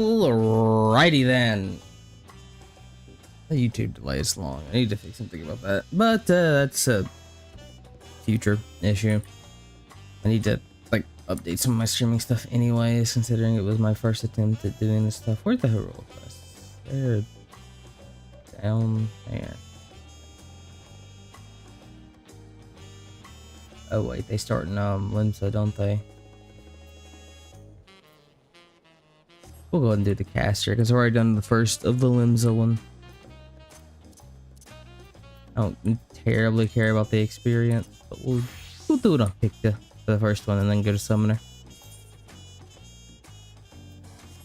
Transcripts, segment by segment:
Alrighty then. The YouTube delay is long. I need to fix something about that. But that's a future issue. I need to like update some of my streaming stuff anyways, considering it was my first attempt at doing this stuff. Where's the heroic quests? They're down there. Oh wait, they start in Limsa, don't they? We'll go ahead and do the caster because I've already done the first of the Limsa one. I don't terribly care about the experience, but we'll do it on Picta for the first one and then go to Summoner.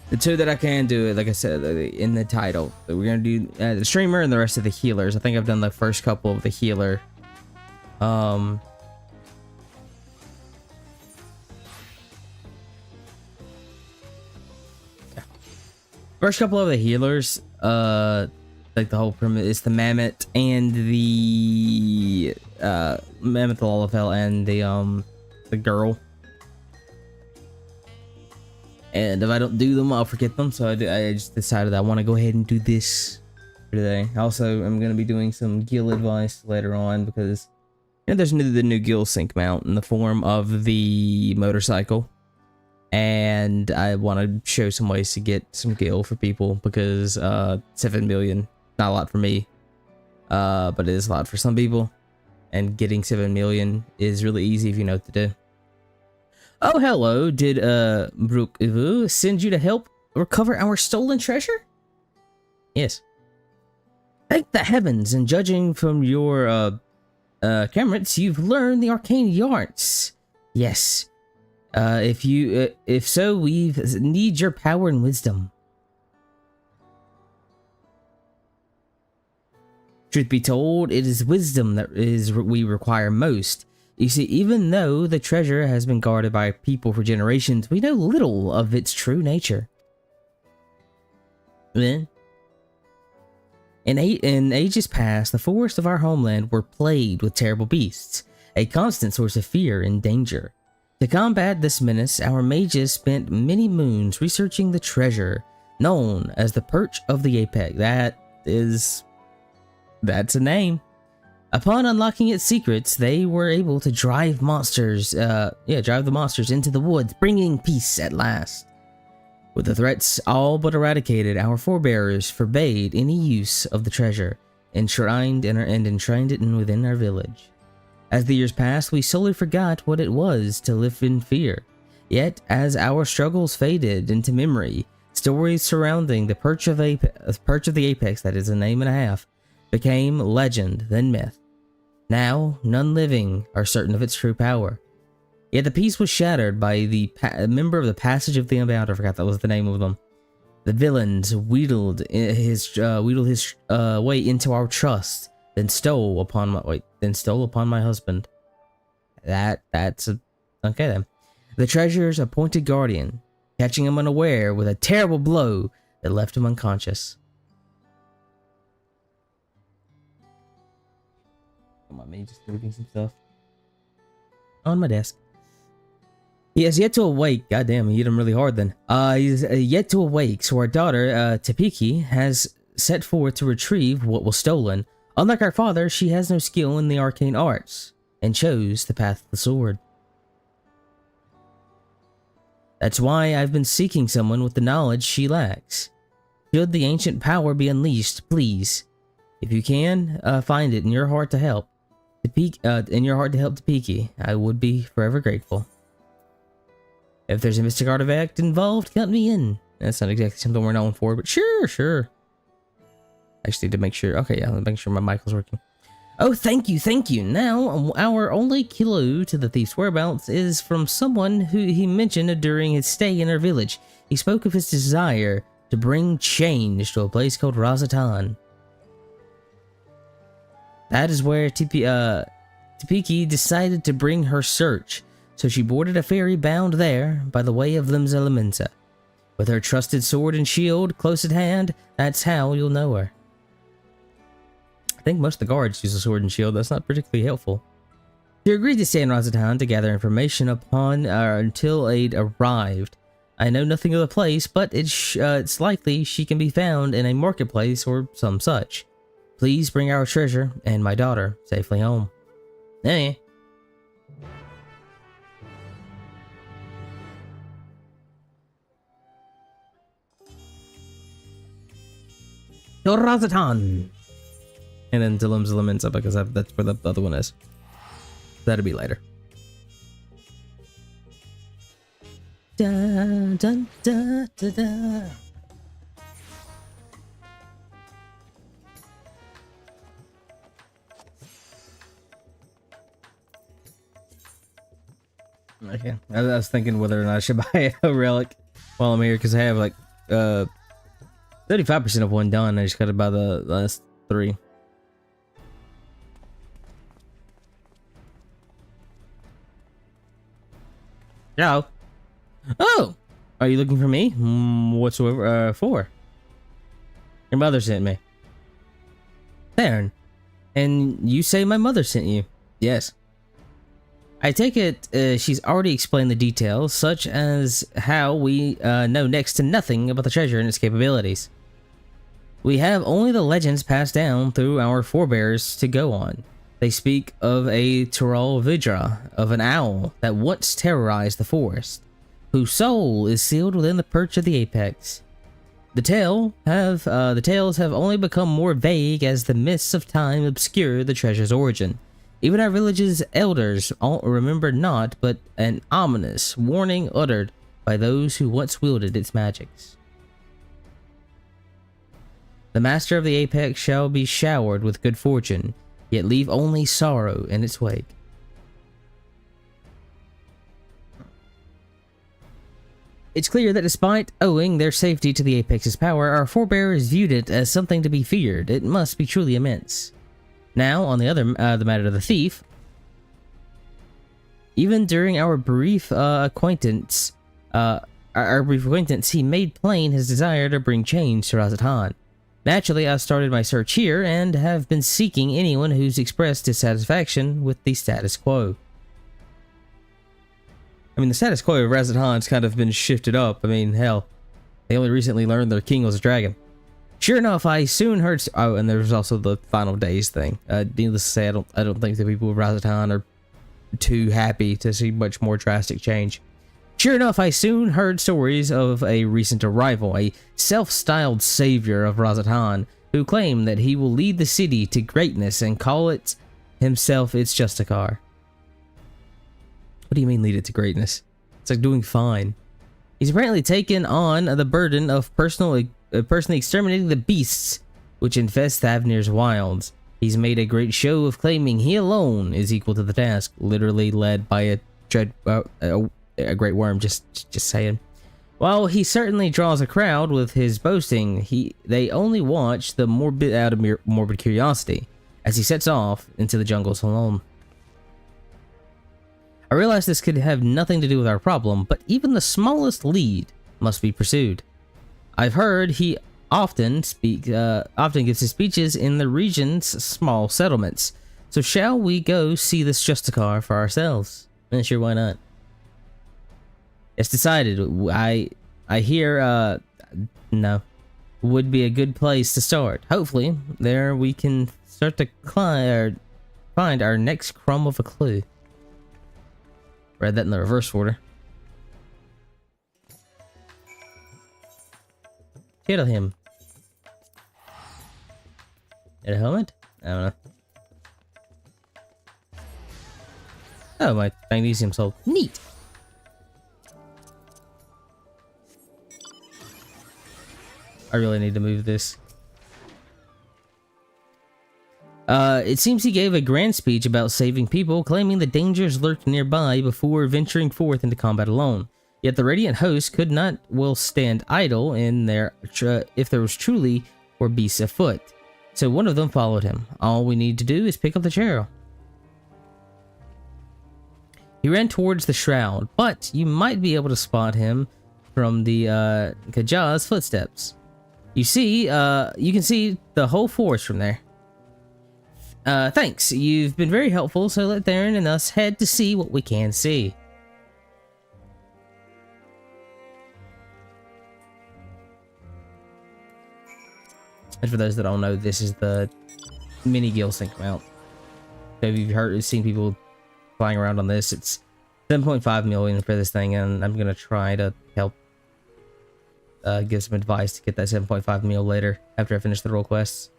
The two that I can do it, like I said in the title, we're gonna do the streamer and the rest of the healers. I think I've done the first couple of the healer. First couple of the healers, like the whole premise is the Mammoth and the Mammoth Lalafell and the girl. And if I don't do them, I'll forget them. So I just decided I want to go ahead and do this for today. Also, I'm going to be doing some Gil advice later on because there's the new Gil sync mount in the form of the motorcycle. And I want to show some ways to get some Gil for people because 7 million, not a lot for me, but it is a lot for some people. And getting 7 million is really easy if you know what to do. Oh, hello. Did Brook Ivu send you to help recover our stolen treasure? Yes. Thank the heavens, and judging from your camerats, you've learned the arcane arts. Yes. If so, we need your power and wisdom. Truth be told, it is wisdom that we require most. You see, even though the treasure has been guarded by people for generations, we know little of its true nature. Then, in ages past, the forests of our homeland were plagued with terrible beasts, a constant source of fear and danger. To combat this menace, our mages spent many moons researching the treasure, known as the Perch of the Apex. That's a name. Upon unlocking its secrets, they were able to drive the monsters into the woods, bringing peace at last. With the threats all but eradicated, our forebears forbade any use of the treasure, enshrined it within our village. As the years passed, we slowly forgot what it was to live in fear. Yet, as our struggles faded into memory, stories surrounding the Perch of the Apex, that is a name and a half, became legend, then myth. Now, none living are certain of its true power. Yet the peace was shattered by the member of the Passage of the Unbound. I forgot that was the name of them. The villains wheedled his way into our trust, then stole upon my husband. That's okay then. The treasure's appointed guardian, catching him unaware with a terrible blow that left him unconscious. Come on, me just moving some stuff on my desk. He has yet to awake. Goddamn, he hit him really hard then. He's yet to awake, so our daughter, Tapiki, has set forth to retrieve what was stolen. Unlike our father, she has no skill in the arcane arts, and chose the path of the sword. That's why I've been seeking someone with the knowledge she lacks. Should the ancient power be unleashed, please, if you can, find it in your heart to help. Tapiki, I would be forever grateful. If there's a mystic artifact involved, count me in. That's not exactly something we're known for, but sure. I just need to make sure. Okay, yeah, let me make sure my mic is working. Oh, thank you. Now, our only clue to the thief's whereabouts is from someone who he mentioned during his stay in our village. He spoke of his desire to bring change to a place called Razatan. That is where Tapiki decided to bring her search, so she boarded a ferry bound there by the way of Limsa. With her trusted sword and shield close at hand, that's how you'll know her. I think most of the guards use a sword and shield. That's not particularly helpful. She agreed to stay in Razatan to gather information until aid arrived. I know nothing of the place, but it's likely she can be found in a marketplace or some such. Please bring our treasure and my daughter safely home. Eh. Dorazatan! And then Dilem's Lamenta, because that's where the other one is. That'll be later. Dun, dun, dun, dun, dun. Okay, I was thinking whether or not I should buy a relic while I'm here, because I have like 35% of one done. I just gotta buy the last 3. Ciao. Oh, are you looking for me? Whatsoever for? Your mother sent me. Theron, and you say my mother sent you? Yes. I take it she's already explained the details, such as how we know next to nothing about the treasure and its capabilities. We have only the legends passed down through our forebears to go on. They speak of a Tural Vidra, of an owl that once terrorized the forest, whose soul is sealed within the perch of the apex. The tales have only become more vague as the mists of time obscure the treasure's origin. Even our village's elders remember not but an ominous warning uttered by those who once wielded its magics. The master of the apex shall be showered with good fortune, yet leave only sorrow in its wake. It's clear that despite owing their safety to the apex's power, our forebears viewed it as something to be feared. It must be truly immense. Now, on the matter of the thief, even during our brief acquaintance, he made plain his desire to bring change to Razatan. Naturally, I started my search here and have been seeking anyone who's expressed dissatisfaction with the status quo. I mean, the status quo of Razatan's kind of been shifted up. I mean, hell, they only recently learned their king was a dragon. Sure enough, I soon heard. Oh, and there's also the final days thing. Needless to say, I don't think the people of Razatan are too happy to see much more drastic change. Sure enough, I soon heard stories of a recent arrival, a self-styled savior of Razatan, who claimed that he will lead the city to greatness and call it himself its Justicar. What do you mean lead it to greatness? It's like doing fine. He's apparently taken on the burden of personally exterminating the beasts which infest Thavnir's wilds. He's made a great show of claiming he alone is equal to the task, literally led by a great worm, just saying. While he certainly draws a crowd with his boasting, they only watch the morbid out of morbid curiosity as he sets off into the jungles alone. I realize this could have nothing to do with our problem, but even the smallest lead must be pursued. I've heard he often gives his speeches in the region's small settlements. So shall we go see this Justicar for ourselves? Sure, why not? It's decided. I hear no, would be a good place to start. Hopefully, there we can start to find our next crumb of a clue. Read that in the reverse order. Kill him. Get a helmet? I don't know. Oh, my magnesium sold. Neat. I really need to move this. It seems he gave a grand speech about saving people, claiming the dangers lurked nearby before venturing forth into combat alone. Yet the Radiant host could not well stand idle in there if there was truly were beasts afoot. So one of them followed him. All we need to do is pick up the chariot. He ran towards the shroud, but you might be able to spot him from the Kajah's footsteps. You can see the whole forest from there. Thanks, you've been very helpful, so let Theron and us head to see what we can see. And for those that don't know, this is the mini gill sync mount. So if you've seen people flying around on this, it's 7.5 million for this thing, and I'm gonna try to help give some advice to get that 7.5 mil later after I finish the role quests.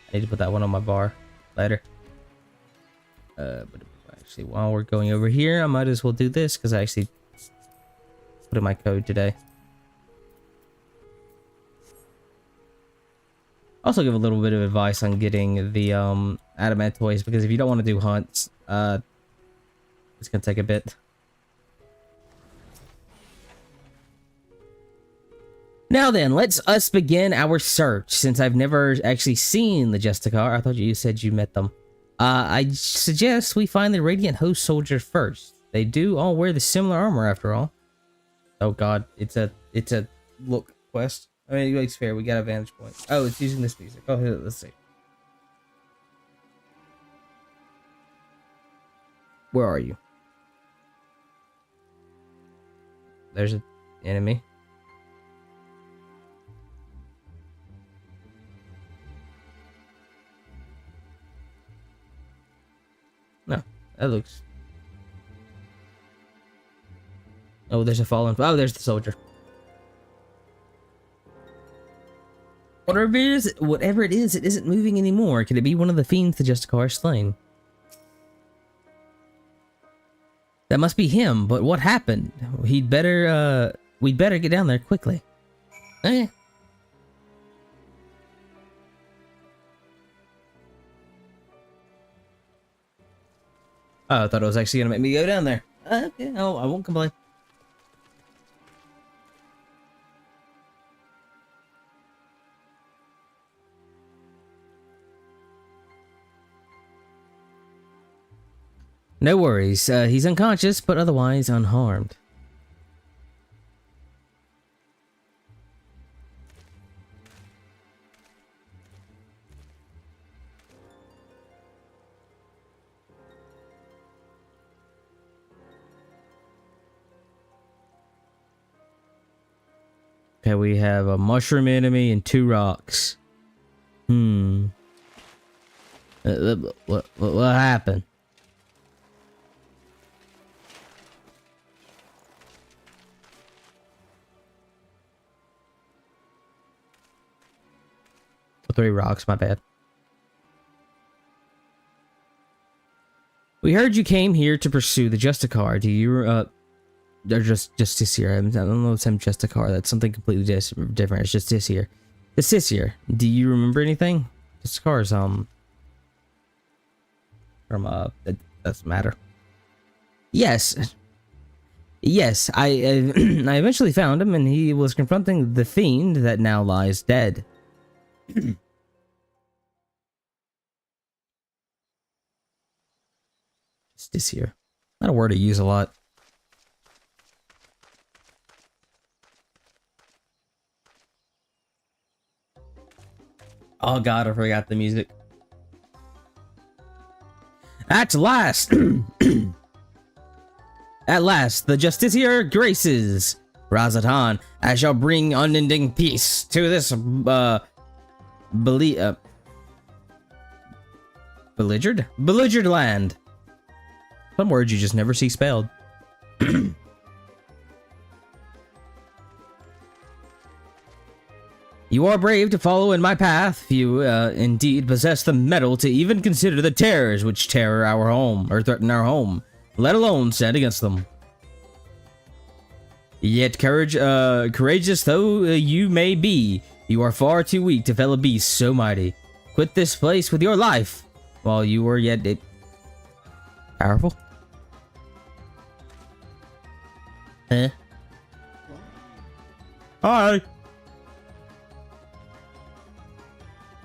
I need to put that one on my bar later. But actually, while we're going over here, I might as well do this because I actually put in my code today. Also give a little bit of advice on getting the adamant toys, because if you don't want to do hunts, it's gonna take a bit. Now then, let's begin our search. Since I've never actually seen the Justicar, I thought you said you met them. I suggest we find the Radiant Host Soldier first. They do all wear the similar armor after all. Oh god, it's a look quest. I mean, it's fair. We got a vantage point. Oh, it's using this music. Oh, here, let's see. Where are you? There's an enemy. No, that looks... Oh, there's a fallen... Oh, there's the soldier. Whatever it is, it isn't moving anymore. Could it be one of the fiends the Justicar slain? That must be him, but what happened? We'd better get down there quickly. Okay. Oh, I thought it was actually gonna make me go down there. Okay, oh, I won't complain. No worries, he's unconscious, but otherwise unharmed. Okay, we have a mushroom enemy and 2 rocks. What happened? Oh, 3 rocks, my bad. We heard you came here to pursue the Justicar. Do you, they're just this here. I don't know if it's Justicar. That's something completely different. It's just this here. It's this here. Do you remember anything? Justicar is, from, it doesn't matter. Yes. Yes, I eventually found him, and he was confronting the fiend that now lies dead. It's this here. Not a word I use a lot. Oh god, I forgot the music. At last! At last, the Justiciar graces Razatan. I shall bring unending peace to this, belligered land. Some words you just never see spelled. You are brave to follow in my path. You, indeed possess the mettle to even consider the terrors which terror our home, or threaten our home, let alone stand against them. Yet courageous though you may be, you are far too weak to fell a beast so mighty. Quit this place with your life, while you are yet powerful. Huh? Hi.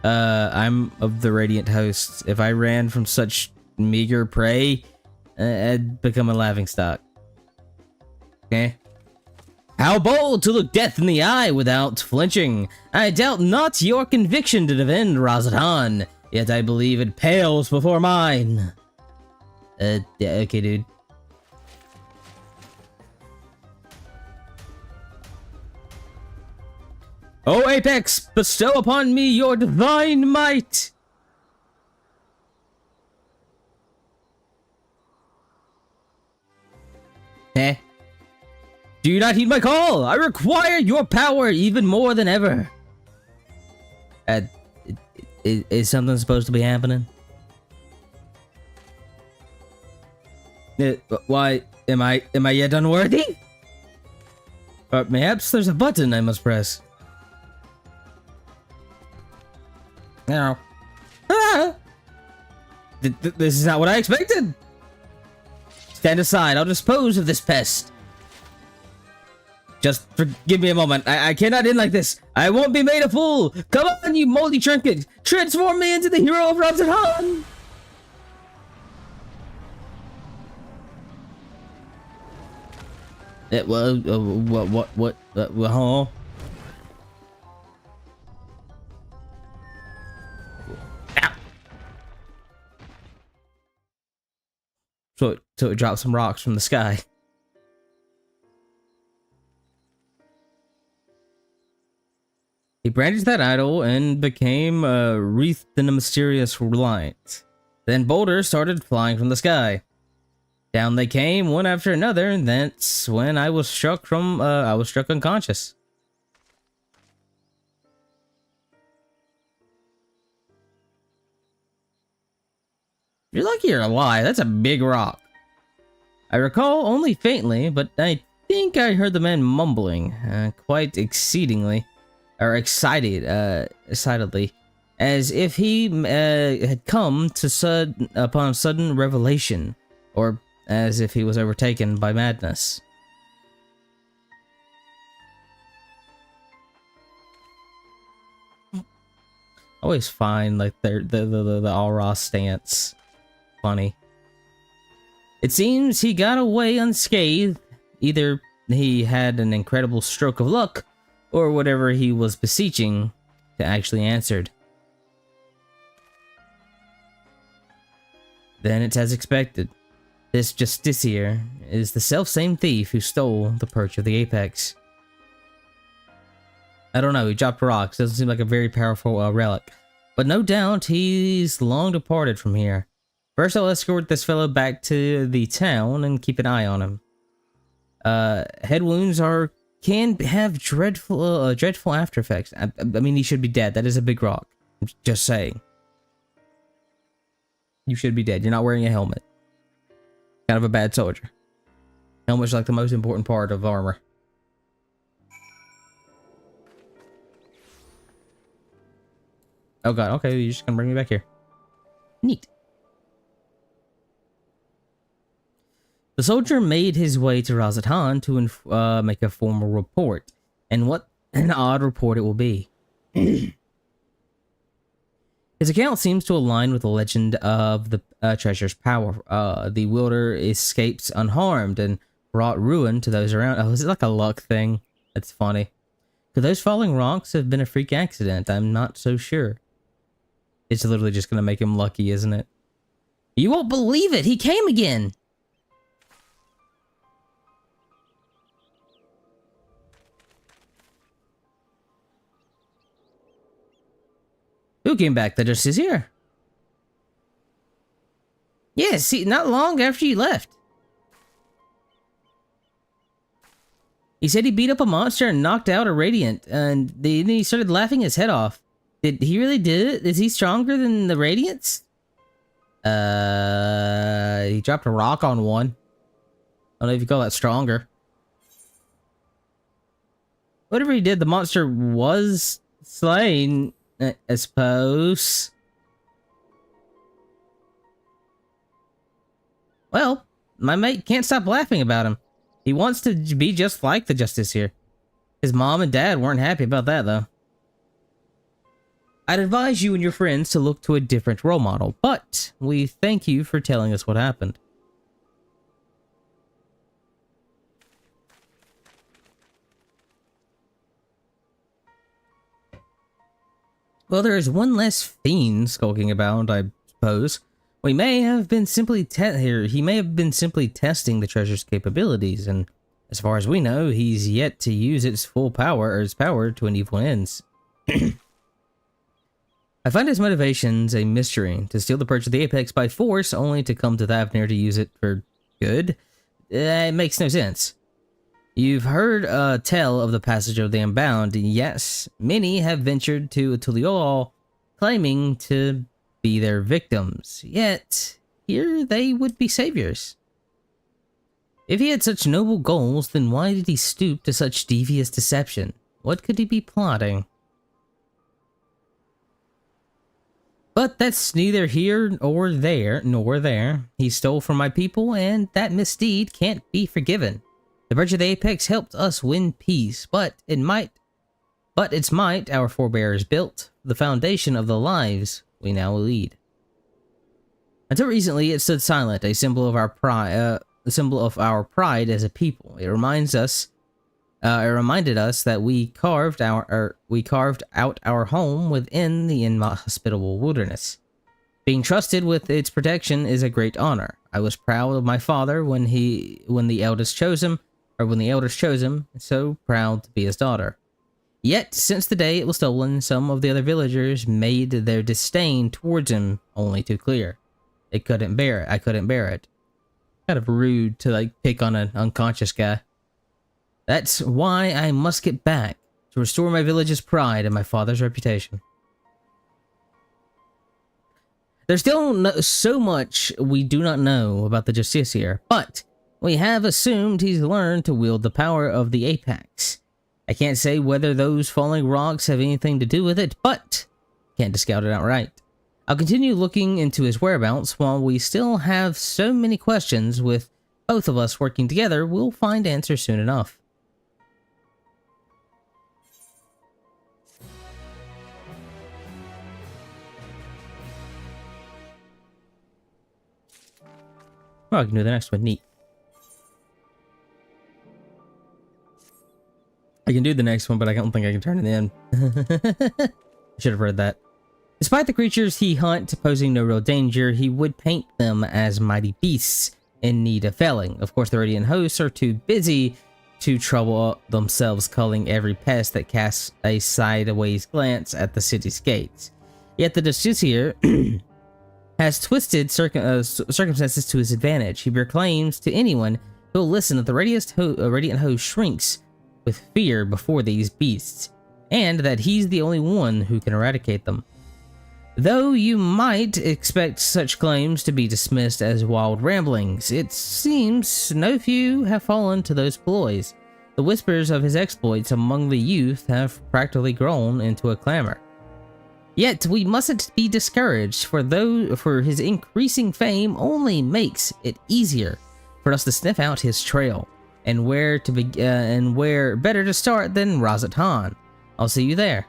I'm of the Radiant Hosts. If I ran from such meager prey, I'd become a laughingstock. Okay? How bold to look death in the eye without flinching. I doubt not your conviction to defend Razatan, yet I believe it pales before mine. Yeah, okay, dude. O Apex, bestow upon me your divine might! Eh? Do you not heed my call? I require your power even more than ever. Is something supposed to be happening? Why am I yet unworthy? Perhaps there's a button I must press. No. Ah! This is not what I expected. Stand aside. I'll dispose of this pest. Just give me a moment. I cannot end like this. I won't be made a fool. Come on, you moldy trinket. Transform me into the hero of Ramzan. What? Huh? So it dropped some rocks from the sky. He brandished that idol and became wreathed in a mysterious light. Then boulders started flying from the sky. Down they came, one after another, and that's when I was struck unconscious. You're lucky you're alive. That's a big rock. I recall only faintly, but I think I heard the man mumbling, quite excitedly, as if he had come to upon sudden revelation, or as if he was overtaken by madness. I always find like the aura stance funny. It seems he got away unscathed. Either he had an incredible stroke of luck, or whatever he was beseeching to actually answered. Then it's as expected. This justiciar is the self-same thief who stole the perch of the apex. I don't know, he dropped rocks. Doesn't seem like a very powerful relic. But no doubt he's long departed from here. First I'll escort this fellow back to the town and keep an eye on him. Head wounds can have dreadful after effects. I mean, he should be dead. That is a big rock. I'm just saying. You should be dead. You're not wearing a helmet. Kind of a bad soldier. Helmet's like the most important part of armor. Oh god, okay, you're just gonna bring me back here. Neat. The soldier made his way to Razatan to make a formal report. And what an odd report it will be. His account seems to align with the legend of the treasure's power. The wielder escaped unharmed and brought ruin to those around. Oh, is it like a luck thing? That's funny. Could those falling rocks have been a freak accident? I'm not so sure. It's literally just going to make him lucky, isn't it? You won't believe it! He came again! Who came back? The justice here. Yeah, see, not long after you left. He said he beat up a monster and knocked out a Radiant, and then he started laughing his head off. Did he really do it? Is he stronger than the Radiants? He dropped a rock on one. I don't know if you call that stronger. Whatever he did, the monster was slain, I suppose. Well, my mate can't stop laughing about him. He wants to be just like the Justice here. His mom and dad weren't happy about that, though. I'd advise you and your friends to look to a different role model, but we thank you for telling us what happened. Well, there is one less fiend skulking about, I suppose. He may have been simply testing the treasure's capabilities, and As far as we know, he's yet to use its full power or its power to an evil ends. I find his motivations a mystery. To steal the perch of the apex by force, only to come to Thavnir to use it for good? It makes no sense. You've heard tell of the passage of the Unbound. Yes, many have ventured to Tuliol, claiming to be their victims. Yet, here they would be saviors. If he had such noble goals, then why did he stoop to such devious deception? What could he be plotting? But that's neither here nor there. He stole from my people, and that misdeed can't be forgiven. The Bridge of the Apex helped us win peace, but its might our forebears built, the foundation of the lives we now lead. Until recently, it stood silent, a symbol of our pride. The symbol of our pride as a people. It reminded us that we carved out our home within the inhospitable wilderness. Being trusted with its protection is a great honor. I was proud of my father when the elders chose him, so proud to be his daughter. Yet, since the day it was stolen, some of the other villagers made their disdain towards him only too clear. I couldn't bear it. Kind of rude to pick on an unconscious guy. That's why I must get back, to restore my village's pride and my father's reputation. There's still so much we do not know about the Justiciar, but we have assumed he's learned to wield the power of the Apex. I can't say whether those falling rocks have anything to do with it, but can't discount it outright. I'll continue looking into his whereabouts. While we still have so many questions, with both of us working together, we'll find answers soon enough. Well, I can do the next one. Neat. I can do the next one, but I don't think I can turn it in. I should have read that. Despite the creatures he hunts posing no real danger, he would paint them as mighty beasts in need of felling. Of course, the Radiant hosts are too busy to trouble themselves culling every pest that casts a sideways glance at the city's gates. Yet the Justiciar has twisted circumstances to his advantage. He proclaims to anyone who will listen that the Radiant host shrinks with fear before these beasts, and that he's the only one who can eradicate them. Though you might expect such claims to be dismissed as wild ramblings, it seems no few have fallen to those ploys. The whispers of his exploits among the youth have practically grown into a clamor. Yet we mustn't be discouraged, for his increasing fame only makes it easier for us to sniff out his trail, and where better to start than Razat-Han. I'll see you there.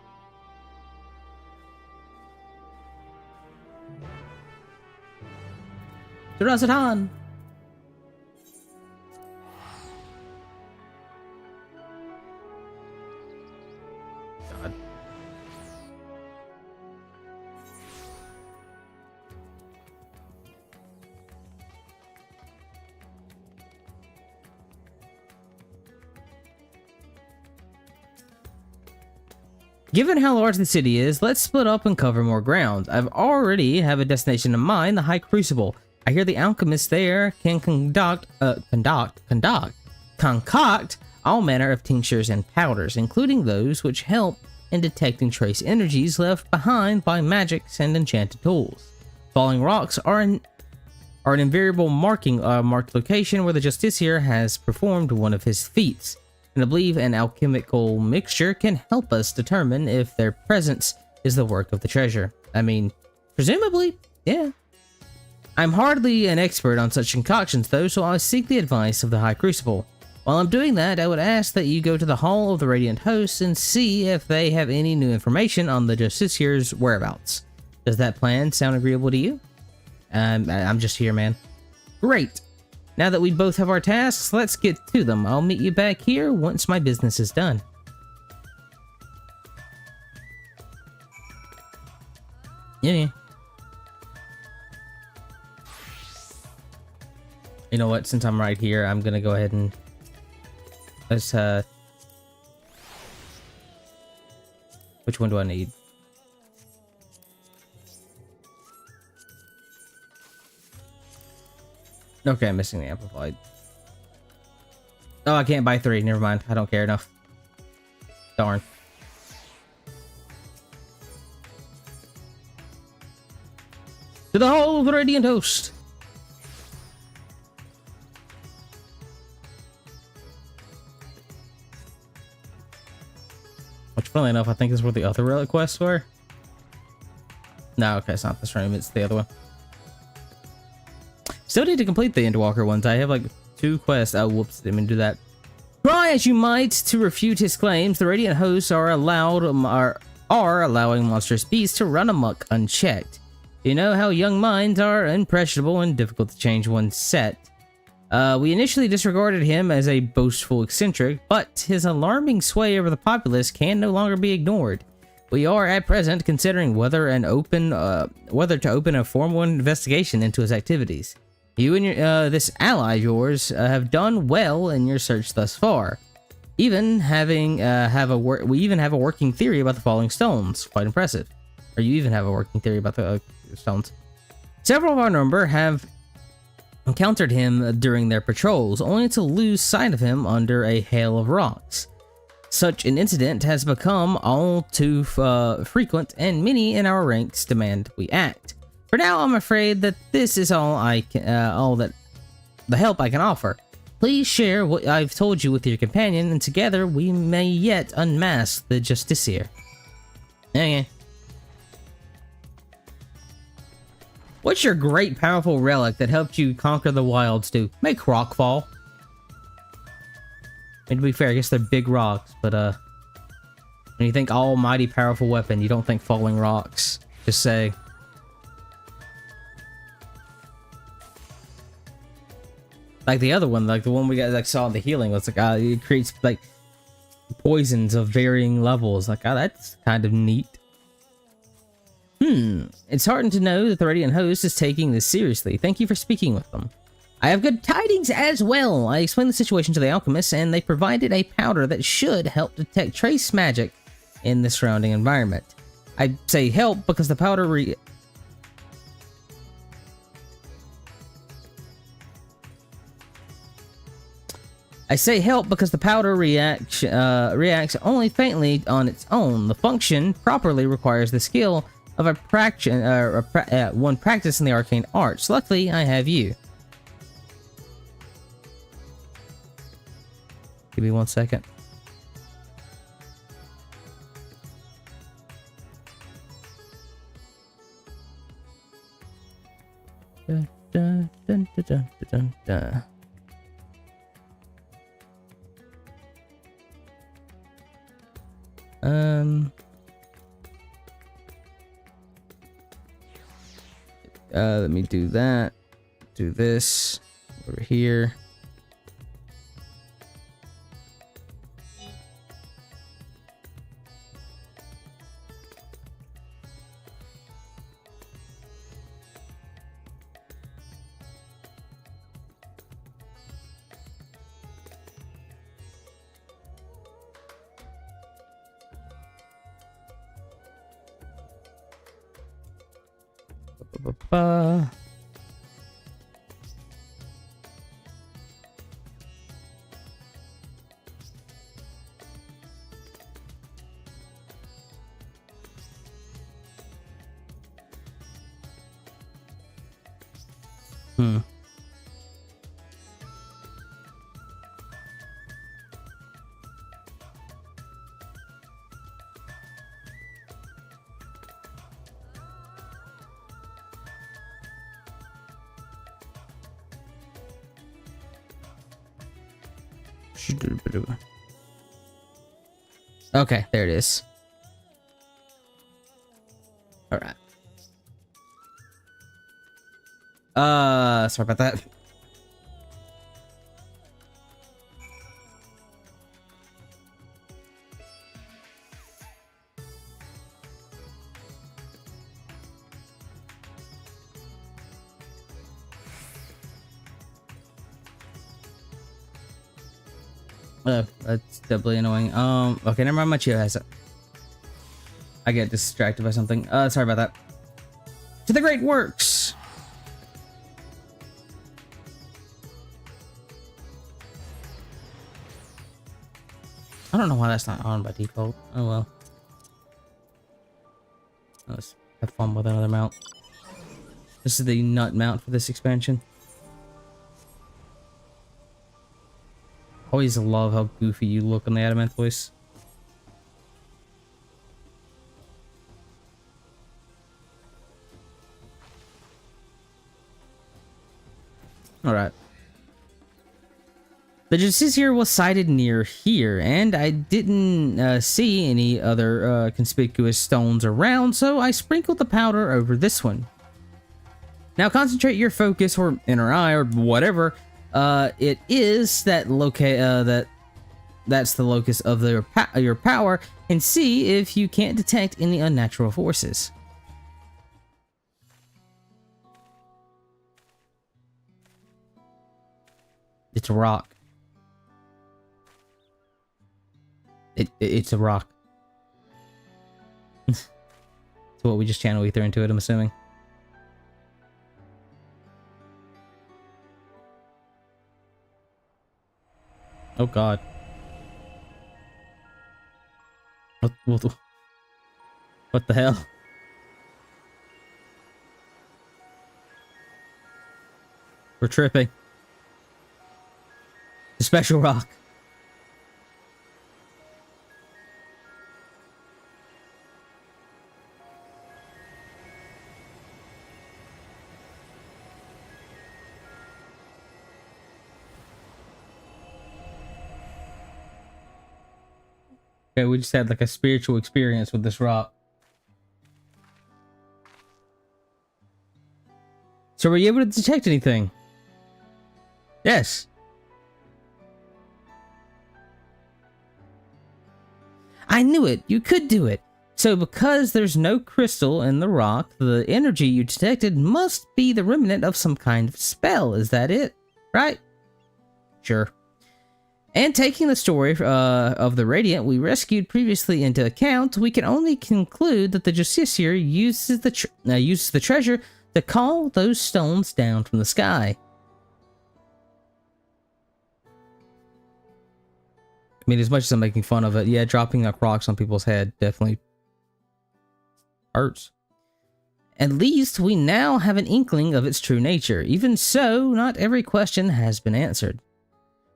To Razat-Han! God. Given how large the city is, let's split up and cover more ground. I've already have a destination in mind, the High Crucible. I hear the alchemists there can concoct all manner of tinctures and powders, including those which help in detecting trace energies left behind by magics and enchanted tools. Falling rocks are an invariable marked location where the Justiciar has performed one of his feats, and I believe an alchemical mixture can help us determine if their presence is the work of the treasure. I mean, presumably, yeah. I'm hardly an expert on such concoctions though, so I'll seek the advice of the High Crucible. While I'm doing that, I would ask that you go to the Hall of the Radiant Hosts and see if they have any new information on the Justiciar's whereabouts. Does that plan sound agreeable to you? I'm just here, man. Great! Now that we both have our tasks, let's get to them. I'll meet you back here once my business is done. Yeah. You know what, since I'm right here, I'm gonna go ahead and Let's which one do I need? Okay, I'm missing the amplified. Oh, I can't buy 3. Never mind. I don't care enough. Darn. To the whole of the radiant host. Which, funnily enough, I think is where the other relic quests were. No, okay, it's not this room. It's the other one. Still need to complete the Endwalker ones. I have like 2 quests. Oh, whoops, didn't mean to do that. Try as you might to refute his claims, the Radiant hosts are allowing monstrous beasts to run amok unchecked. You know how young minds are impressionable and difficult to change one's set. We initially disregarded him as a boastful eccentric, but his alarming sway over the populace can no longer be ignored. We are at present considering whether to open a formal investigation into his activities. You and this ally of yours have done well in your search thus far. We even have a working theory about the falling stones. Quite impressive. Or you even have a working theory about the stones. Several of our number have encountered him during their patrols, only to lose sight of him under a hail of rocks. Such an incident has become all too frequent, and many in our ranks demand we act. For now, I'm afraid that this is all the help I can offer. Please share what I've told you with your companion, and together we may yet unmask the Justiciar. Okay. What's your great powerful relic that helped you conquer the wilds do? Make rock fall. And to be fair, I guess they're big rocks, but when you think almighty powerful weapon, you don't think falling rocks. Just say. Like the other one, like the one we got, like saw in the healing, was like it creates like poisons of varying levels. Like, that's kind of neat. It's heartening to know that the Radiant host is taking this seriously. Thank you for speaking with them. I have good tidings as well. I explained the situation to the alchemists, and they provided a powder that should help detect trace magic in the surrounding environment. I say help because the powder reacts only faintly on its own. The function properly requires the skill of one practicing the arcane arts. Luckily, I have you. Give me 1 second. Dun, dun, dun, dun, dun, dun, dun. Let me do that. Do this over here. Okay, there it is. All right. Sorry about that. That's doubly annoying. Okay, never mind. My Chio has it. I get distracted by something. Sorry about that. To the great works. I don't know why that's not on by default. Oh well. Let's have fun with another mount. This is the nut mount for this expansion. Always love how goofy you look on the Adamant voice. Alright. The Justiciar was sighted near here, and I didn't see any other conspicuous stones around, so I sprinkled the powder over this one. Now concentrate your focus, or inner eye, or whatever it is that that's the locus of your power, and see if you can't detect any unnatural forces. It's a rock. It's a rock. So what, we just channel ether into it, I'm assuming. Oh god. What the hell? We're tripping. A special rock. Okay, we just had like a spiritual experience with this rock. So were you able to detect anything? Yes. I knew it. You could do it. So because there's no crystal in the rock, the energy you detected must be the remnant of some kind of spell. Is that it? Right? Sure. And taking the story of the Radiant we rescued previously into account, we can only conclude that the Justiciar uses the treasure to call those stones down from the sky. I mean, as much as I'm making fun of it, yeah, dropping like rocks on people's head definitely hurts. At least we now have an inkling of its true nature. Even so, not every question has been answered.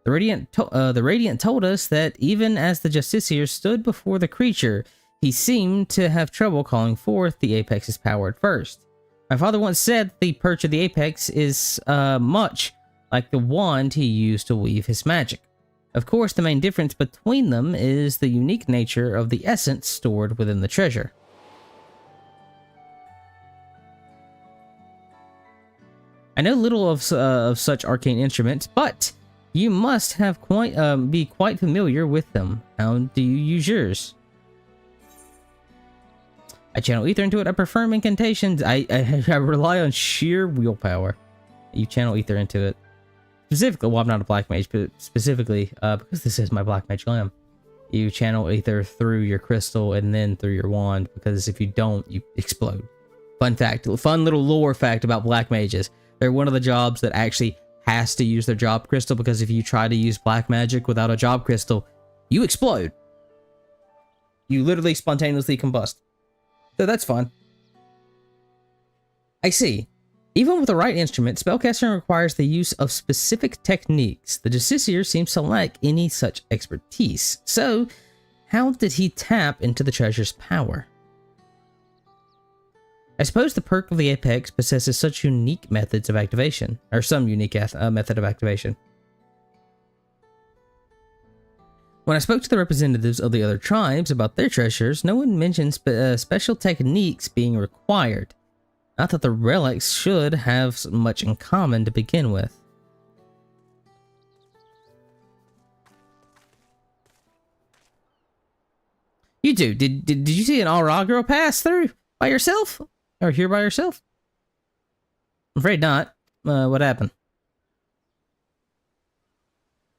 The Radiant told us that even as the Justiciar stood before the creature, he seemed to have trouble calling forth the Apex's power at first. My father once said the perch of the Apex is much like the wand he used to weave his magic. Of course, the main difference between them is the unique nature of the essence stored within the treasure. I know little of such arcane instruments, but you must have be quite familiar with them. How do you use yours? I channel ether into it. I prefer incantations. I rely on sheer willpower. You channel ether into it. Specifically, well, I'm not a black mage, but specifically, because this is my black mage glam, you channel ether through your crystal and then through your wand, because if you don't, you explode. Fun little lore fact about black mages. They're one of the jobs that actually has to use their job crystal, because if you try to use black magic without a job crystal, you explode. You literally spontaneously combust. So that's fun. I see. Even with the right instrument, spellcasting requires the use of specific techniques. The Justiciar seems to lack any such expertise. So, how did he tap into the treasure's power? I suppose the perk of the Apex possesses such unique methods of activation, or some unique method of activation. When I spoke to the representatives of the other tribes about their treasures, no one mentioned special techniques being required. Not that the relics should have much in common to begin with. You do? Did you see an Aura girl pass through by yourself? Or here by yourself? I'm afraid not. What happened?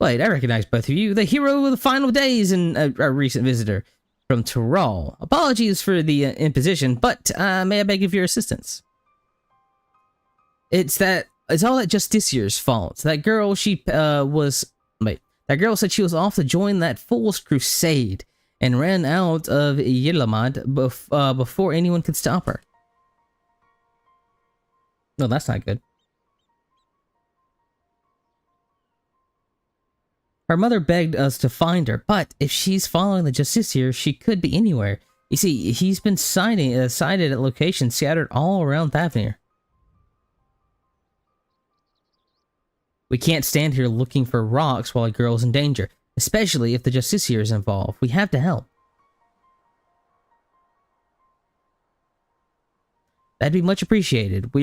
Wait, I recognize both of you. The hero of the final days and a recent visitor from Tyrol. Apologies for the imposition, but may I beg of your assistance? It's all that Justicier's fault. That girl, that girl said she was off to join that fool's crusade and ran out of Yilamad before anyone could stop her. No, that's not good. Her mother begged us to find her, but if she's following the Justiciar, she could be anywhere. You see, he's been sighted at locations scattered all around Thavnir. We can't stand here looking for rocks while a girl's in danger, especially if the Justiciar is involved. We have to help. That'd be much appreciated.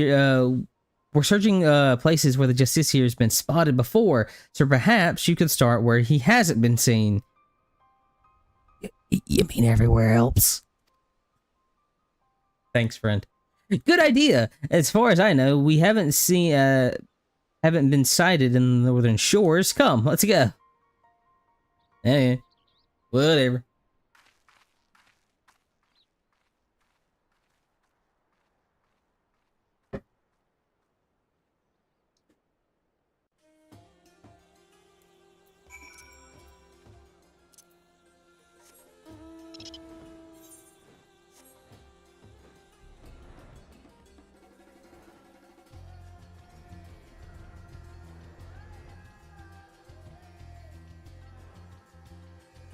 We're searching places where the Justiciar has been spotted before, so perhaps you could start where he hasn't been seen. You mean everywhere else? Thanks, friend. Good idea. As far as I know, we haven't been sighted in the northern shores. Come, let's go. Eh, whatever.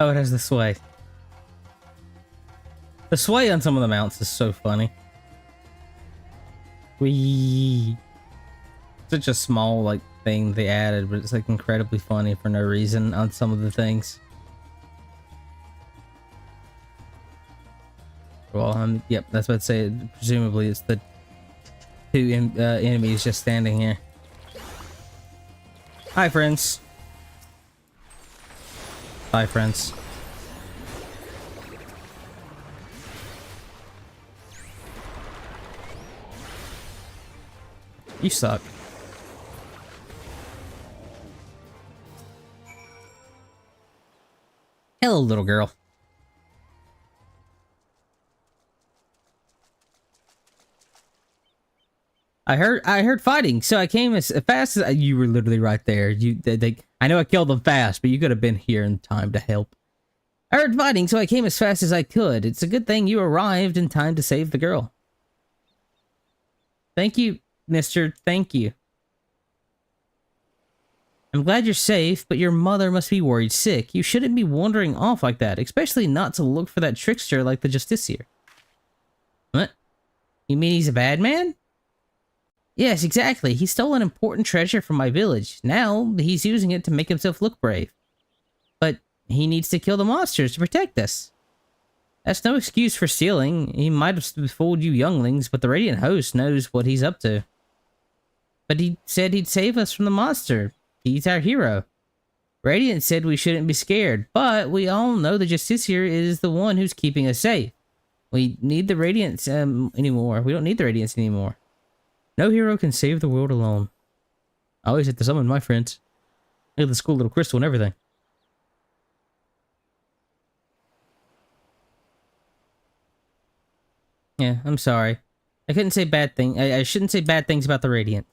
Oh, it has the sway. The sway on some of the mounts is so funny. Such a small, like, thing they added, but it's, like, incredibly funny for no reason on some of the things. Well, yep, that's what I'd say. Presumably it's the two enemies just standing here. Hi, friends. Bye, friends. You suck. Hello, little girl. I heard fighting, so I came as fast as you were literally right there. I know I killed them fast, but you could have been here in time to help. I heard fighting, so I came as fast as I could. It's a good thing you arrived in time to save the girl. Thank you, mister. Thank you. I'm glad you're safe, but your mother must be worried sick. You shouldn't be wandering off like that, especially not to look for that trickster like the Justiciar. What? You mean he's a bad man? Yes, exactly. He stole an important treasure from my village. Now, he's using it to make himself look brave. But he needs to kill the monsters to protect us. That's no excuse for stealing. He might have fooled you younglings, but the Radiant Host knows what he's up to. But he said he'd save us from the monster. He's our hero. Radiant said we shouldn't be scared, but we all know the Justiciar is the one who's keeping us safe. We need the Radiance anymore. We don't need the Radiance anymore. No hero can save the world alone. I always have to summon my friends. Look at this cool little crystal and everything. Yeah, I'm sorry. I couldn't say bad thing. I shouldn't say bad things about the Radiant.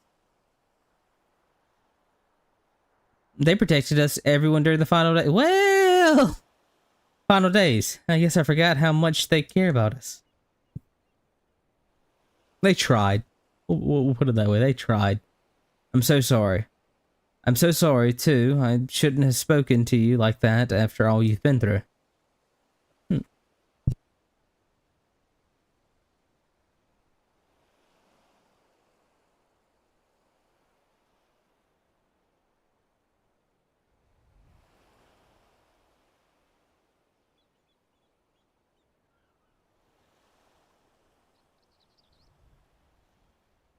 They protected us, everyone, during the final day. Well, final days. I guess I forgot how much they care about us. They tried. We'll put it that way. They tried. I'm so sorry. I'm so sorry, too. I shouldn't have spoken to you like that after all you've been through.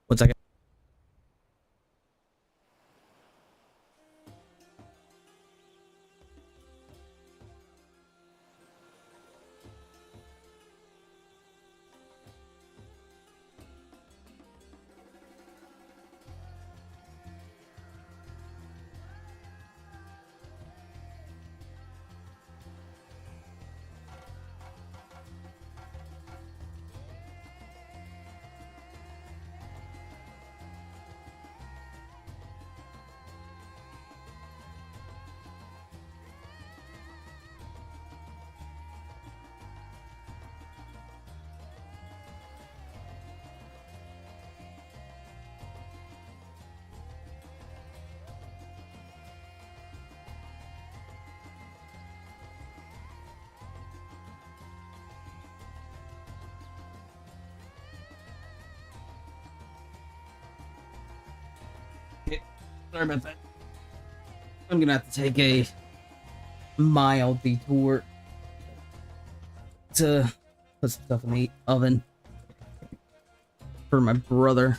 One second. Sorry about that. I'm gonna have to take a mild detour to put some stuff in the oven for my brother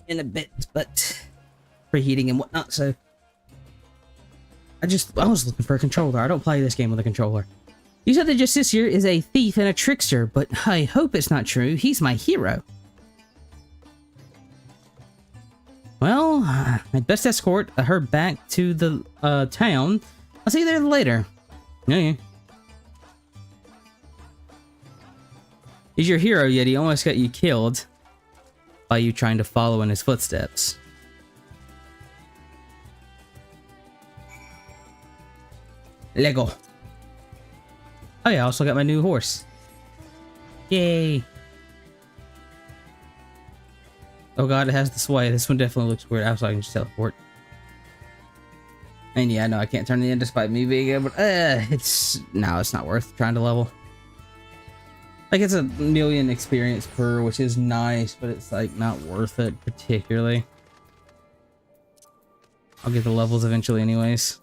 in a bit, but preheating and whatnot. So I was looking for a controller. I don't play this game with a controller. You said the Justiciar is a thief and a trickster, but I hope it's not true. He's my hero. Well, I'd best escort her back to the town. I'll see you there later. Yeah. He's your hero, yet he almost got you killed by you trying to follow in his footsteps. Lego. Oh yeah, I also got my new horse. Yay. Oh god, it has the sway. This one definitely looks weird. I was like, I can just teleport. And yeah, no, I can't turn it in despite me being able to, it's not worth trying to level. Like, it's 1,000,000 experience per, which is nice, but it's like not worth it particularly. I'll get the levels eventually anyways.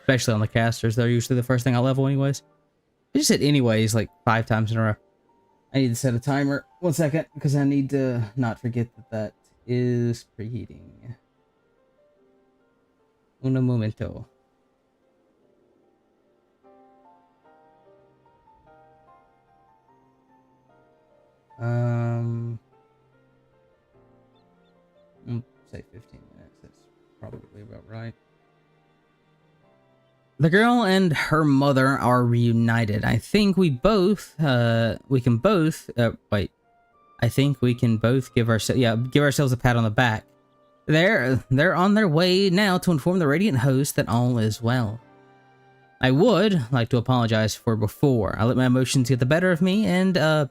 Especially on the casters, they're usually the first thing I level anyways. I just said anyways like 5 times in a row. I need to set a timer. 1 second, because I need to not forget that is preheating. Un momento. Say 15 minutes. That's probably about right. The girl and her mother are reunited. I think we can both give ourselves a pat on the back. They're on their way now to inform the Radiant host that all is well. I would like to apologize for before. I let my emotions get the better of me and,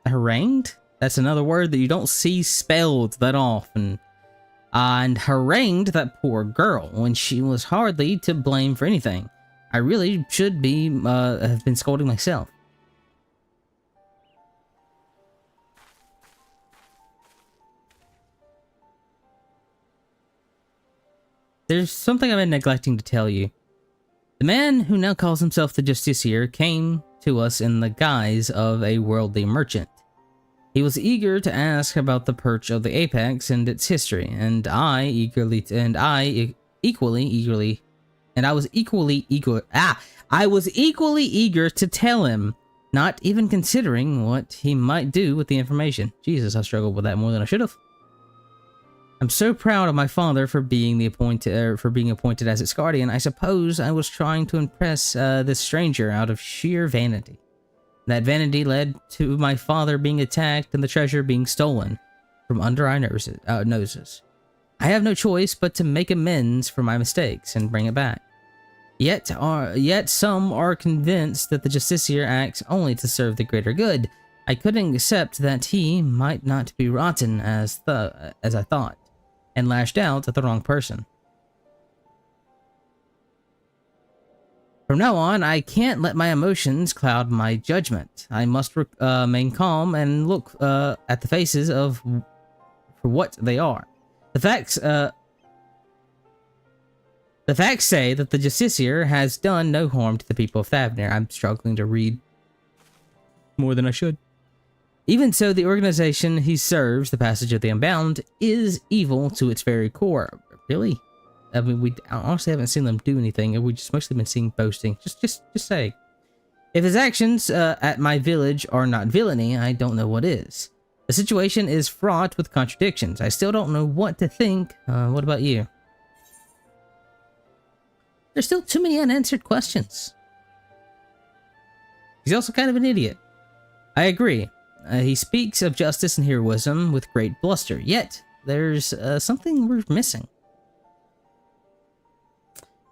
harangued? That's another word that you don't see spelled that often. And harangued that poor girl when she was hardly to blame for anything. I really should be, have been scolding myself. There's something I've been neglecting to tell you. The man who now calls himself the Justiciar came to us in the guise of a worldly merchant. He was eager to ask about the perch of the apex and its history, and I was equally eager to tell him, not even considering what he might do with the information. Jesus, I struggled with that more than I should have. I'm so proud of my father for being appointed as its guardian. I suppose I was trying to impress this stranger out of sheer vanity. That vanity led to my father being attacked and the treasure being stolen from under our noses. I have no choice but to make amends for my mistakes and bring it back. Yet some are convinced that the Justiciar acts only to serve the greater good. I couldn't accept that he might not be rotten as I thought, and lashed out at the wrong person. From now on, I can't let my emotions cloud my judgment. I must remain calm and look at the faces for what they are. The facts say that the Justiciar has done no harm to the people of Thavnir. I'm struggling to read more than I should. Even so, the organization he serves, the Passage of the Unbound, is evil to its very core. Really? I mean, we honestly haven't seen them do anything. We've just mostly been seeing boasting. Just say. If his actions at my village are not villainy, I don't know what is. The situation is fraught with contradictions. I still don't know what to think. What about you? There's still too many unanswered questions. He's also kind of an idiot. I agree. He speaks of justice and heroism with great bluster. Yet, there's something we're missing.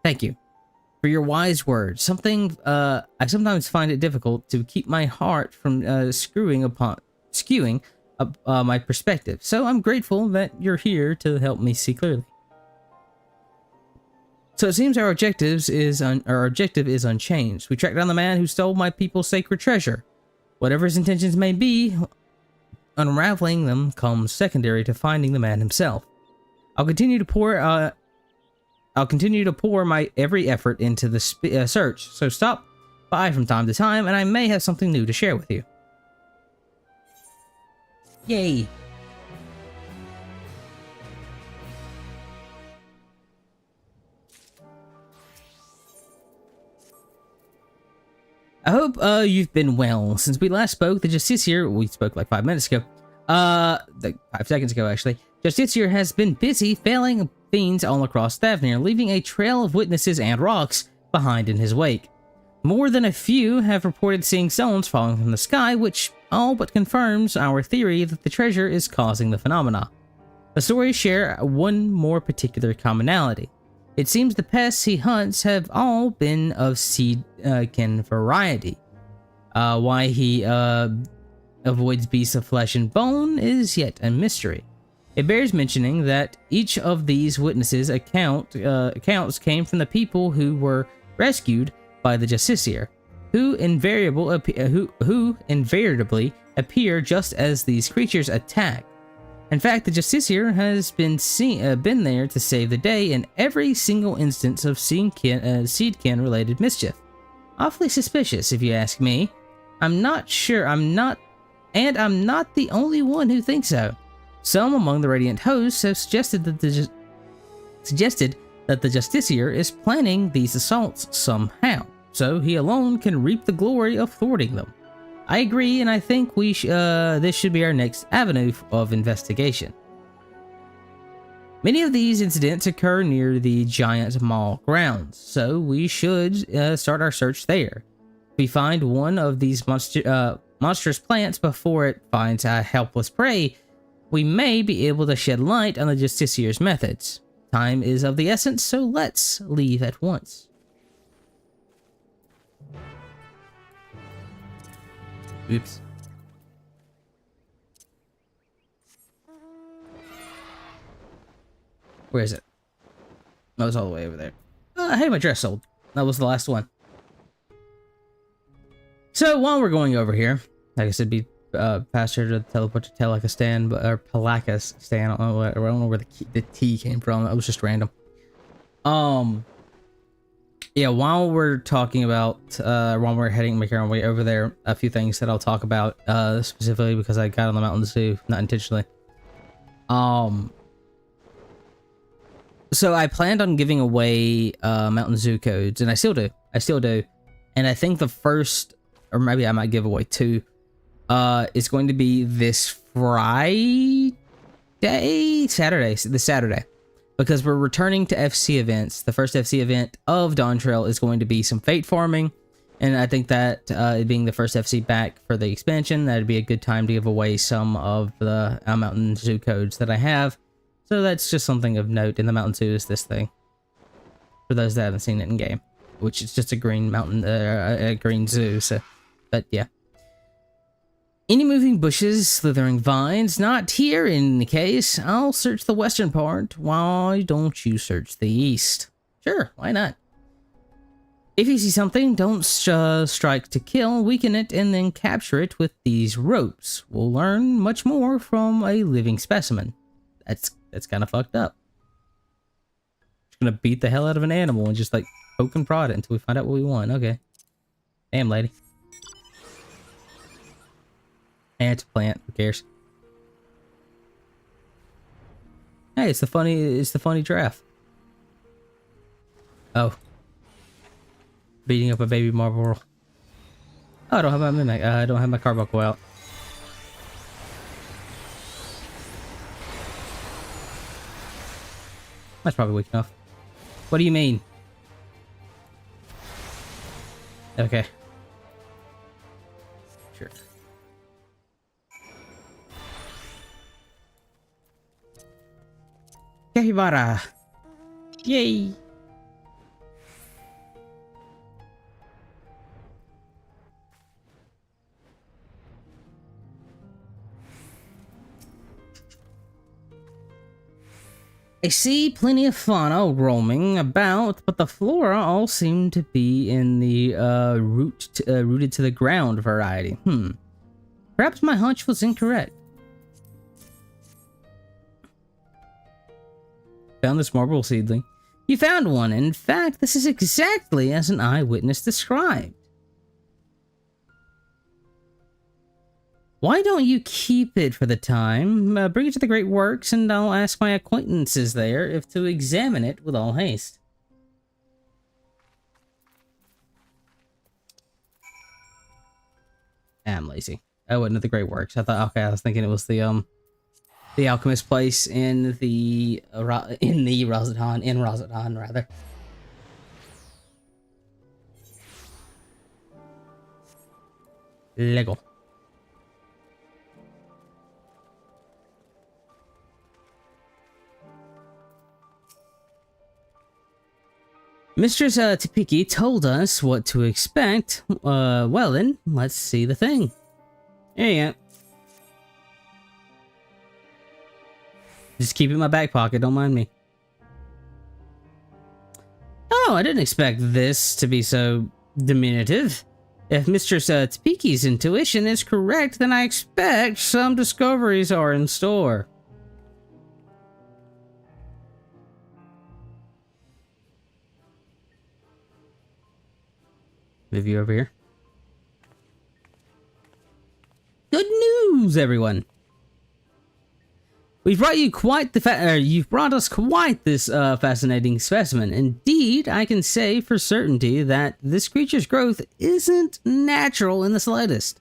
Thank you for your wise words. I sometimes find it difficult to keep my heart from skewing my perspective. So I'm grateful that you're here to help me see clearly. So it seems our objective is unchanged. We track down the man who stole my people's sacred treasure. Whatever his intentions may be, unraveling them comes secondary to finding the man himself. I'll continue to pour my every effort into the search, so stop by from time to time, and I may have something new to share with you. Yay! I hope you've been well. Since we last spoke, the Justiciar, we spoke like 5 minutes ago, 5 seconds ago actually, Justiciar has been busy felling fiends all across Thavnir, leaving a trail of witnesses and rocks behind in his wake. More than a few have reported seeing stones falling from the sky, which all but confirms our theory that the treasure is causing the phenomena. The stories share one more particular commonality. It seems the pests he hunts have all been of seedkin variety. Why he avoids beasts of flesh and bone is yet a mystery. It bears mentioning that each of these witnesses' accounts came from the people who were rescued by the Justiciar, who invariably appear just as these creatures attack. In fact, the Justiciar has been there to save the day in every single instance of seedkin-related mischief. Awfully suspicious, if you ask me. I'm not the only one who thinks so. Some among the Radiant hosts have suggested that the Justiciar is planning these assaults somehow, so he alone can reap the glory of thwarting them. I agree, and I think this should be our next avenue of investigation. Many of these incidents occur near the Giant Mall grounds, so we should start our search there. If we find one of these monstrous plants before it finds a helpless prey, we may be able to shed light on the Justiciar's methods. Time is of the essence, so let's leave at once. Oops. Where is it? Oh, it's all the way over there. Hey, my dress sold. That was the last one. So while we're going over here, I guess it'd be faster to teleport to Telakistan, or Palakistan. I don't know where the T came from. That was just random. Yeah, while we're talking about, while we're making our way over there, a few things that I'll talk about, specifically because I got on the Mountain Zoo, not intentionally. So I planned on giving away, Mountain Zoo codes, and I still do. And I think the first, or maybe I might give away 2, is going to be this Saturday. Because we're returning to FC events. The first FC event of Dawntrail is going to be some Fate farming. And I think that it being the first FC back for the expansion, that'd be a good time to give away some of the Mountain Zoo codes that I have. So that's just something of note. And the Mountain Zoo is this thing. For those that haven't seen it in game. Which is just a green mountain, a green zoo. So, but yeah. Any moving bushes, slithering vines, not here in any case. I'll search the western part. Why don't you search the east? Sure, why not? If you see something, don't strike to kill, weaken it, and then capture it with these ropes. We'll learn much more from a living specimen. That's kind of fucked up. Just gonna beat the hell out of an animal and just like poke and prod it until we find out what we want. Okay. Damn, lady. It's a plant. Who cares? Hey, it's the funny giraffe. Oh, beating up a baby marble. Oh, I don't have my mimic. I don't have my carbuncle out. That's probably weak enough. What do you mean? Okay. Sure. Capybara! Yay! I see plenty of fauna roaming about, but the flora all seem to be in the rooted to the ground variety. Perhaps my hunch was incorrect. Found this marble seedling. You found one. In fact, this is exactly as an eyewitness described. Why don't you keep it for the time? Bring it to the Great Works, and I'll ask my acquaintances there if to examine it with all haste. I'm lazy. I wasn't at the Great Works. I thought, okay, I was thinking it was the alchemist place in the Rosatan, rather. Lego. Mistress Tipiki told us what to expect. Well then, let's see the thing. There you go. Just keep it in my back pocket, don't mind me. Oh, I didn't expect this to be so diminutive. If Mistress Tipiki's intuition is correct, then I expect some discoveries are in store. Move you over here. Good news, everyone! We've brought you quite the you've brought us quite this fascinating specimen. Indeed, I can say for certainty that this creature's growth isn't natural in the slightest.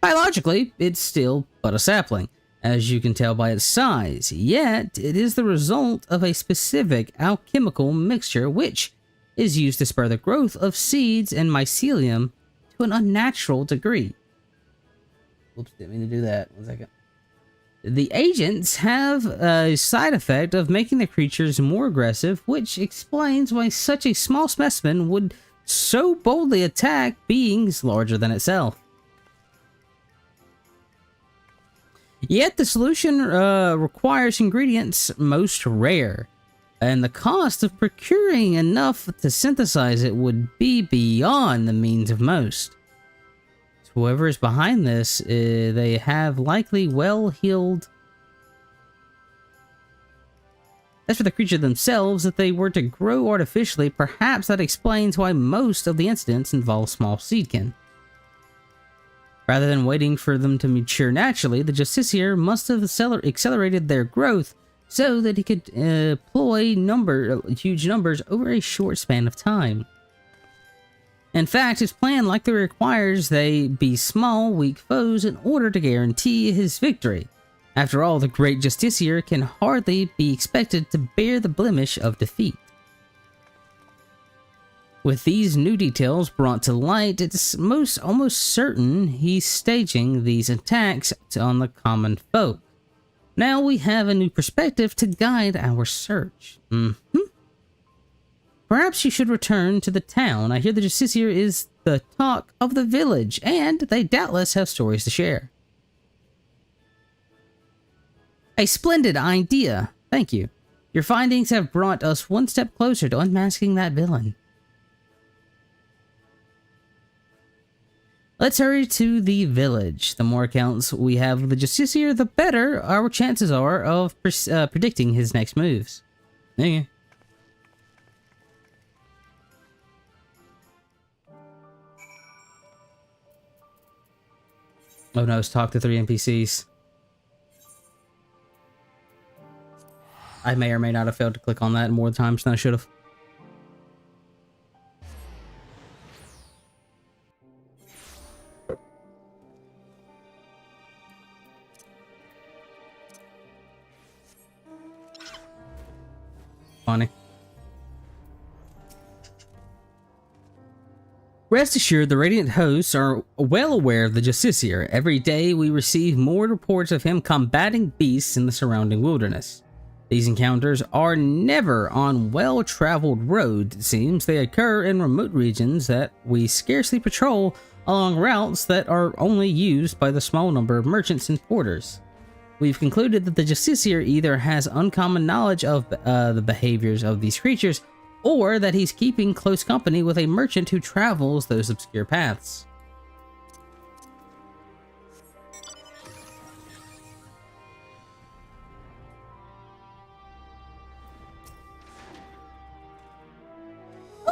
Biologically, it's still but a sapling, as you can tell by its size, yet it is the result of a specific alchemical mixture which is used to spur the growth of seeds and mycelium to an unnatural degree. Whoops, didn't mean to do that. 1 second. The agents have a side effect of making the creatures more aggressive, which explains why such a small specimen would so boldly attack beings larger than itself. Yet the solution requires ingredients most rare, and the cost of procuring enough to synthesize it would be beyond the means of most. Whoever is behind this, they have likely well-heeled. As for the creature themselves, if they were to grow artificially, perhaps that explains why most of the incidents involve small seedkin. Rather than waiting for them to mature naturally, the Justiciar must have accelerated their growth so that he could employ huge numbers over a short span of time. In fact, his plan likely requires they be small, weak foes in order to guarantee his victory. After all, the great Justiciar can hardly be expected to bear the blemish of defeat. With these new details brought to light, it's almost certain he's staging these attacks on the common folk. Now we have a new perspective to guide our search. Perhaps you should return to the town. I hear the Justiciar is the talk of the village, and they doubtless have stories to share. A splendid idea. Thank you. Your findings have brought us one step closer to unmasking that villain. Let's hurry to the village. The more accounts we have of the Justiciar, the better our chances are of predicting his next moves. There you go. Oh no, it's talk to 3 NPCs. I may or may not have failed to click on that more times than I should have. Funny. Rest assured, the Radiant hosts are well aware of the Justiciar. Every day we receive more reports of him combating beasts in the surrounding wilderness. These encounters are never on well-traveled roads, it seems. They occur in remote regions that we scarcely patrol, along routes that are only used by the small number of merchants and porters. We've concluded that the Justiciar either has uncommon knowledge of the behaviors of these creatures, or that he's keeping close company with a merchant who travels those obscure paths.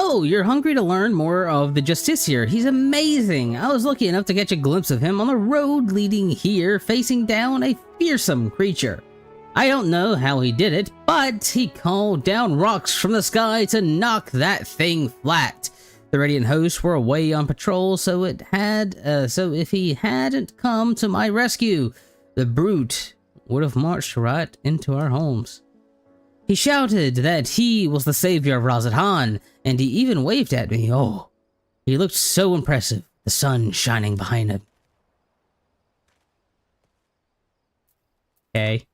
Oh, you're hungry to learn more of the Justiciar. He's amazing. I was lucky enough to catch a glimpse of him on the road leading here, facing down a fearsome creature. I don't know how he did it, but he called down rocks from the sky to knock that thing flat. The Radiant hosts were away on patrol, so if he hadn't come to my rescue, the brute would have marched right into our homes. He shouted that he was the savior of Razathan, and he even waved at me. Oh, he looked so impressive, the sun shining behind him. Okay.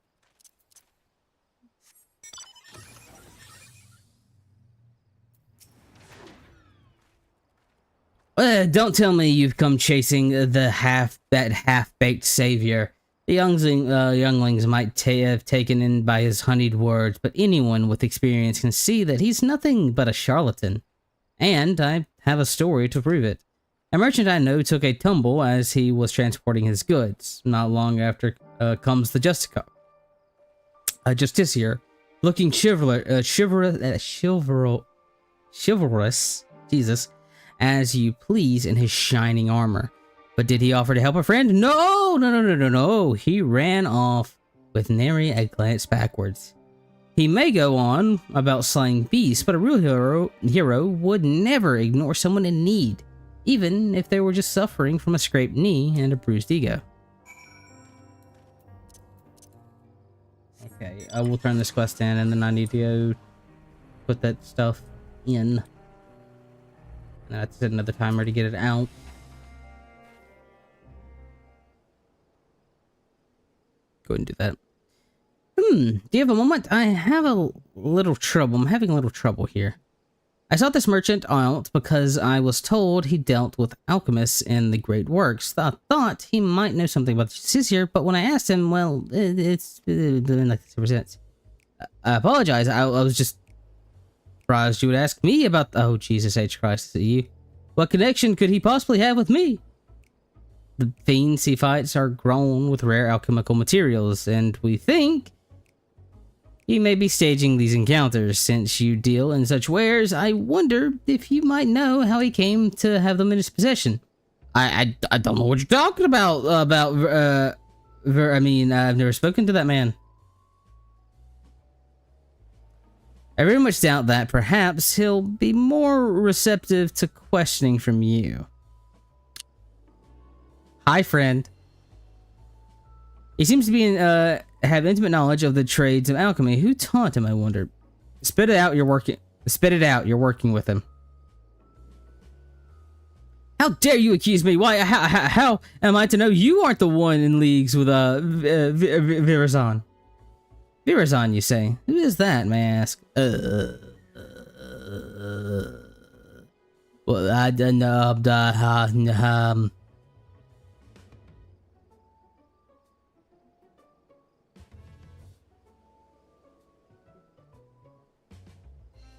Don't tell me you've come chasing that half-baked savior. The younglings might have taken in by his honeyed words, but anyone with experience can see that he's nothing but a charlatan. And I have a story to prove it. A merchant I know took a tumble as he was transporting his goods. Not long after comes the Justiciar, looking chivalrous, Jesus, as you please in his shining armor. But did he offer to help a friend? No. He ran off with nary a glance backwards. He may go on about slaying beasts, but a real hero would never ignore someone in need, even if they were just suffering from a scraped knee and a bruised ego. Okay, I will turn this quest in, and then I need to go put that stuff in. And I have to set another timer to get it out. Go ahead and do that. Do you have a moment? I have a little trouble. I'm having a little trouble here. I sought this merchant out because I was told he dealt with alchemists in the great works. I thought he might know something about the Justiciar, but when I asked him, well, it's been like 6%. I apologize. I was just surprised you would ask me about. Oh, Jesus H. Christ! Is it you? What connection could he possibly have with me? The fiends he fights are grown with rare alchemical materials, and we think he may be staging these encounters. Since you deal in such wares, I wonder if you might know how he came to have them in his possession. I don't know what you're talking about. I mean, I've never spoken to that man. I very much doubt that. Perhaps he'll be more receptive to questioning from you. Hi, friend. He seems to be have intimate knowledge of the trades of alchemy. Who taught him, I wonder? Spit it out. You're working with him. How dare you accuse me? Why? How am I to know you aren't the one in leagues with Virazan? Virazan, you say? Who is that, may I ask? Well, I don't know.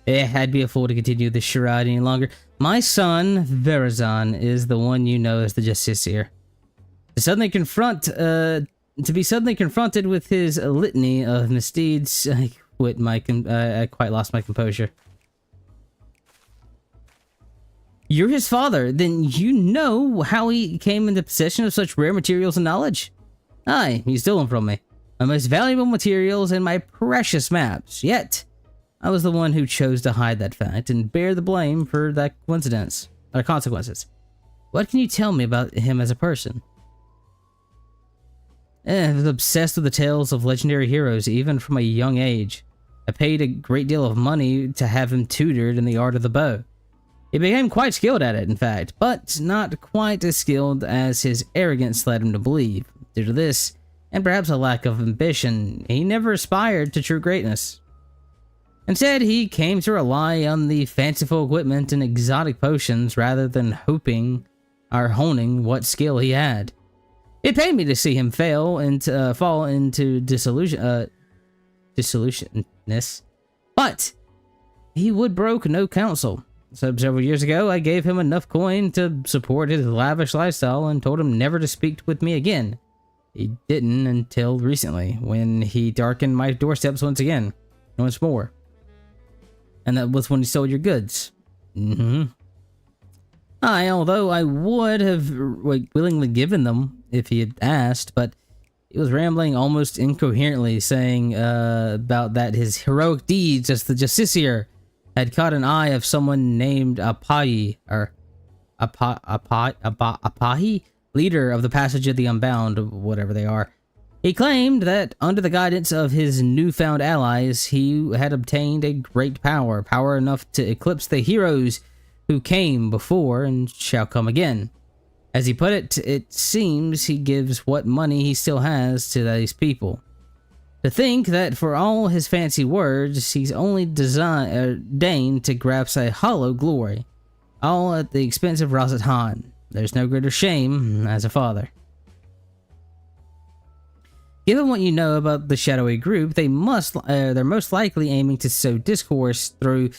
I'd be a fool to continue this charade any longer. My son, Virazan, is the one you know as the Justiciar. To be suddenly confronted with his litany of misdeeds, I quite lost my composure. You're his father, then you know how he came into possession of such rare materials and knowledge? Aye, he stole them from me. My most valuable materials and my precious maps. Yet, I was the one who chose to hide that fact and bear the blame for that consequences. What can you tell me about him as a person? I was obsessed with the tales of legendary heroes, even from a young age. I paid a great deal of money to have him tutored in the art of the bow. He became quite skilled at it, in fact, but not quite as skilled as his arrogance led him to believe. Due to this, and perhaps a lack of ambition, he never aspired to true greatness. Instead, he came to rely on the fanciful equipment and exotic potions rather than honing what skill he had. It pained me to see him fall into disillusionness, but he would broke no counsel. So several years ago, I gave him enough coin to support his lavish lifestyle and told him never to speak with me again. He didn't until recently, when he darkened my doorsteps once more. And that was when he stole your goods. Mm-hmm. Although I would have willingly given them if he had asked, but he was rambling almost incoherently, saying about that his heroic deeds as the Justiciar had caught an eye of someone named Apayi, or Apahi, leader of the Passage of the Unbound, whatever they are. He claimed that under the guidance of his newfound allies, he had obtained a great power enough to eclipse the heroes who came before and shall come again. As he put it, it seems he gives what money he still has to these people. To think that for all his fancy words, he's only deigned to grasp a hollow glory, all at the expense of Razat Han. There's no greater shame as a father. Given what you know about the shadowy group, they're most likely aiming to sow discourse through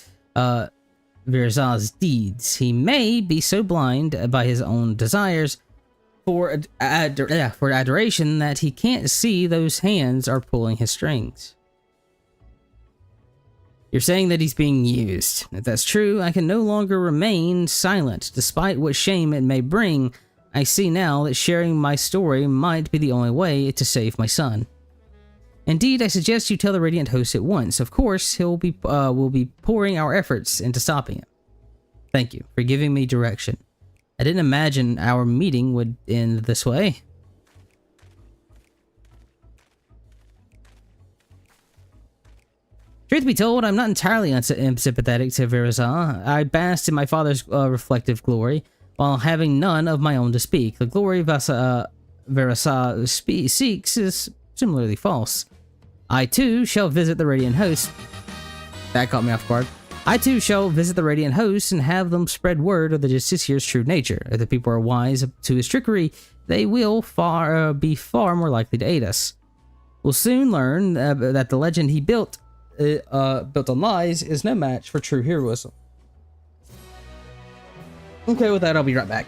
Virzal's deeds. He may be so blind by his own desires for adoration that he can't see those hands are pulling his strings. You're saying that he's being used. If that's true, I can no longer remain silent, despite what shame it may bring. I see now that sharing my story might be the only way to save my son. Indeed, I suggest you tell the Radiant Host at once. Of course, we'll be pouring our efforts into stopping him. Thank you for giving me direction. I didn't imagine our meeting would end this way. Truth be told, I'm not entirely unsympathetic to Virzal. I basked in my father's reflective glory, while having none of my own to speak. The glory Virzal seeks is similarly false. I too shall visit the Radiant Host. That caught me off guard. I too shall visit the Radiant Host and have them spread word of the Justiciar's true nature. If the people are wise to his trickery, they will be far more likely to aid us. We'll soon learn that the legend he built on lies is no match for true heroism. Okay, with that, I'll be right back.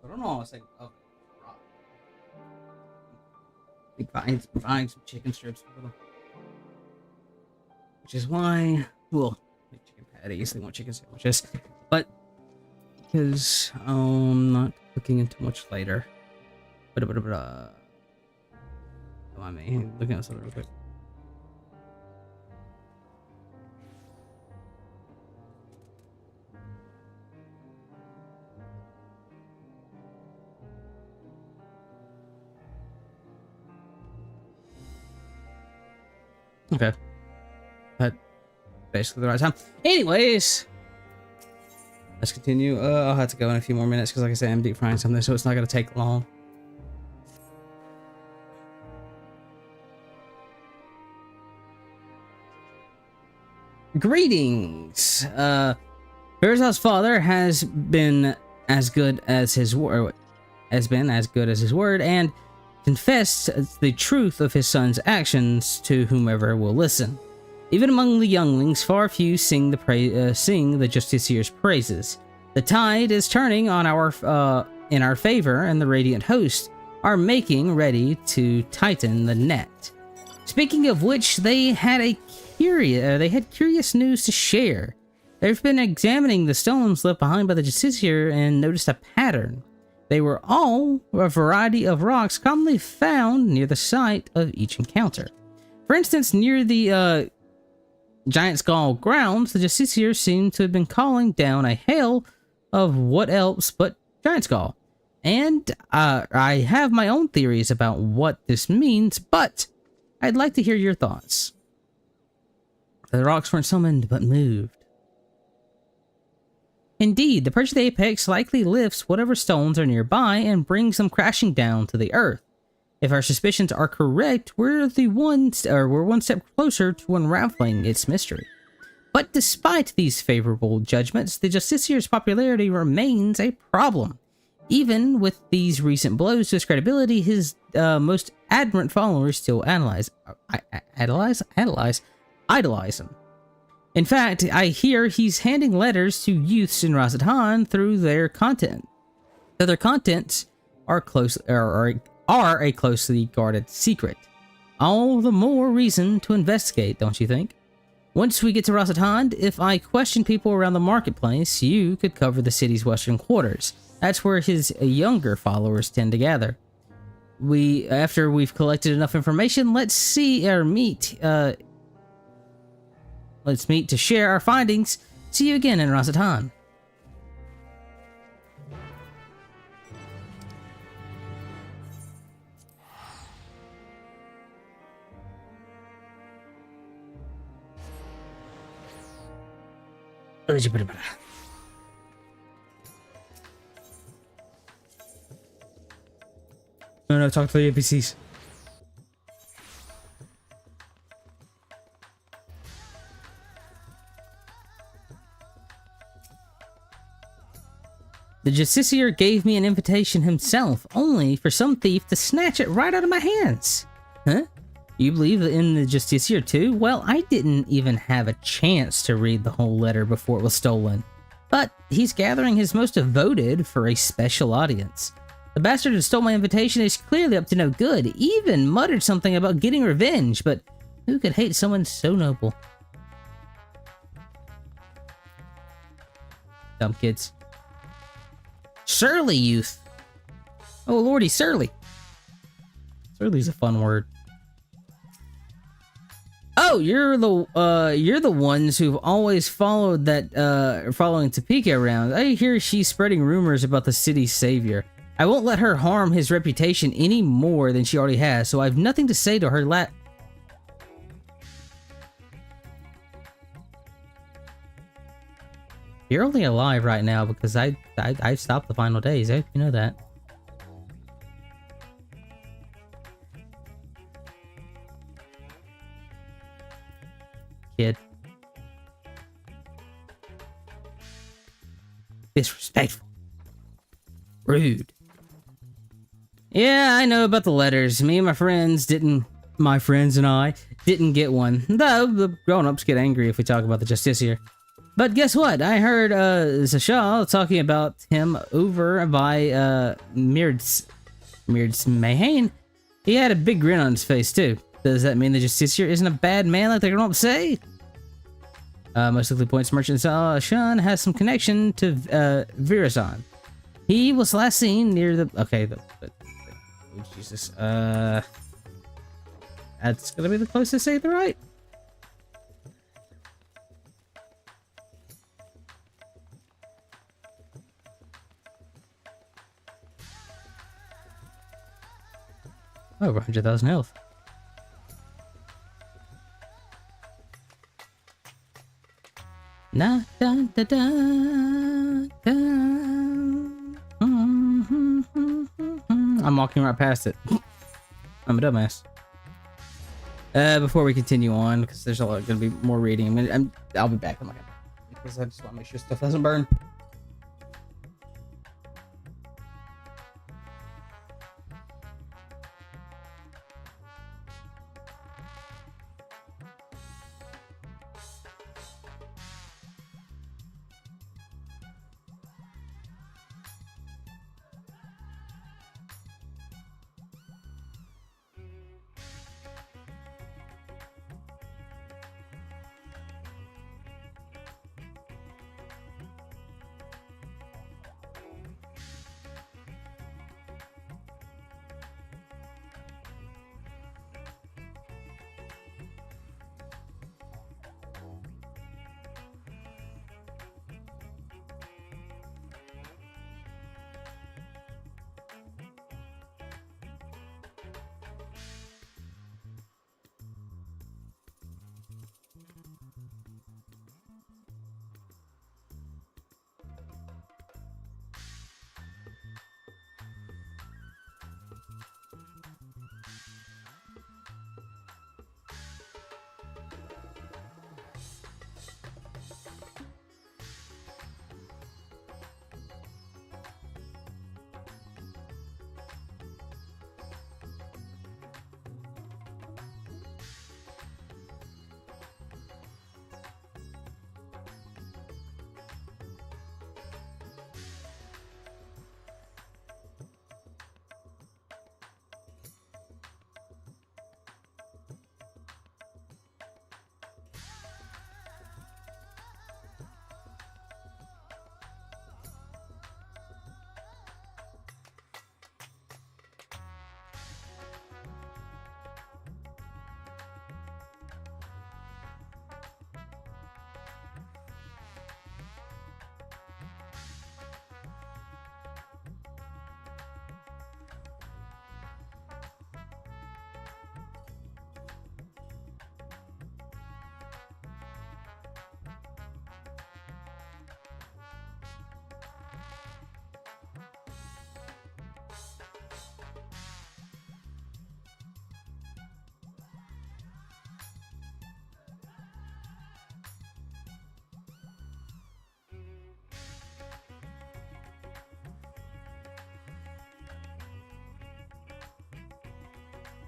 I don't know. It's like, oh, buying some chicken strips for them, which is why, well, chicken patties. They want chicken sandwiches, but because I'm not looking into much later. Come on, me. Looking at something real quick. Okay. But basically the right time. Anyways, let's continue. I'll have to go in a few more minutes because, like I said, I'm deep frying something, so it's not going to take long. Greetings. Berzal's father has been as good as his word, and confessed the truth of his son's actions to whomever will listen. Even among the younglings, far few sing the Justicier's praises. The tide is turning on in our favor, and the Radiant Host are making ready to tighten the net. Speaking of which, they had curious news to share. They've been examining the stones left behind by the Justiciar and noticed a pattern. They were all a variety of rocks commonly found near the site of each encounter. For instance, near the Giant Skull grounds, the Justiciar seemed to have been calling down a hail of what else but Giant Skull. And I have my own theories about what this means, but I'd like to hear your thoughts. The rocks weren't summoned, but moved. Indeed, the Purge of the Apex likely lifts whatever stones are nearby and brings them crashing down to the earth. If our suspicions are correct, we're one step closer to unraveling its mystery. But despite these favorable judgments, the Justiciar's popularity remains a problem. Even with these recent blows to his credibility, his most adamant followers still idolize him. In fact, I hear he's handing letters to youths in Razatan through their content. Their contents are a closely guarded secret. All the more reason to investigate, don't you think? Once we get to Razatan, if I question people around the marketplace, you could cover the city's western quarters. That's where his younger followers tend to gather. After we've collected enough information, let's meet to share our findings. See you again in Razatan. No, talk to the NPCs. The Justiciar gave me an invitation himself, only for some thief to snatch it right out of my hands. Huh? You believe in the Justiciar too? Well, I didn't even have a chance to read the whole letter before it was stolen. But he's gathering his most devoted for a special audience. The bastard who stole my invitation is clearly up to no good, even muttered something about getting revenge, but who could hate someone so noble? Dumb kids. Surly youth. Oh lordy, surly. Surly's a fun word. Oh, you're the ones who've always following Topeka around. I hear she's spreading rumors about the city's savior. I won't let her harm his reputation any more than she already has, so I have nothing to say to her You're only alive right now because I stopped the final days. You know that. Kid. Disrespectful. Rude. Yeah, I know about the letters. Me and my friends and I didn't get one. Though the grown-ups get angry if we talk about the Justiciar. But guess what? I heard Zashal talking about him over by Mirds Mahane. He had a big grin on his face too. Does that mean the Justiciar isn't a bad man like the grown-ups say? Most likely points merchant Shun has some connection to Virazon. He was last seen near the... Okay, oh, Jesus. That's gonna be the closest to the right. Oh, over 100,000 health. Na da da da da. I'm walking right past it. I'm a dumbass. Before we continue on, because there's a lot gonna be more reading. I'll be back. I'm not gonna, because I just want to make sure stuff doesn't burn.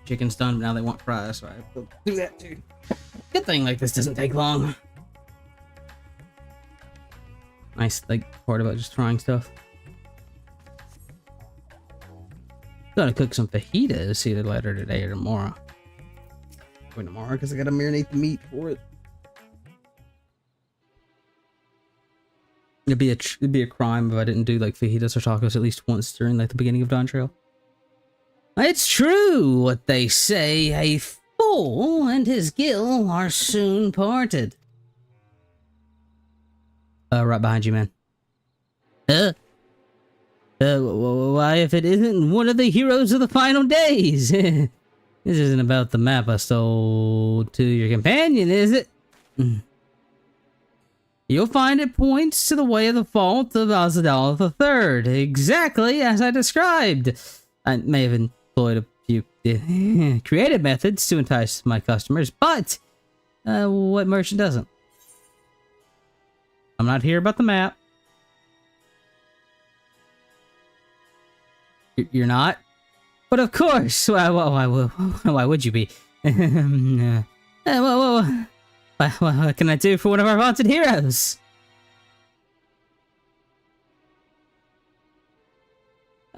Chicken's done, but now they want fries, so I have to do that too. Good thing like this doesn't take long. Nice like part about just trying stuff. Gonna cook some fajitas either later today or tomorrow. Or tomorrow because I gotta marinate the meat for it. It'd be a crime if I didn't do like fajitas or tacos at least once during like the beginning of Dawn Trail. It's true what they say, a fool and his gill are soon parted. Right behind you, man. Why if it isn't one of the heroes of the final days? This isn't about the map I stole to your companion, is it? You'll find it points to the way of the vault of Azadal III, exactly as I described. I may have employed a few creative methods to entice my customers, but what merchant doesn't? I'm not here about the map. You're not? But of course! Why would you be? What can I do for one of our vaunted heroes?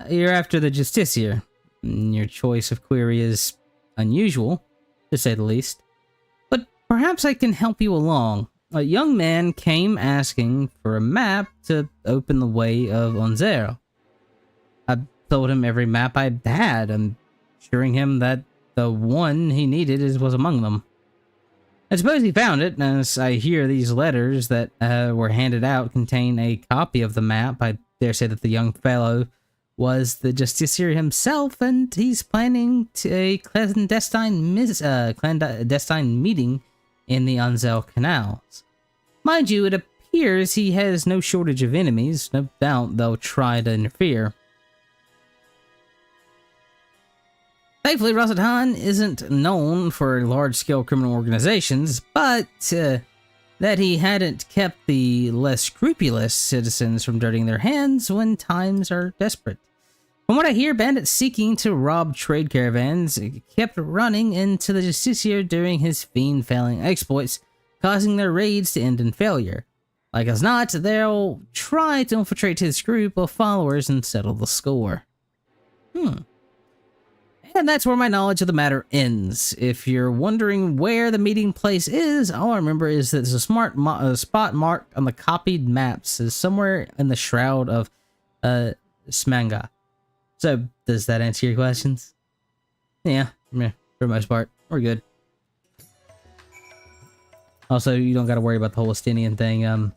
You're after the Justiciar. Your choice of query is unusual, to say the least. But perhaps I can help you along. a young man came asking for a map to open the way of Onzero. I told him every map I had, assuring him that the one he needed was among them. I suppose he found it, as I hear these letters that were handed out contain a copy of the map. I dare say that the young fellow was the Justiciar himself, and he's planning a clandestine meeting in the Anzel canals. Mind you, it appears he has no shortage of enemies. No doubt they'll try to interfere. Thankfully, Rasatan isn't known for large-scale criminal organizations, but that he hadn't kept the less scrupulous citizens from dirtying their hands when times are desperate. From what I hear, bandits seeking to rob trade caravans kept running into the Justiciar during his fiend-failing exploits, causing their raids to end in failure. Like as not, they'll try to infiltrate his group of followers and settle the score. And that's where my knowledge of the matter ends. If you're wondering where the meeting place is, all I remember is that there's a spot marked on the copied maps is somewhere in the Shroud of Smanga. So, does that answer your questions? Yeah, for the most part. We're good. Also, you don't got to worry about the whole Estinian thing.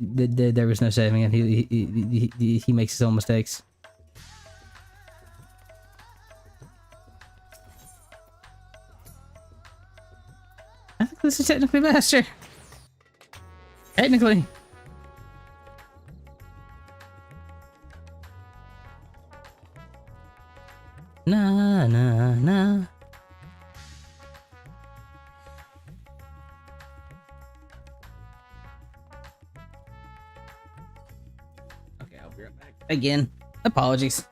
There was no saving it. He makes his own mistakes. I think this is technically faster. Technically. Na na na. Okay, I'll be right back. Again, apologies.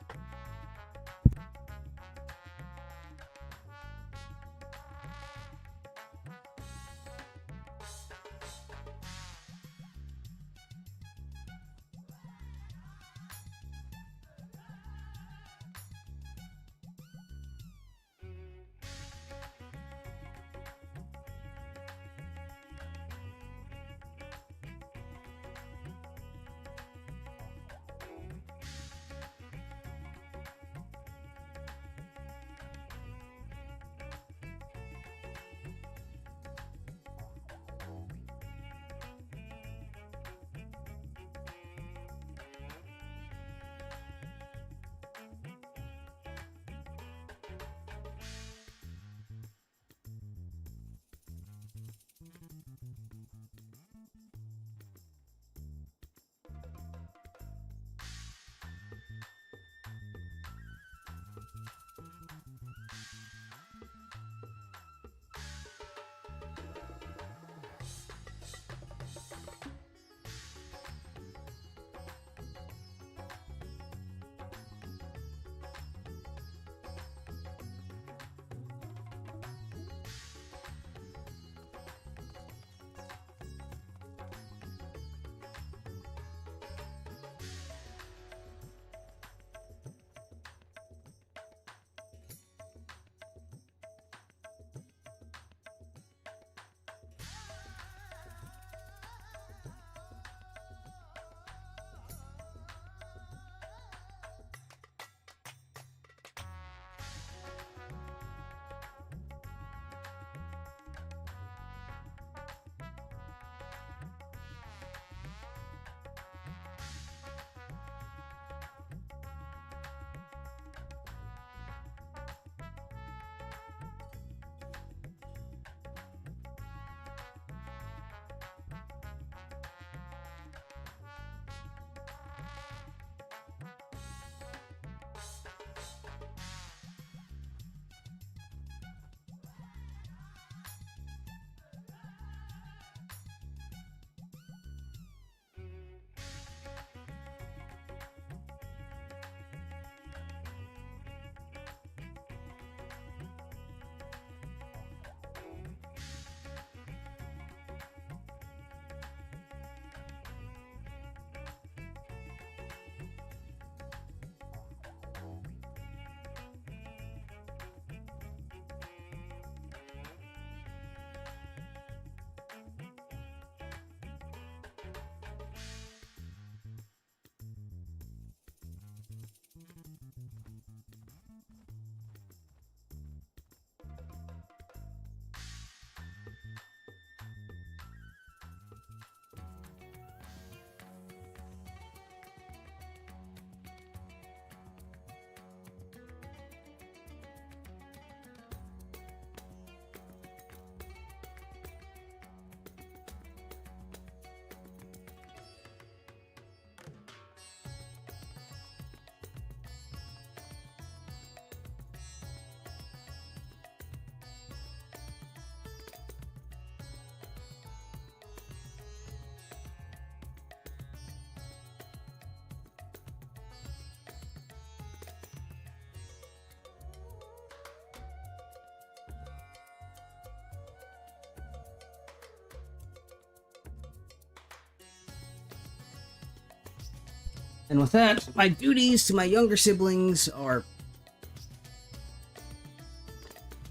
And with that, my duties to my younger siblings are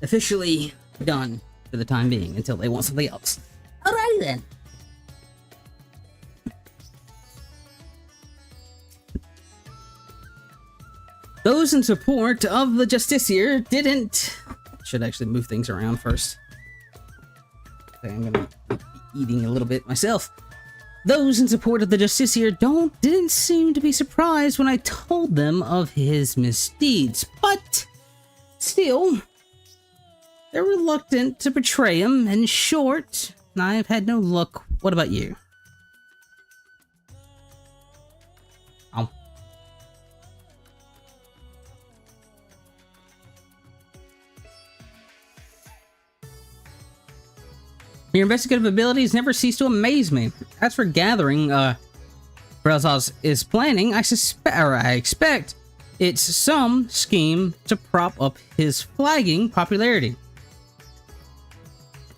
officially done for the time being until they want something else. Alrighty then. Those in support of the Justiciar didn't... Should actually move things around first. Okay, I'm gonna be eating a little bit myself. Those in support of the Justiciar didn't seem to be surprised when I told them of his misdeeds, but still, they're reluctant to betray him. In short, I've had no luck. What about you? Oh. Your investigative abilities never cease to amaze me. As for gathering, Brazos is planning, I expect it's some scheme to prop up his flagging popularity.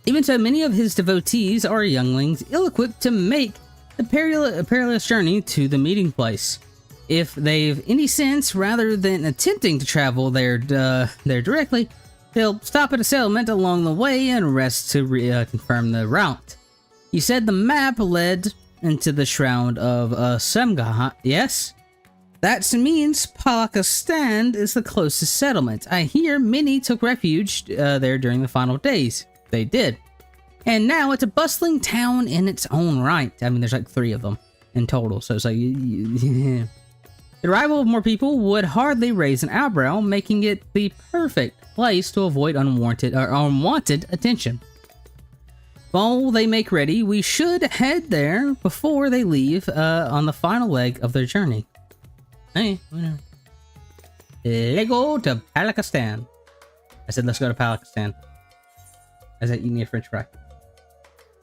Even so, many of his devotees are younglings ill-equipped to make the perilous journey to the meeting place. If they've any sense, rather than attempting to travel there directly, they'll stop at a settlement along the way and rest to confirm the route. You said the map led into the Shroud of Semga, yes? That means Palakistan is the closest settlement. I hear many took refuge there during the final days. They did. And now it's a bustling town in its own right. I mean, there's like 3 of them in total, so it's like... The arrival of more people would hardly raise an eyebrow, making it the perfect place to avoid unwanted attention. While they make ready, we should head there before they leave on the final leg of their journey. Hey, whatever. Let's go to Palakistan. I said let's go to Palakistan. I said you need a french fry.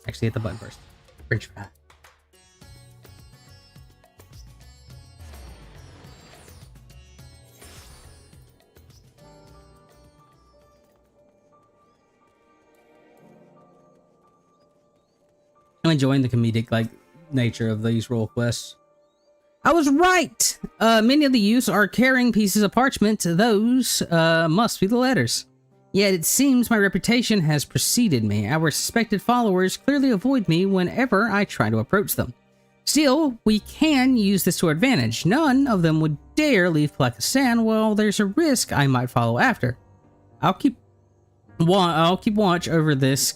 Actually, hit the button first. French fry. I'm enjoying the comedic nature of these role quests. I was right! Many of the youths are carrying pieces of parchment. Those must be the letters. Yet it seems my reputation has preceded me. Our suspected followers clearly avoid me whenever I try to approach them. Still, we can use this to our advantage. None of them would dare leave Palakistan while there's a risk I might follow after. I'll keep watch over this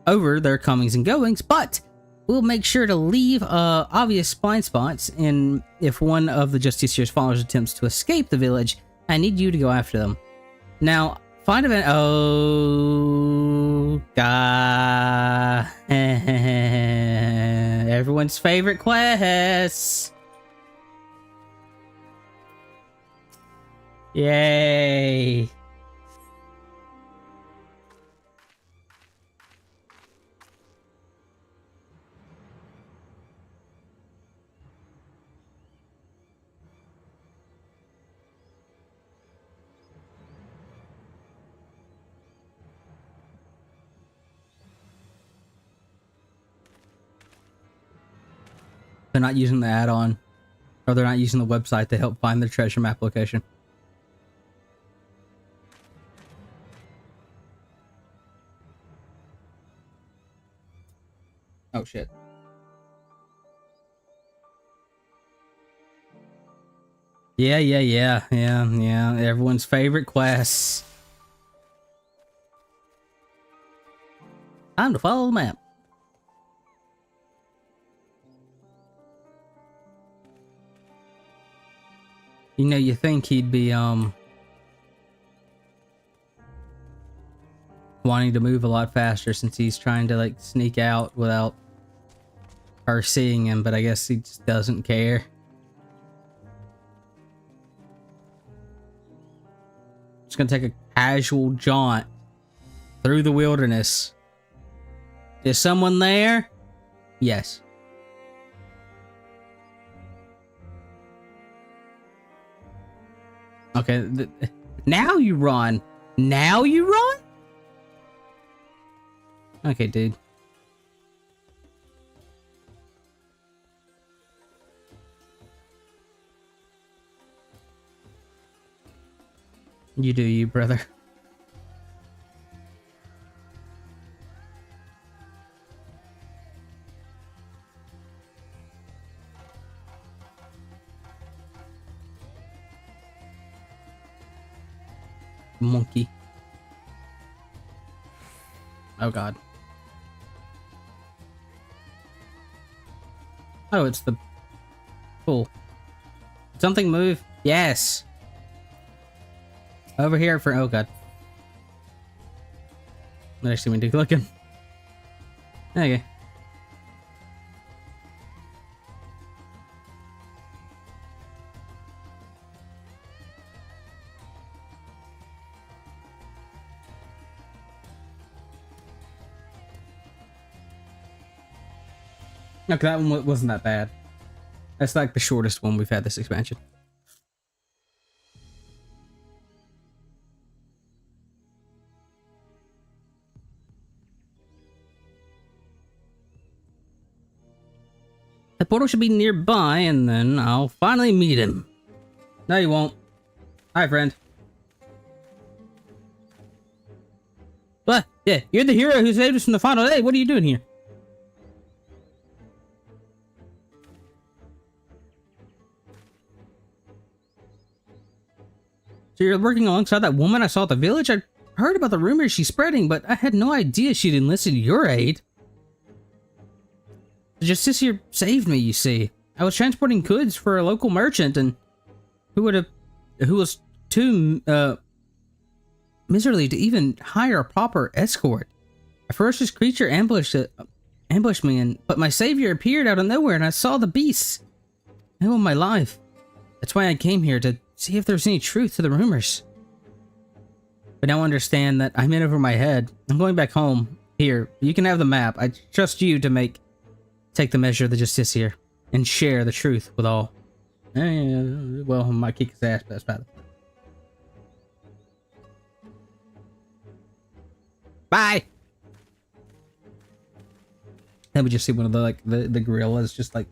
over their comings and goings, but we'll make sure to leave obvious blind spots, and if one of the Justiciar's followers attempts to escape the village, I need you to go after them. Now, find a... Oh, God. Everyone's favorite quest. Yay. They're not using the add-on, or they're not using the website to help find their treasure map location. Oh shit. Yeah. Everyone's favorite quests. Time to follow the map. You know, you think he'd be, wanting to move a lot faster since he's trying to, sneak out without her seeing him, but I guess he just doesn't care. Just gonna take a casual jaunt through the wilderness. Is someone there? Yes. Okay, now you run. Now you run? Okay, dude. You do you, brother. Monkey. Oh god. Oh, it's the... Cool. Something move? Yes! Over here for... Oh god. I actually mean to look in. Okay. Okay, that one wasn't that bad. That's like the shortest one we've had this expansion. The portal should be nearby, and then I'll finally meet him. No, you won't. Hi, friend. What? Yeah, you're the hero who saved us from the final day. What are you doing here? So you're working alongside that woman I saw at the village? I heard about the rumors she's spreading, but I had no idea she'd enlisted your aid. The Justiciar saved me, you see. I was transporting goods for a local merchant, and who was too miserly to even hire a proper escort. A ferocious creature ambushed me, but my savior appeared out of nowhere, and I saw the beasts. I owe my life. That's why I came here, to see if there's any truth to the rumors. But now I understand that I'm in over my head. I'm going back home. Here, you can have the map. I trust you to take the measure of the Justiciar and share the truth with all. Well, I might kick his ass, but that's bad. Bye! Then we just see one of the gorillas just like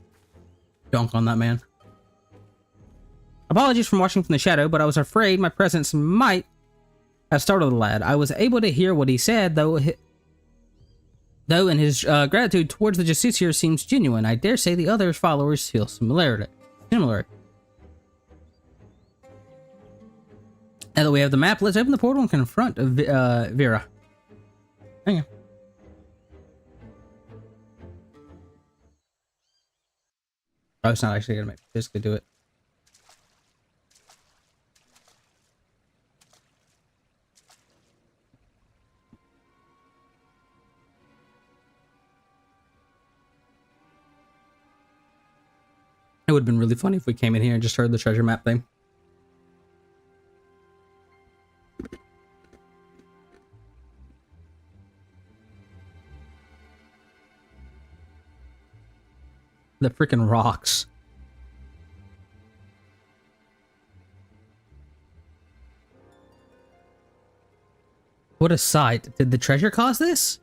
dunk on that man. Apologies for watching from the shadow, but I was afraid my presence might have startled the lad. I was able to hear what he said, though, and his gratitude towards the Justiciar seems genuine. I dare say the other followers feel similar. Now that we have the map, let's open the portal and confront Vera. Hang on. Oh, it's not actually going to physically do it. It would have been really funny if we came in here and just heard the treasure map thing. The freaking rocks. What a sight. Did the treasure cause this?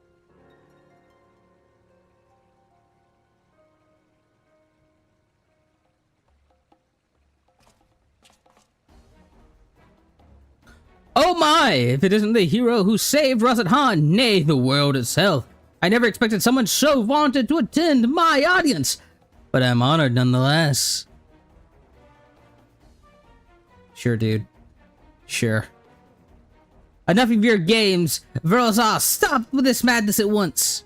Oh my! If it isn't the hero who saved Rasathan, nay, the world itself. I never expected someone so vaunted to attend my audience, but I'm honored nonetheless. Sure, dude. Sure. Enough of your games, Verazah. Stop with this madness at once.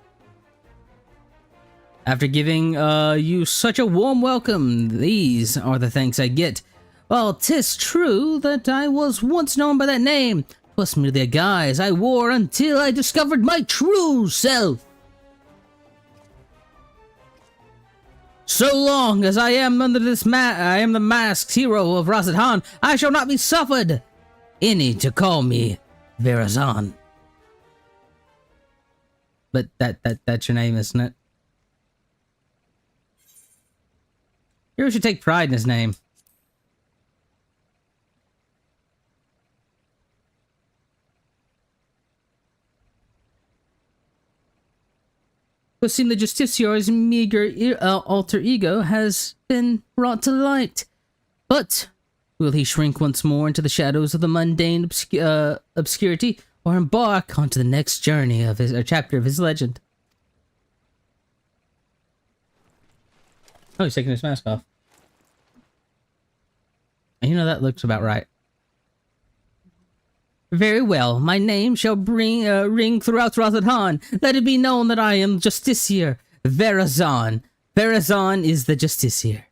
After giving you such a warm welcome, these are the thanks I get. Well, 'tis true that I was once known by that name. 'Twas merely a guise I wore until I discovered my true self. So long as I am under this I am the masked hero of Rasathan, I shall not be suffered any to call me Verazan. But that's your name, isn't it? Hero should take pride in his name. It would seem the Justiciar's meager alter ego has been brought to light. But Will he shrink once more into the shadows of the mundane obscurity, or embark onto the next journey of his chapter of his legend? Oh, he's taking his mask off. You know, that looks about right. Very well, my name shall ring throughout Razadhan. Let it be known that I am Justiciar Verazan. Verazan is the Justiciar.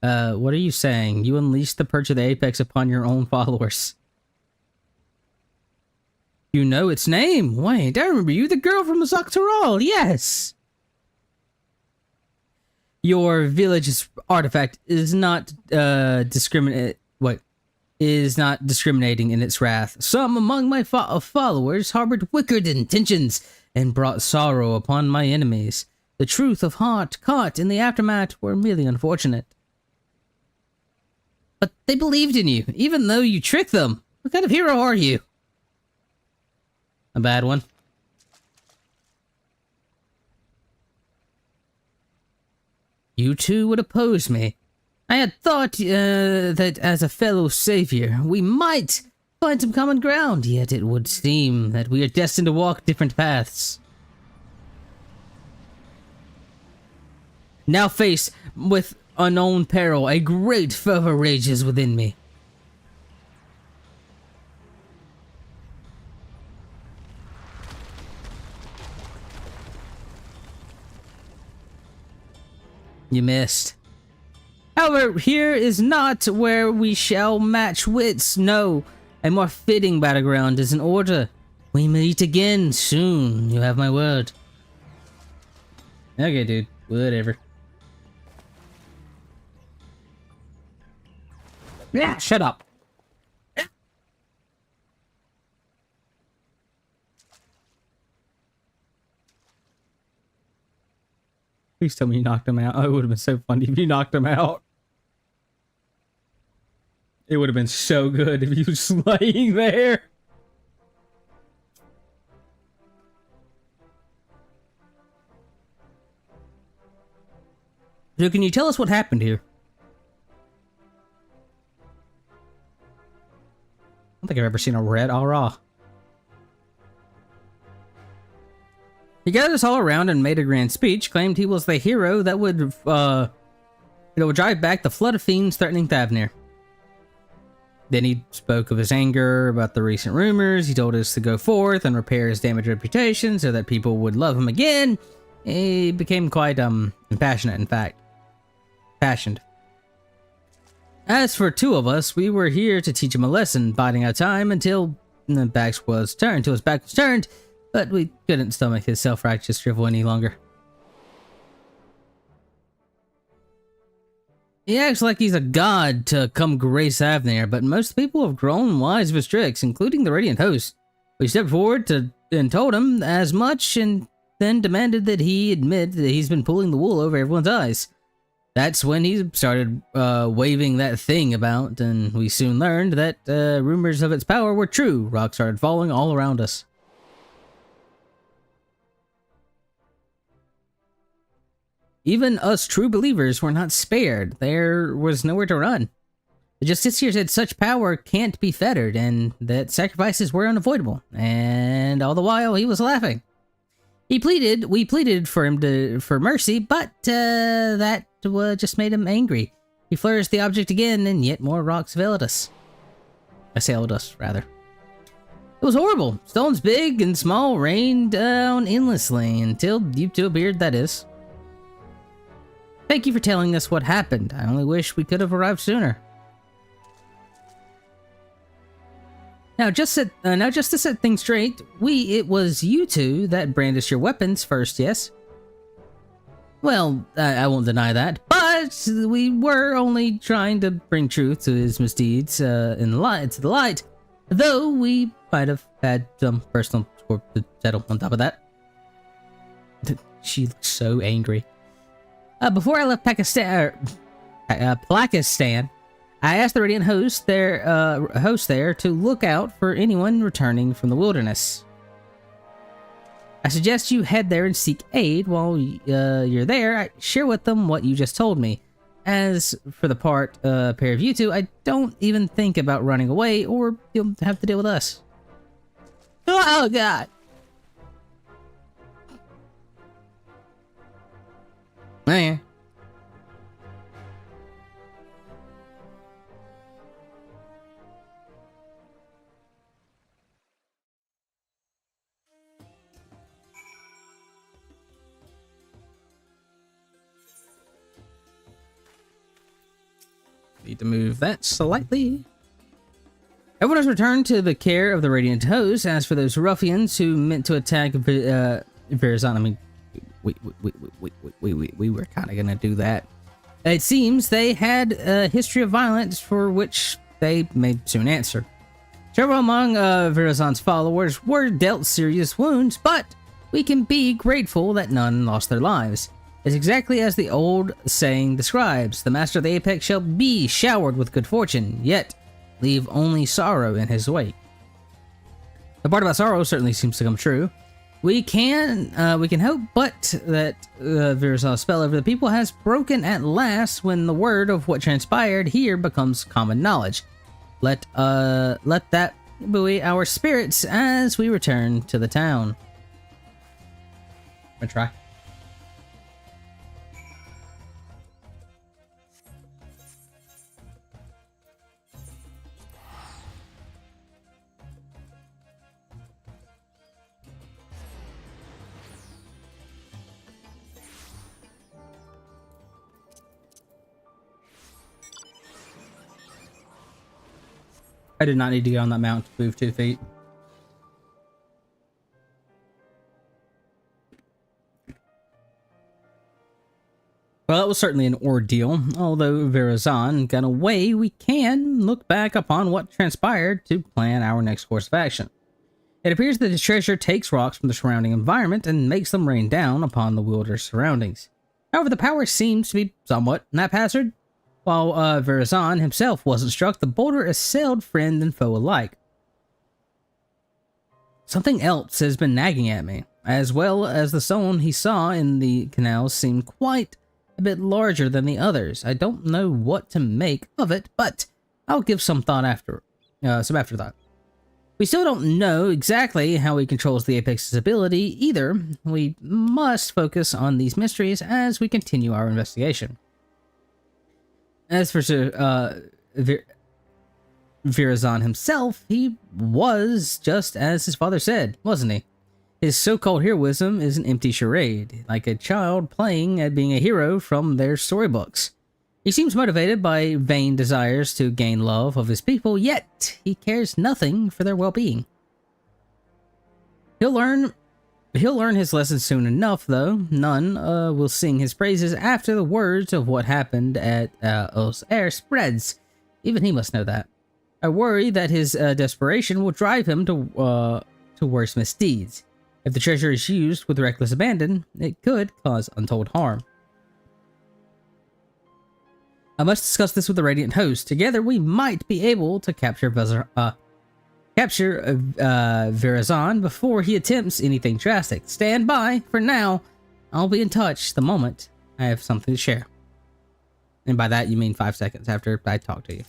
What are you saying? You unleashed the Perch of the Apex upon your own followers. You know its name. Wait, I remember you, the girl from Azoktaral. Yes. Your village's artifact is not is not discriminating in its wrath. Some among my followers harbored wicked intentions and brought sorrow upon my enemies. The truth of heart caught in the aftermath were merely unfortunate. But they believed in you, even though you tricked them. What kind of hero are you? A bad one. You two would oppose me. I had thought that as a fellow savior, we might find some common ground, yet it would seem that we are destined to walk different paths. Now faced with unknown peril, a great fervor rages within me. You missed. However, here is not where we shall match wits. No, a more fitting battleground is in order. We meet again soon. You have my word. Okay, dude. Whatever. Yeah, shut up. Please tell me you knocked him out. Oh, it would have been so funny if you knocked him out. It would have been so good if he was just laying there. So can you tell us what happened here? I don't think I've ever seen a red aura. He gathered us all around and made a grand speech, claimed he was the hero that would drive back the flood of fiends threatening Thavnir. Then he spoke of his anger about the recent rumors. He told us to go forth and repair his damaged reputation so that people would love him again. He became quite impassionate, in fact. Passionate. As for two of us, we were here to teach him a lesson, biding our time until his back was turned. But we couldn't stomach his self-righteous drivel any longer. He acts like he's a god to come grace Thavnir, but most people have grown wise of his tricks, including the Radiant Host. We stepped forward and told him as much, and then demanded that he admit that he's been pulling the wool over everyone's eyes. That's when he started waving that thing about, and we soon learned that rumors of its power were true. Rocks started falling all around us. Even us true believers were not spared. There was nowhere to run. The Justiciars had such power can't be fettered, and that sacrifices were unavoidable. And all the while, he was laughing. We pleaded for him for mercy, but that just made him angry. He flourished the object again, and yet more rocks assailed us, rather. It was horrible. Stones big and small rained down endlessly until you two appeared, that is. Thank you for telling us what happened. I only wish we could have arrived sooner. Now, just to set things straight, it was you two that brandished your weapons first, yes? Well, I won't deny that, but we were only trying to bring truth to his misdeeds to the light, though we might have had some personal score to settle on top of that. She looks so angry. Before I left Pakistan, I asked the Radiant host there to look out for anyone returning from the wilderness. I suggest you head there and seek aid. While you're there, share with them what you just told me. As for the pair of you two, I don't even think about running away, or you'll have to deal with us. Oh, God! Oh, yeah. Need to move that slightly. Everyone has returned to the care of the Radiant Host. As for those ruffians who meant to attack Verazon, I mean, we were kind of gonna do that. It seems they had a history of violence for which they may soon answer. Several among Verazon's followers were dealt serious wounds, but we can be grateful that none lost their lives. It's exactly as the old saying describes: the master of the Apex shall be showered with good fortune, yet leave only sorrow in his wake. The part about sorrow certainly seems to come true. We can hope, but that Verazon's spell over the people has broken at last when the word of what transpired here becomes common knowledge. Let that buoy our spirits as we return to the town. I'm gonna try. I did not need to get on that mount to move 2 feet. Well, that was certainly an ordeal. Although Verazon got away, we can look back upon what transpired to plan our next course of action. It appears that the treasure takes rocks from the surrounding environment and makes them rain down upon the wielder's surroundings. However, the power seems to be somewhat haphazard. While Verazon himself wasn't struck, the boulder assailed friend and foe alike. Something else has been nagging at me, as well as the stone he saw in the canals seemed quite a bit larger than the others. I don't know what to make of it, but I'll give some afterthought. We still don't know exactly how he controls the Apex's ability either. We must focus on these mysteries as we continue our investigation. As for Verazon himself, he was just as his father said, wasn't he? His so-called heroism is an empty charade, like a child playing at being a hero from their storybooks. He seems motivated by vain desires to gain love of his people, yet he cares nothing for their well-being. He'll learn his lesson soon enough, though. None will sing his praises after the words of what happened at Os Air spreads. Even he must know that. I worry that his desperation will drive him to worse misdeeds. If the treasure is used with reckless abandon, it could cause untold harm. I must discuss this with the Radiant Host. Together, we might be able to capture Verazon before he attempts anything drastic. Stand by for now. I'll be in touch the moment I have something to share. And by that, you mean 5 seconds after I talk to you.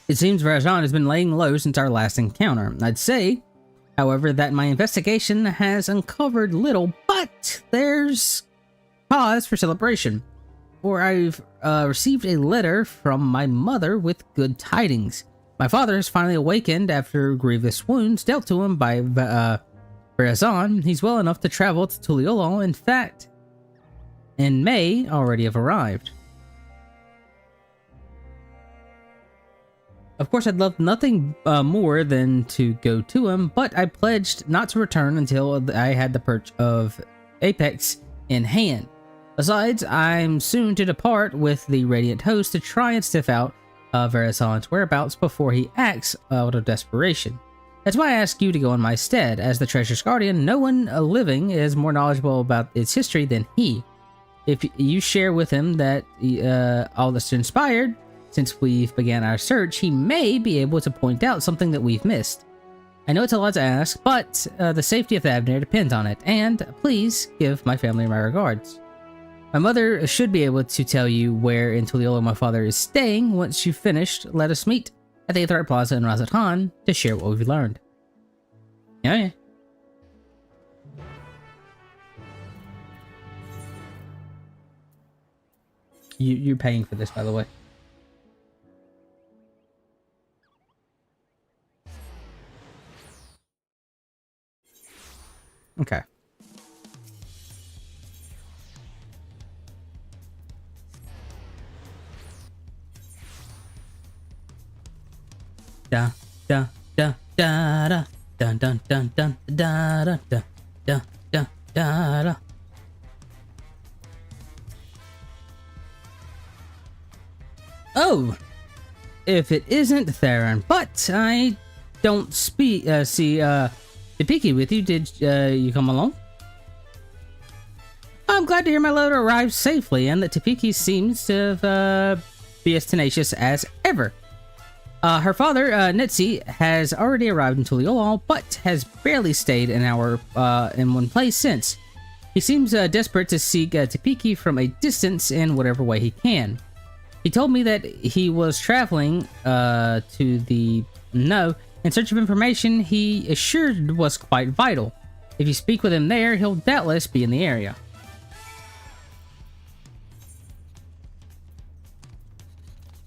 It seems Verazon has been laying low since our last encounter. I'd say, however, that my investigation has uncovered little, but there's cause for celebration. For I've received a letter from my mother with good tidings. My father has finally awakened after grievous wounds dealt to him by Verazon. He's well enough to travel to Tuliolo. In fact, in May already have arrived. Of course, I'd love nothing more than to go to him, but I pledged not to return until I had the perch of Apex in hand. Besides, I'm soon to depart with the Radiant Host to try and sniff out Verazon's whereabouts before he acts out of desperation. That's why I ask you to go in my stead. As the treasure's guardian, no one living is more knowledgeable about its history than he. If you share with him that all that's inspired, since we've began our search, he may be able to point out something that we've missed. I know it's a lot to ask, but the safety of the Avenir depends on it, and please give my family my regards. My mother should be able to tell you where in Tuliolo my father is staying. Once you've finished, let us meet at the Aetherite Plaza in Razatan to share what we've learned. Yeah. You're paying for this, by the way. Okay. Da da da da da dun dun dun dun da da da da da da da. Oh, if it isn't Theron, but I don't see Tipiki with you. Did you come along? I'm glad to hear my load arrived safely, and that Tipiki seems to be as tenacious as ever. Her father, Nitsi, has already arrived in Tuliolo, but has barely stayed in one place since. He seems desperate to seek Tipiki from a distance in whatever way he can. He told me that he was traveling to the No in search of information he assured was quite vital. If you speak with him there, he'll doubtless be in the area.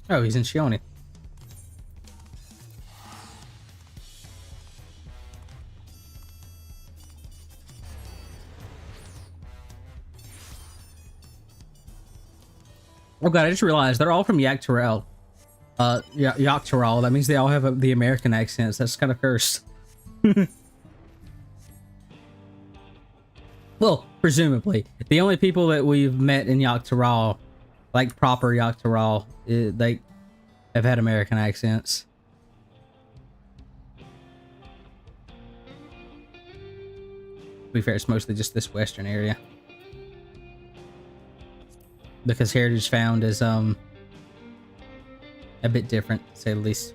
Oh, he's in Shioni. Oh god, I just realized they're all from Yaktarel. Yaktarel. That means they all have the American accents. That's kind of cursed. Well, presumably. The only people that we've met in Yaktarel, like proper Yaktarel, they have had American accents. To be fair, it's mostly just this western area. Because Heritage Found is a bit different, to say the least.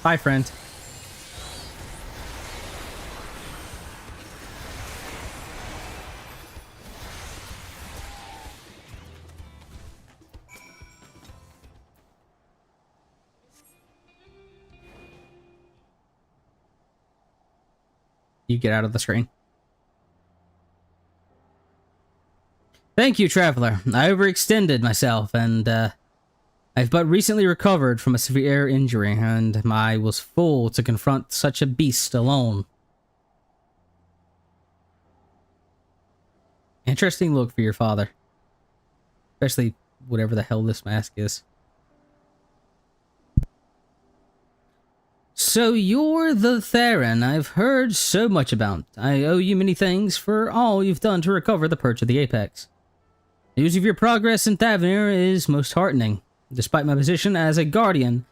Bye, friend. You get out of the screen. Thank you, traveler. I overextended myself, and I've but recently recovered from a severe injury, and I was full to confront such a beast alone. Interesting look for your father. Especially whatever the hell this mask is. So you're the Theron I've heard so much about. I owe you many things for all you've done to recover the Perch of the Apex. News of your progress in Thavnir is most heartening. Despite my position as a guardian,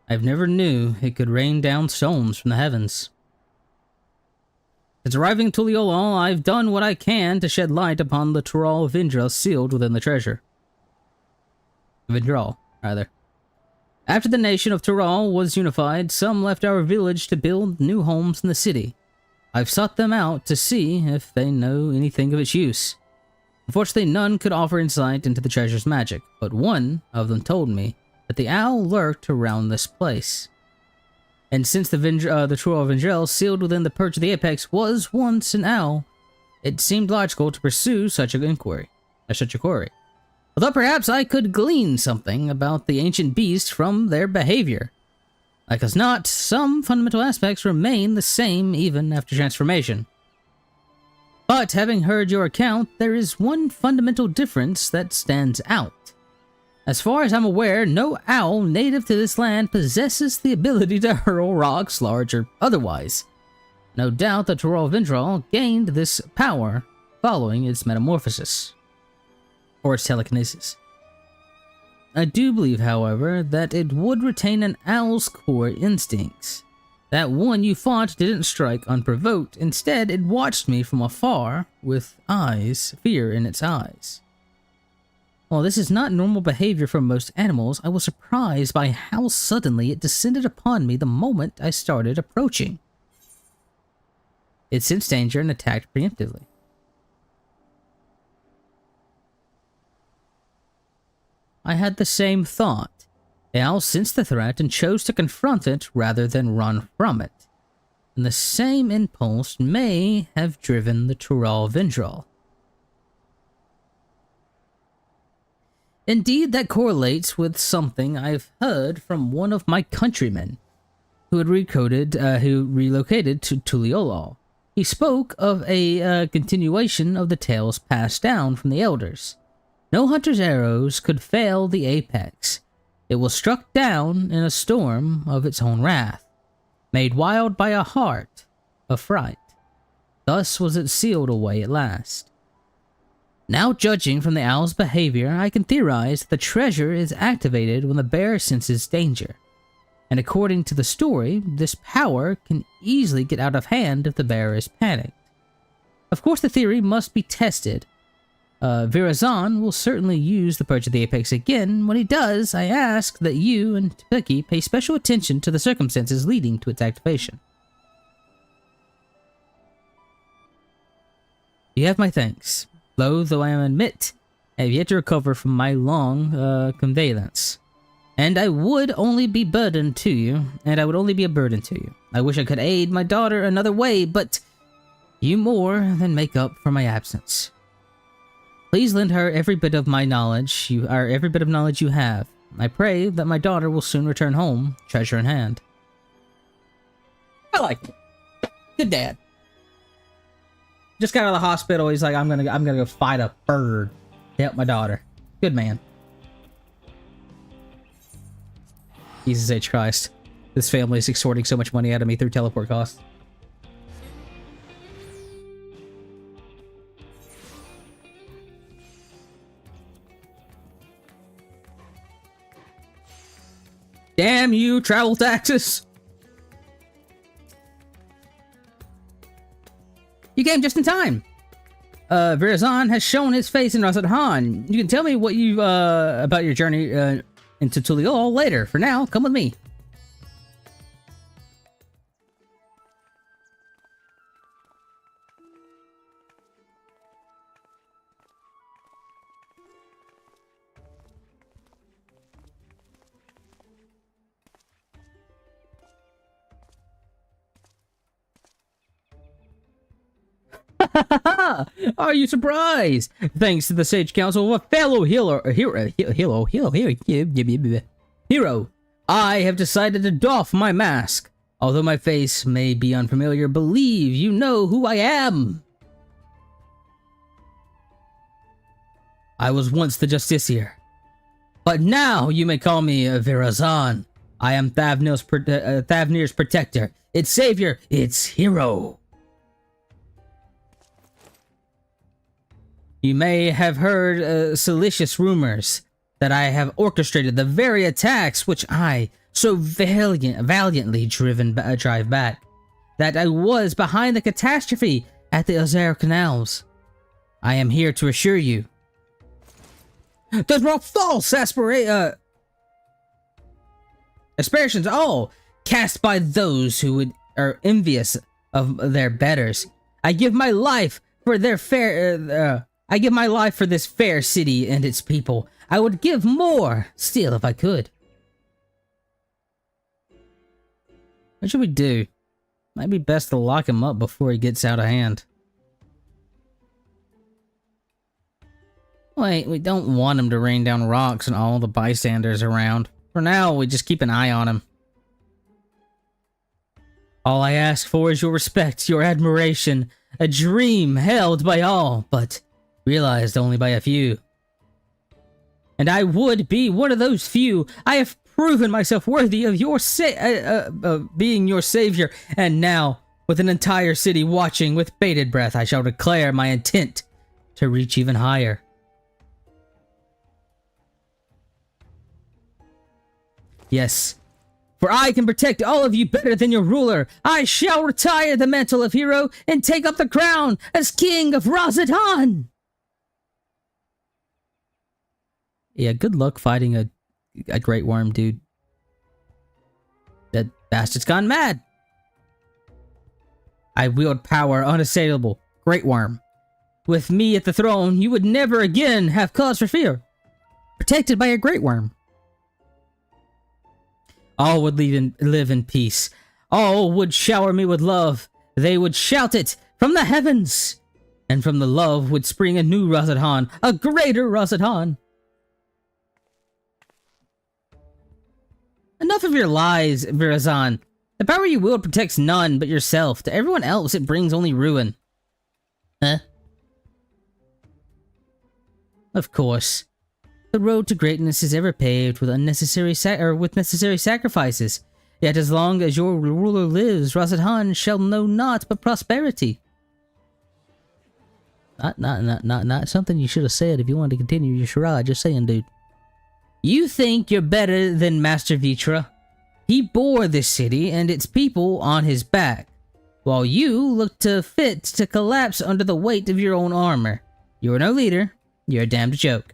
I've never knew it could rain down stones from the heavens. Since arriving in Tuliolo, I've done what I can to shed light upon the Tural of Indra sealed within the treasure. Vindral, rather. After the nation of Tural was unified, some left our village to build new homes in the city. I've sought them out to see if they know anything of its use. Unfortunately, none could offer insight into the treasure's magic, but one of them told me that the owl lurked around this place. And since the Tural of Indra sealed within the Perch of the Apex was once an owl, it seemed logical to pursue such a query. Although perhaps I could glean something about the ancient beast from their behavior. Like as not, some fundamental aspects remain the same even after transformation. But having heard your account, there is one fundamental difference that stands out. As far as I'm aware, no owl native to this land possesses the ability to hurl rocks, large or otherwise. No doubt the Tural Vindral gained this power following its metamorphosis. Or its telekinesis. I do believe, however, that it would retain an owl's core instincts. That one you fought didn't strike unprovoked. Instead, it watched me from afar with eyes, fear in its eyes. While this is not normal behavior for most animals, I was surprised by how suddenly it descended upon me the moment I started approaching. It sensed danger and attacked preemptively. I had the same thought. The owl sensed the threat and chose to confront it rather than run from it. And the same impulse may have driven the Tural Vindral. Indeed, that correlates with something I've heard from one of my countrymen who had relocated to Tuliolol. He spoke of a continuation of the tales passed down from the elders. No hunter's arrows could fail the apex. It was struck down in a storm of its own wrath, made wild by a heart of fright. Thus was it sealed away at last. Now, judging from the owl's behavior, I can theorize that the treasure is activated when the bear senses danger. And according to the story, this power can easily get out of hand if the bear is panicked. Of course, the theory must be tested. Virazan will certainly use the Purge of the Apex again. When he does, I ask that you and Tepeki pay special attention to the circumstances leading to its activation. You have my thanks. Though I admit, I have yet to recover from my long convalescence. And I would only be a burden to you. I wish I could aid my daughter another way, but you more than make up for my absence. Please lend her every bit of knowledge you have. I pray that my daughter will soon return home, treasure in hand. I like it. Good dad. Just got out of the hospital. He's like, I'm gonna go fight a bird to help my daughter. Good man. Jesus H. Christ. This family is extorting so much money out of me through teleport costs. Damn you, travel taxes! You came just in time. Virazan has shown his face in Rasad Han. You can tell me what you about your journey into Tuliol later. For now, come with me. Are you surprised? Thanks to the Sage Council of a fellow hero, I have decided to doff my mask. Although my face may be unfamiliar, believe you know who I am. I was once the Justiciar, but now you may call me Virazan. I am Thavnir's protector, its savior, its hero. You may have heard salacious rumors that I have orchestrated the very attacks which I so valiantly drive back. That I was behind the catastrophe at the Ozero Canals. I am here to assure you. Those were all false aspirations, all cast by those who are envious of their betters. I give my life for their I give my life for this fair city and its people. I would give more still if I could. What should we do? Might be best to lock him up before he gets out of hand. Wait, we don't want him to rain down rocks on all the bystanders around. For now, we just keep an eye on him. All I ask for is your respect, your admiration, a dream held by all, but realized only by a few. And I would be one of those few. I have proven myself worthy of your being your savior, and now, with an entire city watching with bated breath, I shall declare my intent to reach even higher. Yes, for I can protect all of you better than your ruler. I shall retire the mantle of hero and take up the crown as king of Razatan. Yeah, good luck fighting a great worm, dude. That bastard's gone mad. I wield power unassailable. Great worm. With me at the throne, you would never again have cause for fear. Protected by a great worm. All would live in peace. All would shower me with love. They would shout it from the heavens. And from the love would spring a new Razatan, a greater Razatan. Enough of your lies, Virazan. The power you wield protects none but yourself. To everyone else, it brings only ruin. Huh? Of course. The road to greatness is ever paved with necessary sacrifices. Yet as long as your ruler lives, Razatan shall know naught but prosperity. Not something you should have said if you wanted to continue your charade. Just saying, dude. You think you're better than Master Vitra? He bore this city and its people on his back, while you look fit to collapse under the weight of your own armor. You're no leader. You're a damned joke.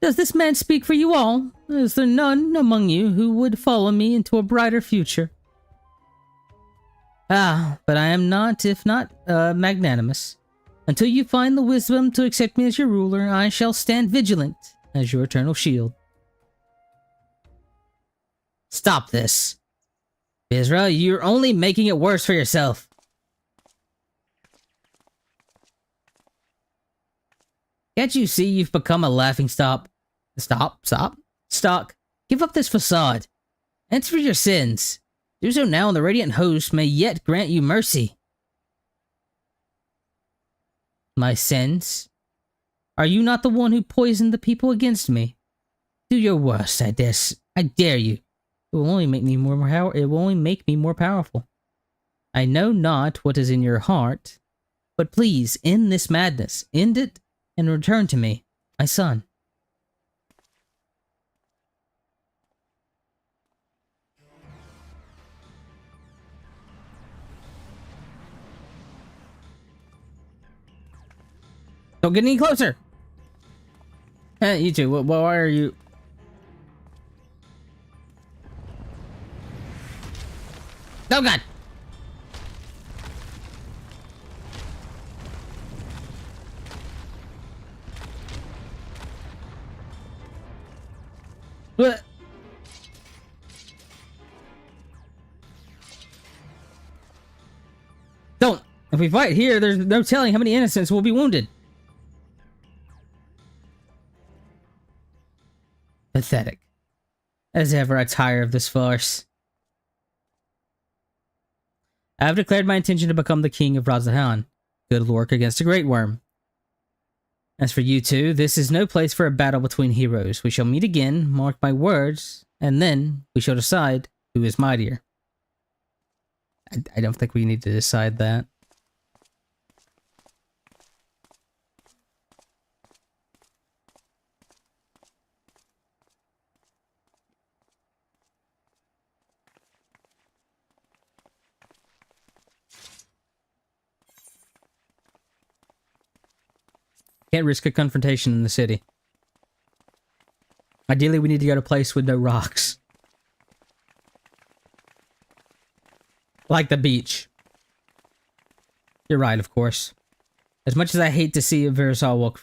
Does this man speak for you all? Is there none among you who would follow me into a brighter future? Ah, but I am not, if not, magnanimous. Until you find the wisdom to accept me as your ruler, I shall stand vigilant as your eternal shield. Stop this. Bizra, you're only making it worse for yourself. Can't you see you've become a laughingstock? Stock. Give up this facade. Answer for your sins. Do so now and the Radiant Host may yet grant you mercy. My sins? Are you not the one who poisoned the people against me? Do your worst, I dare you. It will only make me more powerful. I know not what is in your heart, but please end this madness. End it and return to me, my son. Don't get any closer! You two, why are you... Oh god! What? Don't! If we fight here, there's no telling how many innocents will be wounded. Pathetic. As ever, I tire of this farce. I have declared my intention to become the king of Razahan. Good work against a great worm. As for you two, this is no place for a battle between heroes. We shall meet again, mark my words, and then we shall decide who is mightier. I don't think we need to decide that. Can't risk a confrontation in the city. Ideally, we need to go to a place with no rocks. Like the beach. You're right, of course. As much as I hate to see Virazan walk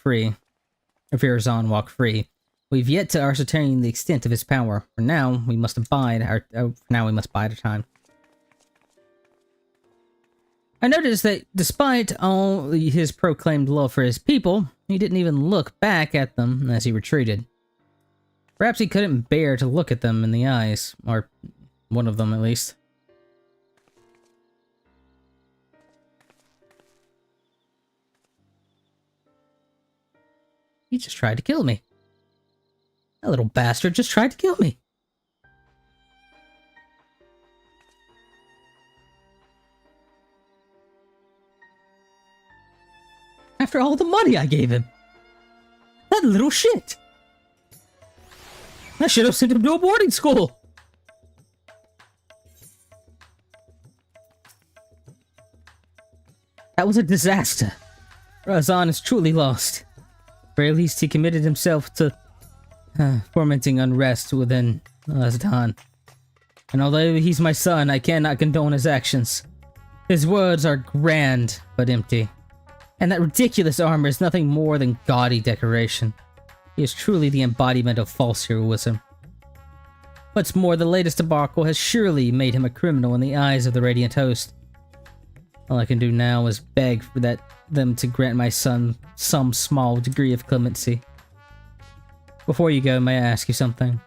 free, we've yet to ascertain the extent of his power. For now, we must bide our time. I noticed that despite all his proclaimed love for his people, he didn't even look back at them as he retreated. Perhaps he couldn't bear to look at them in the eyes, or one of them at least. He just tried to kill me. That little bastard just tried to kill me. After all the money I gave him. That little shit. I should have sent him to a boarding school! That was a disaster. Razan is truly lost. Or at least he committed himself to fomenting unrest within Azdan. And although he's my son, I cannot condone his actions. His words are grand, but empty. And that ridiculous armor is nothing more than gaudy decoration. He is truly the embodiment of false heroism. What's more, the latest debacle has surely made him a criminal in the eyes of the Radiant Host. All I can do now is beg for them to grant my son some small degree of clemency. Before you go, may I ask you something?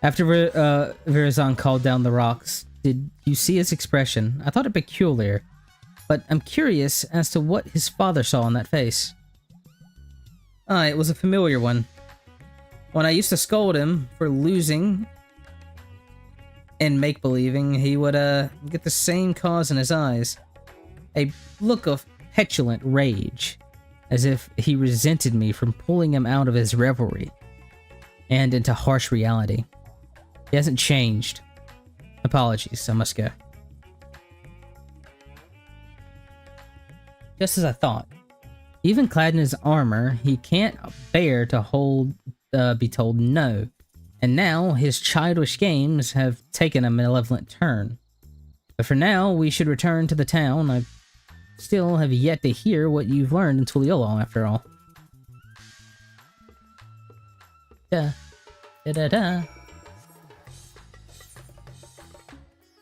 After Virazan called down the rocks, did you see his expression? I thought it peculiar, but I'm curious as to what his father saw on that face. It was a familiar one. When I used to scold him for losing and make-believing, he would get the same cause in his eyes. A look of petulant rage, as if he resented me from pulling him out of his revelry and into harsh reality. He hasn't changed. Apologies, I must go. Just as I thought. Even clad in his armor, he can't bear to be told no. And now, his childish games have taken a malevolent turn. But for now, we should return to the town. I still have yet to hear what you've learned in Tuliolo, after all. Da da da da.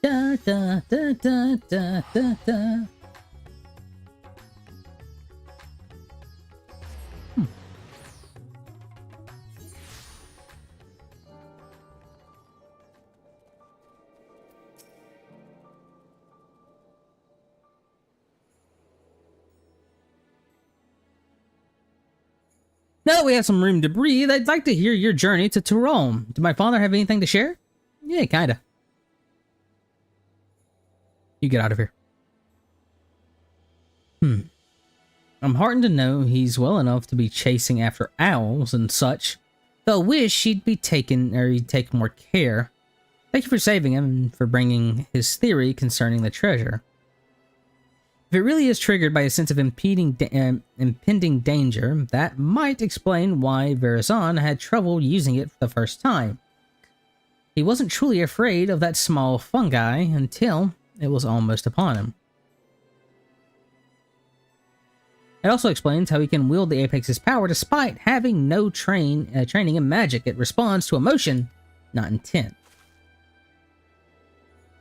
Da da da da da da da. Now that we have some room to breathe, I'd like to hear your journey to Tyrone. Did my father have anything to share? Yeah, kinda. You get out of here. I'm heartened to know he's well enough to be chasing after owls and such, though I wish he'd take more care. Thank you for saving him and for bringing his theory concerning the treasure. If it really is triggered by a sense of impending danger, that might explain why Virazan had trouble using it for the first time. He wasn't truly afraid of that small fungi until it was almost upon him. It also explains how he can wield the Apex's power despite having no training in magic. It responds to emotion, not intent.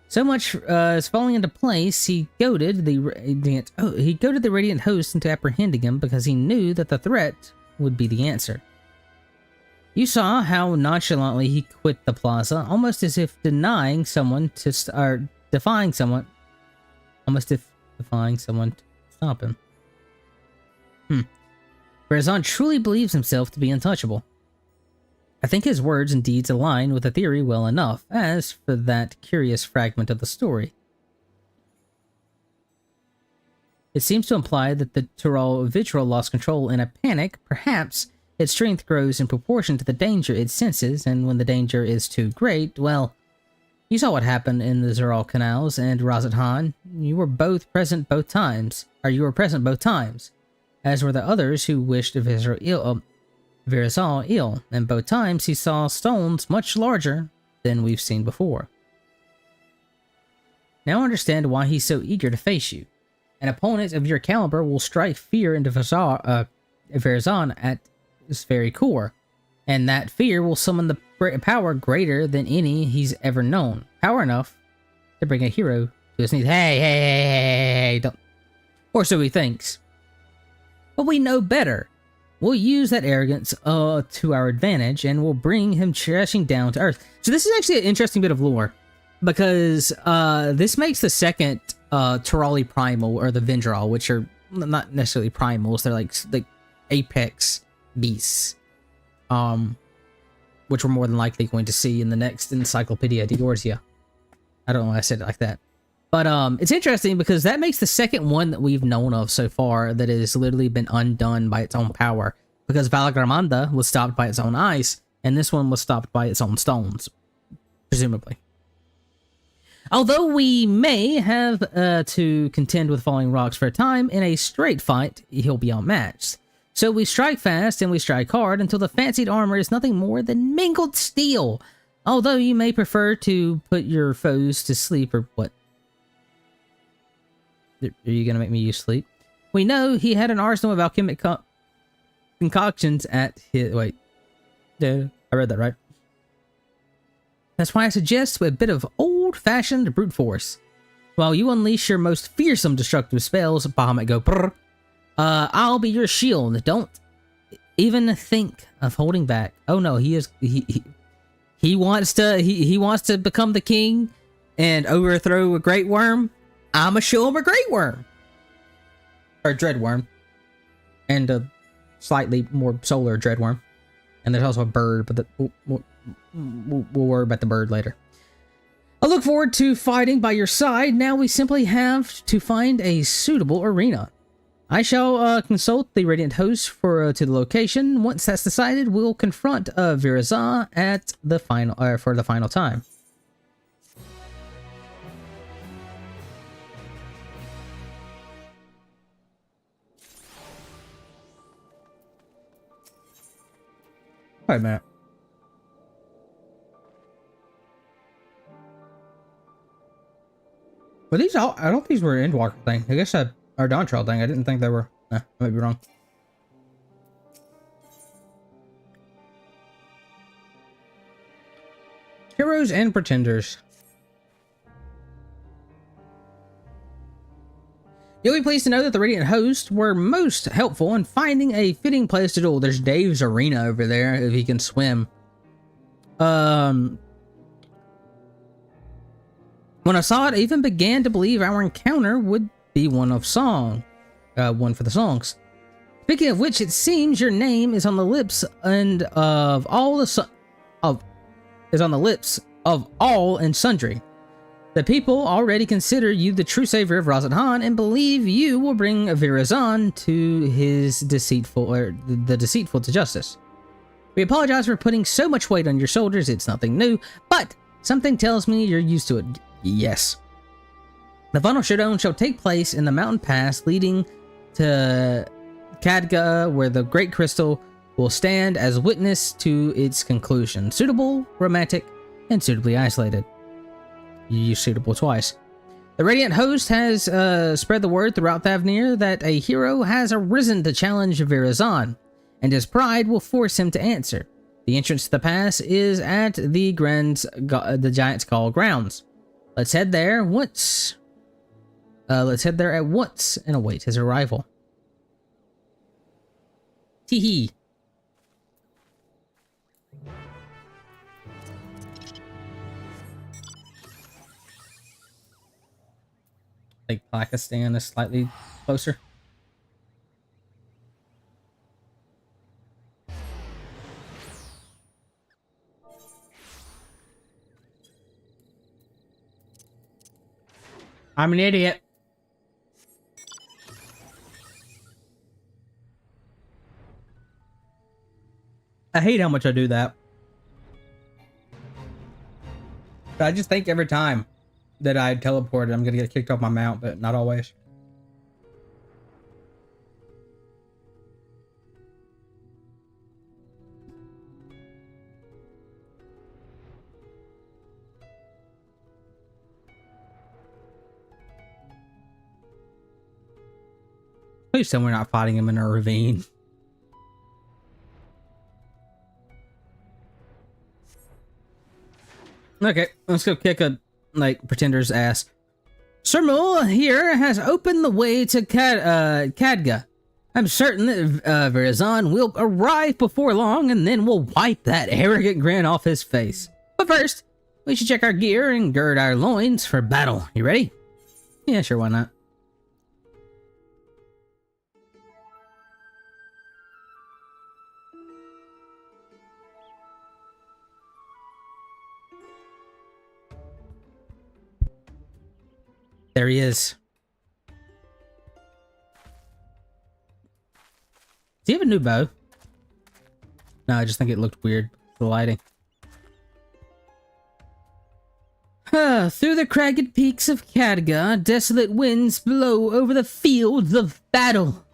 So much is falling into place, he goaded the Radiant Host into apprehending him because he knew that the threat would be the answer. You saw how nonchalantly he quit the plaza, almost as if defying someone to stop him. Virazan truly believes himself to be untouchable. I think his words and deeds align with the theory well enough. As for that curious fragment of the story, it seems to imply that the Vitrol lost control in a panic. Perhaps its strength grows in proportion to the danger it senses, and when the danger is too great, well, you saw what happened in the Zeral canals and Razathan. You were present both times, as were the others who wished Virazal ill, and both times he saw stones much larger than we've seen before. Now understand why he's so eager to face you. An opponent of your caliber will strike fear into Virazan at his very core, and that fear will summon the power greater than any he's ever known. Power enough to bring a hero to his knees. Hey, don't. Or so he thinks. But we know better. We'll use that arrogance to our advantage, and we'll bring him crashing down to Earth. So this is actually an interesting bit of lore, because this makes the second Turali Primal, or the Vendral, which are not necessarily primals, they're like apex beasts, which we're more than likely going to see in the next Encyclopedia Diorsia. I don't know why I said it like that. But it's interesting because that makes the second one that we've known of so far that has literally been undone by its own power. Because Valagramanda was stopped by its own ice, and this one was stopped by its own stones, presumably. Although we may have to contend with falling rocks for a time, in a straight fight, he'll be outmatched. So we strike fast and we strike hard until the fancied armor is nothing more than mingled steel. Although you may prefer to put your foes to sleep or what? Are you going to make me use sleep? We know he had an arsenal of alchemic concoctions at his... Wait. Yeah, I read that right. That's why I suggest a bit of old-fashioned brute force. While you unleash your most fearsome destructive spells, Bahamut go brrr, I'll be your shield. Don't even think of holding back. Oh no, he wants to become the king and overthrow a great worm. I'ma show him a great worm. Or dread worm. And a slightly more solar dread worm. And there's also a bird, but we'll worry about the bird later. I look forward to fighting by your side. Now we simply have to find a suitable arena. I shall consult the Radiant host to the location. Once that's decided, we'll confront Virazah at the final for the final time. Wait a minute. Were these all? I don't think these were Endwalker thing. I guess or Dawntrail thing. I didn't think they were. I might be wrong. Heroes and Pretenders. You'll be pleased to know that the Radiant host were most helpful in finding a fitting place to duel. There's Dave's arena over there if he can swim. When I saw it, I even began to believe our encounter would be one for the songs. Speaking of which, it seems your name is on the lips and of all and sundry. The people already consider you the true savior of Razat-Han and believe you will bring Virazan to his the deceitful to justice. We apologize for putting so much weight on your shoulders. It's nothing new, but something tells me you're used to it. Yes. The final showdown shall take place in the mountain pass leading to Khadga, where the Great Crystal will stand as witness to its conclusion. Suitable, romantic, and suitably isolated. You use suitable twice. The Radiant host has spread the word throughout Thavnir that a hero has arisen to challenge Virazan, and his pride will force him to answer. The entrance to the pass is at the Giant's Call grounds. Let's head there at once and await his arrival. Teehee. Like Pakistan is slightly closer. I'm an idiot. I hate how much I do that. I just think every time that I teleport, I'm gonna get kicked off my mount, but not always. Please tell me we're not fighting him in a ravine. Okay, let's go kick a, pretender's ass. Sir Mul here has opened the way to Khadga. I'm certain that Virazan will arrive before long, and then we'll wipe that arrogant grin off his face. But first, we should check our gear and gird our loins for battle. You ready? Yeah, sure, why not? There he is. Does he have a new bow? No, I just think it looked weird. The lighting. Through the cragged peaks of Katga, desolate winds blow over the fields of battle.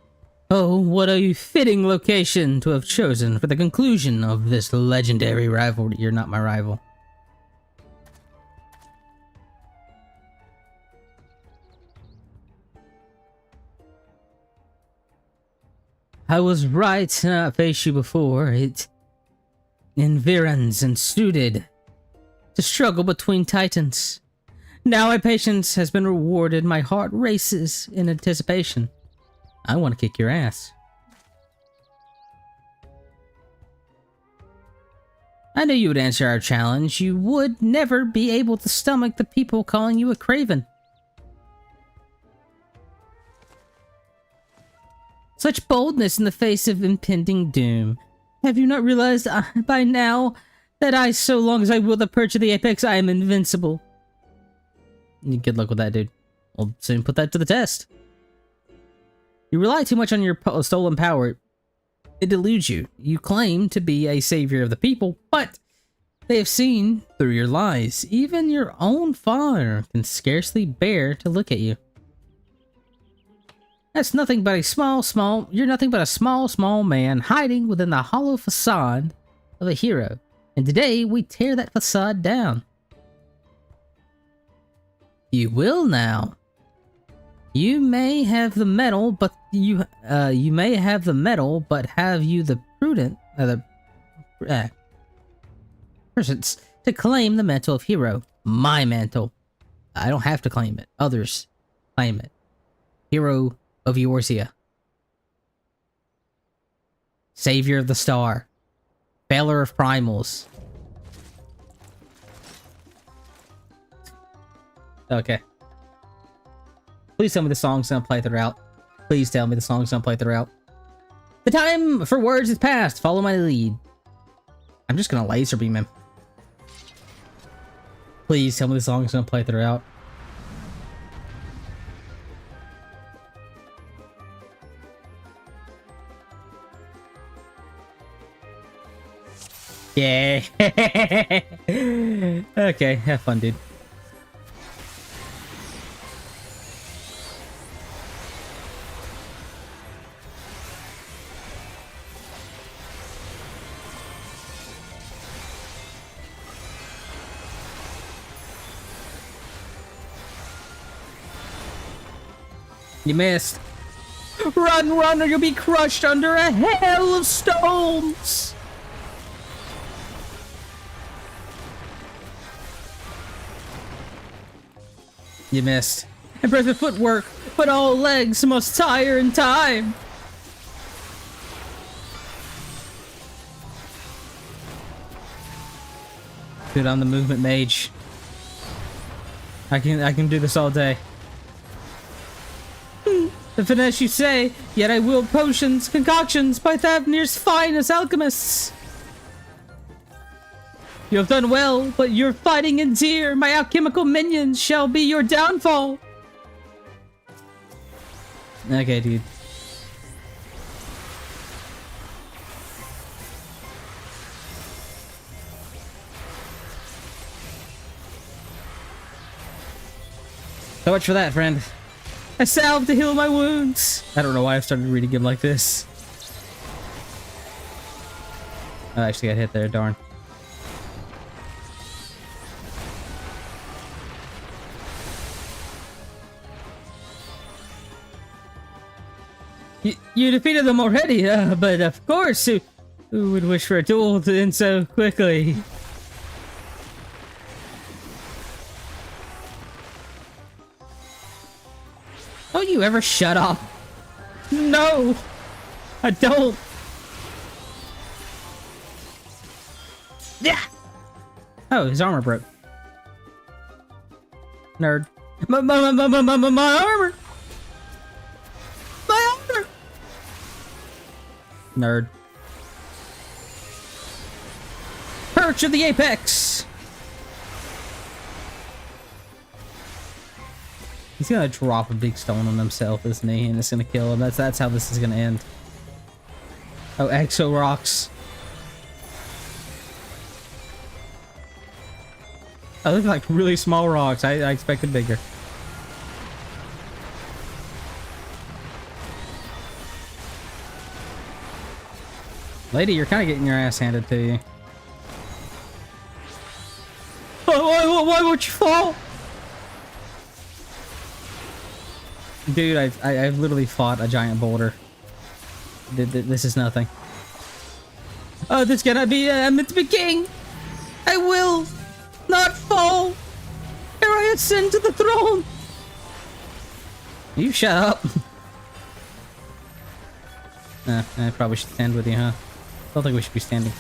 Oh, what a fitting location to have chosen for the conclusion of this legendary rivalry. You're not my rival. I was right to not face you before. It environs and suited to struggle between titans. Now my patience has been rewarded. My heart races in anticipation. I want to kick your ass. I knew you would answer our challenge. You would never be able to stomach the people calling you a craven. Such boldness in the face of impending doom. Have you not realized by now that so long as I wield the perch of the apex, I am invincible? Good luck with that, dude. I'll soon put that to the test. You rely too much on your stolen power. It deludes you. You claim to be a savior of the people, but they have seen through your lies. Even your own father can scarcely bear to look at you. That's nothing but you're nothing but a small man hiding within the hollow facade of a hero. And today, we tear that facade down. You will now. You may have the metal, but have you the prudent, persons to claim the mantle of hero. My mantle. I don't have to claim it. Others claim it. Hero of Eorzea. Savior of the Star. Veiler of Primals. Okay. Please tell me the song's gonna play throughout. Please tell me the song's gonna play throughout. The time for words is past. Follow my lead. I'm just gonna laser beam him. Please tell me the song's gonna play throughout. Yeah. Okay, have fun, dude. You missed. Run, run, or you'll be crushed under a hail of stones! You missed. Impressive footwork, but all legs must tire in time. Dude, I'm the movement mage. I can do this all day. The finesse you say, yet I wield potions, concoctions by Thavnir's finest alchemists. You have done well, but your fighting endear. My alchemical minions shall be your downfall. Okay, dude. So much for that, friend. A salve to heal my wounds. I don't know why I started reading him like this. I actually got hit there, darn. You defeated them already, but of course, who would wish for a duel to end so quickly? Don't you ever shut up? No! I don't! Yeah! Oh, his armor broke. Nerd. My armor! My armor! Nerd. Perch of the Apex! He's gonna drop a big stone on himself, isn't he? And it's gonna kill him. That's how this is gonna end. Oh, Exo Rocks. I look like really small rocks. I expected bigger. Lady, you're kind of getting your ass handed to you. Why would you fall? Dude, I've literally fought a giant boulder. This is nothing. Oh, this cannot be. I'm meant to be king. I will not fall. Here I ascend to the throne. You shut up. I probably should stand with you, huh? Don't think we should be standing.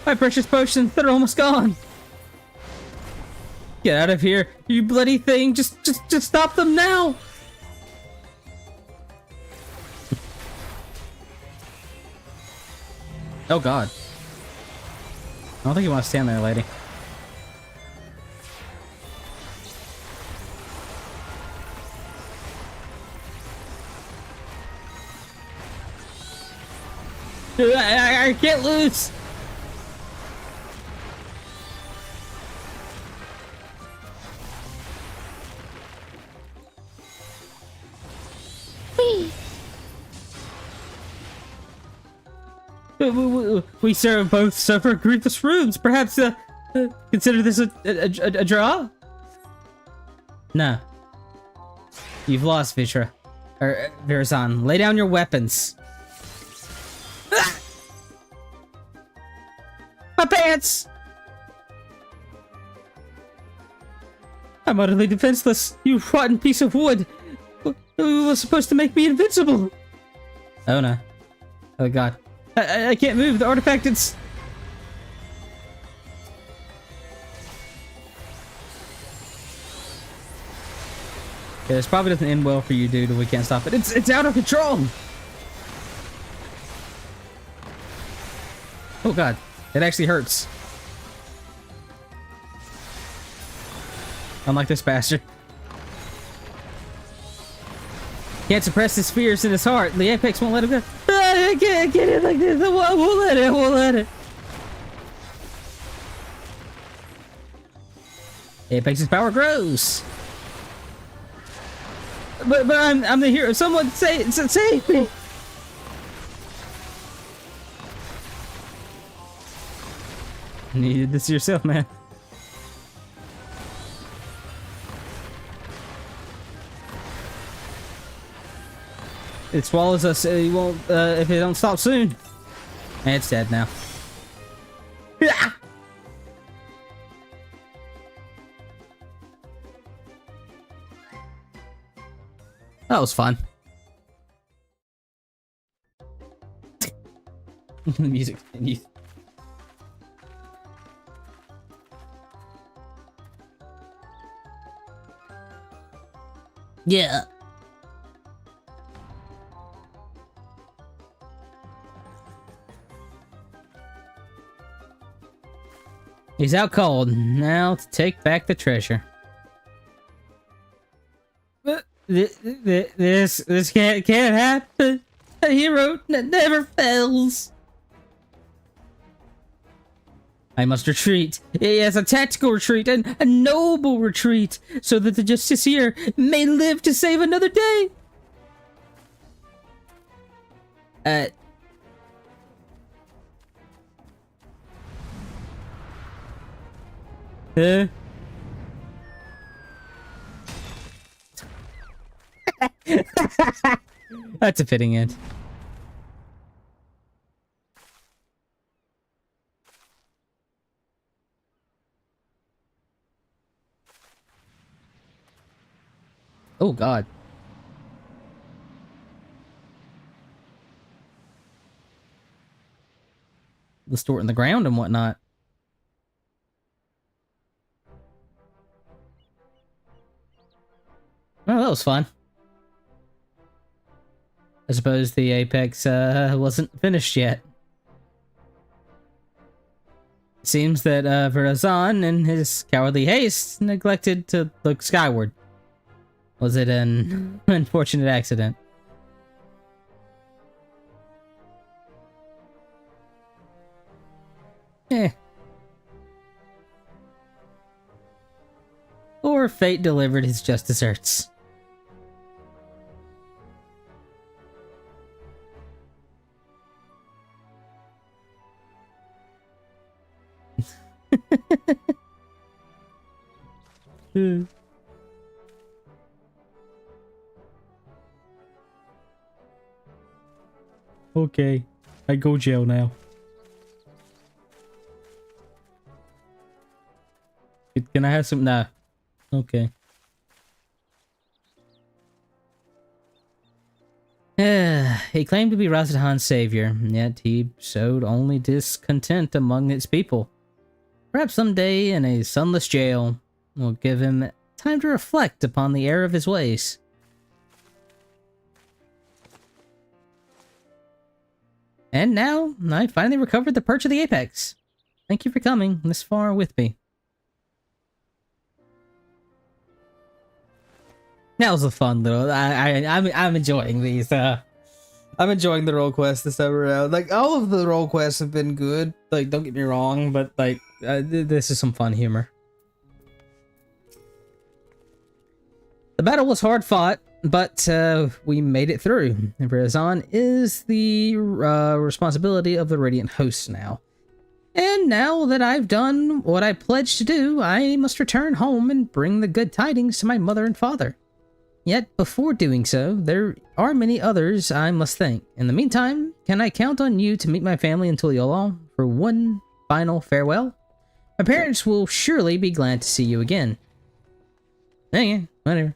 My precious potions, they're almost gone. Get out of here, you bloody thing! Just stop them now! Oh god. I don't think you want to stand there, lady. I can't lose! We both suffer grievous wounds. Perhaps consider this a draw? No. You've lost, Vitra. Or Virazan. Lay down your weapons. Ah! My pants! I'm utterly defenseless. You rotten piece of wood. Who was supposed to make me invincible? Oh no. Oh god. I can't move. The artifact, it's... Yeah, this probably doesn't end well for you, dude, if we can't stop it. It's out of control! Oh god. It actually hurts. Unlike this bastard. Can't suppress his fears in his heart. The apex won't let him go. I can't get it like this. I won't let it. I won't let it. Apex's power grows. But I'm the hero. Someone save me. You needed this yourself, man. It swallows us. It won't if it don't stop soon. And it's dead now. That was fun. The music continues. Yeah. He's out cold. Now to take back the treasure. This can't happen. A hero never fails. I must retreat. Yes, a tactical retreat and a noble retreat, so that the Justiciar may live to save another day. That's a fitting end. Oh god. Let's store it in the ground and whatnot. Oh, that was fun. I suppose the Apex wasn't finished yet. It seems that Virazan, in his cowardly haste, neglected to look skyward. Was it an unfortunate accident? Eh. Or fate delivered his just desserts. Okay, I go jail now. Can I have some? Nah. Okay. He claimed to be Razahan's savior, yet he sowed only discontent among its people. Perhaps someday in a sunless jail will give him time to reflect upon the error of his ways. And now, I finally recovered the perch of the apex. Thank you for coming this far with me. That was a fun little. I'm enjoying these. I'm enjoying the role quests this time around. Like, all of the role quests have been good. Like, don't get me wrong, but like, this is some fun humor. The battle was hard fought, but we made it through. Razan is the responsibility of the Radiant Host now. And now that I've done what I pledged to do, I must return home and bring the good tidings to my mother and father. Yet, before doing so, there are many others I must thank. In the meantime, can I count on you to meet my family in Tuliolal for one final farewell? My parents will surely be glad to see you again. Yeah, whatever.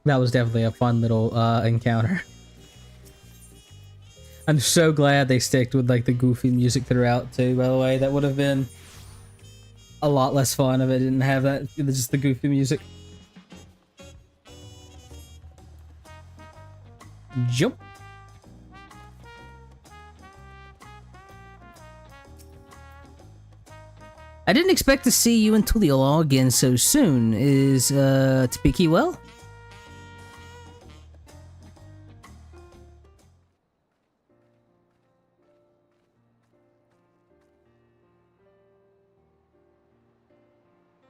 That was definitely a fun little encounter. I'm so glad they sticked with like the goofy music throughout too, by the way. That would have been a lot less fun if it didn't have that, just the goofy music. Jump. I didn't expect to see you in Tuliolal again so soon. Is Tpiki well?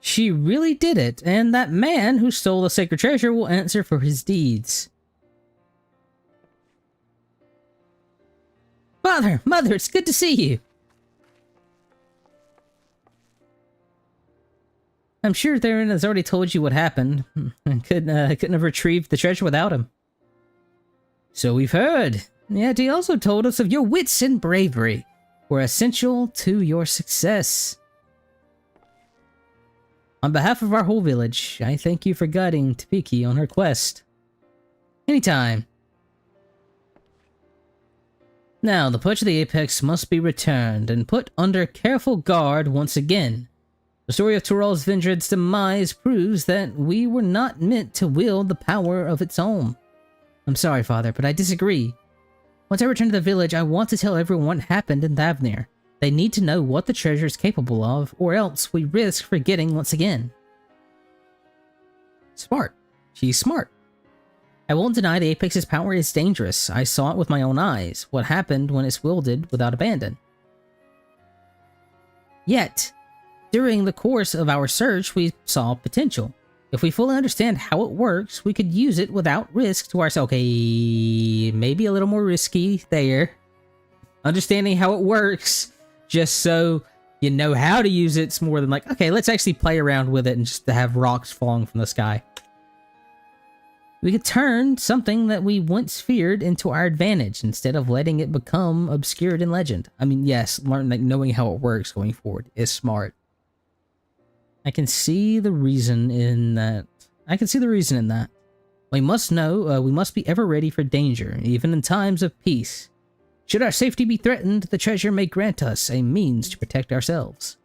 She really did it, and that man who stole the sacred treasure will answer for his deeds. Mother, it's good to see you. I'm sure Theron has already told you what happened. I couldn't have retrieved the treasure without him. So we've heard. Yet he also told us of your wits and bravery were essential to your success. On behalf of our whole village, I thank you for guiding Tpiki on her quest. Anytime. Now, the Perch of the Apex must be returned and put under careful guard once again. The story of Tural's Vendred's demise proves that we were not meant to wield the power of its own. I'm sorry, Father, but I disagree. Once I return to the village, I want to tell everyone what happened in Thavnir. They need to know what the treasure is capable of, or else we risk forgetting once again. Smart. She's smart. I won't deny the Apex's power is dangerous. I saw it with my own eyes, what happened when it's wielded without abandon. Yet, during the course of our search, we saw potential. If we fully understand how it works, we could use it without risk to ourselves. Okay, maybe a little more risky there. Understanding how it works, just so you know how to use it's more than like, okay, let's actually play around with it and just have rocks falling from the sky. We could turn something that we once feared into our advantage instead of letting it become obscured in legend. I mean, yes, knowing how it works going forward is smart. I can see the reason in that. We must know, we must be ever ready for danger, even in times of peace. Should our safety be threatened, the treasure may grant us a means to protect ourselves.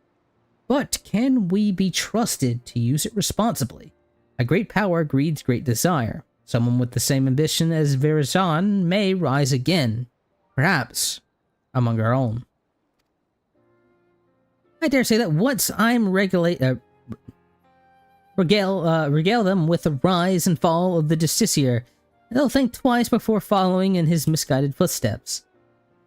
But can we be trusted to use it responsibly? A great power breeds great desire. Someone with the same ambition as Verazon may rise again, perhaps among our own. I dare say that once I'm regale them with the rise and fall of the Justiciar, they'll think twice before following in his misguided footsteps.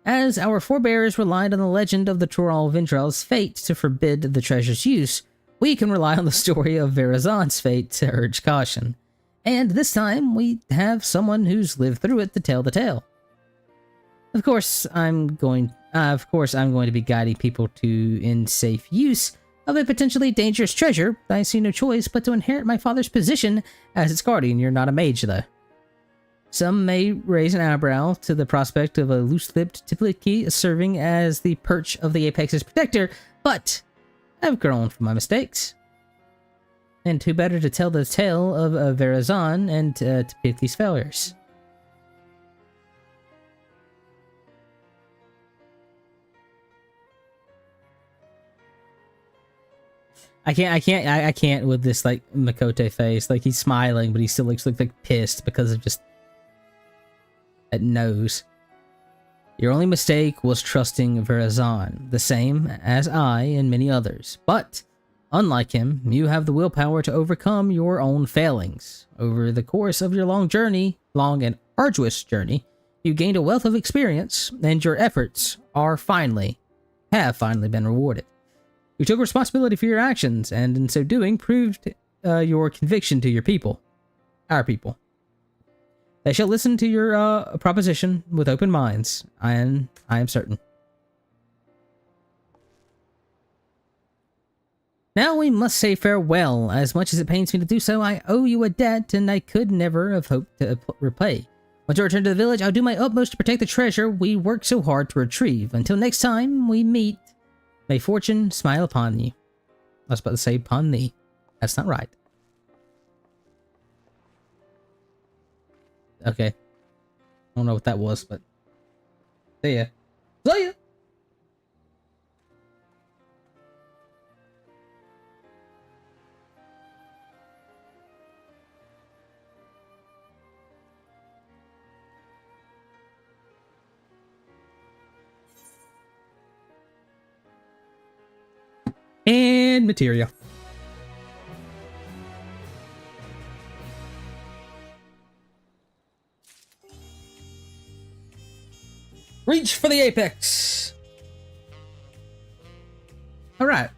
As our forebears relied on the legend of the Tural Vindral's fate to forbid the treasure's use, we can rely on the story of Verazon's fate to urge caution. And this time, we have someone who's lived through it to tell the tale. Of course, I'm going to be guiding people to in safe use of a potentially dangerous treasure. I see no choice but to inherit my father's position as its guardian. You're not a mage, though. Some may raise an eyebrow to the prospect of a loose-lipped Tipliki serving as the perch of the Apex's protector, but I've grown from my mistakes. And who better to tell the tale of Verazon and to pick these failures? I can't with this, like, Makote face. Like, he's smiling, but he still looks like pissed because of just that nose. Your only mistake was trusting Verazon, the same as I and many others. But, unlike him, you have the willpower to overcome your own failings. Over the course of your long and arduous journey, you gained a wealth of experience, and your efforts have finally been rewarded. You took responsibility for your actions, and in so doing, proved your conviction to your people. Our people. They shall listen to your proposition with open minds, and I am certain. Now we must say farewell. As much as it pains me to do so, I owe you a debt, and I could never have hoped to repay. Once I return to the village, I'll do my utmost to protect the treasure we worked so hard to retrieve. Until next time we meet, may fortune smile upon you. I was about to say upon thee. That's not right. Okay. I don't know what that was, but... See ya. See ya! And materia. Reach for the apex. All right.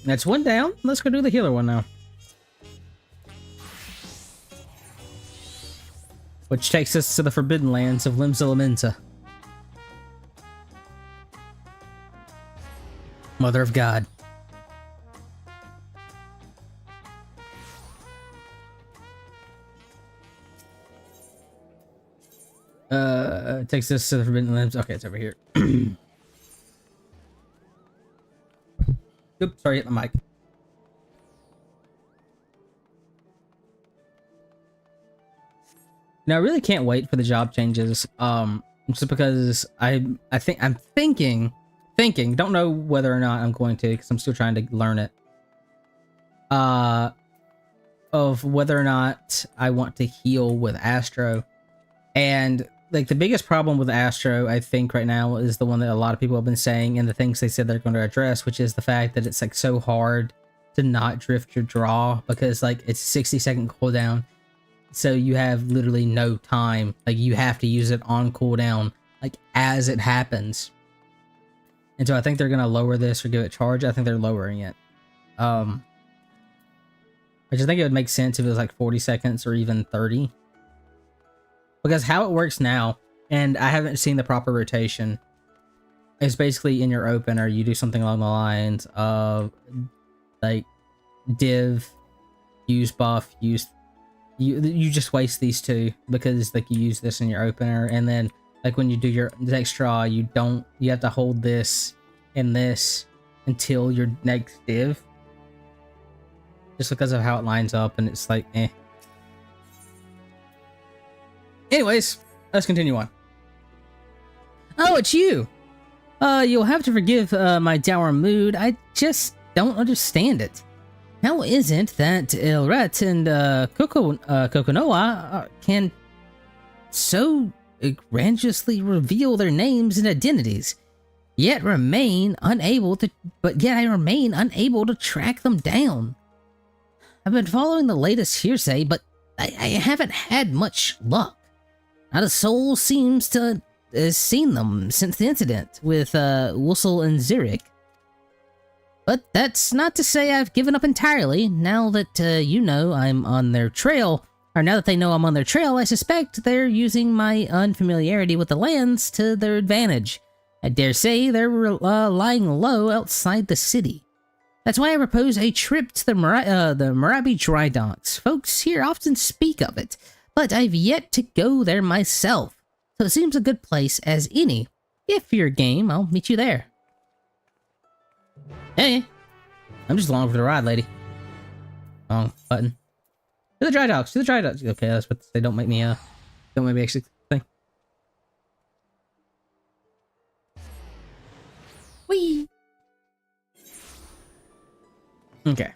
That's one down. Let's go do the healer one now. Which takes us to the Forbidden Lands of Limsa. Mother of God. It takes us to the Forbidden Lands. Okay, it's over here. Oops, sorry, hit the mic. Now, I really can't wait for the job changes. Just because I'm thinking, don't know whether or not I'm going to, because I'm still trying to learn it. Of whether or not I want to heal with Astro. And like the biggest problem with Astro, I think right now, is the one that a lot of people have been saying, and the things they said they're going to address, which is the fact that it's like so hard to not drift your draw, because like it's 60-second cooldown. So you have literally no time. Like you have to use it on cooldown, like as it happens. And so I think they're gonna lower this or give it charge. I think they're lowering it. Which I think it would make sense if it was like 40 seconds or even 30. Because how it works now, and I haven't seen the proper rotation, is basically in your opener, you do something along the lines of like div, use buff, use you just waste these two because like you use this in your opener, and then like when you do your next draw, you have to hold this and this until your next div, just because of how it lines up, and it's like eh. Anyways, let's continue on. Oh, it's you. You'll have to forgive my dour mood. I just don't understand it. How is it that Elret and Kokonoa can so egregiously reveal their names and identities, yet I remain unable to track them down? I've been following the latest hearsay, but I haven't had much luck. Not a soul seems to have seen them since the incident with Wussel and Zurich. But that's not to say I've given up entirely. Now that you know I'm on their trail, or now that they know I'm on their trail, I suspect they're using my unfamiliarity with the lands to their advantage. I dare say they're lying low outside the city. That's why I propose a trip to the Marabi dry docks. Folks here often speak of it, but I've yet to go there myself, so it seems a good place as any. If you're game, I'll meet you there. Hey, I'm just along for the ride, lady. Wrong button. To the dry docks. To the dry docks. Okay, that's what they don't make me actually think. Whee! Okay.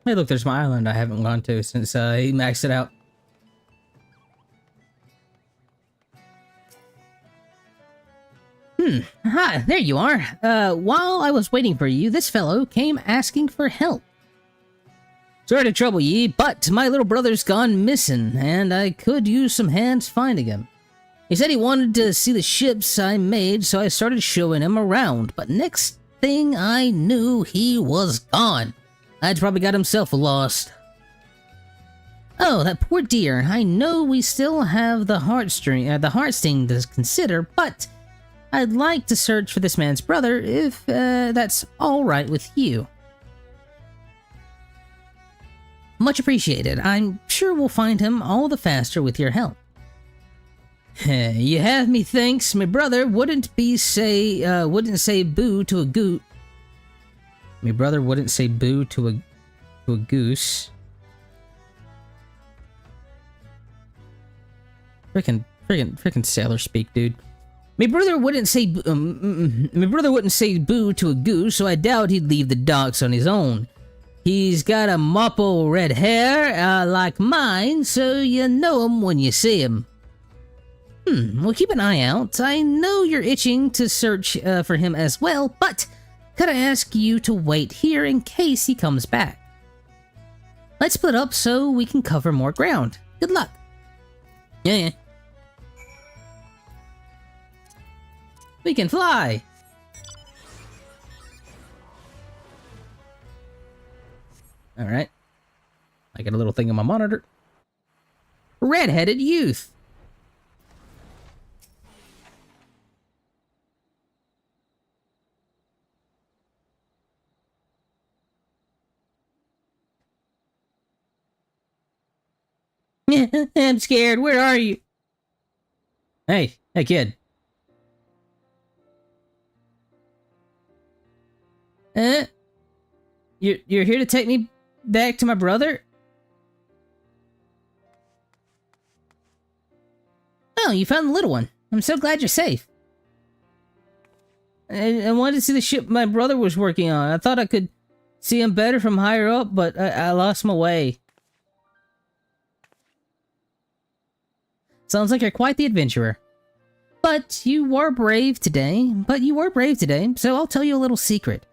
Hey, look, there's my island I haven't gone to since he maxed it out. Hi, there you are. While I was waiting for you, this fellow came asking for help. Sorry to trouble ye, but my little brother's gone missing, and I could use some hands finding him. He said he wanted to see the ships I made, so I started showing him around, but next thing I knew, he was gone. I'd probably got himself lost. Oh, that poor dear. I know we still have the heart sting to consider, but I'd like to search for this man's brother, if that's all right with you. Much appreciated. I'm sure we'll find him all the faster with your help. You have me thinks my brother wouldn't say boo to a goot. My brother wouldn't say boo to a goose. Frickin' sailor speak, dude. My brother wouldn't say boo to a goose, so I doubt he'd leave the docks on his own. He's got a mop o' red hair like mine, so you know him when you see him. Well, keep an eye out. I know you're itching to search for him as well, but could I ask you to wait here in case he comes back? Let's split up so we can cover more ground. Good luck. Yeah. We can fly! Alright. I got a little thing on my monitor. Red-headed youth! I'm scared. Where are you? Hey kid. You're here to take me back to my brother? Oh, you found the little one. I'm so glad you're safe. I wanted to see the ship my brother was working on. I thought I could see him better from higher up, but I lost my way. Sounds like you're quite the adventurer. But you were brave today, so I'll tell you a little secret.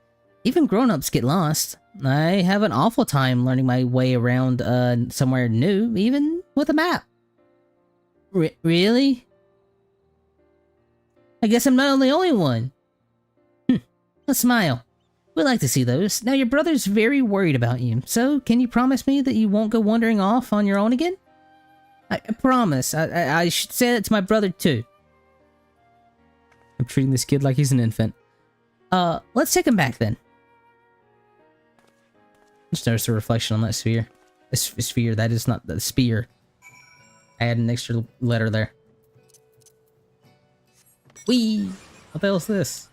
Even grown-ups get lost. I have an awful time learning my way around somewhere new, even with a map. Really? I guess I'm not the only one. A smile. We like to see those. Now your brother's very worried about you, so can you promise me that you won't go wandering off on your own again? I promise. I should say that to my brother too. I'm treating this kid like he's an infant. Let's take him back then. Just notice the reflection on that sphere. Sphere, that is not the spear. I had an extra letter there. Whee! What the hell is this?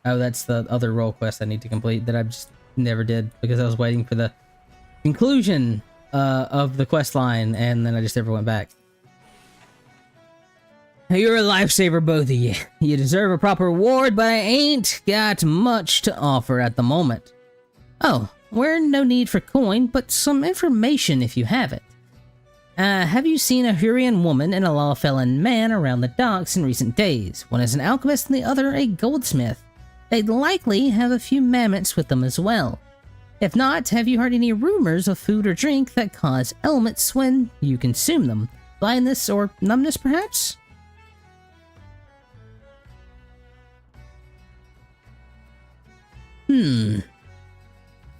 Oh, that's the other role quest I need to complete that I just never did because I was waiting for the conclusion of the quest line and then I just never went back. You're a lifesaver, both of you. You deserve a proper reward, but I ain't got much to offer at the moment. Oh, we're no need for coin, but some information if you have it. Have you seen a Hurrian woman and a Lawfellan man around the docks in recent days? One is an alchemist and the other a goldsmith. They'd likely have a few mammoths with them as well. If not, have you heard any rumors of food or drink that cause ailments when you consume them? Blindness or numbness, perhaps?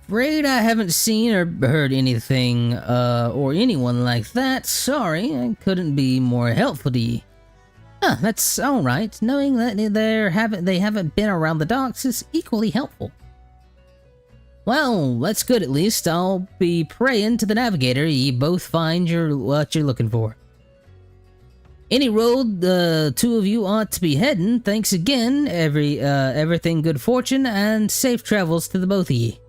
Afraid I haven't seen or heard anything, or anyone like that. Sorry, I couldn't be more helpful to you. That's alright. Knowing that they haven't been around the docks is equally helpful. Well, that's good at least. I'll be praying to the navigator ye both find what you're looking for. Any road the two of you ought to be heading. Thanks again. Everything good fortune and safe travels to the both of ye.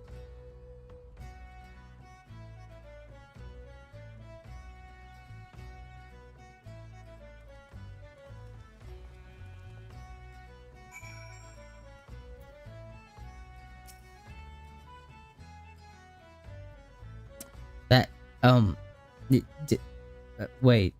That, wait.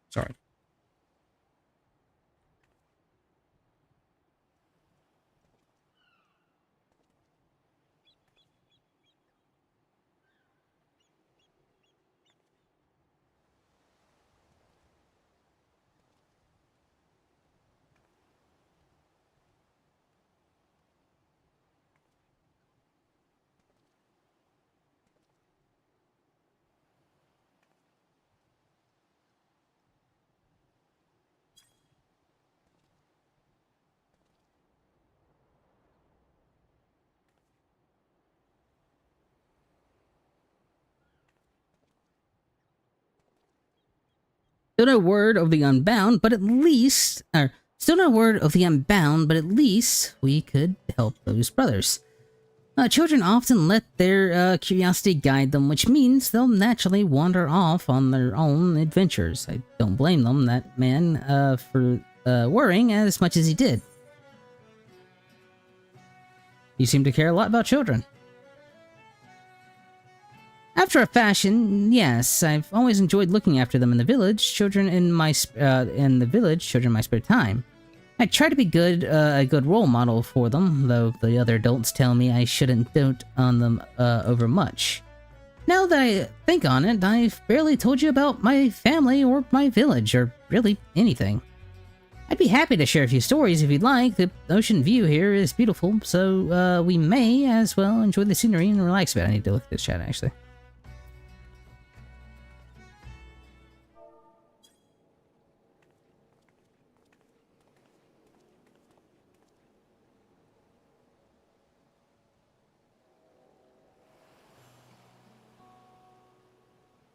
Sorry. Still no word of the Unbound, but at least... still no word of the Unbound, but at least we could help those brothers. Children often let their curiosity guide them, which means they'll naturally wander off on their own adventures. I don't blame them, that man, for worrying as much as he did. You seem to care a lot about children. After a fashion, yes. I've always enjoyed looking after them in the village. Children in my spare time. I try to be a good role model for them, though the other adults tell me I shouldn't dote on them over much. Now that I think on it, I've barely told you about my family or my village, or really anything. I'd be happy to share a few stories if you'd like. The ocean view here is beautiful, so we may as well enjoy the scenery and relax a bit. I need to look at this chat, actually.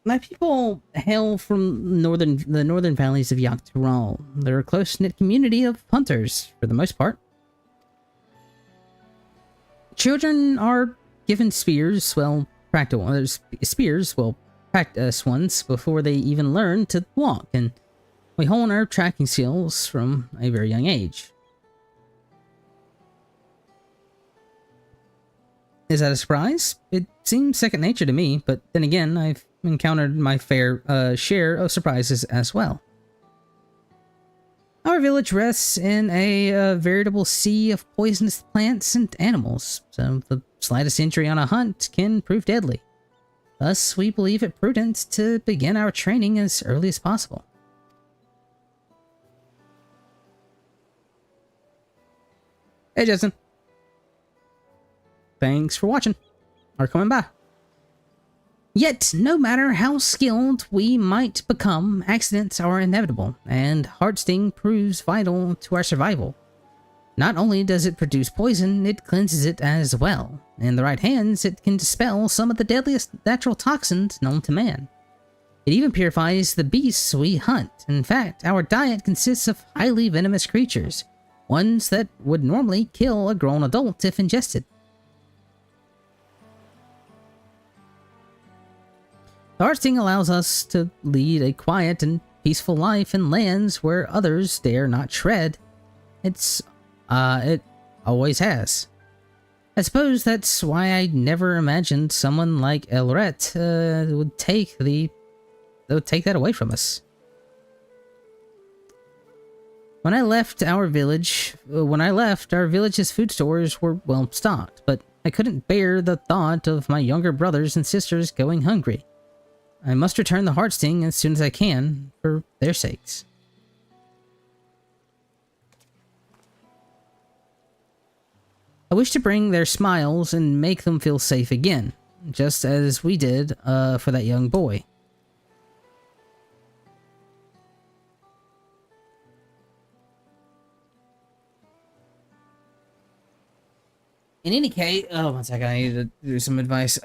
My people hail from the northern valleys of Yak'Tural. They're a close-knit community of hunters, for the most part. Children are given spears, practice ones, before they even learn to walk, and we hone our tracking skills from a very young age. Is that a surprise? It seems second nature to me, but then again, I've encountered my fair share of surprises as well. Our village rests in a veritable sea of poisonous plants and animals, so the slightest injury on a hunt can prove deadly. Thus, we believe it prudent to begin our training as early as possible. Hey, Justin. Thanks for watching, or coming by. Yet, no matter how skilled we might become, accidents are inevitable, and Heartsting proves vital to our survival. Not only does it produce poison, it cleanses it as well. In the right hands, it can dispel some of the deadliest natural toxins known to man. It even purifies the beasts we hunt. In fact, our diet consists of highly venomous creatures, ones that would normally kill a grown adult if ingested. The Heartsting allows us to lead a quiet and peaceful life in lands where others dare not tread. It always has. I suppose that's why I never imagined someone like Elret would take that away from us. When I left, our village's food stores were well stocked, but I couldn't bear the thought of my younger brothers and sisters going hungry. I must return the Heartsting as soon as I can, for their sakes. I wish to bring their smiles and make them feel safe again, just as we did for that young boy. In any case, oh, one second, I need to do some advice.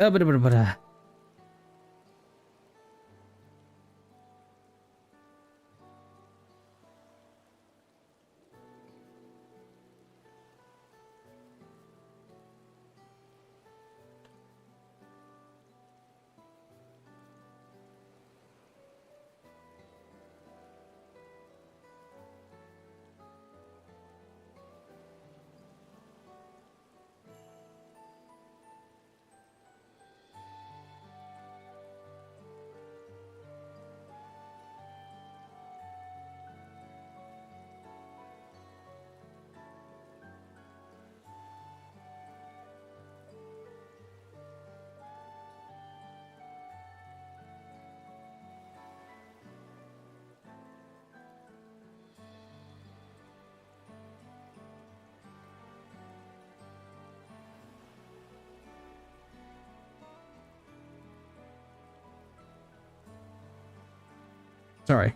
Sorry.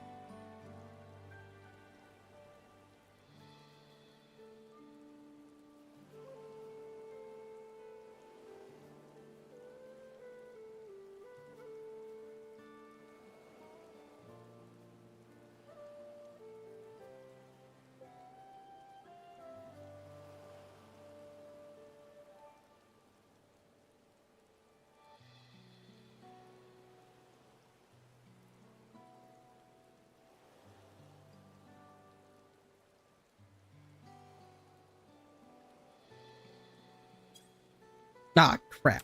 Ah, crap.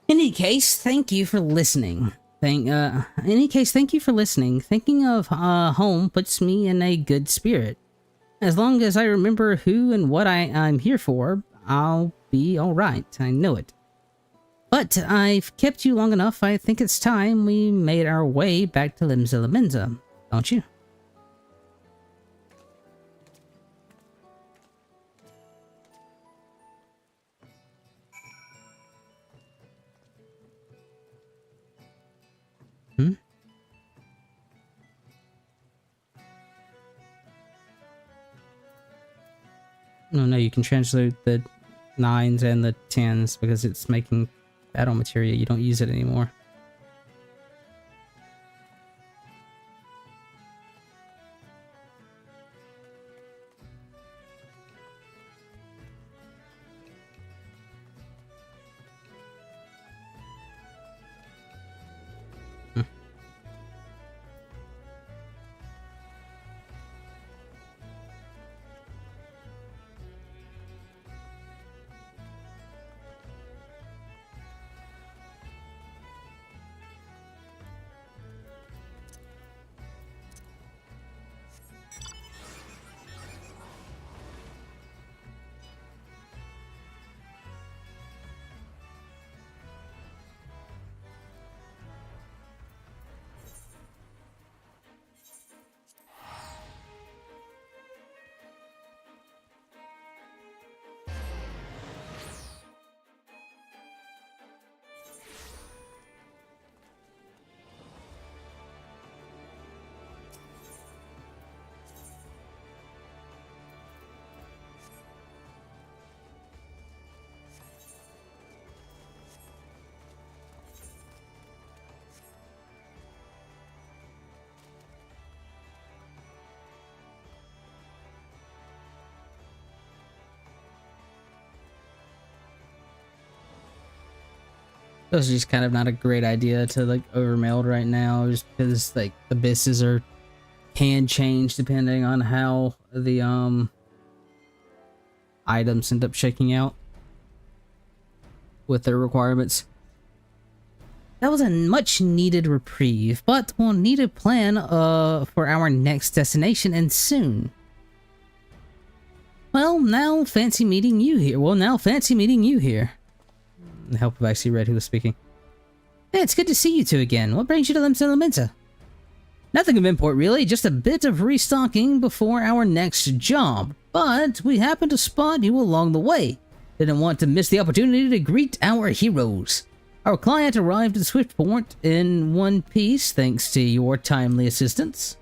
In any case, thank you for listening. Thank you for listening. Thinking of home puts me in a good spirit. As long as I remember who and what I'm here for, I'll be alright. I know it. But I've kept you long enough. I think it's time we made our way back to Limsa, don't you? Hmm? No, you can translate the 9s and the 10s because it's making battle material. You don't use it anymore. Those are just kind of not a great idea to like overmailed right now, just because like the abysses can change depending on how the items end up shaking out with their requirements. That was a much needed reprieve, but we'll need a plan for our next destination, and soon. Well, now fancy meeting you here. I hope I've actually read who was speaking. Hey, it's good to see you two again. What brings you to Lamenta? Nothing of import, really. Just a bit of restocking before our next job. But we happened to spot you along the way. Didn't want to miss the opportunity to greet our heroes. Our client arrived at Swiftport in one piece thanks to your timely assistance.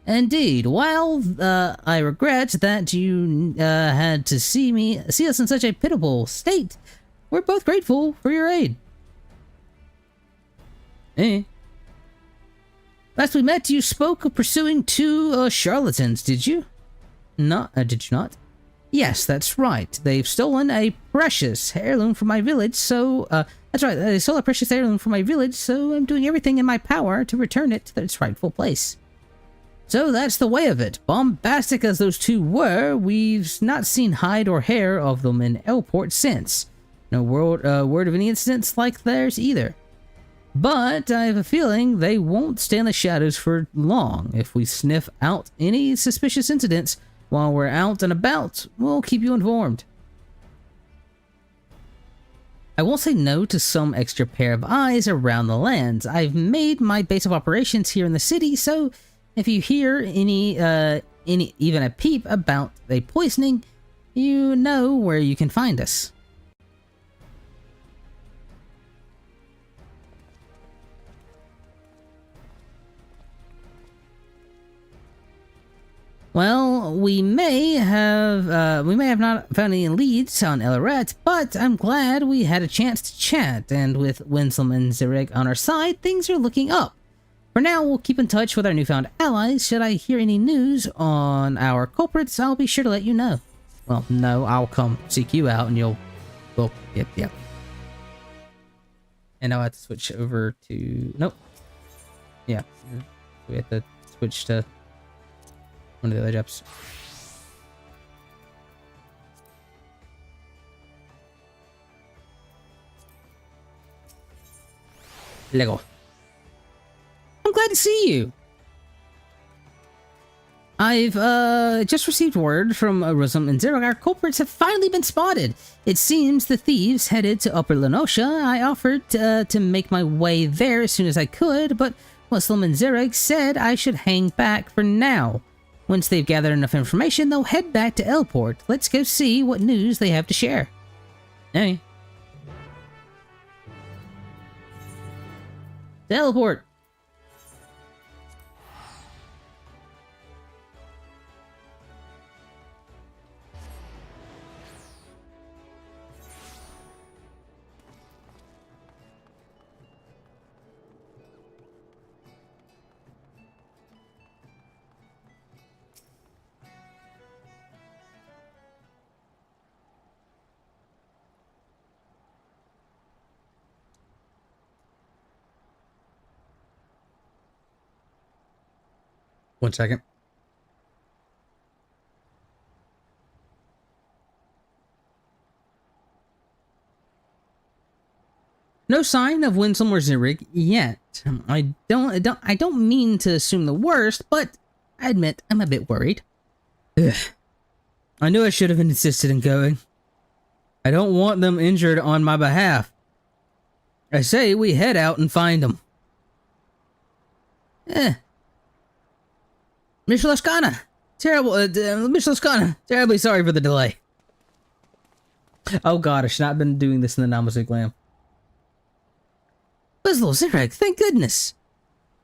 Indeed. While I regret that you had to see us in such a pitiable state, we're both grateful for your aid. Last we met, you spoke of pursuing two charlatans, did you? Did you not? Yes, that's right. They've stolen a precious heirloom from my village, so... that's right, they stole a precious heirloom from my village, so I'm doing everything in my power to return it to its rightful place. So that's the way of it. Bombastic as those two were, we've not seen hide or hair of them in Elport since. No word of any incidents like theirs either. But I have a feeling they won't stay in the shadows for long. If we sniff out any suspicious incidents while we're out and about, we'll keep you informed. I won't say no to some extra pair of eyes around the lands. I've made my base of operations here in the city, so if you hear even a peep about a poisoning, you know where you can find us. Well, we may have not found any leads on Elrat, but I'm glad we had a chance to chat, and with Winslow and Zurich on our side, things are looking up. For now, we'll keep in touch with our newfound allies. Should I hear any news on our culprits, I'll be sure to let you know. Well, no, I'll come seek you out, and well, yep. And now I have to switch over to, nope. Yeah, we have to switch to one of the other jobs. Lego. I'm glad to see you. I've just received word from Rosam and Zero. Our culprits have finally been spotted. It seems the thieves headed to Upper Lenosha. I offered to make my way there as soon as I could, but Muslim and Zurich said I should hang back for now. Once they've gathered enough information, they'll head back to Elport. Let's go see what news they have to share. Hey. To Elport. One second. No sign of Winslow or Zurich yet. I don't mean to assume the worst, but I admit I'm a bit worried. Ugh. I knew I should have insisted in going. I don't want them injured on my behalf. I say we head out and find them. Michelashkana! Terribly sorry for the delay. Oh god, I should not have been doing this in the Namazu glam. Winslow, Zurich, thank goodness!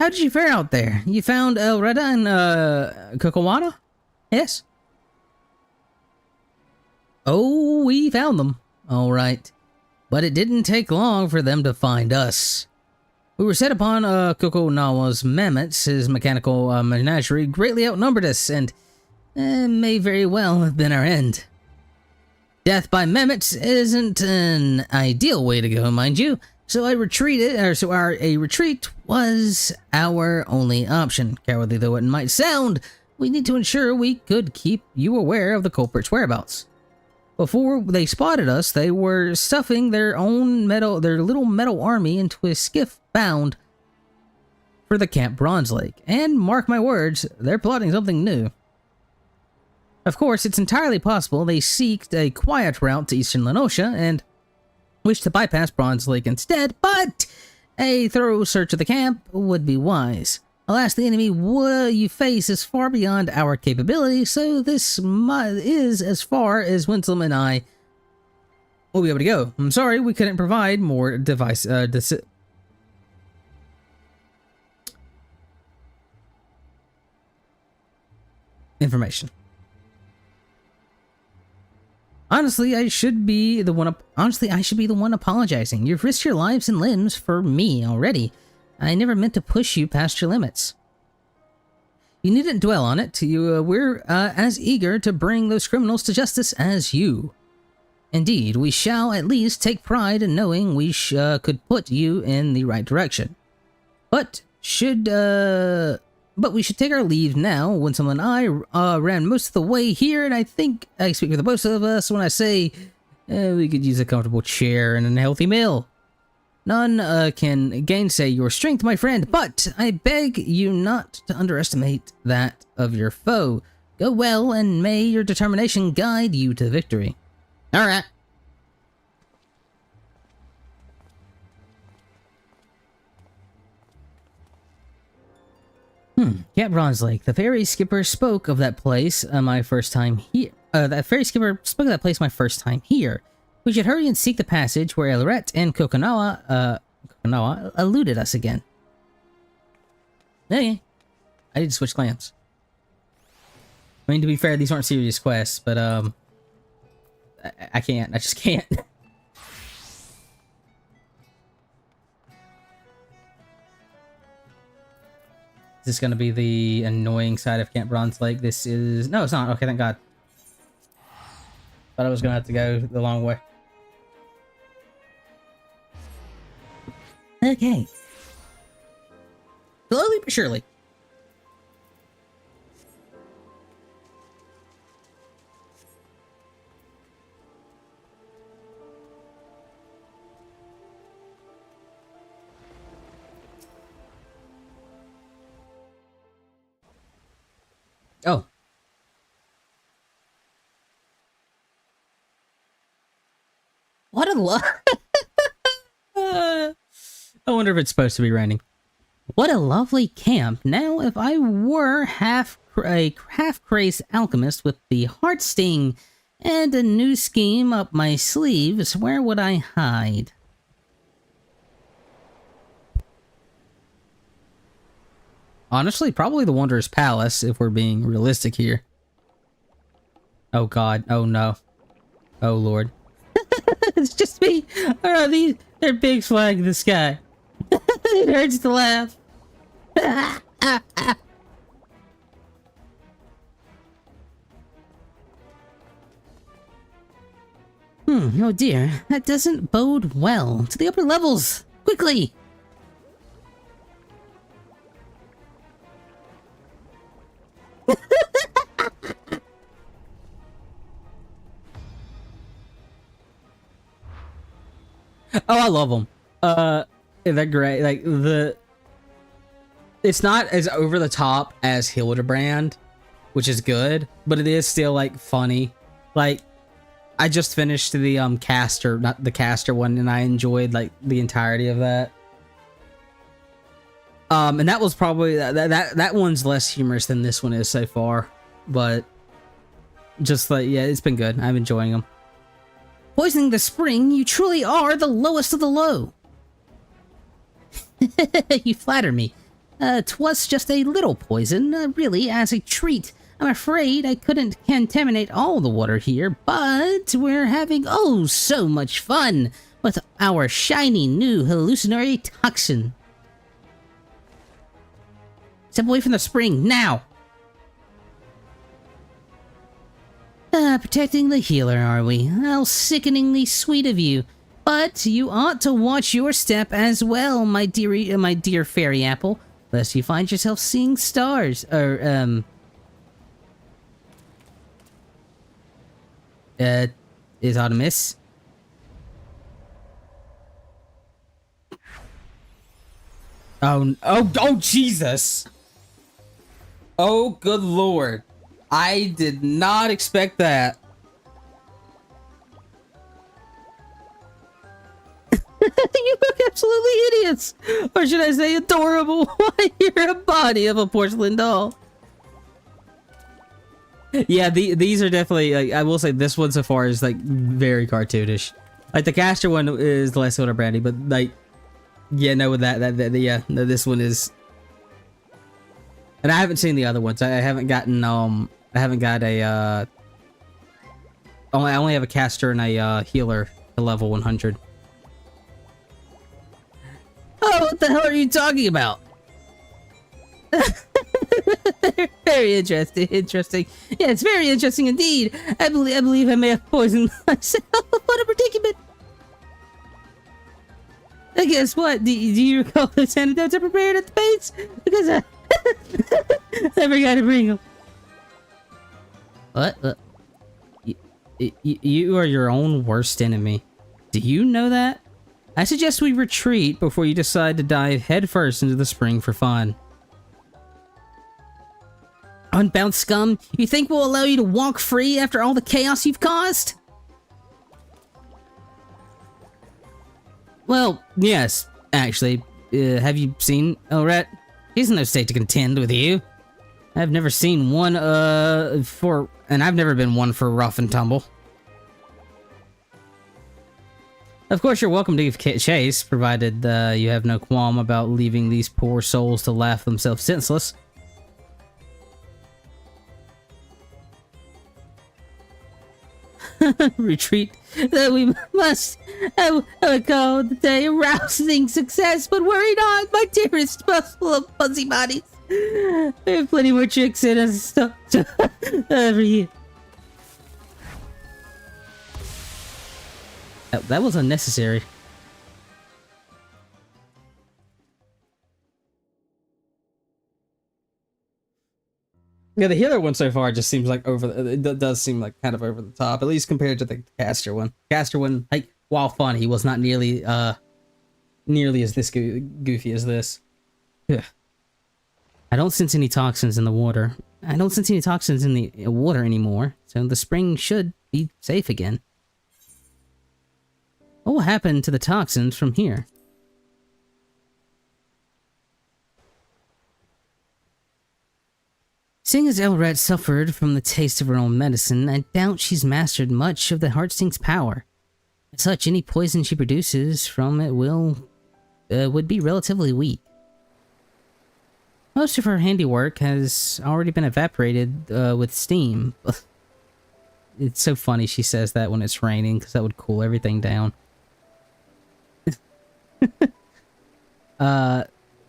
How did you fare out there? You found Elreda and, Kokowana? Yes? Oh, we found them. Alright. But it didn't take long for them to find us. We were set upon Kokonawa's mammoths. His mechanical menagerie greatly outnumbered us, and may very well have been our end. Death by Mehmet isn't an ideal way to go, mind you, so a retreat was our only option. Cowardly though it might sound, we need to ensure we could keep you aware of the culprit's whereabouts. Before they spotted us, they were stuffing their little metal army into a skiff bound for the Camp Bronze Lake. And mark my words, they're plotting something new. Of course, it's entirely possible they seeked a quiet route to eastern Lenosha and wished to bypass Bronze Lake instead, but a thorough search of the camp would be wise. Alas, the enemy you face is far beyond our capability, so this is as far as Winslow and I will be able to go. I'm sorry we couldn't provide more information. Honestly, I should be the one apologizing. You've risked your lives and limbs for me already. I never meant to push you past your limits. You needn't dwell on it. We're as eager to bring those criminals to justice as you. Indeed, we shall at least take pride in knowing we could put you in the right direction. But we should take our leave now. Winsome and I ran most of the way here, and I think I speak for the both of us when I say we could use a comfortable chair and a healthy meal. None can gainsay your strength, my friend, but I beg you not to underestimate that of your foe. Go well, and may your determination guide you to victory. All right. Camp Bronze Lake. The ferry skipper spoke of that place my first time here. My first time here. We should hurry and seek the passage where Elret and Kokonawa eluded us again. Okay. I need to switch clans. I mean, to be fair, these aren't serious quests, but I can't. I just can't. Is this going to be the annoying side of Camp Bronze Lake? This is... No, it's not. Okay, thank God. Thought I was going to have to go the long way. Okay. Slowly but surely. Oh. What a I wonder if it's supposed to be raining. What a lovely camp. Now, if I were a half-crazed alchemist with the heart sting and a new scheme up my sleeves, where would I hide? Honestly, probably the Wanderer's Palace, if we're being realistic here. Oh God. Oh no. Oh Lord. It's just me. Oh, they're big flag in the sky. It hurts to laugh. Oh dear. That doesn't bode well. To the upper levels! Quickly! Oh, I love them. They're great. Like, it's not as over the top as Hildebrand, which is good, but it is still, like, funny. Like, I just finished the, caster, not the caster one, and I enjoyed, like, the entirety of that. And that was probably, that one's less humorous than this one is so far, but just like, yeah, it's been good. I'm enjoying them. Poisoning the spring, you truly are the lowest of the low. You flatter me. 'Twas just a little poison, really, as a treat. I'm afraid I couldn't contaminate all the water here, but we're having oh so much fun with our shiny new hallucinatory toxin. Step away from the spring, now! Protecting the healer, are we? How sickeningly sweet of you. But you ought to watch your step as well, my dear fairy apple, lest you find yourself seeing stars, or, is Artemis? Oh, Jesus! Oh, good lord. I did not expect that. You look absolutely idiots! Or should I say adorable? Why, you're a body of a porcelain doll. Yeah, these are definitely, like, I will say this one so far is, like, very cartoonish. Like, the caster one is less Hilda Brandy, but, like, yeah, no, with yeah, no, this one is... And I haven't seen the other ones. I haven't gotten, I haven't got a, I only have a caster and a, healer to level 100. Oh, what the hell are you talking about? Very interesting. Yeah, it's very interesting indeed. I believe I may have poisoned myself. What a predicament. I guess what? Do you recall those antidotes I prepared at the base? Because I forgot to bring them. What? You are your own worst enemy. Do you know that? I suggest we retreat before you decide to dive headfirst into the spring for fun. Unbound scum, you think we'll allow you to walk free after all the chaos you've caused? Well, yes, actually. Have you seen Elret? He's in no state to contend with you. I've never seen one, and I've never been one for rough and tumble. Of course, you're welcome to give chase, provided you have no qualm about leaving these poor souls to laugh themselves senseless. Retreat that we must. I would call the day a rousing success, but worry not, my dearest muscle of fuzzy bodies. We have plenty more tricks in us to every year. That was unnecessary. Yeah, the healer one so far just seems like it does seem like kind of over the top, at least compared to the caster one. Caster one, like, while funny, was not nearly as this goofy as this. Ugh. I don't sense any toxins in the water. I don't sense any toxins in the water anymore, so the spring should be safe again. What will happen to the toxins from here? Seeing as Elret suffered from the taste of her own medicine, I doubt she's mastered much of the Heartstink's power. As such, any poison she produces from it would be relatively weak. Most of her handiwork has already been evaporated with steam. It's so funny she says that when it's raining, because that would cool everything down.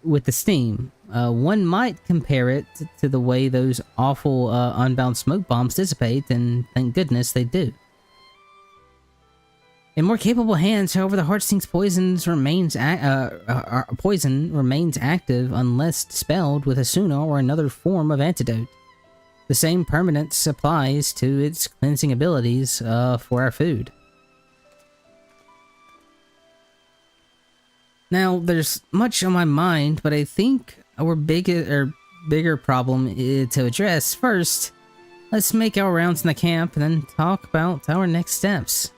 With the steam, one might compare it to the way those awful unbound smoke bombs dissipate, and thank goodness they do. In more capable hands, however, the Heartstink's poison remains active unless dispelled with a Suna or another form of antidote. The same permanence applies to its cleansing abilities for our food. Now, there's much on my mind, but I think our bigger problem to address first. Let's make our rounds in the camp and then talk about our next steps.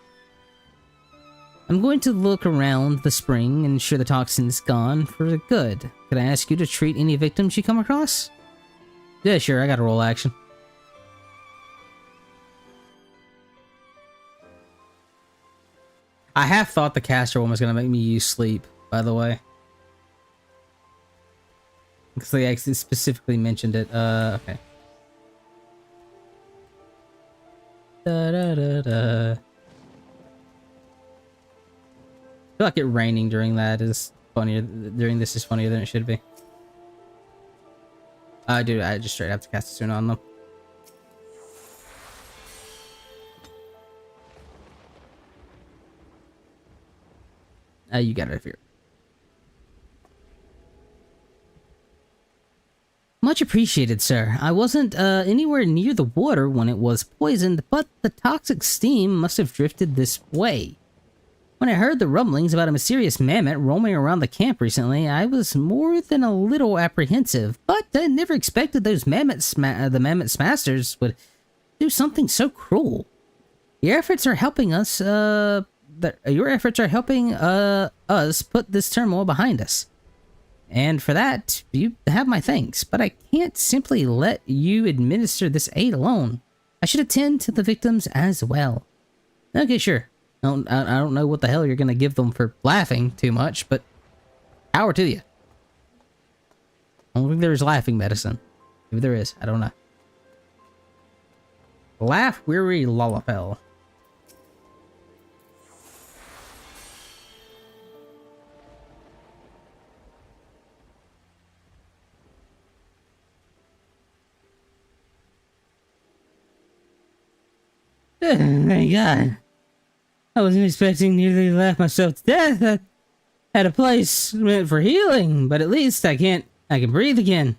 I'm going to look around the spring and ensure the toxin's gone for good. Could I ask you to treat any victims you come across? Yeah, sure, I got a roll action. I half thought the caster one was going to make me use sleep, by the way. Because they actually specifically mentioned it. Okay. Da-da-da-da. I feel like it raining during that is funnier. During this is funnier than it should be. Dude, I just straight have to cast a Suna on them. You got it up here. Much appreciated, sir. I wasn't anywhere near the water when it was poisoned, but the toxic steam must have drifted this way. When I heard the rumblings about a mysterious mammoth roaming around the camp recently, I was more than a little apprehensive, but I never expected those the mammoth's masters would do something so cruel. Your efforts are helping us, us put this turmoil behind us. And for that, you have my thanks, but I can't simply let you administer this aid alone. I should attend to the victims as well. Okay, sure. I don't know what the hell you're gonna give them for laughing too much, but power to you. I don't think there's laughing medicine. Maybe there is. I don't know. Laugh weary lullaby. Oh my god. I wasn't expecting nearly to laugh myself to death. I had a place meant for healing, but at least I can breathe again.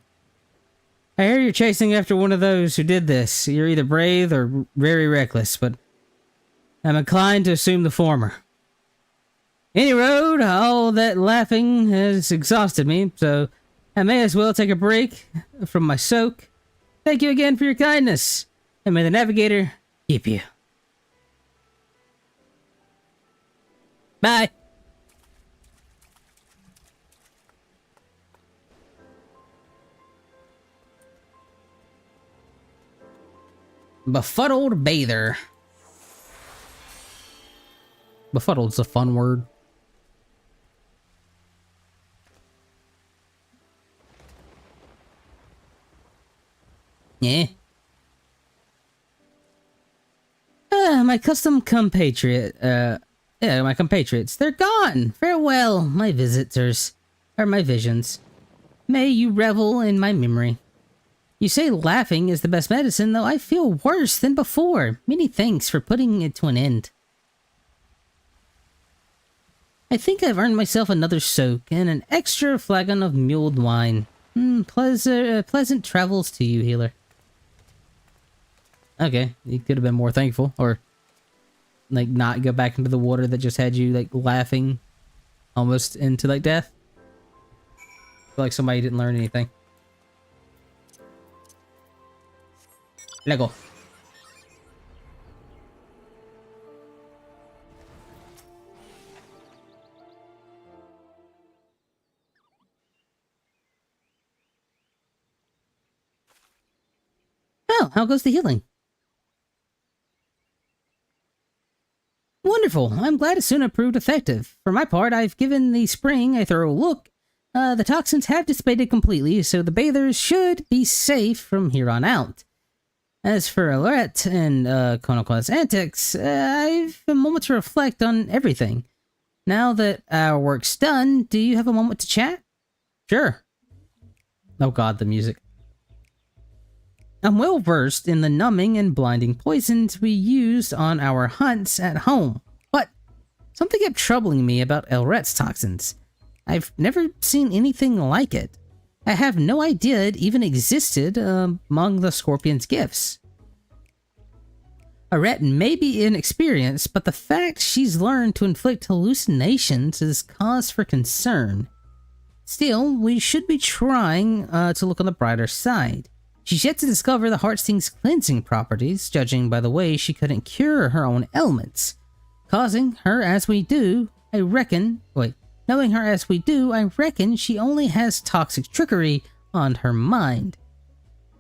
I hear you're chasing after one of those who did this. You're either brave or very reckless, but I'm inclined to assume the former. Any road, all that laughing has exhausted me, so I may as well take a break from my soak. Thank you again for your kindness, and may the navigator keep you. Bye. Befuddled bather. Befuddled's a fun word. Yeah. My compatriots, they're gone. Farewell, my visitors, or my visions. May you revel in my memory. You say laughing is the best medicine, though I feel worse than before. Many thanks for putting it to an end. I think I've earned myself another soak and an extra flagon of mulled wine. Pleasant travels to you, healer. Okay, you could have been more thankful, or like not go back into the water that just had you like laughing almost into like death. I feel like somebody didn't learn anything. Let go. Oh, how goes the healing? Wonderful. I'm glad it soon proved effective. For my part, I've given the spring a thorough look. The toxins have dissipated completely, so the bathers should be safe from here on out. As for Alert and Konoko's antics, I've a moment to reflect on everything. Now that our work's done, do you have a moment to chat? Sure. Oh god, the music. I'm well versed in the numbing and blinding poisons we used on our hunts at home, but something kept troubling me about Elret's toxins. I've never seen anything like it. I have no idea it even existed among the Scorpion's gifts. Elret may be inexperienced, but the fact she's learned to inflict hallucinations is cause for concern. Still, we should be trying to look on the brighter side. She's yet to discover the Heartsting's cleansing properties, judging by the way she couldn't cure her own ailments. Knowing her as we do, I reckon she only has toxic trickery on her mind.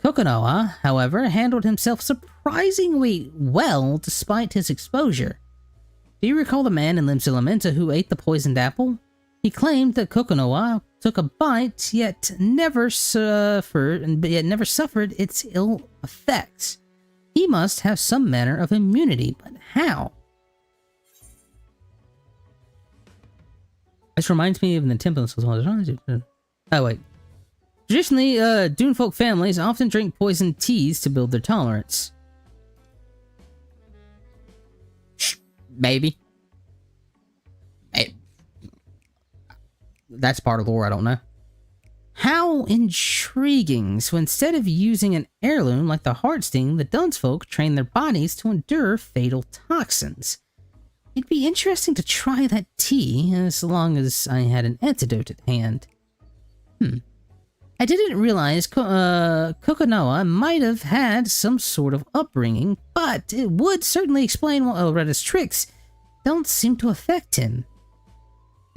Kokonoha, however, handled himself surprisingly well despite his exposure. Do you recall the man in Lim's Elementa who ate the poisoned apple? He claimed that Kokonoha took a bite, yet never suffered its ill effects. He must have some manner of immunity, but how? This reminds me of the Templars. Oh wait. Traditionally, Dunefolk families often drink poisoned teas to build their tolerance. Maybe. that's part of lore, I don't know. How intriguing. So instead of using an heirloom like the Heartsting, the Dunsfolk train their bodies to endure fatal toxins. It'd be interesting to try that tea, as long as I had an antidote at hand. I didn't realize Kokonoha might have had some sort of upbringing, but it would certainly explain why Elretta's tricks don't seem to affect him.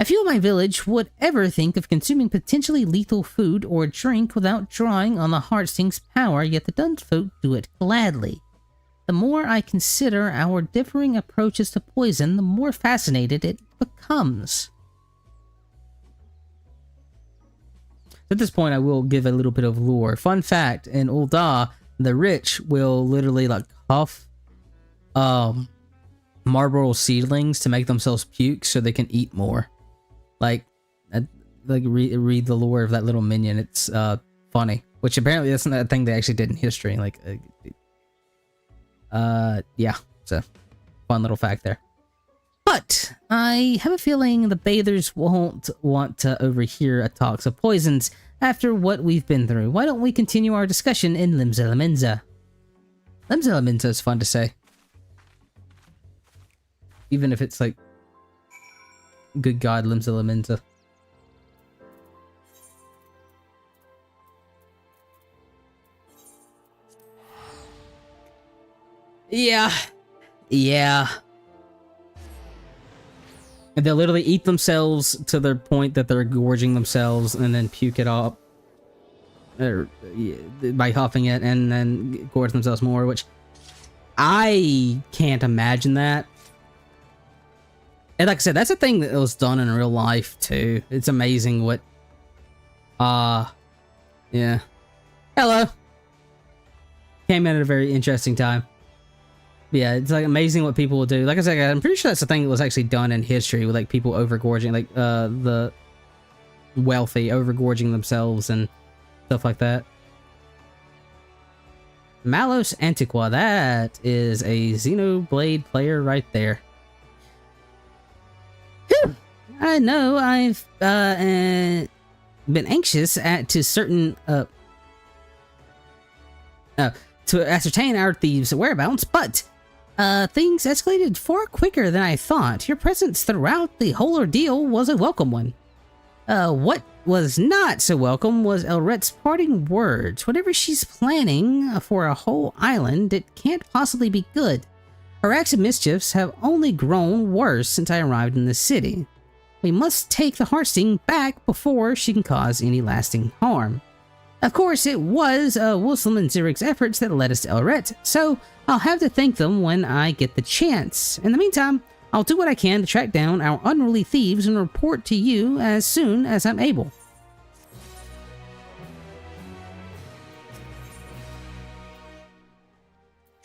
I feel my village would ever think of consuming potentially lethal food or drink without drawing on the Heartsting's power, yet the Dunsfolk do it gladly. The more I consider our differing approaches to poison, the more fascinated it becomes. At this point, I will give a little bit of lore. Fun fact, in Ul'dah, the rich will literally like huff marble seedlings to make themselves puke so they can eat more. Like read the lore of that little minion. It's funny, which apparently that's not a thing they actually did in history. Like, yeah, it's a fun little fact there. But I have a feeling the bathers won't want to overhear a talks of poisons after what we've been through. Why don't we continue our discussion in Limsa-Lominsa? Limsa-Lominsa is fun to say. Even if it's like, good God, Limsa-Lominsa. Yeah. And they'll literally eat themselves to the point that they're gorging themselves and then puke it up. Or, by huffing it and then gorge themselves more, which I can't imagine that. And like I said, that's a thing that was done in real life too. It's amazing what... yeah. Hello! Came in at a very interesting time. Yeah, it's like amazing what people will do. Like I said, I'm pretty sure that's the thing that was actually done in history with like people overgorging, like the wealthy overgorging themselves and stuff like that. Malos Antiqua, that is a Xenoblade player right there. Whew. I know I've been anxious to ascertain our thieves' whereabouts, but things escalated far quicker than I thought. Your presence throughout the whole ordeal was a welcome one. What was not so welcome was Elret's parting words. Whatever she's planning for a whole island, it can't possibly be good. Her acts of mischiefs have only grown worse since I arrived in the city. We must take the Heartsting back before she can cause any lasting harm. Of course, it was Wilson and Zirig's efforts that led us to Elret, so I'll have to thank them when I get the chance. In the meantime, I'll do what I can to track down our unruly thieves and report to you as soon as I'm able.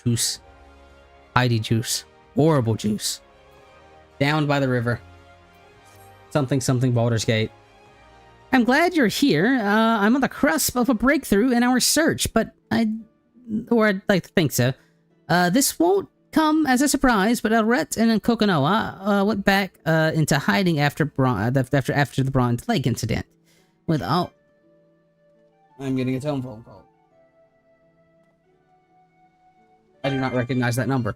Juice. Heidi juice. Horrible juice. Down by the river. Something Baldur's Gate. I'm glad you're here. I'm on the cusp of a breakthrough in our search, but I'd like to think so. This won't come as a surprise, but Elret and Kokonoha went back into hiding after the Bronze Lake incident. I'm getting a telephone call. I do not recognize that number.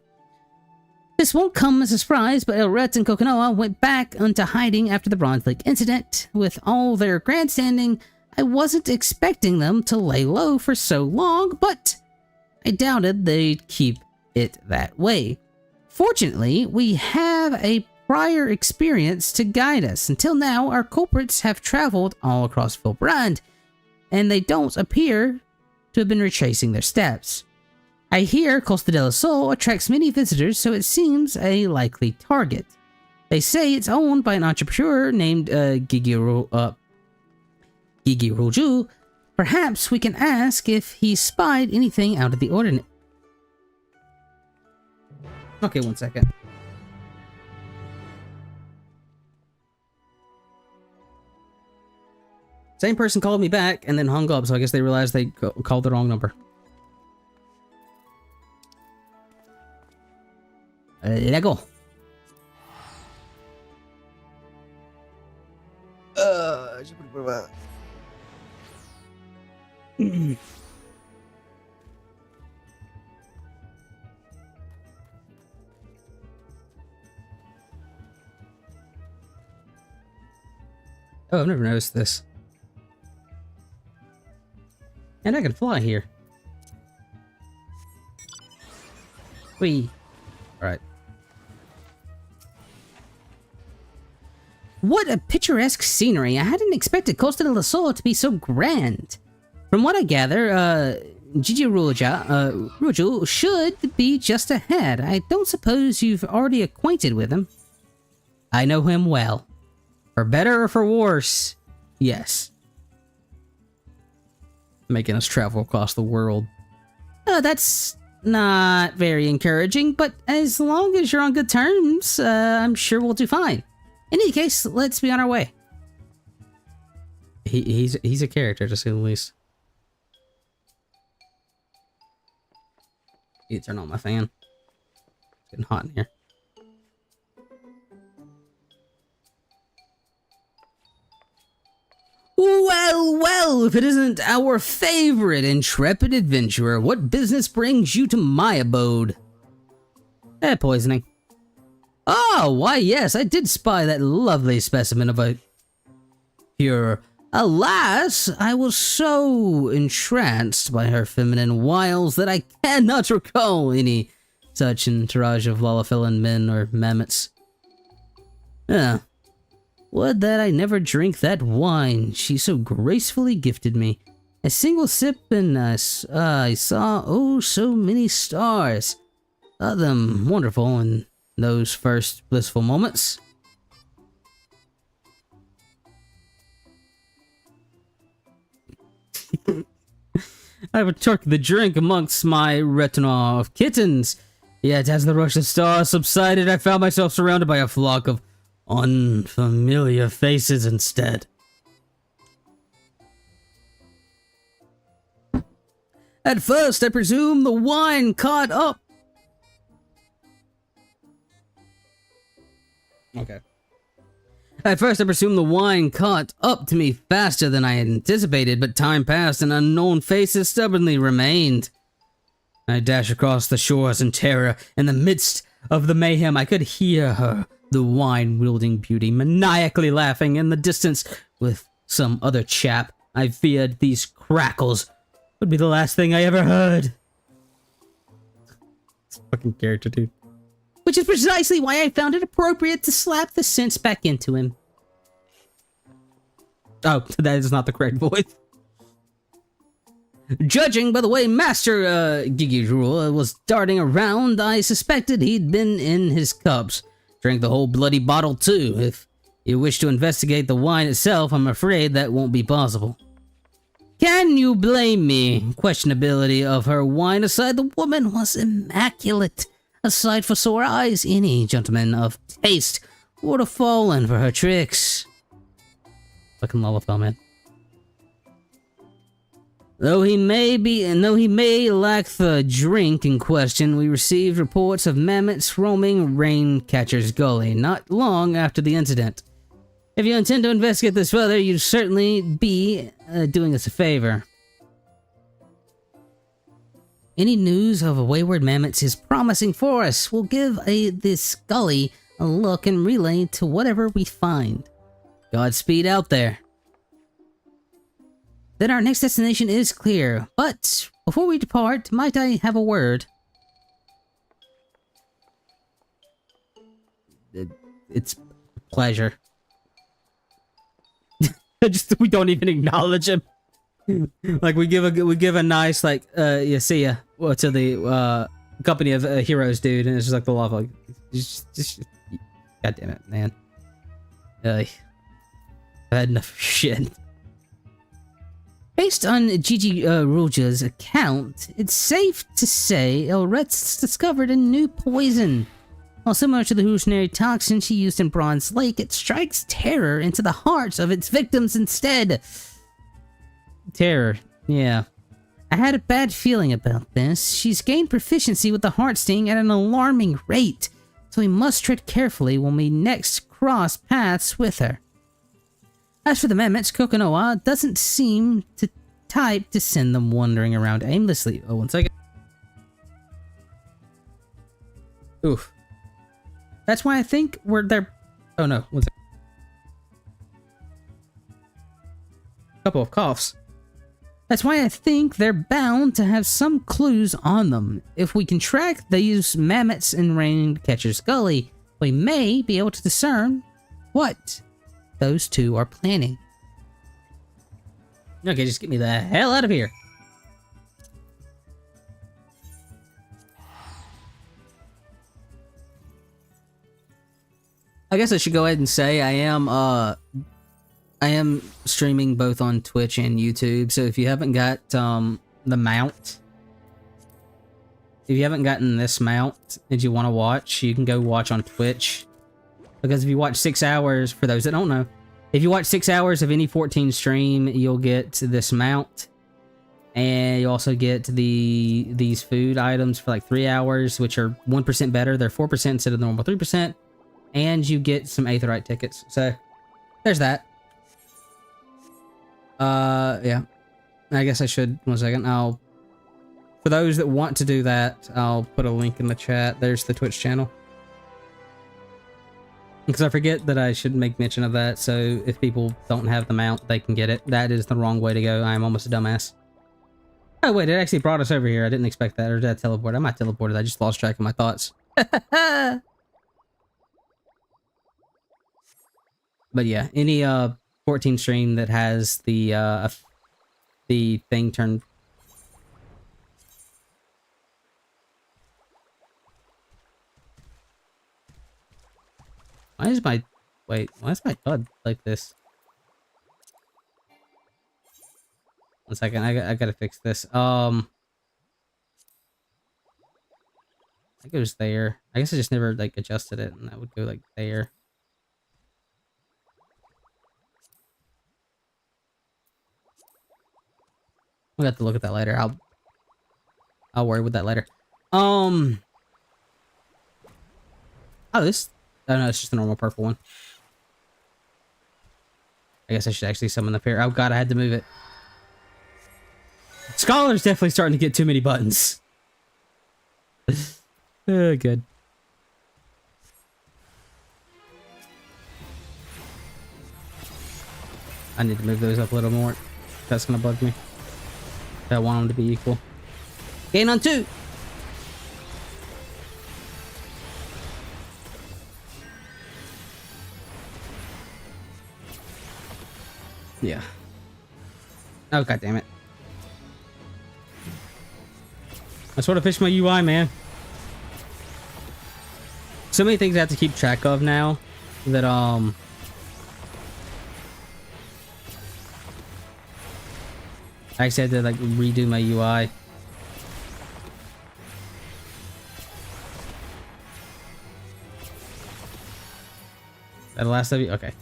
This won't come as a surprise, but Elret and Kokonoha went back into hiding after the Bronze Lake incident. With all their grandstanding, I wasn't expecting them to lay low for so long, but I doubted they'd keep it that way. Fortunately, we have a prior experience to guide us. Until now, our culprits have traveled all across Filbrand, and they don't appear to have been retracing their steps. I hear Costa del Sol attracts many visitors, so it seems a likely target. They say it's owned by an entrepreneur named Gigi Roju. Perhaps we can ask if he spied anything out of the ordinary. Okay, 1 second. Same person called me back and then hung up, so I guess they realized they called the wrong number. Lego. Oh, I've never noticed this. And I can fly here. Whee. Alright. What a picturesque scenery. I hadn't expected Costa del Sol to be so grand. From what I gather, Gigi Ruju should be just ahead. I don't suppose you've already acquainted with him. I know him well. For better or for worse, yes. Making us travel across the world. That's not very encouraging, but as long as you're on good terms, I'm sure we'll do fine. In any case, let's be on our way. He's a character, to say the least. You turn on my fan. It's getting hot in here. Well, well, if it isn't our favorite intrepid adventurer, what business brings you to my abode? Poisoning. Oh, why yes, I did spy that lovely specimen of a cure. Alas, I was so entranced by her feminine wiles that I cannot recall any such entourage of Lalafilan men or mammoths. Would that I never drink that wine she so gracefully gifted me. A single sip and I saw oh so many stars. Thought them wonderful in those first blissful moments. I partook the drink amongst my retinue of kittens. Yet as the rush of stars subsided, I found myself surrounded by a flock of unfamiliar faces instead. At first, I presume the wine caught up. Okay. At first, I presumed the wine caught up to me faster than I had anticipated, but time passed and unknown faces stubbornly remained. I dashed across the shores in terror. In the midst of the mayhem, I could hear her, the wine-wielding beauty, maniacally laughing in the distance with some other chap. I feared these crackles would be the last thing I ever heard. It's a fucking character, dude. Which is precisely why I found it appropriate to slap the sense back into him. Oh, that is not the correct voice. Judging by the way Master Gigijul was darting around, I suspected he'd been in his cups. Drank the whole bloody bottle too. If you wish to investigate the wine itself, I'm afraid that won't be possible. Can you blame me? Questionability of her wine aside, the woman was immaculate. A sight for sore eyes, any gentleman of taste would have fallen for her tricks. Fucking Lullaby, man. Though he may lack the drink in question, we received reports of mammoths roaming Raincatcher's Gully not long after the incident. If you intend to investigate this further, you'd certainly be doing us a favor. Any news of a wayward mammoths is promising for us. We'll give this gully a look and relay to whatever we find. Godspeed out there. Then our next destination is clear, but before we depart, might I have a word? It's a pleasure. We don't even acknowledge him. Like we give a nice like yeah, see ya to the company of heroes, dude, and it's just like the love, like just god damn it, man. I've had enough of shit. Based on Gigi Ruja's account, it's safe to say Elret's discovered a new poison. While similar to the hallucinatory toxin she used in Bronze Lake, it strikes terror into the hearts of its victims instead. Terror, yeah. I had a bad feeling about this. She's gained proficiency with the heart sting at an alarming rate, so we must tread carefully when we next cross paths with her. As for the Mammoths, Kokonoha doesn't seem to type to send them wandering around aimlessly. Oh, 1 second. Oof. That's why I think they're... Oh no, 1 second. Couple of coughs. That's why I think they're bound to have some clues on them. If we can track these mammoths in Raincatcher's Gully, we may be able to discern what those two are planning. Okay, just get me the hell out of here. I guess I should go ahead and say I am streaming both on Twitch and YouTube, so if you haven't got the mount, if you haven't gotten this mount that you want to watch, you can go watch on Twitch. Because if you watch 6 hours, for those that don't know, if you watch 6 hours of any 14 stream, you'll get this mount. And you also get these food items for like 3 hours, which are 1% better. They're 4% instead of the normal 3%. And you get some Aetherite tickets. So, there's that. Yeah. I guess I should... 1 second. For those that want to do that, I'll put a link in the chat. There's the Twitch channel. Because I forget that I should make mention of that, so if people don't have the mount, they can get it. That is the wrong way to go. I am almost a dumbass. Oh wait, it actually brought us over here. I didn't expect that. Or did I teleport? I might teleported. I just lost track of my thoughts. But yeah, any 14 stream that has the thing turned... Why is my... Wait, why is my HUD like this? 1 second, I gotta fix this. That goes there. I guess I just never, like, adjusted it, and that would go, like, there. We'll have to look at that later. I'll worry with that later. Oh, this... Oh no, it's just a normal purple one. I guess I should actually summon the pair. Oh god, I had to move it. Scholar's definitely starting to get too many buttons. Good. I need to move those up a little more. That's gonna bug me. I want them to be equal. Gain on 2! Yeah. Oh, god damn it. I sort of fished my UI, man. So many things I have to keep track of now that, I actually had to, like, redo my UI. That the last of you? Okay.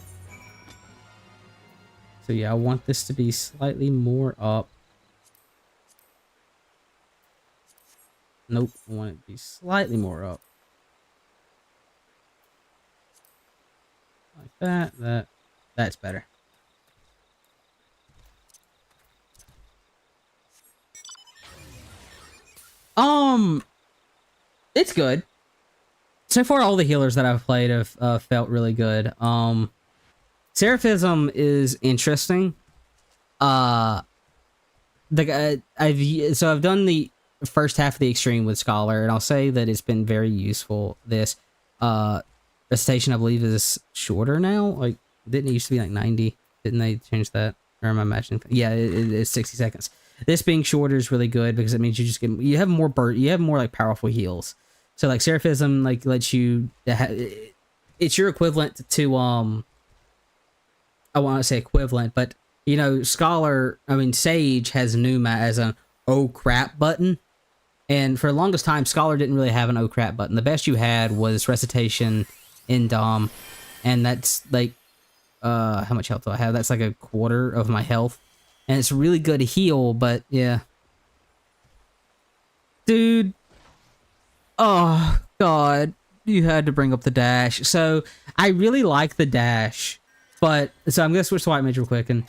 So yeah, I want this to be slightly more up. Nope, I want it to be slightly more up. Like that. That's better. It's good. So far, all the healers that I've played have felt really good. Seraphism is interesting. I've done the first half of the extreme with Scholar, and I'll say that it's been very useful. This recitation, I believe, is shorter now. Like, didn't it used to be like 90? Didn't they change that? Or am I imagining? Yeah, it's 60 seconds. This being shorter is really good because it means you just get you have more like powerful heals. So like Seraphism like lets you it's your equivalent to I want to say equivalent, but you know, Sage has Numa as an oh crap button. And for the longest time, Scholar didn't really have an oh crap button. The best you had was Recitation in Dom. And that's like, how much health do I have? That's like a quarter of my health. And it's really good to heal, but yeah. Dude. Oh, God. You had to bring up the dash. So, I really like the dash. But, so I'm going to switch to White Mage real quick. And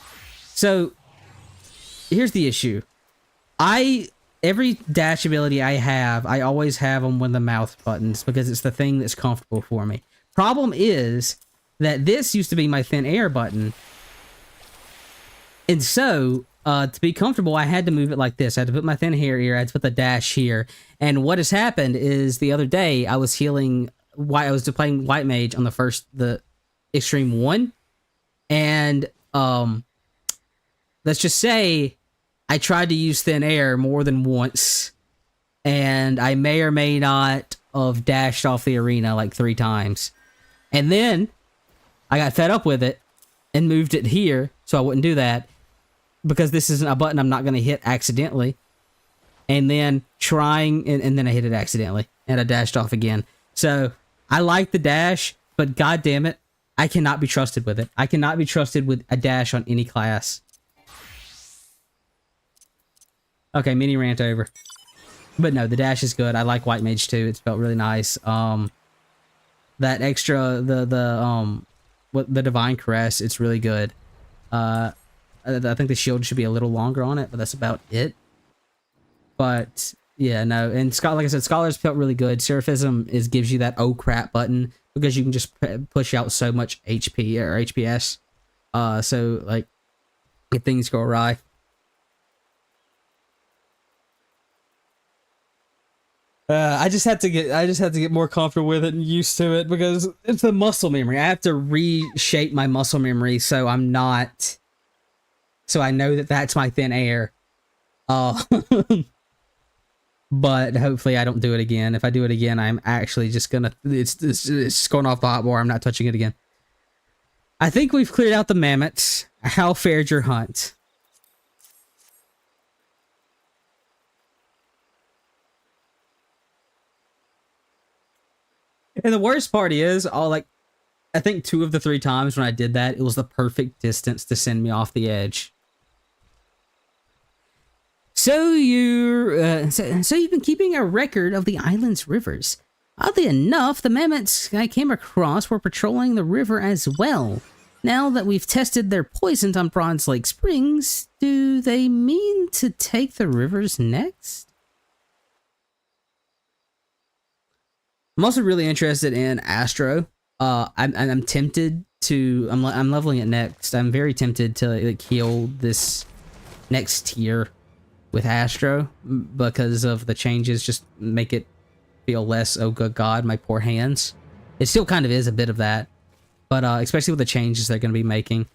so, here's the issue. Every dash ability I have, I always have them with the mouth buttons because it's the thing that's comfortable for me. Problem is that this used to be my thin air button. And so, to be comfortable, I had to move it like this. I had to put my thin air here. I had to put the dash here. And what has happened is the other day, I was playing White Mage on the Extreme 1. And, let's just say I tried to use thin air more than once. And I may or may not have dashed off the arena like 3 times. And then I got fed up with it and moved it here so I wouldn't do that. Because this isn't a button I'm not going to hit accidentally. And then and then I hit it accidentally. And I dashed off again. So, I like the dash, but god damn it, I cannot be trusted with it. I cannot be trusted with a dash on any class. Okay, mini rant over. But no, the dash is good. I like White Mage too. It's felt really nice. That extra, the Divine Caress, it's really good. I think the shield should be a little longer on it, but that's about it. But yeah, no, and like I said, Scholars felt really good. Seraphism gives you that oh crap button because you can just push out so much HP or HPS. So like if things go awry. I just had to get more comfortable with it and used to it because it's the muscle memory. I have to reshape my muscle memory so I know that that's my thin air. But hopefully I don't do it again. If I do it again, I'm actually just gonna it's going off the hotbar. I'm not touching it again. I think we've cleared out the mammoths. How fared your hunt? And the worst part is, I think 2 of the 3 times when I did that, it was the perfect distance to send me off the edge. So you've been keeping a record of the island's rivers. Oddly enough, the mammoths I came across were patrolling the river as well. Now that we've tested their poisons on Bronze Lake Springs, do they mean to take the rivers next? I'm also really interested in Astro. I'm tempted to. I'm leveling it next. I'm very tempted to heal this next tier with Astro because of the changes. Just make it feel less. Oh good God, my poor hands. It still kind of is a bit of that, but especially with the changes they're going to be making.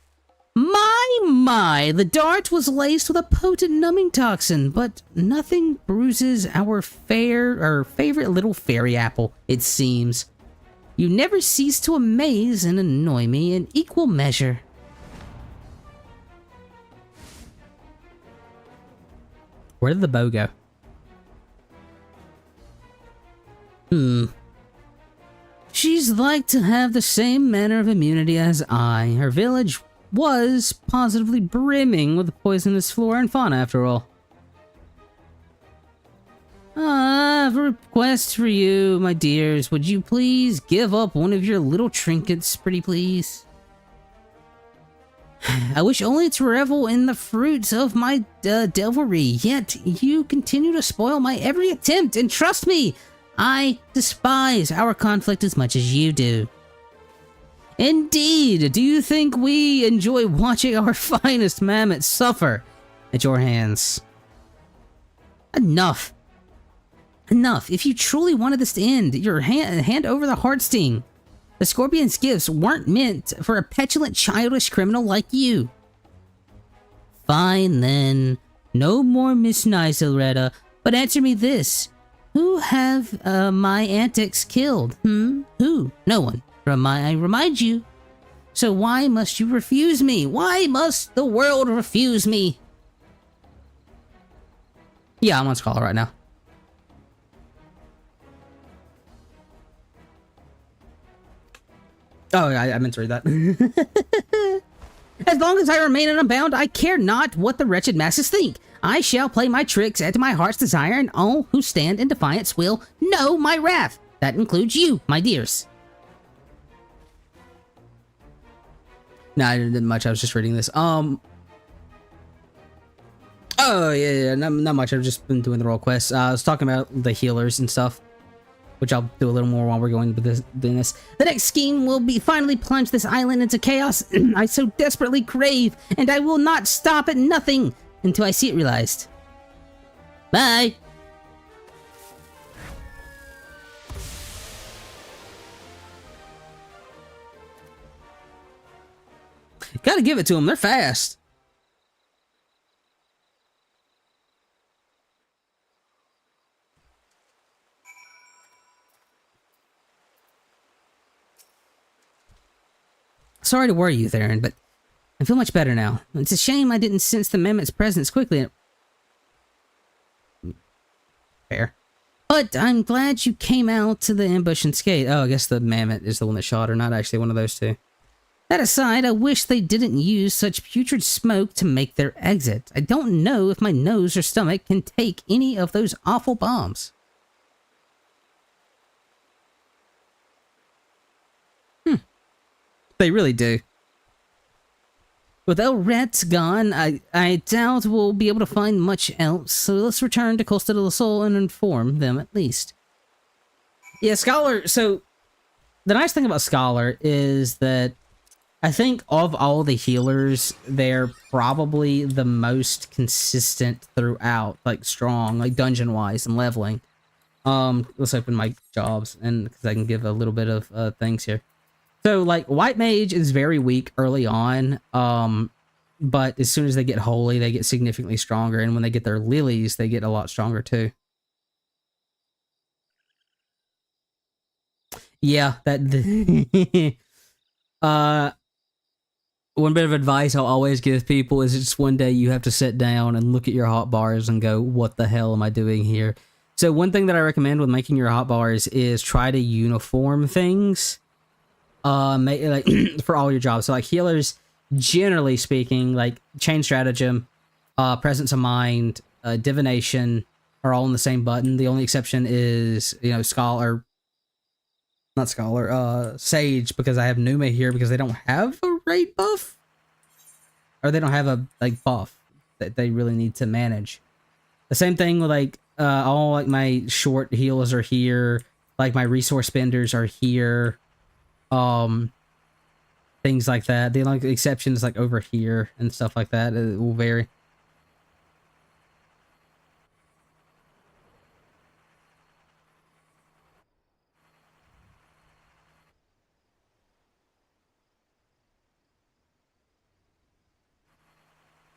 My, the dart was laced with a potent numbing toxin, but nothing bruises our favorite little fairy apple, it seems. You never cease to amaze and annoy me in equal measure. Where did the bow go? She's like to have the same manner of immunity as I. Her village was positively brimming with poisonous flora and fauna, after all. I have a request for you, my dears. Would you please give up one of your little trinkets, pretty please? I wish only to revel in the fruits of my devilry, yet you continue to spoil my every attempt, and trust me, I despise our conflict as much as you do. Indeed, do you think we enjoy watching our finest mammoths suffer at your hands? Enough. Enough. If you truly wanted this to end, hand over the Heartsting. The Scorpion's gifts weren't meant for a petulant, childish criminal like you. Fine, then. No more Miss Nicelretta, but answer me this. Who have my antics killed? Who? No one. I remind you. So why must you refuse me? Why must the world refuse me? Yeah, I'm on Scholar right now. Oh, I meant to read that. As long as I remain unbound, I care not what the wretched masses think. I shall play my tricks at my heart's desire, and all who stand in defiance will know my wrath. That includes you, my dears. No, I didn't much. I was just reading this. Oh, yeah, not much. I've just been doing the role quests. I was talking about the healers and stuff, which I'll do a little more while we're going with this. Doing this. The next scheme will be finally plunge this island into chaos I so desperately crave, and I will not stop at nothing until I see it realized. Bye! Gotta give it to them. They're fast. Sorry to worry you, Theron, but I feel much better now. It's a shame I didn't sense the mammoth's presence quickly. Fair. But I'm glad you came out to the ambush unscathed. Oh, I guess the mammoth is the one that shot her, not actually one of those two. That aside, I wish they didn't use such putrid smoke to make their exit. I don't know if my nose or stomach can take any of those awful bombs. They really do. With Elret's gone, I doubt we'll be able to find much else, so let's return to Costa del Sol and inform them at least. Yeah, Scholar, so the nice thing about Scholar is that I think of all the healers, they're probably the most consistent throughout, like strong, like dungeon-wise and leveling. Let's open my jobs, and because I can give a little bit of things here. So, like, White Mage is very weak early on, but as soon as they get Holy, they get significantly stronger, and when they get their Lilies, they get a lot stronger, too. Yeah, that... one bit of advice I'll always give people is just one day you have to sit down and look at your hotbars and go, what the hell am I doing here? So one thing that I recommend with making your hotbars is try to uniform things. Like for all your jobs. So like healers, generally speaking, like chain stratagem, presence of mind, divination are all in the same button. The only exception is, you know, Sage, because I have Numa here because they don't have a raid buff. Or they don't have a like buff that they really need to manage. The same thing with like all like my short healers are here, like my resource spenders are here. Things like that. The only exception is like over here and stuff like that. It will vary.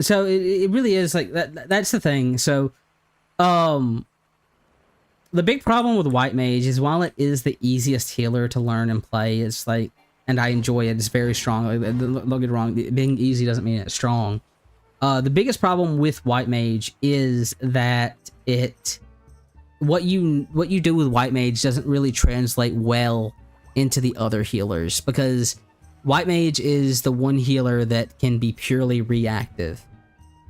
So it really is like that. That's the thing. So, the big problem with White Mage is while it is the easiest healer to learn and play, it's like, and I enjoy it, it's very strong. Like, don't get it wrong, being easy doesn't mean it's strong. The biggest problem with White Mage is that what you do with White Mage doesn't really translate well into the other healers, because White Mage is the one healer that can be purely reactive,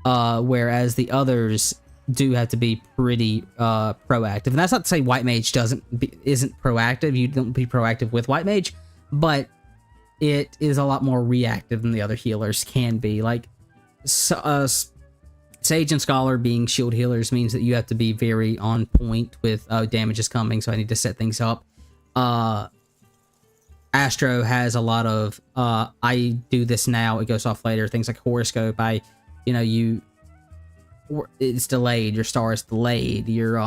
whereas the others do have to be pretty proactive. And that's not to say White Mage isn't proactive. You don't be proactive with White Mage, but it is a lot more reactive than the other healers can be. Like Sage and Scholar being shield healers means that you have to be very on point with damage is coming, so I need to set things up. Astro has a lot of I do this now, it goes off later. Things like horoscope, it's delayed, your star is delayed, your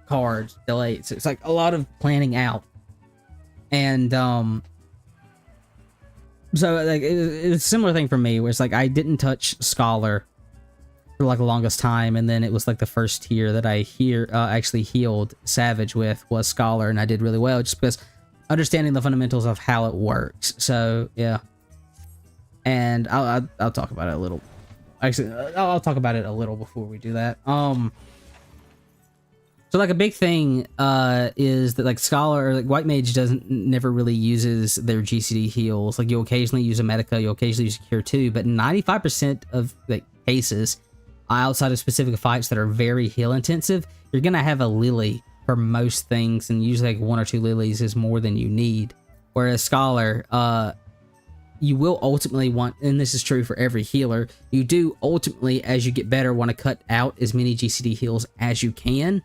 cards delayed. So it's like a lot of planning out. And so like it's a similar thing for me, where it's like I didn't touch Scholar for like the longest time, and then it was like the first tier that I actually healed Savage with was Scholar, and I did really well just because understanding the fundamentals of how it works. So yeah, and I'll talk about it a little. Actually, I'll talk about it a little before we do that. So like a big thing is that like Scholar or like White Mage never really uses their GCD heals. Like you'll occasionally use a Medica, you'll occasionally use a Cure 2, but 95% of like cases outside of specific fights that are very heal intensive, you're gonna have a Lily for most things, and usually like 1 or 2 Lilies is more than you need. Whereas Scholar, you will ultimately want, and this is true for every healer, you do ultimately, as you get better, want to cut out as many GCD heals as you can.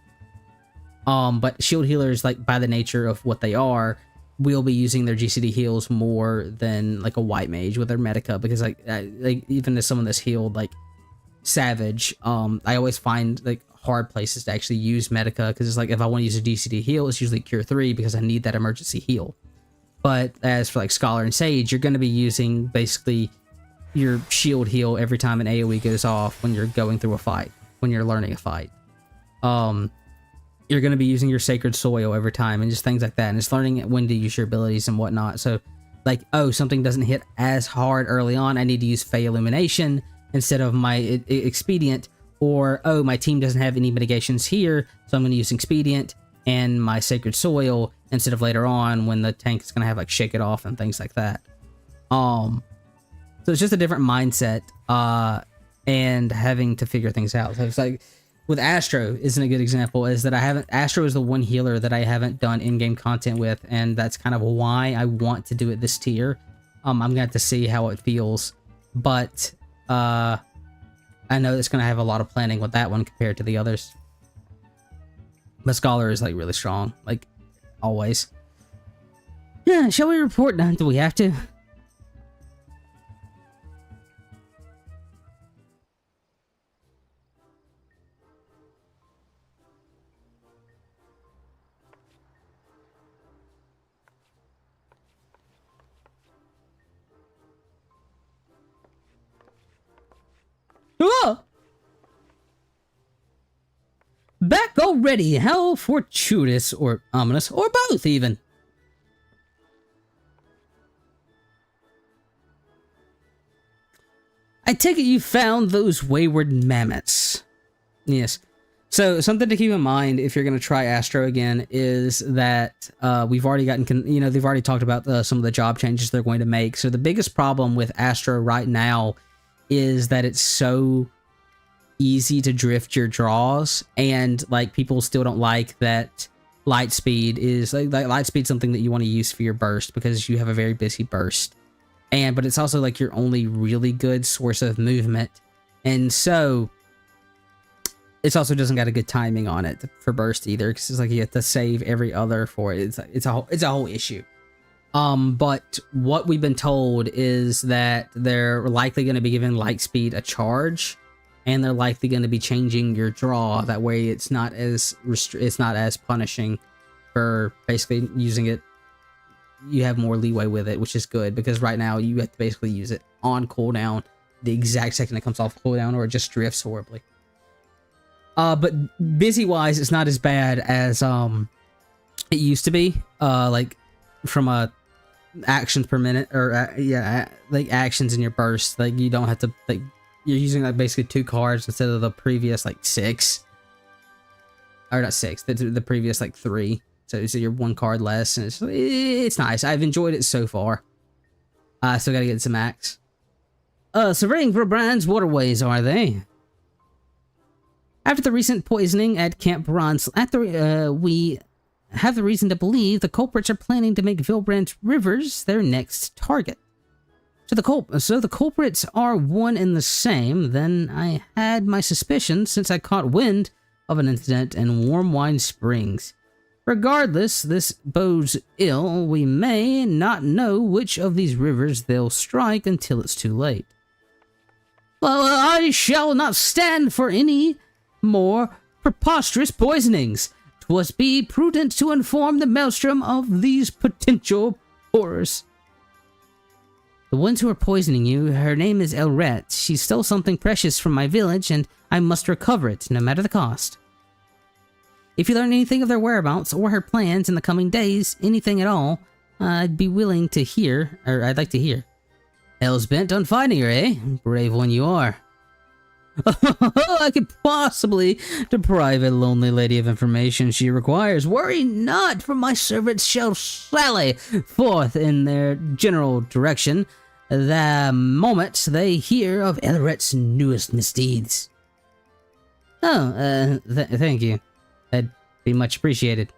But shield healers, like by the nature of what they are, will be using their GCD heals more than like a white mage with their Medica, because like even as someone that's healed like Savage, I always find like hard places to actually use Medica, because it's like if I want to use a GCD heal, it's usually Cure 3 because I need that emergency heal. But as for like Scholar and Sage, you're going to be using basically your shield heal every time an AoE goes off when you're going through a fight, when you're learning a fight. You're going to be using your Sacred Soil every time, and just things like that. And it's learning when to use your abilities and whatnot. So like, oh, something doesn't hit as hard early on, I need to use Fey Illumination instead of my Expedient. Or, oh, my team doesn't have any mitigations here, so I'm going to use Expedient and my Sacred Soil instead of later on when the tank is going to have like Shake It Off and things like that. So it's just a different mindset, and having to figure things out. So it's like with Astro isn't a good example, is that Astro is the one healer that I haven't done in-game content with, and that's kind of why I want to do it this tier. I'm going to have to see how it feels, but I know it's going to have a lot of planning with that one compared to the others. But Scholar is like really strong, like always. Yeah, shall we report now? Do we have to? Oh! Back already! How fortuitous, or ominous, or both even. I take it you found those wayward mammoths. Yes. So something to keep in mind if you're going to try Astro again is that we've already gotten, they've already talked about some of the job changes they're going to make. So the biggest problem with Astro right now is that it's so easy to drift your draws, and like people still don't like that light speed is like light speed something that you want to use for your burst because you have a very busy burst, but it's also like your only really good source of movement, and so it also doesn't got a good timing on it for burst either, because it's like you have to save every other for it. It's a whole issue. But what we've been told is that they're likely going to be giving light speed a charge, and they're likely going to be changing your draw. That way it's not as punishing for basically using it. You have more leeway with it, which is good, because right now you have to basically use it on cooldown the exact second it comes off cooldown, or it just drifts horribly. But busy wise, it's not as bad as it used to be. Like from a actions per minute, or like actions in your burst, like you don't have to, like you're using like basically 2 cards instead of the previous like 6, or not 6, the previous like 3. So you're 1 card less, and it's nice. I've enjoyed it so far. I still gotta get some max. Surveying for Brand's waterways, are they? After the recent poisoning at Camp Bronze, we have the reason to believe the culprits are planning to make Vilbrand's rivers their next target. So the culprits are one and the same. Then I had my suspicions since I caught wind of an incident in Warm Wine Springs. Regardless, this bodes ill. We may not know which of these rivers they'll strike until it's too late. Well, I shall not stand for any more preposterous poisonings. 'Twas be prudent to inform the Maelstrom of these potential horrors. The ones who are poisoning you, her name is Elret. She stole something precious from my village, and I must recover it, no matter the cost. If you learn anything of their whereabouts or her plans in the coming days, anything at all, I'd be willing to hear, or I'd like to hear. Hell's bent on finding her, eh? Brave one you are. I could possibly deprive a lonely lady of information she requires. Worry not, for my servants shall sally forth in their general direction the moment they hear of Elret's newest misdeeds. Oh, thank you. That'd be much appreciated.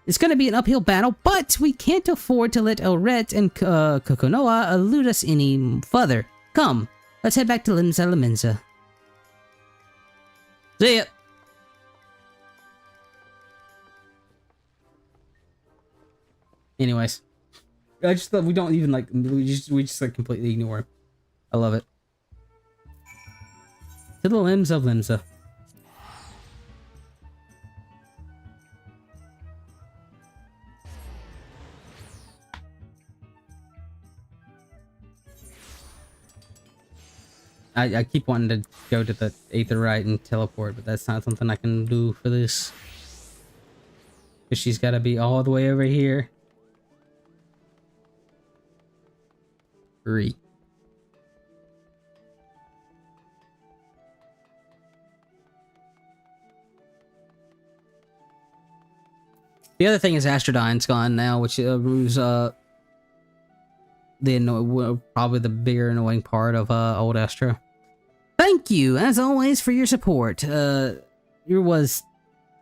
It's going to be an uphill battle, but we can't afford to let Elret and Kokonoa elude us any further. Come, let's head back to Limsa Laminsa. See ya! Anyways, I just thought we don't even like we just like completely ignore him. I love it. To the limbs of Limsa. I keep wanting to go to the Aetherite and teleport, but that's not something I can do for this. Because she's got to be all the way over here. 3. The other thing is Astrodyne's gone now, which was probably the bigger annoying part of old Astro. Thank you, as always, for your support. Your was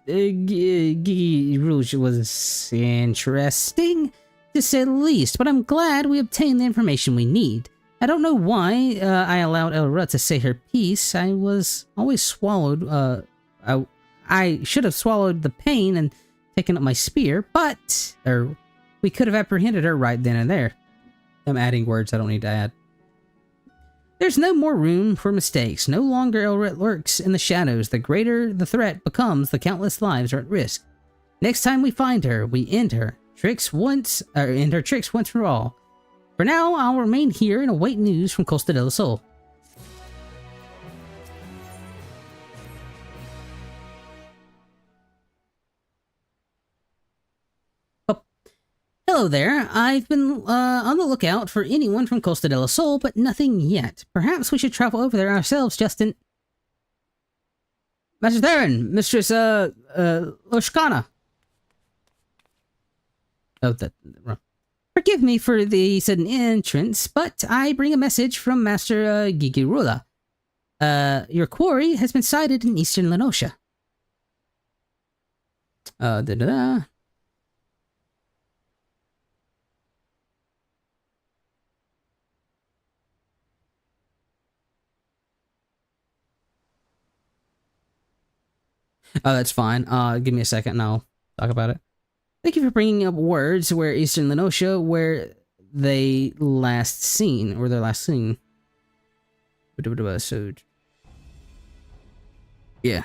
Rouge was interesting, to say the least, but I'm glad we obtained the information we need. I don't know why I allowed Elra to say her piece. I was always swallowed. I should have swallowed the pain and taken up my spear, but we could have apprehended her right then and there. I'm adding words I don't need to add. There's no more room for mistakes. No longer Elret lurks in the shadows. The greater the threat becomes, the countless lives are at risk. Next time we find her, we end her tricks once for all. For now, I'll remain here and await news from Costa del Sol. Hello there. I've been on the lookout for anyone from Costa del Sol, but nothing yet. Perhaps we should travel over there ourselves, Justin. Master Theron, Mistress Oshkana. Oh, forgive me for the sudden entrance, but I bring a message from Master Gigirula. Your quarry has been sighted in eastern Lenosha. Oh, that's fine. Give me a second and I'll talk about it. Thank you for bringing up words where Eastern Lenosha, where they last seen, or their last seen. So, yeah.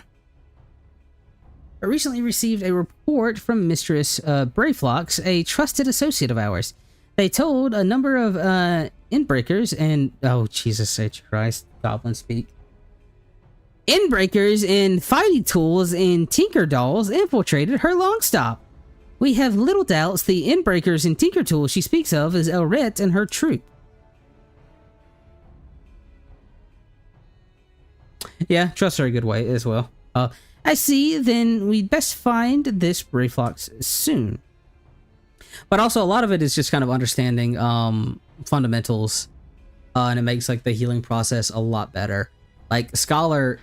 I recently received a report from Mistress Brayflox, a trusted associate of ours. They told a number of inbreakers and... Oh, Jesus H. Christ. Goblin speak. Inbreakers and fighting tools and tinker dolls infiltrated her long stop. We have little doubts the inbreakers and tinker tools she speaks of is Elret and her troop. Yeah, trust her a good way as well. I see, then we'd best find this Brayflox soon. But also a lot of it is just kind of understanding fundamentals, and it makes like the healing process a lot better. Like Scholar,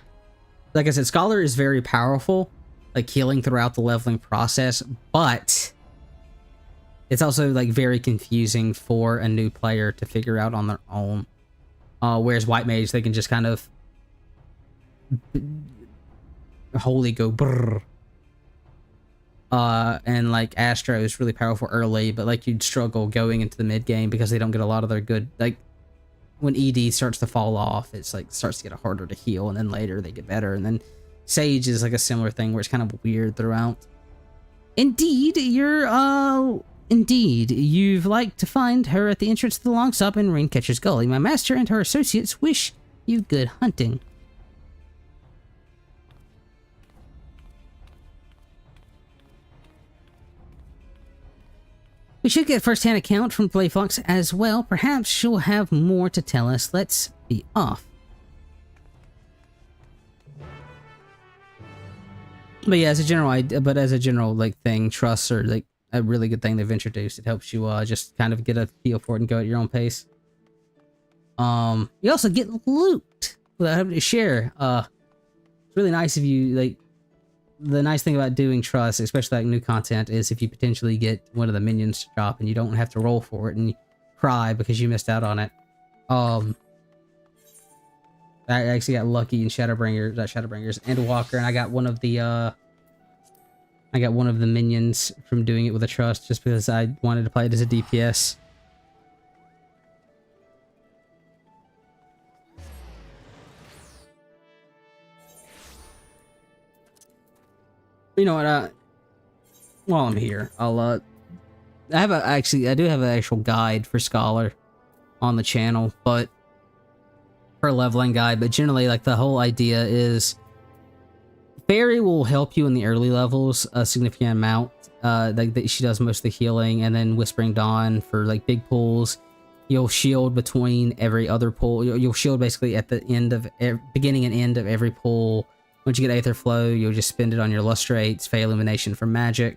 like I said, Scholar is very powerful, like healing throughout the leveling process, but it's also like very confusing for a new player to figure out on their own. Whereas White Mage, they can just kind of wholly go brrr. And like Astro is really powerful early, but like you'd struggle going into the mid game because they don't get a lot of their good, like when ED starts to fall off, it's like starts to get harder to heal, and then later they get better, and then Sage is like a similar thing where it's kind of weird throughout. Indeed, you've like to find her at the entrance to the long stop in Raincatcher's Gully. My master and her associates wish you good hunting. We should get a first-hand account from Playfox as well. Perhaps she'll have more to tell us. Let's be off. But yeah, as a general like thing, trusts are like a really good thing they've introduced. It helps you just kind of get a feel for it and go at your own pace. You also get loot without having to share. It's really nice of you, like, the nice thing about doing trust, especially like new content, is if you potentially get one of the minions to drop and you don't have to roll for it and you cry because you missed out on it. I actually got lucky in Shadowbringers and Walker, and I got one of the minions from doing it with a trust just because I wanted to play it as a DPS. You know what? While I'm here, I'll I do have an actual guide for Scholar on the channel, but for a leveling guide. But generally, like the whole idea is, Fairy will help you in the early levels a significant amount. Like she does most of the healing, and then Whispering Dawn for like big pulls. You'll shield between every other pull. You'll shield basically at the end of beginning and end of every pull. Once you get Aether Flow, you'll just spend it on your Lustrates, Fey Illumination for magic,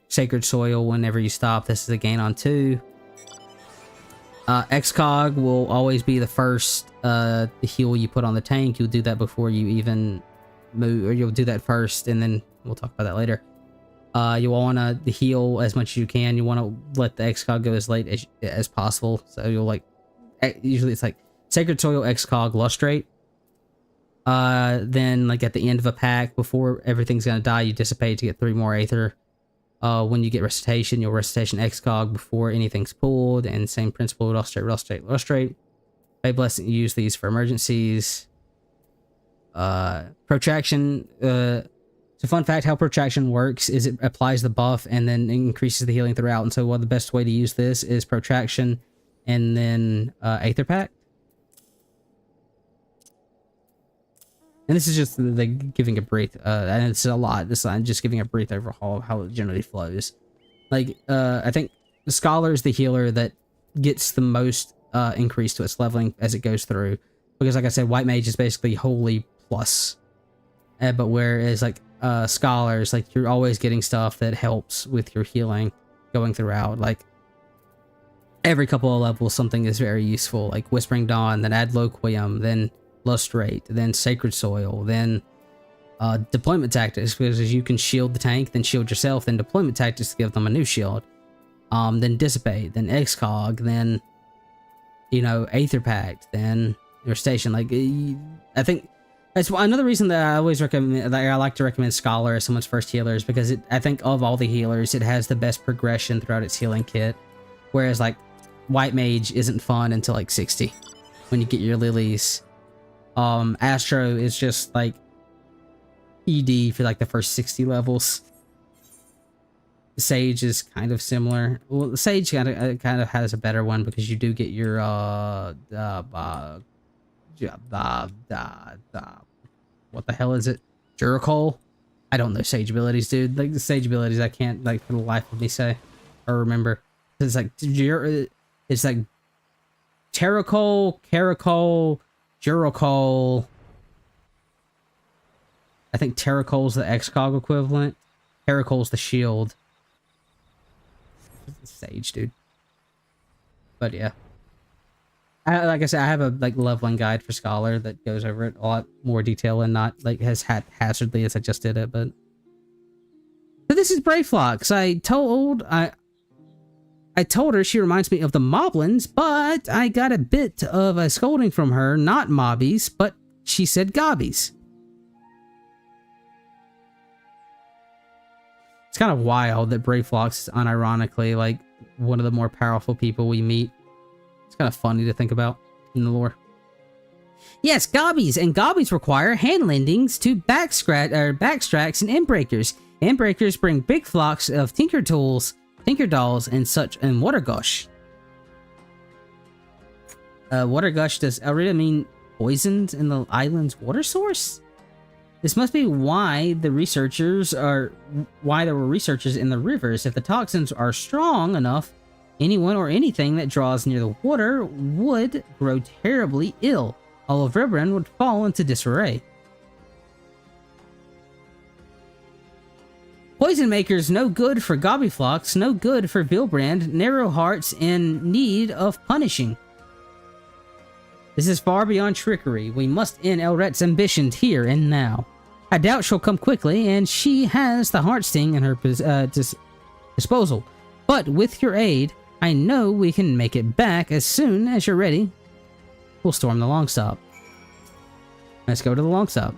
Sacred Soil whenever you stop. This is a gain on 2. XCOG will always be the first heal you put on the tank. You'll do that before you even move, or you'll do that first, and then we'll talk about that later. You want to heal as much as you can. You want to let the XCOG go as late as possible. So you'll like, usually it's like Sacred Soil, XCOG, Lustrate. Then like at the end of a pack, before everything's gonna die, you dissipate to get 3 more Aether. When you get Recitation, you'll Recitation XCOG before anything's pulled, and same principle, Lustrate. Fey Blessing, you use these for emergencies. Protraction, so fun fact, how Protraction works is it applies the buff and then increases the healing throughout, and so the best way to use this is Protraction and then Aether Pack. And this is just the giving a brief, and it's a lot. This I'm just giving a brief overhaul of how it generally flows. Like, I think the Scholar is the healer that gets the most increase to its leveling as it goes through. Because like I said, White Mage is basically Holy plus. But whereas like Scholars, like you're always getting stuff that helps with your healing going throughout. Like, every couple of levels, something is very useful. Like Whispering Dawn, then Adloquium, then Lustrate, then Sacred Soil, then Deployment Tactics, because you can shield the tank, then shield yourself, then Deployment Tactics to give them a new shield. Then Dissipate, then XCOG, then, you know, Aether Pact, then your station. Like, I think that's another reason that I always recommend, that I like to recommend Scholar as someone's first healer, is because I think of all the healers, it has the best progression throughout its healing kit. Whereas like White Mage isn't fun until like 60 when you get your lilies. Astro is just like ED for like the first 60 levels. Sage is kind of similar. Well, Sage kind of has a better one because you do get your what the hell is it? Juricole? I don't know Sage abilities, dude. Like the Sage abilities, I can't like for the life of me say or remember. It's like Terracole, Caracole, Juricole. I think Terracole's the XCOG equivalent. Caracole's the shield. Sage, dude. But yeah. Like I said, I have a like leveling guide for Scholar that goes over it a lot more detail and not like as haphazardly as I just did it, but this is Brayflox. I told her she reminds me of the Moblins, but I got a bit of a scolding from her, not Mobbies, but she said Gobbies. It's kind of wild that Brayflox is unironically like one of the more powerful people we meet. It's kind of funny to think about in the lore. Yes, Gobbies, and Gobbies require hand lendings to backstracks and Endbreakers. Endbreakers bring big flocks of Tinker Dolls, and such, and Watergush. Watergush, does Elrita mean poisoned in the island's water source? This must be why there were researchers in the rivers. If the toxins are strong enough, anyone or anything that draws near the water would grow terribly ill. All of Riverrun would fall into disarray. Poison makers no good for Gobbyflox, no good for Vilbrand, narrow hearts in need of punishing. This is far beyond trickery. We must end Elret's ambitions here and now. I doubt she'll come quickly, and she has the heart sting in her disposal. But with your aid, I know we can make it back as soon as you're ready. We'll storm the long stop. Let's go to the long stop.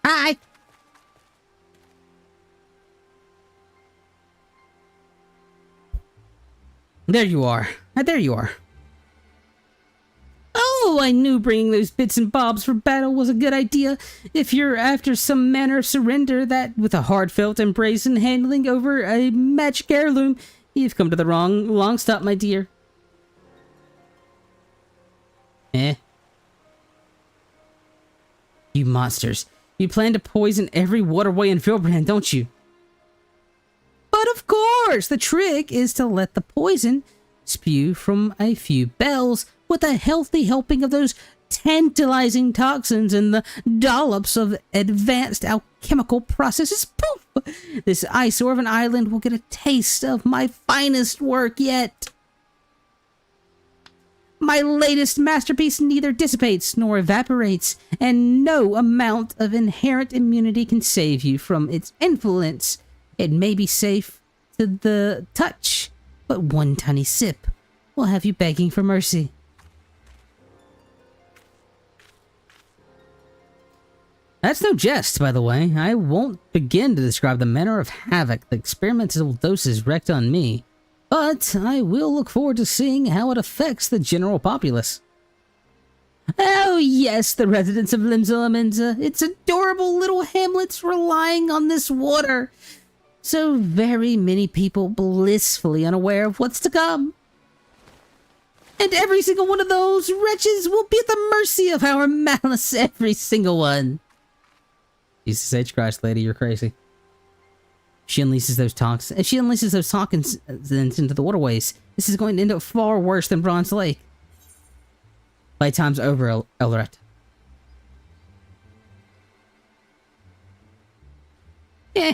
Hi! There you are. There you are. Oh, I knew bringing those bits and bobs for battle was a good idea. If you're after some manner of surrender, that with a heartfelt embrace and handling over a magic heirloom, you've come to the wrong long stop, my dear. You monsters. You plan to poison every waterway in Vilbrand, don't you? But of course, the trick is to let the poison spew from a few bells with a healthy helping of those tantalizing toxins and the dollops of advanced alchemical processes. Poof! This eyesore of an island will get a taste of my finest work yet. My latest masterpiece neither dissipates nor evaporates, and no amount of inherent immunity can save you from its influence. It may be safe to the touch, but one tiny sip will have you begging for mercy. That's no jest, by the way. I won't begin to describe the manner of havoc the experimental doses wreaked on me, but I will look forward to seeing how it affects the general populace. Oh yes, the residents of Limsa, its adorable little hamlets relying on this water. So very many people blissfully unaware of what's to come. And every single one of those wretches will be at the mercy of our malice, every single one. Jesus H. Christ, lady, you're crazy. She unleashes those toxins. If she unleashes those toxins into the waterways, this is going to end up far worse than Bronze Lake. Playtime's over, Eldoret. Eh.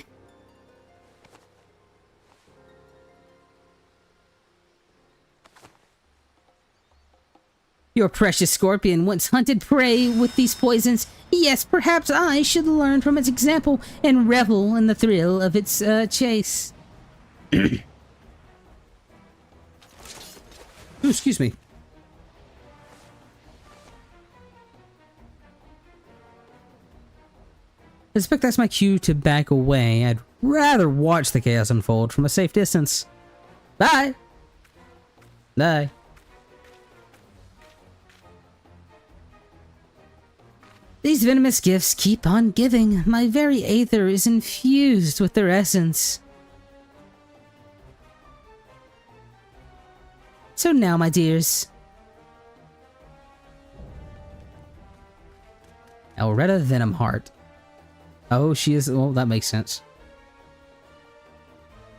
Your precious scorpion once hunted prey with these poisons. Yes, perhaps I should learn from its example and revel in the thrill of its chase. Ooh, excuse me. I suspect that's my cue to back away. I'd rather watch the chaos unfold from a safe distance. Bye! Bye. These venomous gifts keep on giving. My very aether is infused with their essence. So now, my dears. Elretta Venomheart. Oh, she is... Well, that makes sense.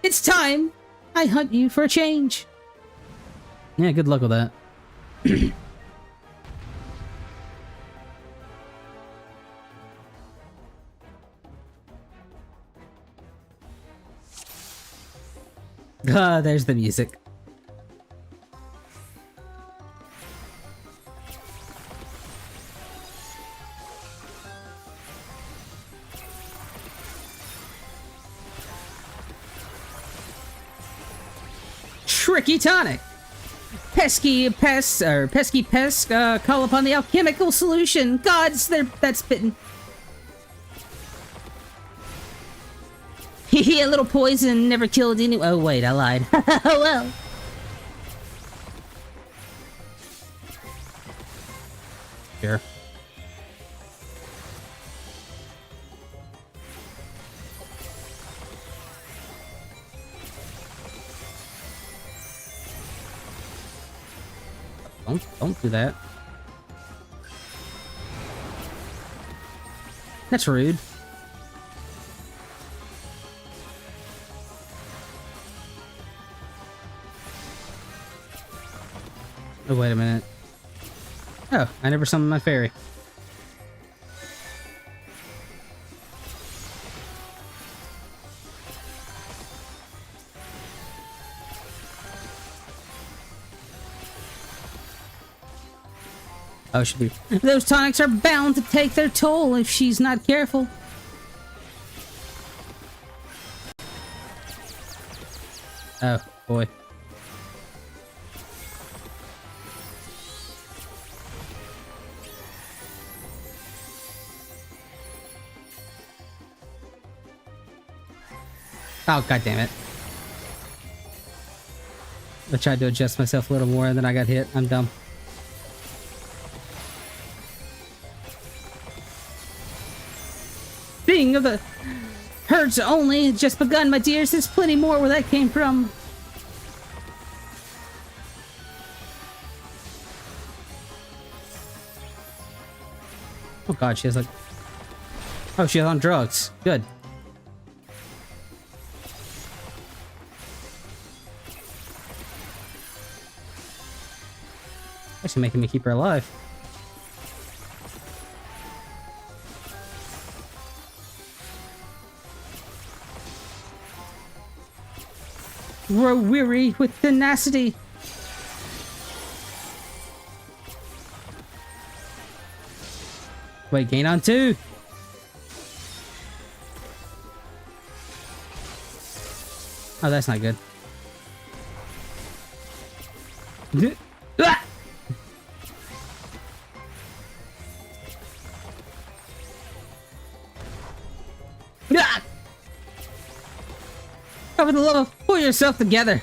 It's time! I hunt you for a change. Yeah, good luck with that. Ah, there's the music. Tricky tonic! Pesky pests, call upon the alchemical solution. Gods, that's bitten. Hehe, a little poison never killed any- Oh wait, I lied. Oh well. Here. Don't do that. That's rude. Oh, wait a minute. Oh, I never summoned my fairy. Oh, should be. Those tonics are bound to take their toll if she's not careful. Oh, boy. Oh, god damn it. I tried to adjust myself a little more and then I got hit. I'm dumb. Being of the herds only just begun, my dears. There's plenty more where that came from. Oh god, she has like... Oh, she's on drugs. Good. Actually making me keep her alive. Grow weary with tenacity. Wait, gain on 2. Oh, that's not good. Ah! Ah! Oh, for the love of, pull yourself together.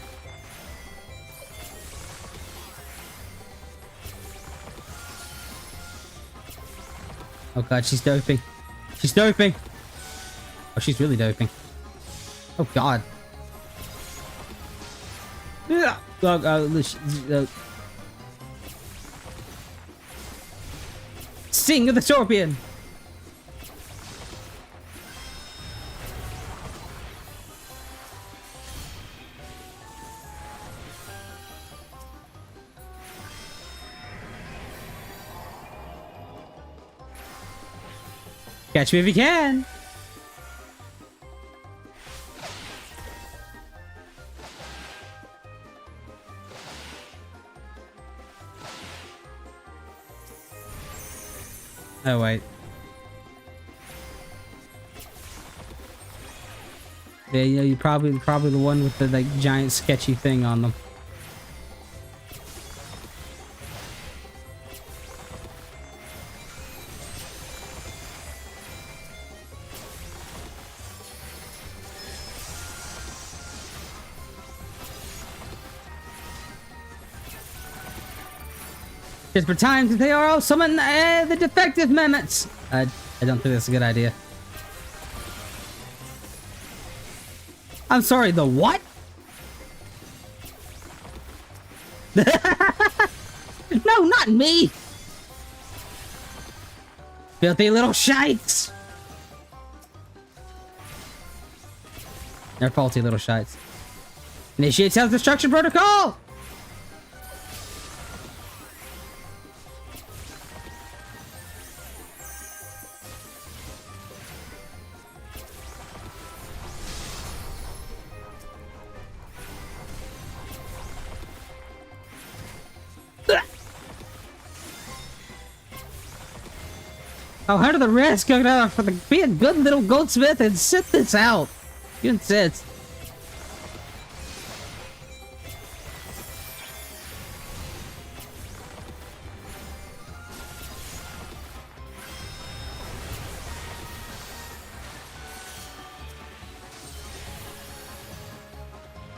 Oh god, she's doping. She's doping. Oh, she's really doping. Oh god. Sting of the Scorpion. Catch me if you can. Oh wait. Yeah, you know, you're probably the one with the like giant sketchy thing on them. Because for times they are all summon the defective mammoths. I don't think that's a good idea. I'm sorry, the what? No, not me! Filthy little shites! They're faulty little shites. Initiate self-destruction protocol! Oh, how do the rest go down for the be a good little goldsmith and sit this out? You insist.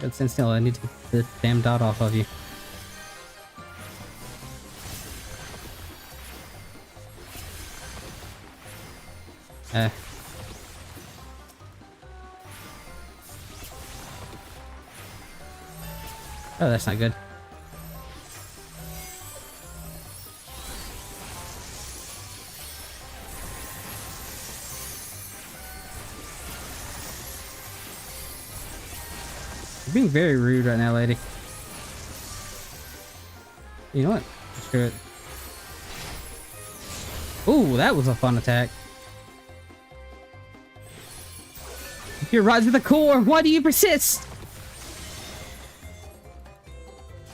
Good sense still, I need to get the damn dot off of you. Oh, that's not good. You're being very rude right now, lady. You know what? Screw it. Ooh, that was a fun attack. You're right to the core. Why do you persist?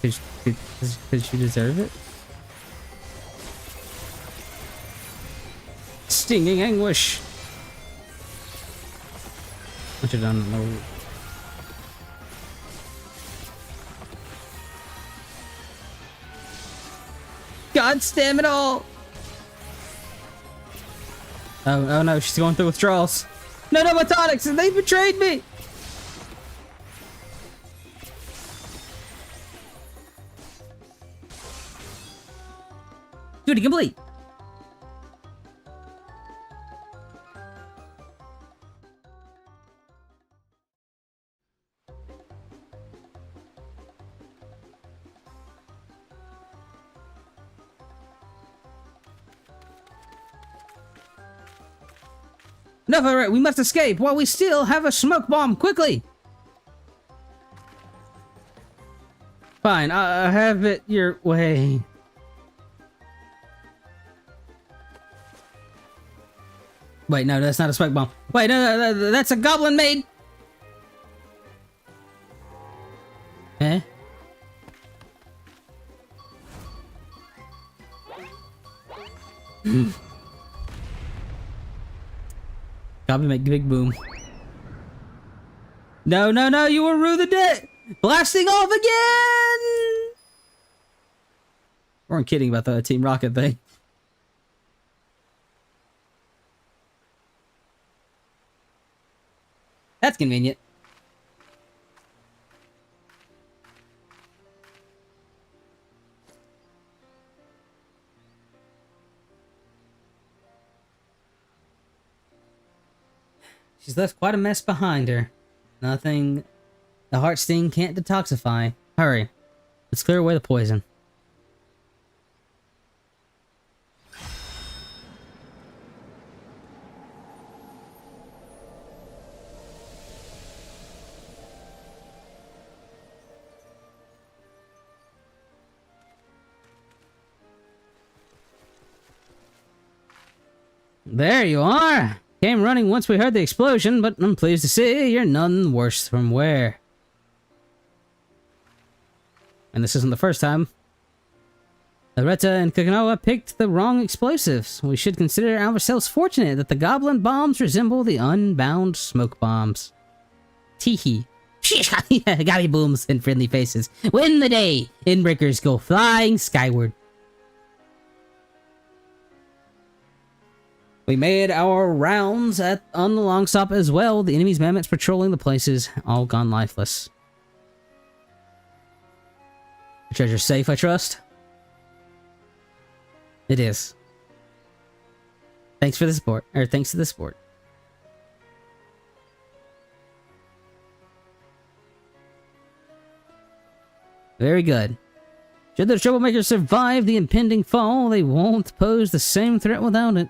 Did you deserve it? Stinging anguish. I should have done no. God damn it all! Oh no, she's going through withdrawals. No, my tonics! They betrayed me! Duty complete! No, alright, we must escape while we still have a smoke bomb, quickly! Fine, I'll have it your way. Wait, no, that's not a smoke bomb. Wait, no, that's a goblin maid! Eh? Goblin make big boom. No, you will rue the day! Blasting off again! We're kidding about the Team Rocket thing. That's convenient. She's left quite a mess behind her. Nothing the heart sting can't detoxify. Hurry. Let's clear away the poison. There you are! Came running once we heard the explosion, but I'm pleased to see you're none worse from wear. And this isn't the first time. Loretta and Kokonoa picked the wrong explosives. We should consider ourselves fortunate that the goblin bombs resemble the unbound smoke bombs. Teehee. Gobby booms and friendly faces. Win the day! Inbreakers go flying skyward. We made our rounds on the long stop as well. The enemy's mammoths patrolling the places, all gone lifeless. The treasure's safe, I trust? It is. Thanks for the support. Or thanks to the support. Very good. Should the troublemakers survive the impending fall, they won't pose the same threat without it.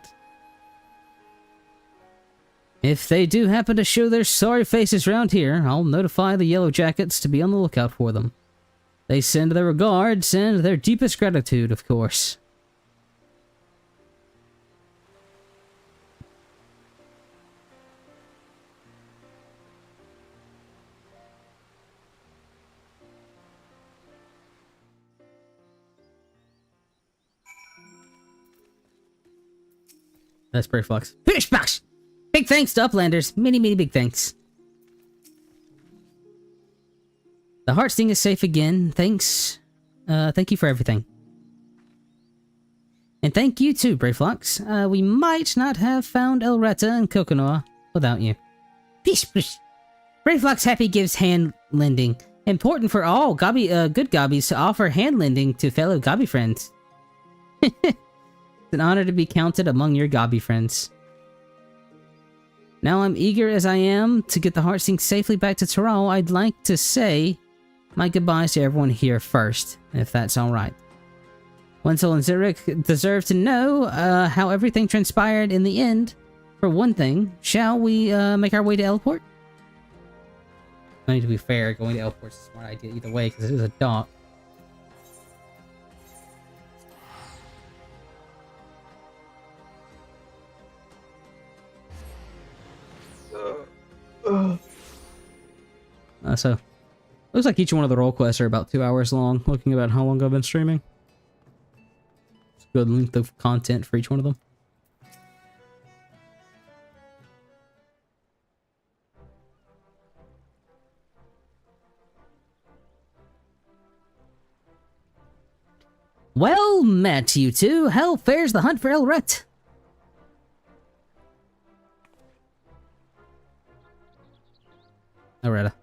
If they do happen to show their sorry faces around here, I'll notify the Yellow Jackets to be on the lookout for them. They send their regards and their deepest gratitude, of course. That's pretty flux. Fish box! Big thanks to Uplanders. Many big thanks. The heart sting is safe again. Thanks. Thank you for everything. And thank you too, Brayflux. We might not have found Elretta and Kokonoa without you. Peace. Brayflux happy gives hand lending. Important for all good gobbies to offer hand lending to fellow gobby friends. It's an honor to be counted among your gobby friends. Now I'm eager as I am to get the Heartsing safely back to Tyrol. I'd like to say my goodbyes to everyone here first, if that's alright. Wenzel and Zurich deserve to know how everything transpired in the end. For one thing, shall we make our way to Elport? I mean, to be fair, going to Elport's a smart idea either way, because it is a dock. So, looks like each one of the role quests are about 2 hours long, looking about how long I've been streaming. It's a good length of content for each one of them. Well met, you two. How fares the hunt for Elret? Elreta.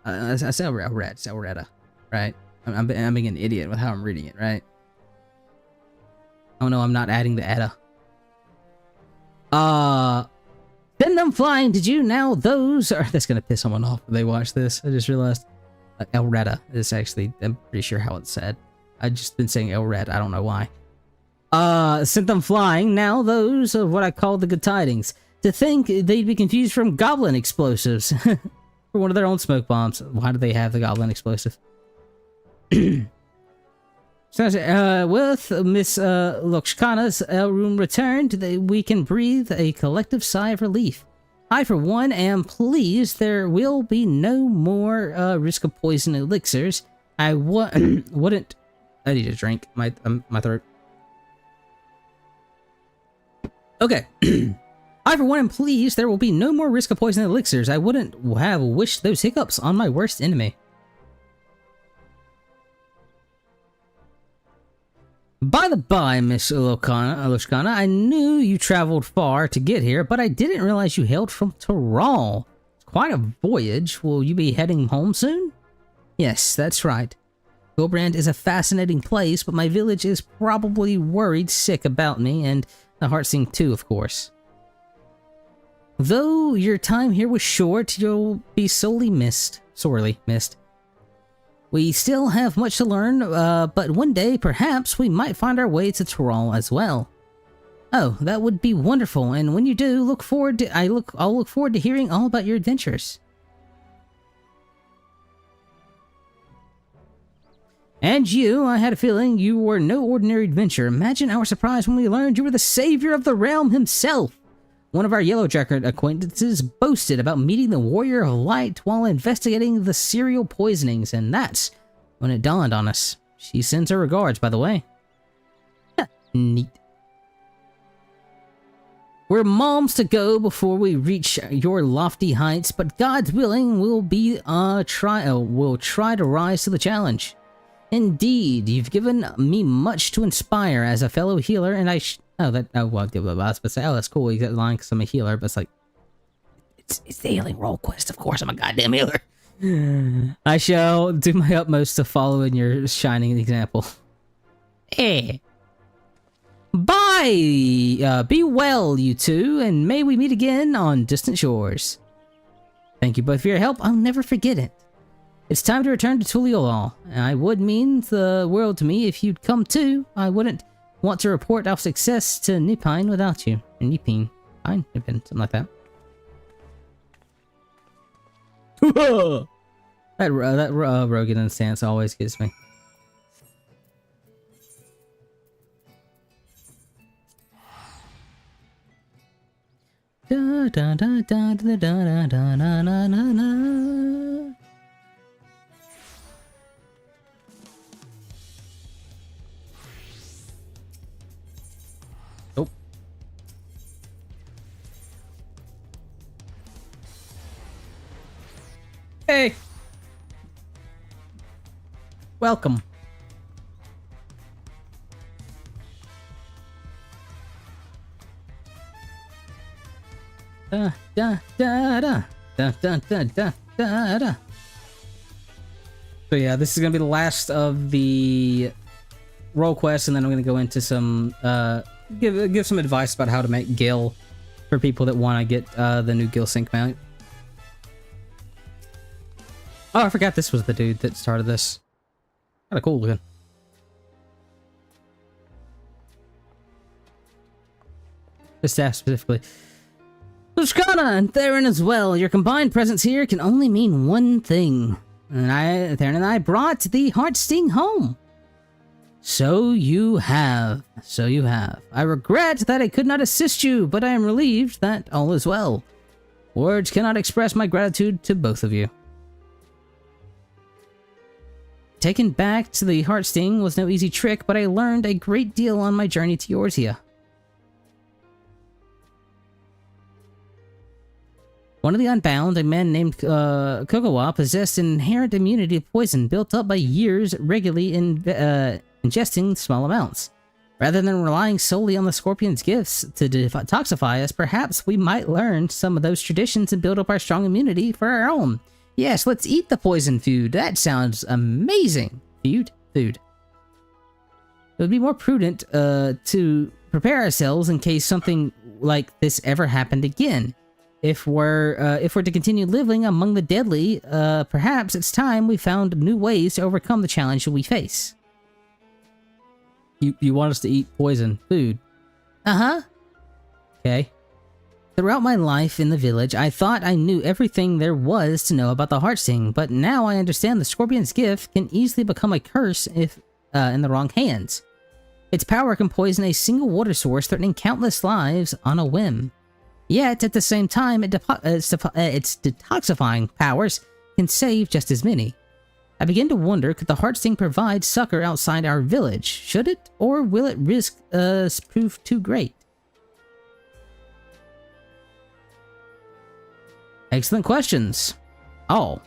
I said Elret. It's Elreta, right? I'm being an idiot with how I'm reading it, right? Oh no, I'm not adding the Etta. Send them flying, did you? Now those are... That's gonna piss someone off if they watch this. I just realized. Elreta is actually... I'm pretty sure how it's said. I've just been saying Elred. I don't know why. Sent them flying. Now those are what I call the good tidings. To think they'd be confused from goblin explosives. For one of their own smoke bombs. Why do they have the goblin explosive? So, with Miss Lokshkana's room returned, we can breathe a collective sigh of relief. I, for one, am pleased there will be no more risk of poison elixirs. I wouldn't... I need a drink. My throat. Okay. I, for one, am pleased there will be no more risk of poison elixirs. I wouldn't have wished those hiccups on my worst enemy. By the by, Miss Loshkana, I knew you traveled far to get here, but I didn't realize you hailed from Tyrol. It's quite a voyage. Will you be heading home soon? Yes, that's right. Gobrand is a fascinating place, but my village is probably worried sick about me, and the Heartsing too, of course. Though your time here was short, you'll be sorely missed. We still have much to learn, but one day, perhaps, we might find our way to Tyrol as well. Oh, that would be wonderful, and when you do, I'll look forward to hearing all about your adventures. And you, I had a feeling you were no ordinary adventurer. Imagine our surprise when we learned you were the savior of the realm himself. One of our Yellow Jacket acquaintances boasted about meeting the Warrior of Light while investigating the cereal poisonings, and that's when it dawned on us. She sends her regards, by the way. Neat. We're moms to go before we reach your lofty heights, but God's willing, we'll try to rise to the challenge. Indeed, you've given me much to inspire as a fellow healer, and I well, I was supposed to say, oh, that's cool, you got the line because I'm a healer, but it's like, it's the healing role quest, of course, I'm a goddamn healer. I shall do my utmost to follow in your shining example. Bye! Be well, you two, and may we meet again on distant shores. Thank you both for your help, I'll never forget it. It's time to return to Tuliolal, and I would mean the world to me if you'd come too. I wouldn't want to report our success to Nipine without you. Or Nipine. Fine, Nipine, something like that. that Rogan stance always gets me. Da da da da da da da da da da da. Hey! Welcome. Da da da da da da da da da da. So yeah, this is gonna be the last of the role quests, and then I'm gonna go into some give some advice about how to make Gil for people that want to get the new Gil sync mount. Oh, I forgot this was the dude that started this. Kinda cool looking. The staff specifically. Lushkana and Theron as well. Your combined presence here can only mean one thing. And Theron and I brought the Heartsting home. So you have. So you have. I regret that I could not assist you, but I am relieved that all is well. Words cannot express my gratitude to both of you. Taken back to the Heartsting was no easy trick, but I learned a great deal on my journey to Eorzea. One of the Unbound, a man named Kogawa, possessed an inherent immunity to poison built up by years regularly ingesting small amounts. Rather than relying solely on the scorpion's gifts to detoxify us, perhaps we might learn some of those traditions and build up our strong immunity for our own. Yes, let's eat the poison food. That sounds amazing. Food. It would be more prudent to prepare ourselves in case something like this ever happened again. If we're to continue living among the deadly, perhaps it's time we found new ways to overcome the challenge we face. You want us to eat poison food? Uh-huh. Okay. Throughout my life in the village, I thought I knew everything there was to know about the Heartsting, but now I understand the Scorpion's gift can easily become a curse if in the wrong hands. Its power can poison a single water source, threatening countless lives on a whim. Yet, at the same time, its detoxifying powers can save just as many. I begin to wonder, could the Heartsting provide succor outside our village? Should it, or will it risk prove too great? Excellent questions. All.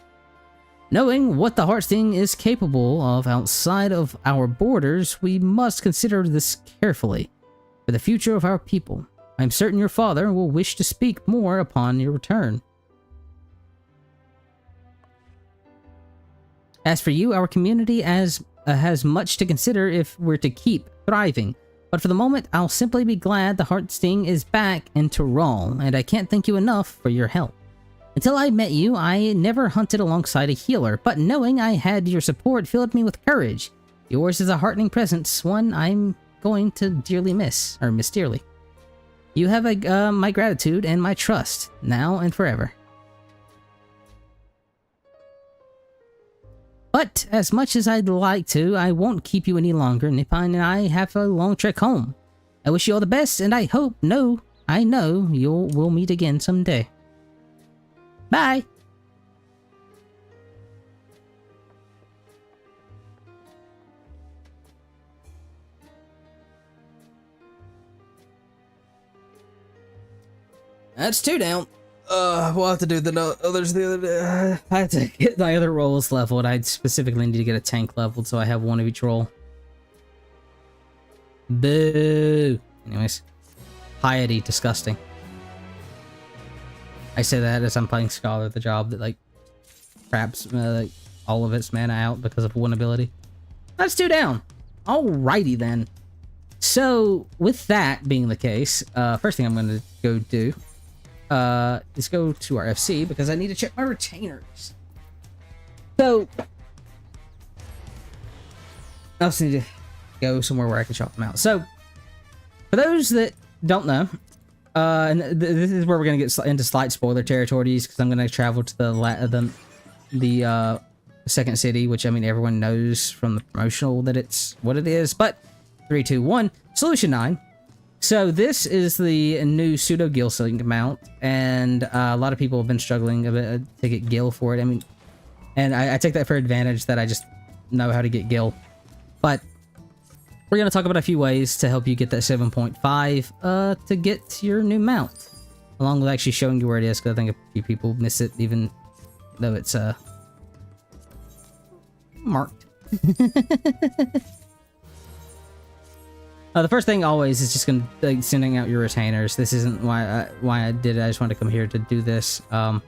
Knowing what the Heartsting is capable of outside of our borders, we must consider this carefully for the future of our people. I'm certain your father will wish to speak more upon your return. As for you, our community has much to consider if we're to keep thriving. But for the moment, I'll simply be glad the Heartsting is back in Tyrol, and I can't thank you enough for your help. Until I met you, I never hunted alongside a healer, but knowing I had your support filled me with courage. Yours is a heartening presence, one I'm going to dearly miss dearly. You have my gratitude and my trust, now and forever. But as much as I'd like to, I won't keep you any longer. Nippon and I have a long trek home. I wish you all the best, and I know we'll meet again someday. Bye! That's 2 down. We'll have to do the others the other day. I have to get my other roles leveled. I specifically need to get a tank leveled, so I have one of each role. Boo! Anyways. Piety, disgusting. I say that as I'm playing Scholar, the job that, like, craps like, all of its mana out because of one ability. That's 2 down. Alrighty then. So, with that being the case, first thing I'm going to go do is go to our FC because I need to check my retainers. So, I also need to go somewhere where I can shop them out. So, for those that don't know, and this is where we're gonna get into slight spoiler territories because I'm gonna travel to the second city, which I mean everyone knows from the promotional that it's what it is. But 3, 2, 1, Solution 9. So this is the new pseudo Gil sync mount, and a lot of people have been struggling a bit to get Gil for it. I mean, and I take that for advantage that I just know how to get Gil, but. We're going to talk about a few ways to help you get that 7.5 to get your new mount. Along with actually showing you where it is, because I think a few people miss it even though it's marked. The first thing always is just going to sending out your retainers. This isn't why I did it. I just wanted to come here to do this. But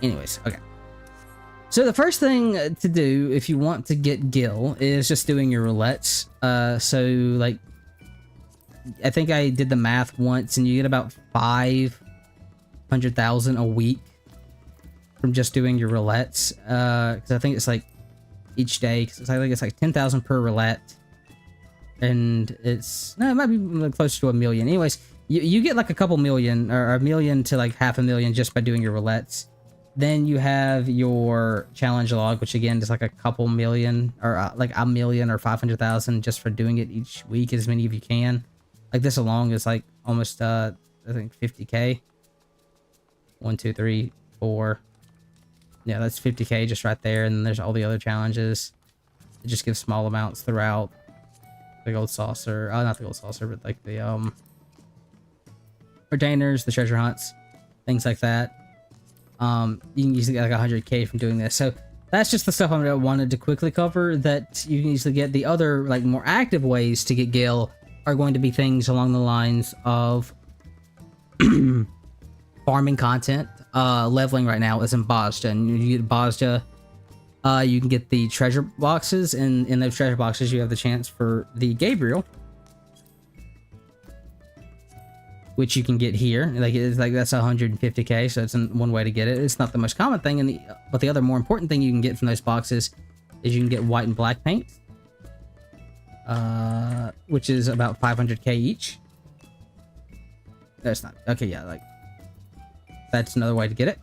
anyways, okay. So the first thing to do if you want to get Gil is just doing your roulettes. So like, I think I did the math once, and you get about 500,000 a week from just doing your roulettes. Because I think it's like each day. Because I think it's like 10,000 per roulette, and it might be closer to 1 million. Anyways, you get like a couple million or 1 million to like 500,000 just by doing your roulettes. Then you have your challenge log, which again is like a couple million or like 1 million or 500,000 just for doing it each week, as many of you can. Like this alone is like almost I think 50k. 1, 2, 3, 4. Yeah, that's 50k just right there. And then there's all the other challenges. It just gives small amounts throughout the gold saucer. Oh, not the gold saucer, but like the retainers, the treasure hunts, things like that. You can usually get like 100k from doing this. So that's just the stuff I wanted to quickly cover that you can easily get. The other like more active ways to get gil are going to be things along the lines of farming content. Leveling right now is in Bozja, and you get Bozja. You can get the treasure boxes, and in those treasure boxes you have the chance for the Gabriel, which you can get here. Like it's like that's 150k, so it's one way to get it. It's not the most common thing, but the other more important thing you can get from those boxes is you can get white and black paint, which is about 500k each. That's not okay. Yeah, like that's another way to get it.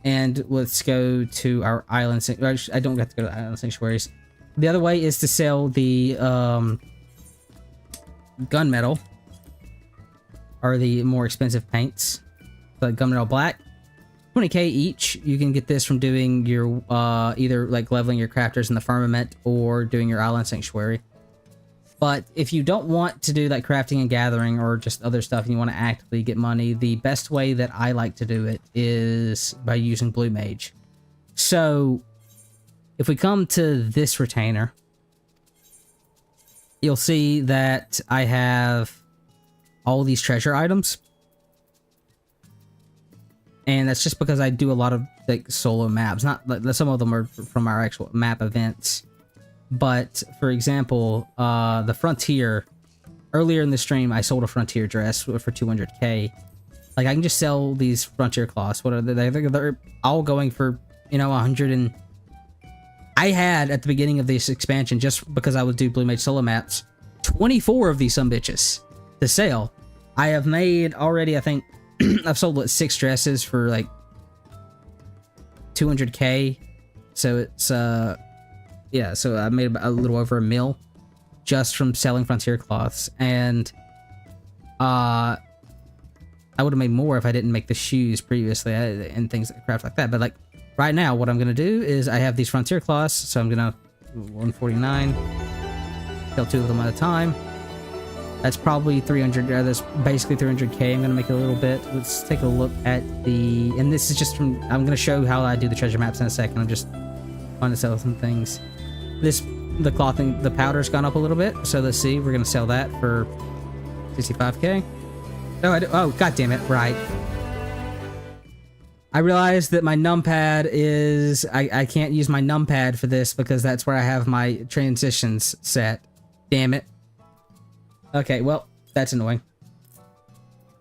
And let's go to our island. I don't have to go to island sanctuaries. The other way is to sell the gunmetal, or the more expensive paints. The gunmetal black, 20k each. You can get this from doing your either like leveling your crafters in the firmament or doing your island sanctuary. But if you don't want to do like crafting and gathering or just other stuff and you want to actively get money, the best way that I like to do it is by using Blue Mage. So if we come to this retainer, you'll see that I have all these treasure items. And that's just because I do a lot of like solo maps. Not like some of them are from our actual map events. But for example, the Frontier, earlier in the stream, I sold a Frontier dress for 200k. Like I can just sell these Frontier cloths. What are they? They're all going for, you know, 100 and... I had, at the beginning of this expansion, just because I would do Blue Mage solo maps, 24 of these sumbitches to sell. I have made already, I think, I've sold, what, 6 dresses for, like, 200k. So it's, yeah, so I made a little over $1 million just from selling Frontier cloths. And, I would have made more if I didn't make the shoes previously and things like craft like that. But, like, right now, what I'm going to do is I have these Frontier cloths, so I'm going to 149, kill 2 of them at a time. That's probably 300, that's basically 300k. I'm going to make it a little bit. Let's take a look at the, and this is just from, I'm going to show how I do the treasure maps in a second. I'm just trying to sell some things. The clothing, the powder's gone up a little bit, so let's see, we're going to sell that for 65k. Oh, god damn it, right. I realized that my numpad is... I can't use my numpad for this because that's where I have my transitions set. Damn it. Okay, well, that's annoying.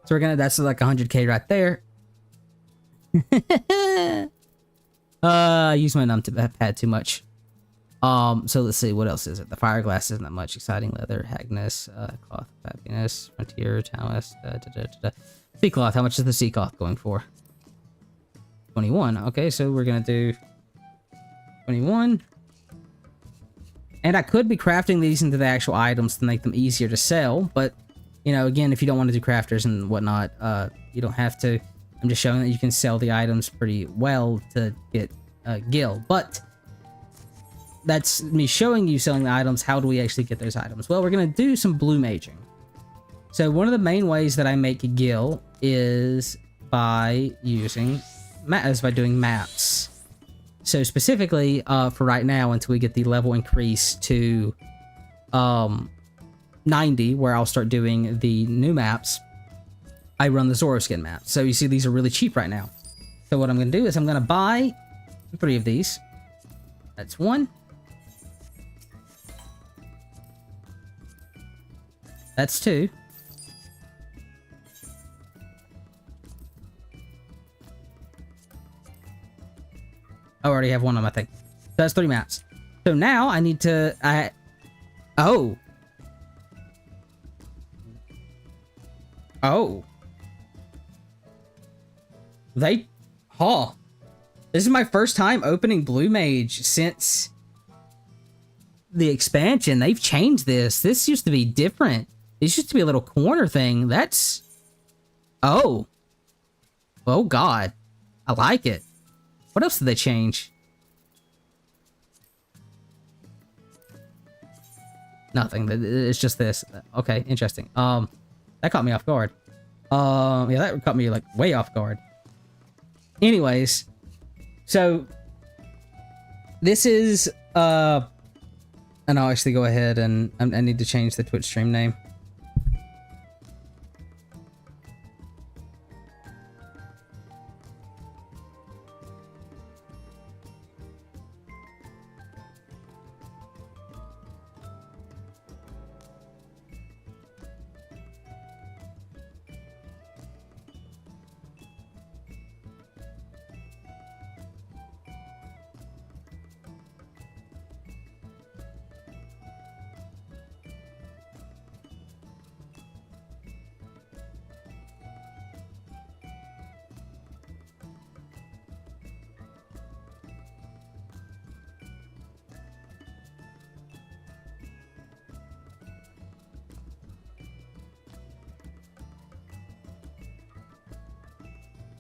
So we're gonna... That's like 100k right there. I use my numpad too much. So let's see, what else is it? The Fireglass isn't that much. Exciting Leather, Hagness, Cloth, Happiness, Frontier, Taoist, Sea Cloth. How much is the Sea Cloth going for? 21. Okay, so we're gonna do 21. And I could be crafting these into the actual items to make them easier to sell, but, you know, again, if you don't want to do crafters and whatnot, you don't have to. I'm just showing that you can sell the items pretty well to get gil. But that's me showing you selling the items. How do we actually get those items? Well, we're gonna do some blue maging. So one of the main ways that I make gil is by using... is by doing maps. So specifically, for right now, until we get the level increase to 90, where I'll start doing the new maps, I run the Zoroark map. So you see these are really cheap right now. So what I'm going to do is I'm going to buy 3 of these. That's 1. That's 2. I already have 1 on my thing. So that's 3 maps. So now I need to... Oh. Oh. They... Huh. This is my first time opening Blue Mage since the expansion. They've changed this. This used to be different. This used to be a little corner thing. That's... Oh. Oh, God. I like it. What else did they change? Nothing. It's just this. Okay, interesting. That caught me off guard. Yeah, that caught me like way off guard. Anyways, so this is and I'll actually go ahead and I need to change the Twitch stream name.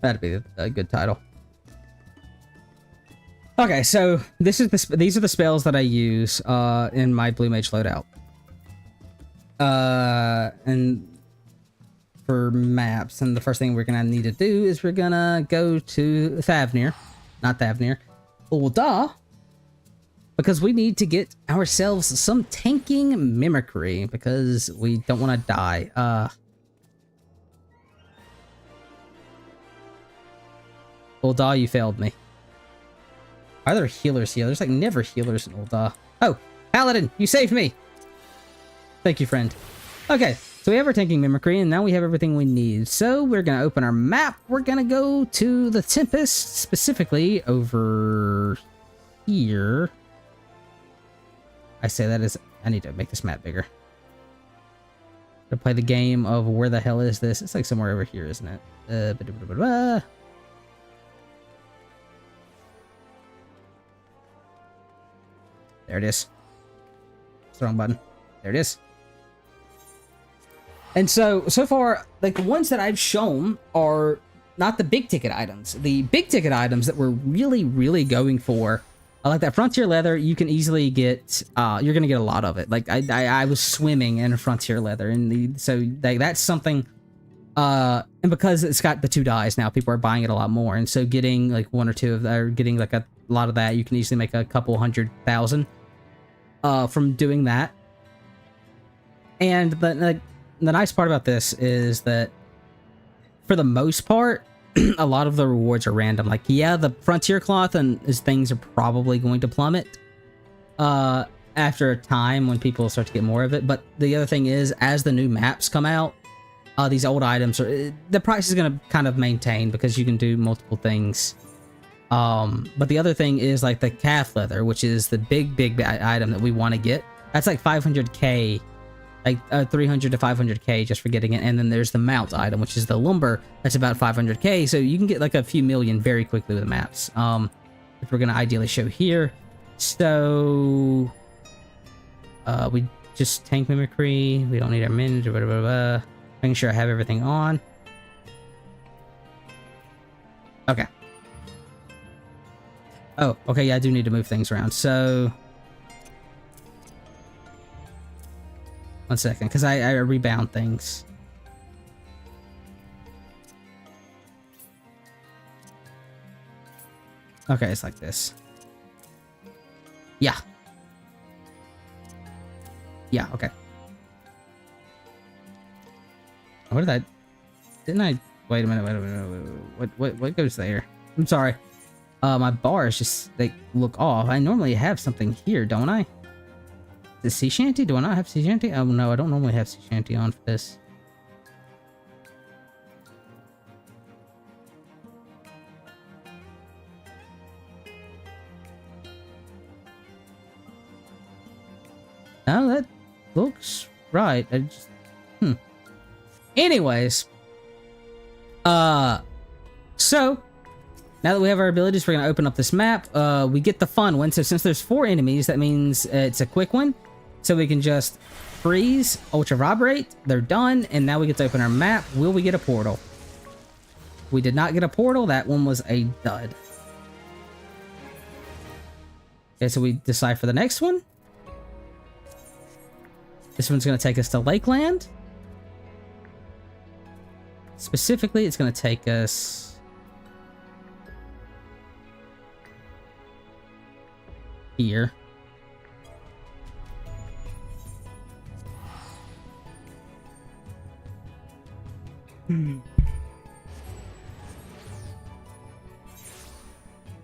That'd be a good title. Okay, so these are the spells that I use in my Blue Mage loadout. And for maps, and the first thing we're gonna need to do is we're gonna go to Thavnir, Ul'dah, because we need to get ourselves some tanking mimicry because we don't want to die. Ul'dah, you failed me. Are there healers here? There's like never healers in Ul'dah. Oh, Paladin, you saved me! Thank you, friend. Okay, so we have our tanking mimicry, and now we have everything we need. So we're gonna open our map. We're gonna go to the Tempest, specifically over here. I say that as I need to make this map bigger. To play the game of where the hell is this? It's like somewhere over here, isn't it? There it is. It's the wrong button. There it is. And so far, like the ones that I've shown are not the big ticket items. The big ticket items that we're really, really going for, like that Frontier Leather, you can easily get, you're going to get a lot of it. Like I was swimming in Frontier Leather, and so that's something, and because it's got the 2 dyes now, people are buying it a lot more. And so getting like 1 or 2 of that, or getting like a lot of that, you can easily make a couple 100,000 from doing that. And the nice part about this is that for the most part, a lot of the rewards are random. Like, yeah, the Frontier Cloth and his things are probably going to plummet after a time when people start to get more of it. But the other thing is, as the new maps come out, these old items the price is going to kind of maintain because you can do multiple things. But the other thing is like the calf leather, which is the big item that we want to get. That's like 500k, like 300 to 500k just for getting it. And then there's the mount item, which is the lumber. That's about 500k. So you can get like a few million very quickly with the maps. Which we're going to ideally show here. So, we just tank mimicry. We don't need our minions or whatever. Making sure I have everything on. Okay. Oh, okay, yeah, I do need to move things around, so... 1 second, because I rebound things. Okay, it's like this. Yeah. Yeah, okay. What did I... Didn't I... Wait a minute. What goes there? I'm sorry. My bars just, they look off. I normally have something here, don't I? The sea shanty? Do I not have sea shanty? Oh no, I don't normally have sea shanty on for this. No, that looks right. I just, Anyways. So... Now that we have our abilities, we're going to open up this map. We get the fun one. So since there's 4 enemies, that means it's a quick one. So we can just freeze, ultra vibrate. They're done. And now we get to open our map. Will we get a portal? We did not get a portal. That one was a dud. Okay, so we decide for the next one. This one's going to take us to Lakeland. Specifically, it's going to take us here.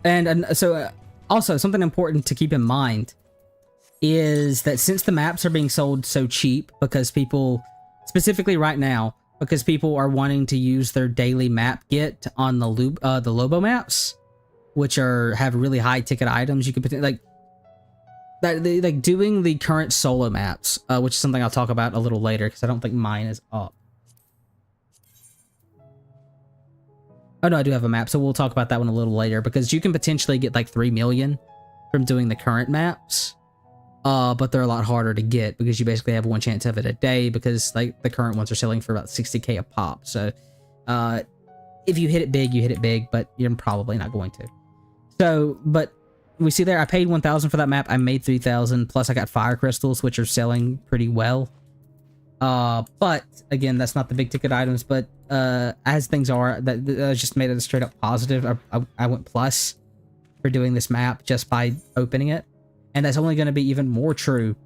And so also something important to keep in mind is that since the maps are being sold so cheap, because people, specifically right now, because people are wanting to use their daily map get on the Lobo maps, which have really high ticket items. You could like doing the current solo maps, which is something I'll talk about a little later because I don't think mine is up. Oh no, I do have a map, so we'll talk about that one a little later, because you can potentially get like 3 million from doing the current maps, but they're a lot harder to get because you basically have one chance of it a day, because like the current ones are selling for about 60k a pop. So if you hit it big, you hit it big, but you're probably not going to. So, but we see there, I paid 1,000 for that map, I made 3,000, plus I got fire crystals, which are selling pretty well. But again, that's not the big ticket items, but as things are, that just made it a straight up positive. I went plus for doing this map just by opening it, and that's only going to be even more true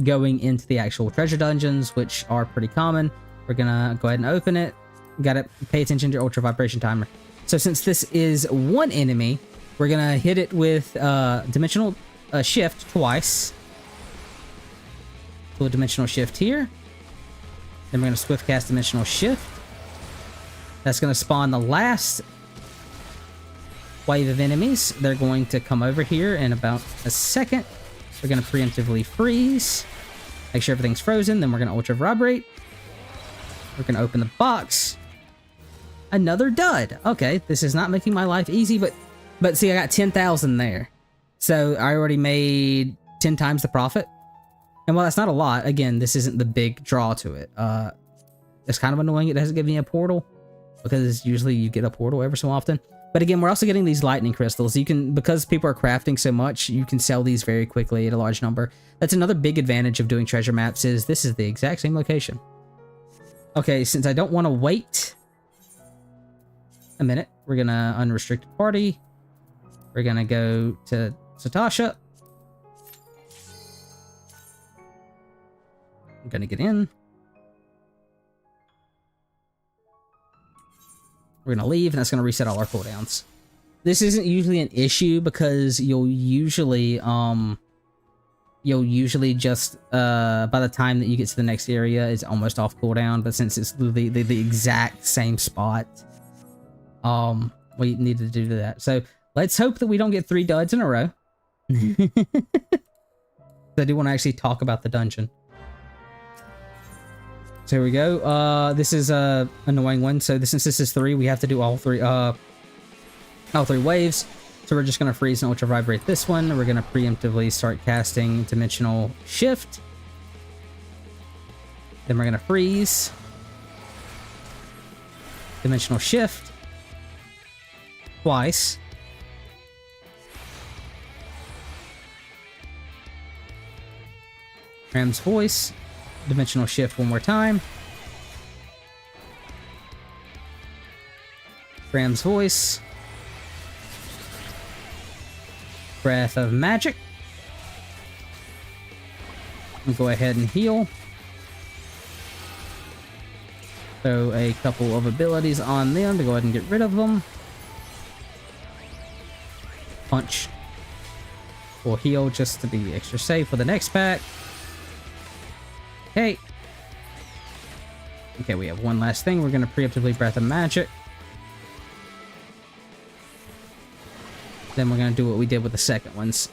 going into the actual treasure dungeons, which are pretty common. We're gonna go ahead and open it. Gotta pay attention to your ultra vibration timer. So since this is one enemy, we're gonna hit it with dimensional shift twice. Do a dimensional shift here. Then we're going to swift cast dimensional shift. That's going to spawn the last wave of enemies. They're going to come over here in about a second. We're going to preemptively freeze. Make sure everything's frozen. Then we're going to ultra vibrate. We're going to open the box. Another dud. Okay, this is not making my life easy, but see, I got 10,000 there. So I already made 10 times the profit. And while that's not a lot, again, this isn't the big draw to it. It's kind of annoying it doesn't give me a portal, because usually you get a portal every so often. But again, we're also getting these lightning crystals. You can, because people are crafting so much, you can sell these very quickly at a large number. That's another big advantage of doing treasure maps, is this is the exact same location. Okay, since I don't want to wait a minute, we're gonna unrestricted party. We're gonna go to Satasha. I'm gonna get in. We're gonna leave, and that's gonna reset all our cooldowns. This isn't usually an issue because you'll usually just by the time that you get to the next area, it's almost off cooldown. But since it's the exact same spot, we need to do that. So let's hope that we don't get 3 duds in a row. I do want to actually talk about the dungeon. So here we go. This is a annoying one. So since this is 3, we have to do all three waves. So we're just gonna freeze and ultra vibrate this one. We're gonna preemptively start casting dimensional shift. Then we're gonna freeze. Dimensional shift. Twice. Ram's voice. Dimensional shift one more time. Ram's voice. Breath of magic. We'll go ahead and heal. Throw a couple of abilities on them to go ahead and get rid of them. Punch. We'll heal just to be extra safe for the next pack. Okay. Okay, we have one last thing. We're going to preemptively Breath of Magic. Then we're going to do what we did with the second ones.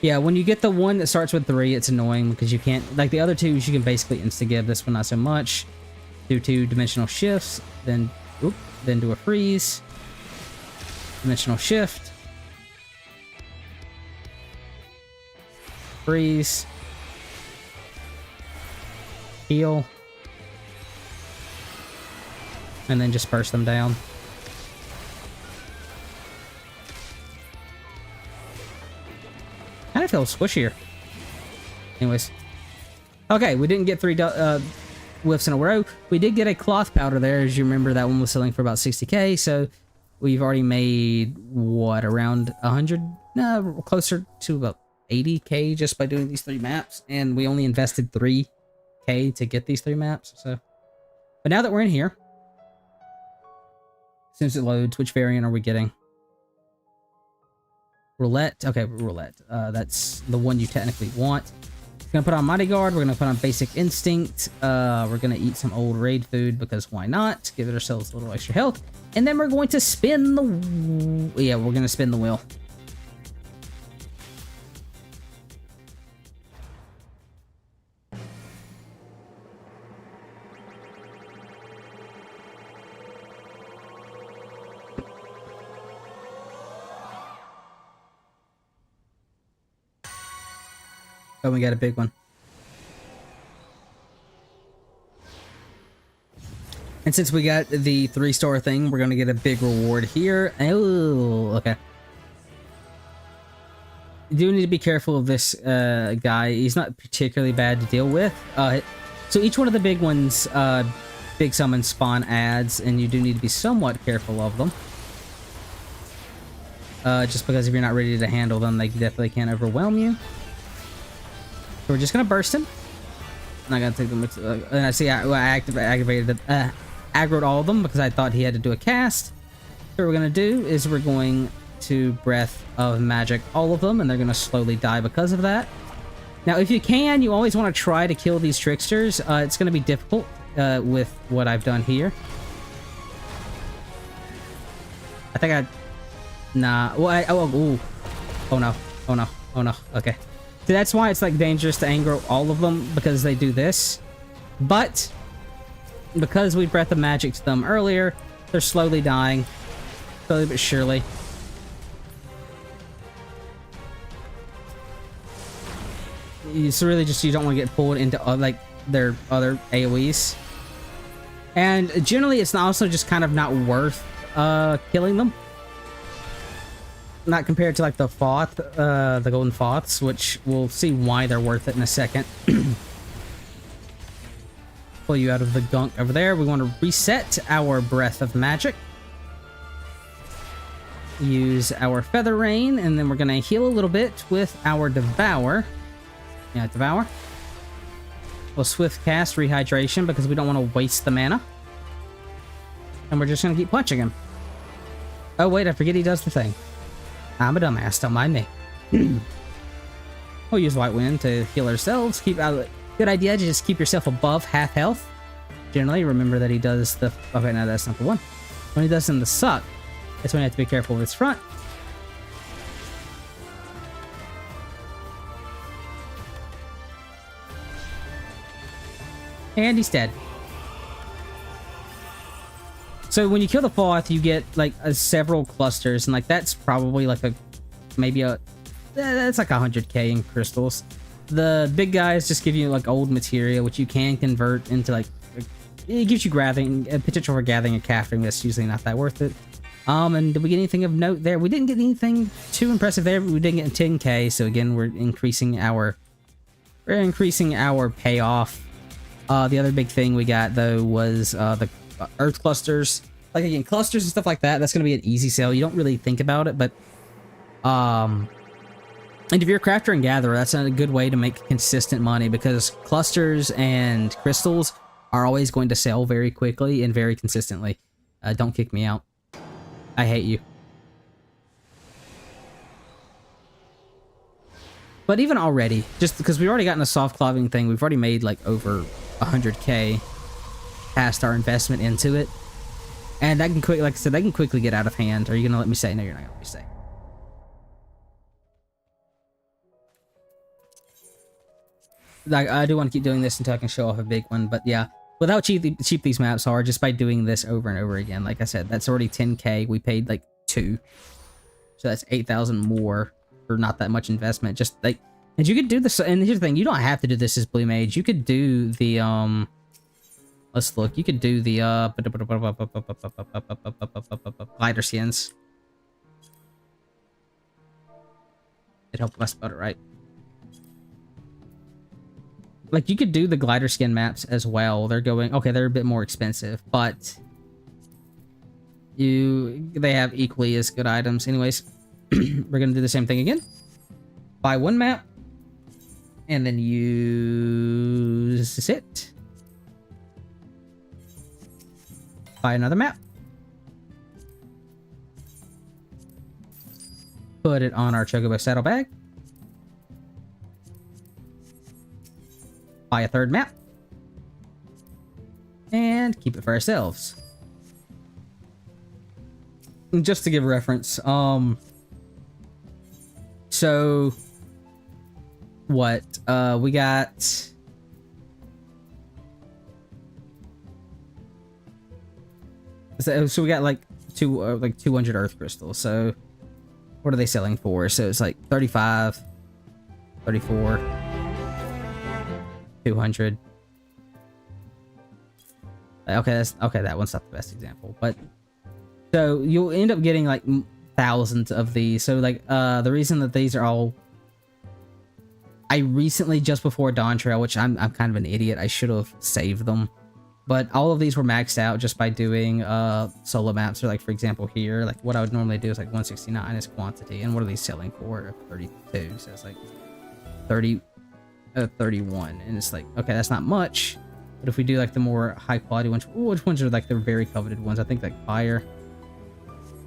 Yeah, when you get the one that starts with 3, it's annoying because you can't... Like the other two, you can basically insta-give. This one, not so much. Do 2 dimensional shifts. Then do a freeze. Dimensional shift. Freeze. Heal. And then just burst them down. Kind of feels squishier. Anyways. Okay, we didn't get 3 whiffs in a row. We did get a cloth powder there. As you remember, that one was selling for about 60k. So we've already made, what, around 100? No, closer to about 80k just by doing these 3 maps. And we only invested 3k to get these 3 maps. So, but now that we're in here, as soon as it loads, which variant are we getting? Roulette. Okay, roulette. That's the one you technically want. We're gonna put on Mighty Guard. We're gonna put on Basic Instinct. We're gonna eat some old raid food because why not? Give ourselves a little extra health. And then we're going to spin the... Yeah, we're gonna spin the wheel. Oh, we got a big one. And since we got the 3-star thing, we're going to get a big reward here. Oh, okay. You do need to be careful of this guy. He's not particularly bad to deal with. So each one of the big ones, big summon spawn ads, and you do need to be somewhat careful of them. Just because if you're not ready to handle them, they definitely can overwhelm you. So we're just gonna burst him. I'm not gonna take them. And I see I activated aggroed all of them because I thought he had to do a cast. So what we're gonna do is we're going to Breath of Magic all of them, and they're gonna slowly die because of that. Now, if you can, you always want to try to kill these tricksters. It's gonna be difficult with what I've done here. I think nah. Well, oh no, oh no, oh no. Okay. So that's why it's like dangerous to aggro all of them, because they do this. But because we Breath of Magic to them earlier, they're slowly dying, slowly but surely. It's really just you don't want to get pulled into like their other AoEs. And generally, it's also just kind of not worth killing them. Not compared to like the Foth, the Golden Foths, which we'll see why they're worth it in a second. Pull you out of the gunk over there. We want to reset our Breath of Magic. Use our Feather Rain, and then we're going to heal a little bit with our Devour. Yeah, Devour. We'll Swift Cast Rehydration because we don't want to waste the mana. And we're just going to keep punching him. Oh wait, I forget he does the thing. I'm a dumbass, don't mind me. We'll use White Wind to heal ourselves. Good idea to just keep yourself above half health. Generally, remember that he does the... Okay, no, that's not the one. When he does in the suck, that's when you have to be careful with his front. And he's dead. So when you kill the Foth, you get like several clusters, and like that's probably like that's like 100k in crystals. The big guys just give you like old materia, which you can convert into like it gives you potential for gathering and crafting. That's usually not that worth it. And did we get anything of note there? We didn't get anything too impressive there. But we did get 10k. So again, we're increasing our payoff. The other big thing we got though was the Earth clusters. Like again, clusters and stuff like that, that's going to be an easy sale. You don't really think about it, but and if you're a crafter and gatherer, that's a good way to make consistent money, because clusters and crystals are always going to sell very quickly and very consistently. Don't kick me out. I hate you. But even already, just because we've already gotten a soft clothing thing, we've already made like over 100k past our investment into it, and that can quick, like I said, that can quickly get out of hand. Are you gonna let me say? No, you're not gonna let me say. Like, I do want to keep doing this until I can show off a big one, but yeah, with how cheap these maps are, just by doing this over and over again, like I said, that's already 10k. We paid like 2, so that's 8,000 more for not that much investment. Just like, and you could do this. And here's the thing: you don't have to do this as Blue Mage. You could do the Let's look. You could do the glider skins. It helped us about it, right? like, you could do the glider skin maps as well. They're going, okay, they're a bit more expensive, but they have equally as good items. Anyways, we're gonna do the same thing again. Buy one map, and then use it. Buy another map. Put it on our Chocobo saddlebag. Buy a third map. And keep it for ourselves. Just to give reference, so what we got, so we got like 200 earth crystals. So what are they selling for? So it's like 35, 34, 200. Okay, that one's not the best example, but so you'll end up getting like thousands of these. So like the reason that these are all, I recently, just before Dawn Trail, which I'm kind of an idiot, I should have saved them, but all of these were maxed out just by doing solo maps. Or like, for example, here, like what I would normally do is like 169 is quantity, and what are these selling for? 32. So it's like 31, and it's like, okay, that's not much. But if we do like the more high quality ones, which ones are like the very coveted ones? I think like fire,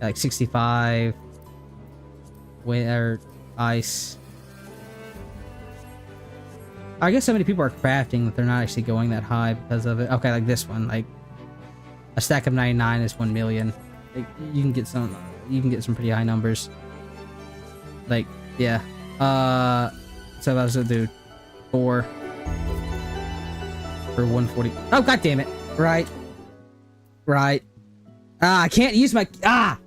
like 65, or ice. I guess so many people are crafting that they're not actually going that high because of it. Okay, like this one, like a stack of 99 is 1 million. Like, you can get some pretty high numbers. Like, yeah. So I was gonna do 4 for 140. Oh, god damn it! Right. I can't use my keypad.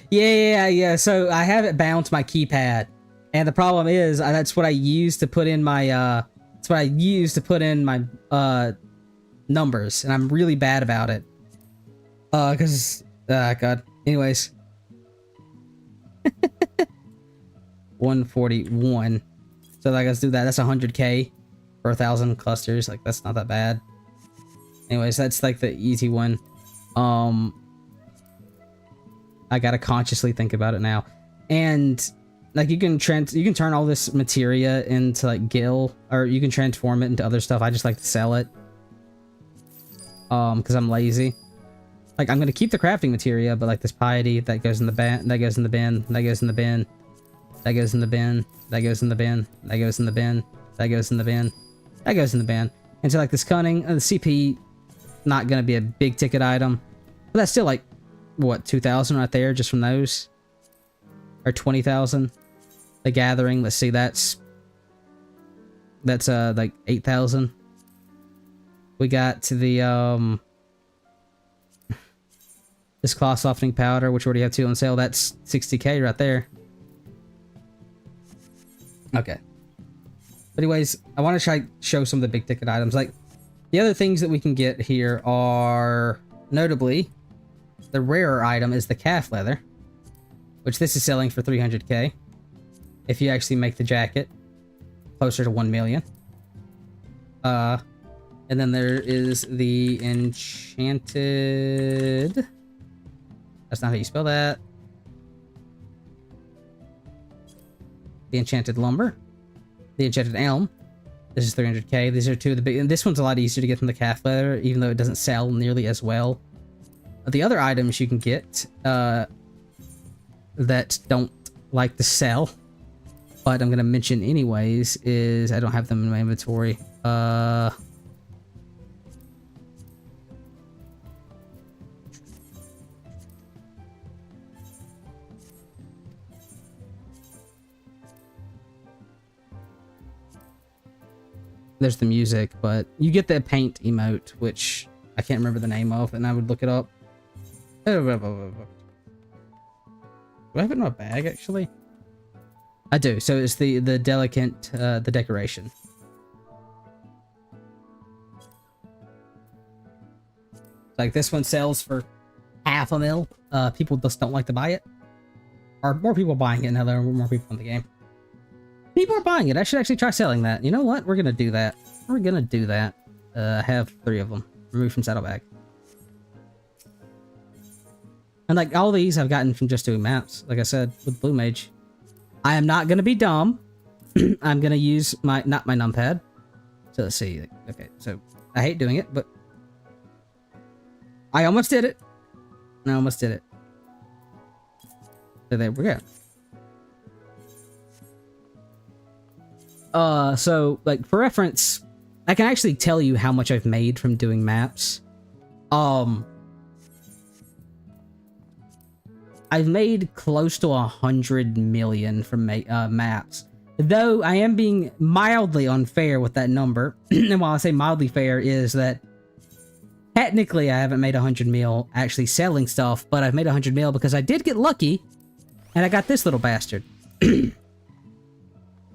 Yeah. So I have it bound to my keypad, and the problem is that's what I use to put in my numbers, and I'm really bad about it. Cause god. Anyways, 141. So like, let's do that. That's 100k for 1,000 clusters. Like, that's not that bad. Anyways, that's like the easy one. I gotta consciously think about it now. And like, you can turn all this materia into like gil, or you can transform it into other stuff. I just like to sell it. Because I'm lazy. Like, I'm gonna keep the crafting materia, but like this piety, that goes in the bin, that goes in the bin, that goes in the bin, that goes in the bin, that goes in the bin, that goes in the bin, that goes in the bin, that goes in the bin. And so like this cunning, the CP, not gonna be a big ticket item, but that's still like, what, 2,000 right there just from those, or 20,000. The gathering, let's see, that's like 8,000. We got to the this cloth softening powder, which we already have 2 on sale. That's 60k right there. Okay. But anyways, I want to try to show some of the big ticket items. Like, the other things that we can get here are, notably, the rarer item is the calf leather, which this is selling for 300k. If you actually make the jacket, closer to 1 million. And then there is the enchanted... That's not how you spell that. The enchanted lumber. The enchanted elm. This is 300k. These are 2 of the big... And this one's a lot easier to get than the calf leather, even though it doesn't sell nearly as well. The other items you can get that don't like to sell, but I'm going to mention anyways, is... I don't have them in my inventory. There's the music, but you get the paint emote, which I can't remember the name of, and I would look it up. Do I have it in my bag, actually? I do. So it's the delicate, the decoration. Like, this one sells for half a mil. People just don't like to buy it. are more people buying it now. There are more people in the game. People are buying it. I should actually try selling that. You know what? We're gonna do that. We're gonna do that. I have 3 of them. Remove from saddlebag. And like all these I've gotten from just doing maps. Like I said, with Blue Mage. I am not gonna be dumb. I'm gonna use not my numpad. So let's see. Okay, so I hate doing it, but I almost did it. I almost did it. So there we go. So like for reference, I can actually tell you how much I've made from doing maps. I've made close to 100 million from maps. Though I am being mildly unfair with that number. And while I say mildly fair is that technically I haven't made 100 mil actually selling stuff, but I've made 100 mil because I did get lucky and I got this little bastard.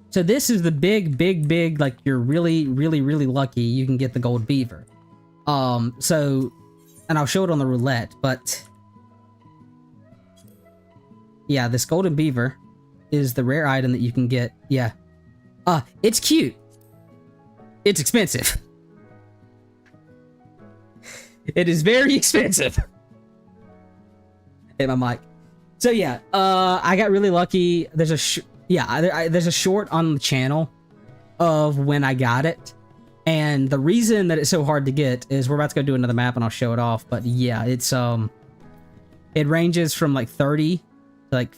So this is the big, like you're really lucky you can get the gold beaver. So, and I'll show it on the roulette, but yeah, this golden beaver is the rare item that you can get. Yeah. It's cute. It's expensive. It is very expensive. Hit my mic. So yeah, I got really lucky. There's a there's a short on the channel of when I got it. And the reason that it's so hard to get is we're about to go do another map and I'll show it off. But yeah, it's it ranges from like 30 to like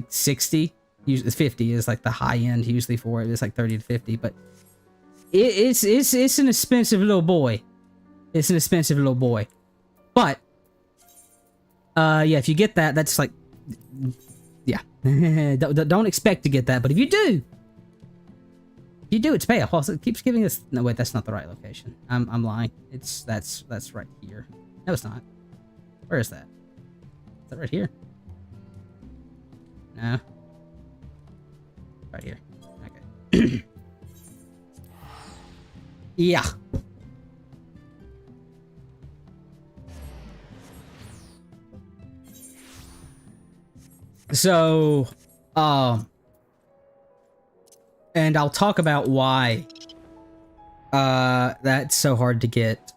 60. Usually 50 is like the high end usually for it. It's like 30 to 50, but it's an expensive little boy. It's an expensive little boy. But yeah, if you get that, that's like, yeah. Don't expect to get that, but if you do, it's payoff. Also, it keeps giving us. No, wait, that's not the right location. I'm lying. That's right here. No, it's not. Where is that? Is that right here? No. Right here. Okay. Yeah. So, and I'll talk about why, that's so hard to get,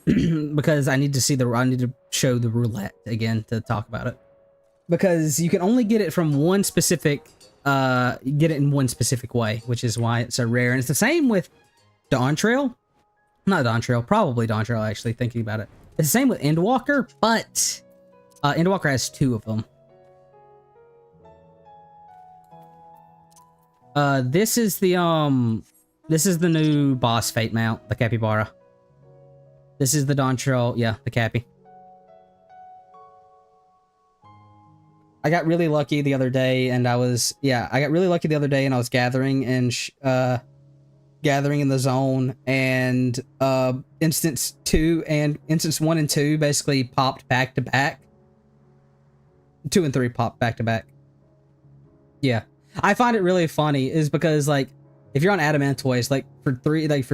because I need to show the roulette again to talk about it. Because you can only get it from one specific, get it in one specific way, which is why it's so rare. And it's the same with Dawn Trail. Not Dawn Trail, probably Dawn Trail, actually, thinking about it. It's the same with Endwalker, but Endwalker has 2 of them. This is the new boss fate mount, the Capybara. This is the Dawn Trail, yeah, the Cappy. I got really lucky the other day, and I was gathering and gathering in the zone, and instance 1 and 2 basically popped back to back. 2 and 3 popped back to back. Yeah, I find it really funny is because like if you're on Adamantoise, like for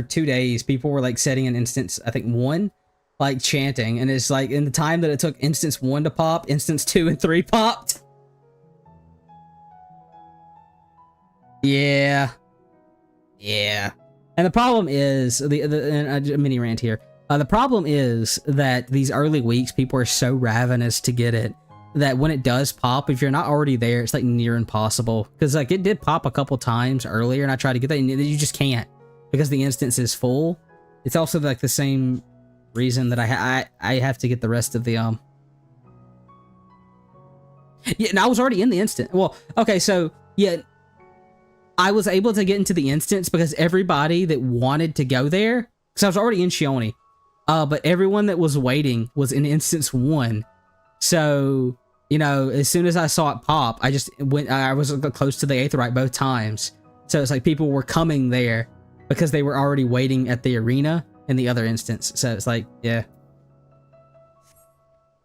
2 days, people were like setting an instance, I think 1, like chanting, and it's like in the time that it took instance 1 to pop, instance 2 and 3 popped. Yeah. And the problem is and a mini rant here. The problem is that these early weeks, people are so ravenous to get it that when it does pop, if you're not already there, it's like near impossible. Because like it did pop a couple times earlier, and I tried to get that, and you just can't because the instance is full. It's also like the same reason that I have to get the rest of the Yeah, and I was already in the instant. Well, okay, so yeah. I was able to get into the instance because everybody that wanted to go there, because I was already in Shioni, but everyone that was waiting was in instance 1. So, you know, as soon as I saw it pop, I just went, I was close to the Aetheryte both times. So it's like people were coming there because they were already waiting at the arena in the other instance. So it's like, yeah.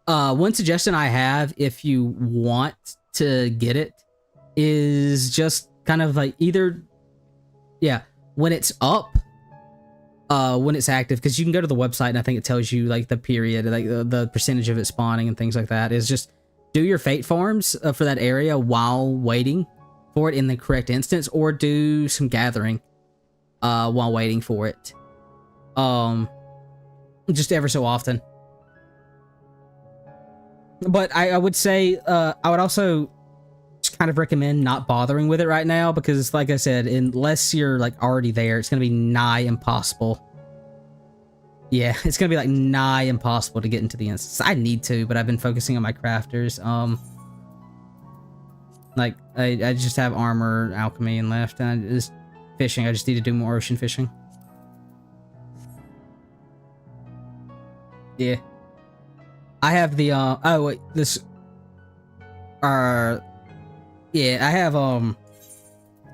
One suggestion I have if you want to get it is just kind of like either, yeah, when it's up, when it's active, because you can go to the website and I think it tells you like the period, like the percentage of it spawning and things like that. Is just do your fate farms for that area while waiting for it in the correct instance, or do some gathering while waiting for it. Just ever so often. But I would say I would also just kind of recommend not bothering with it right now, because like I said, unless you're like already there, it's gonna be nigh impossible. Yeah, it's gonna be like nigh impossible to get into the instance. I need to, but I've been focusing on my crafters. Like I just have armor, alchemy, and left, and just fishing. I just need to do more ocean fishing. Yeah, I have the oh wait, this yeah, I have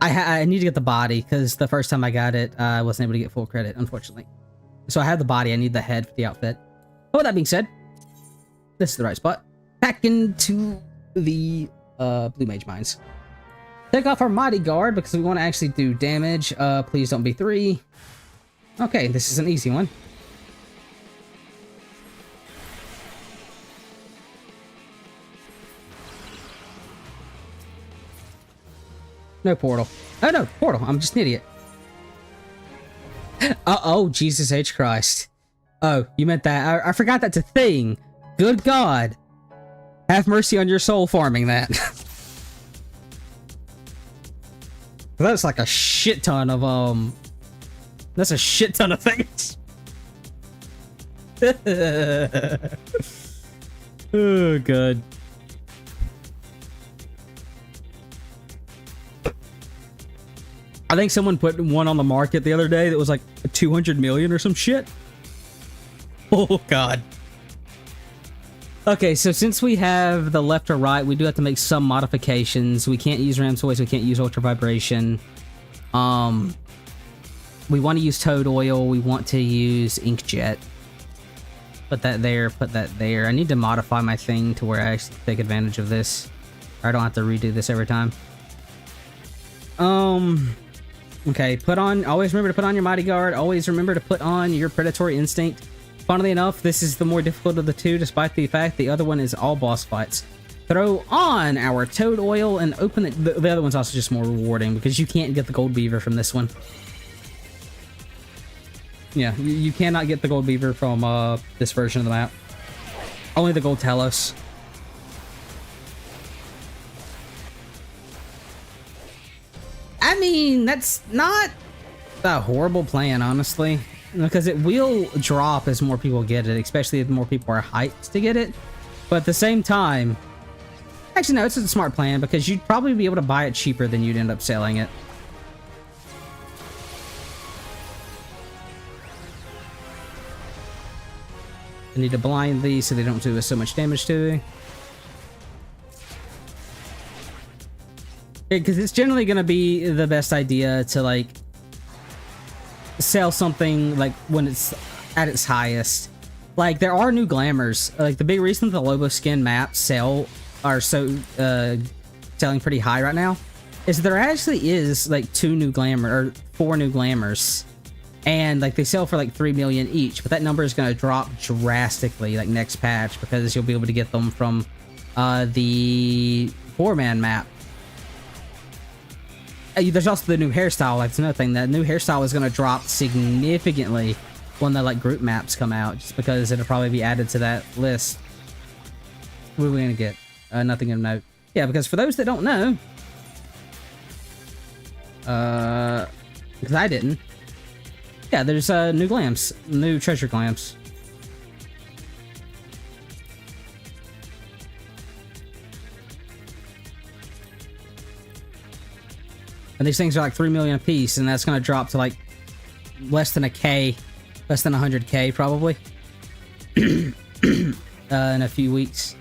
I need to get the body, because the first time I got it, I wasn't able to get full credit, unfortunately. So I have the body, I need the head for the outfit. But with that being said, this is the right spot. Back into the Blue Mage Mines. Take off our Mighty Guard, because we want to actually do damage. Please don't be 3. Okay, this is an easy one. No portal. Oh no, portal. I'm just an idiot. Oh, Jesus H. Christ. Oh, you meant that. I forgot that's a thing. Good God. Have mercy on your soul farming that. That's like a shit ton of, that's a shit ton of things. Oh, God. I think someone put one on the market the other day that was like 200 million or some shit. Oh, God. Okay, so since we have the left or right, we do have to make some modifications. We can't use Ram's Voice, we can't use Ultra Vibration. We want to use Toad Oil, we want to use Inkjet. Put that there, put that there. I need to modify my thing to where I actually take advantage of this. Or I don't have to redo this every time. Okay, always remember to put on your Mighty Guard. Always remember to put on your Predatory Instinct. Funnily enough, this is the more difficult of the two, despite the fact the other one is all boss fights. Throw on our Toad Oil and open it. The other one's also just more rewarding, because you can't get the Gold Beaver from this one. Yeah, you cannot get the Gold Beaver from this version of the map. Only the Gold Talos. I mean, that's not a horrible plan, honestly, because it will drop as more people get it, especially if more people are hyped to get it. But at the same time, actually, no, it's a smart plan, because you'd probably be able to buy it cheaper than you'd end up selling it. I need to blind these so they don't do us so much damage to me. Because it's generally going to be the best idea to, like, sell something, like, when it's at its highest. Like, there are new glamours. Like, the big reason the Lobo skin maps are so, selling pretty high right now is there actually is, like, 4 new glamours. And, like, they sell for, like, 3 million each. But that number is going to drop drastically, like, next patch, because you'll be able to get them from, the 4-man map. There's also the new hairstyle. Like, that's another thing. That new hairstyle is going to drop significantly when the, like, group maps come out, just because it'll probably be added to that list. What are we going to get? Nothing of note. Yeah, because for those that don't know, because I didn't. Yeah, there's new glams, new treasure glams. And these things are like 3 million a piece, and that's going to drop to like less than a K, less than 100K probably in a few weeks.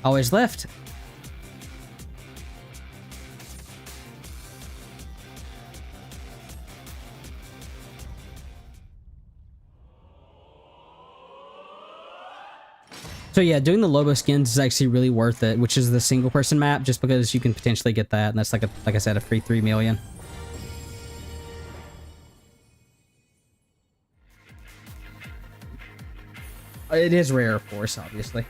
Always left. So yeah, doing the Lobo skins is actually really worth it, which is the single person map, just because you can potentially get that, and that's like I said, a free 3 million. It is rare, of course, obviously.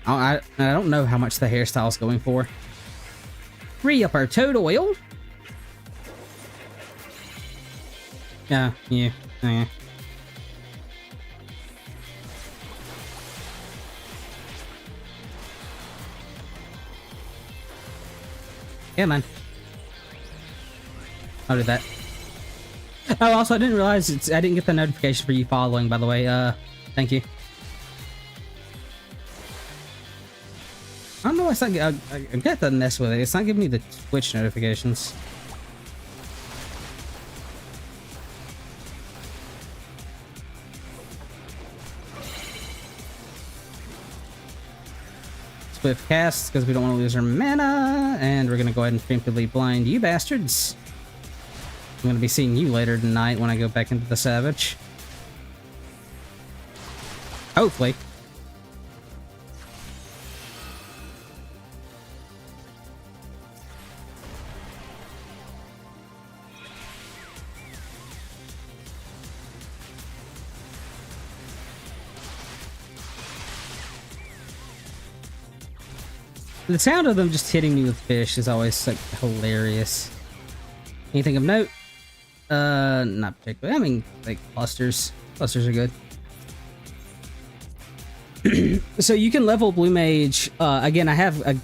I don't know how much the hairstyle's going for. Re-up our toad oil. Yeah. Yeah, man. I'll do that. Oh, also, I didn't realize I didn't get the notification for you following, by the way. Thank you. I don't know why it's not... I get the mess with it. It's not giving me the Twitch notifications. Swift cast, because we don't want to lose our mana. And we're going to go ahead and preemptively blind you bastards. I'm going to be seeing you later tonight when I go back into the Savage. Hopefully. The sound of them just hitting me with fish is always like hilarious. Anything of note? Not particularly. I mean, like clusters. Clusters are good. So you can level Blue Mage. Again, I have a...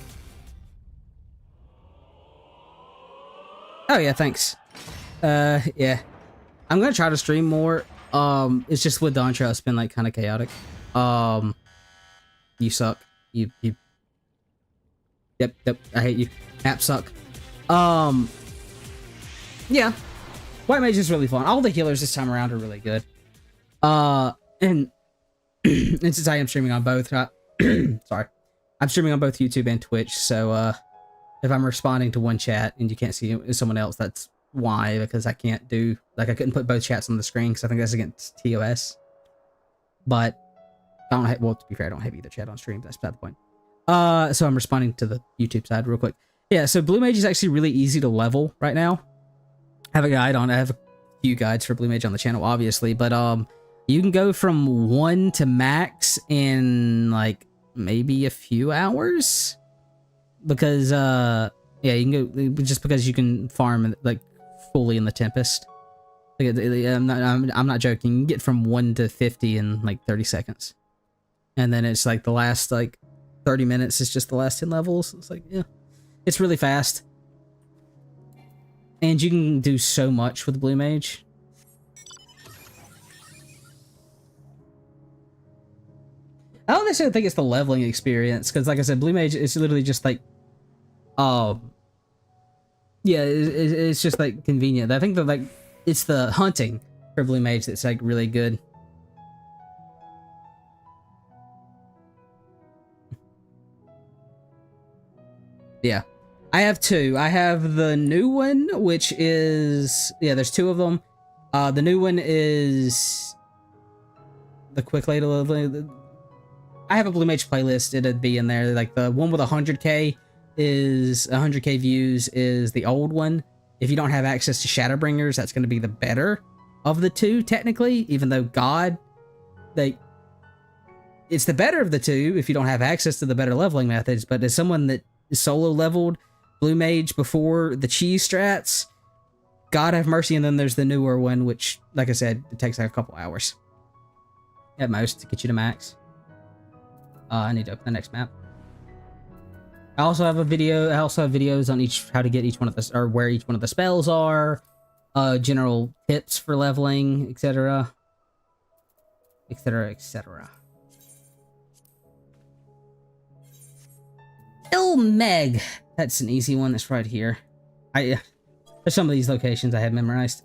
Oh yeah, thanks. Yeah. I'm gonna try to stream more. It's just with Dontra, it's been like kind of chaotic. You suck. You Yep, I hate you. Apps suck. Yeah. White Mage is really fun. All the healers this time around are really good. And since I am streaming on both, sorry. I'm streaming on both YouTube and Twitch, so if I'm responding to one chat and you can't see someone else, that's why, because I can't do, like, I couldn't put both chats on the screen because I think that's against TOS. But I don't have, well, to be fair, I don't have either chat on stream. That's not the point. So I'm responding to the YouTube side real quick. Yeah, so Blue Mage is actually really easy to level right now. I have a few guides for Blue Mage on the channel, obviously, but you can go from 1 to max in like maybe a few hours. Because yeah, you can go just because you can farm like fully in the Tempest. Like, I'm not joking. You can get from 1 to 50 in like 30 seconds. And then it's like the last like 30 minutes is just the last 10 levels. It's like, yeah, it's really fast. And you can do so much with Blue Mage. I don't necessarily think it's the leveling experience, because like I said, Blue Mage is literally just like, yeah, it's just like convenient. I think that like it's the hunting for Blue Mage that's like really good. Yeah, I have two. I have the new one, which is, yeah, there's two of them. The new one is the quick late. I have a Blue Mage playlist. It'd be in there. Like the one with 100k is 100k views is the old one. If you don't have access to Shadowbringers, that's going to be the better of the two, technically. Even though it's the better of the two if you don't have access to the better leveling methods. But as someone that solo leveled Blue Mage before the cheese strats, God have mercy. And then there's the newer one, which, like I said, it takes like a couple hours at most to get you to max. I need to open the next map. I also have a video. I also have videos on how to get each one of the, or where each one of the spells are, general tips for leveling, etc., etc., etc. Meg. That's an easy one. That's right here. There's some of these locations I have memorized.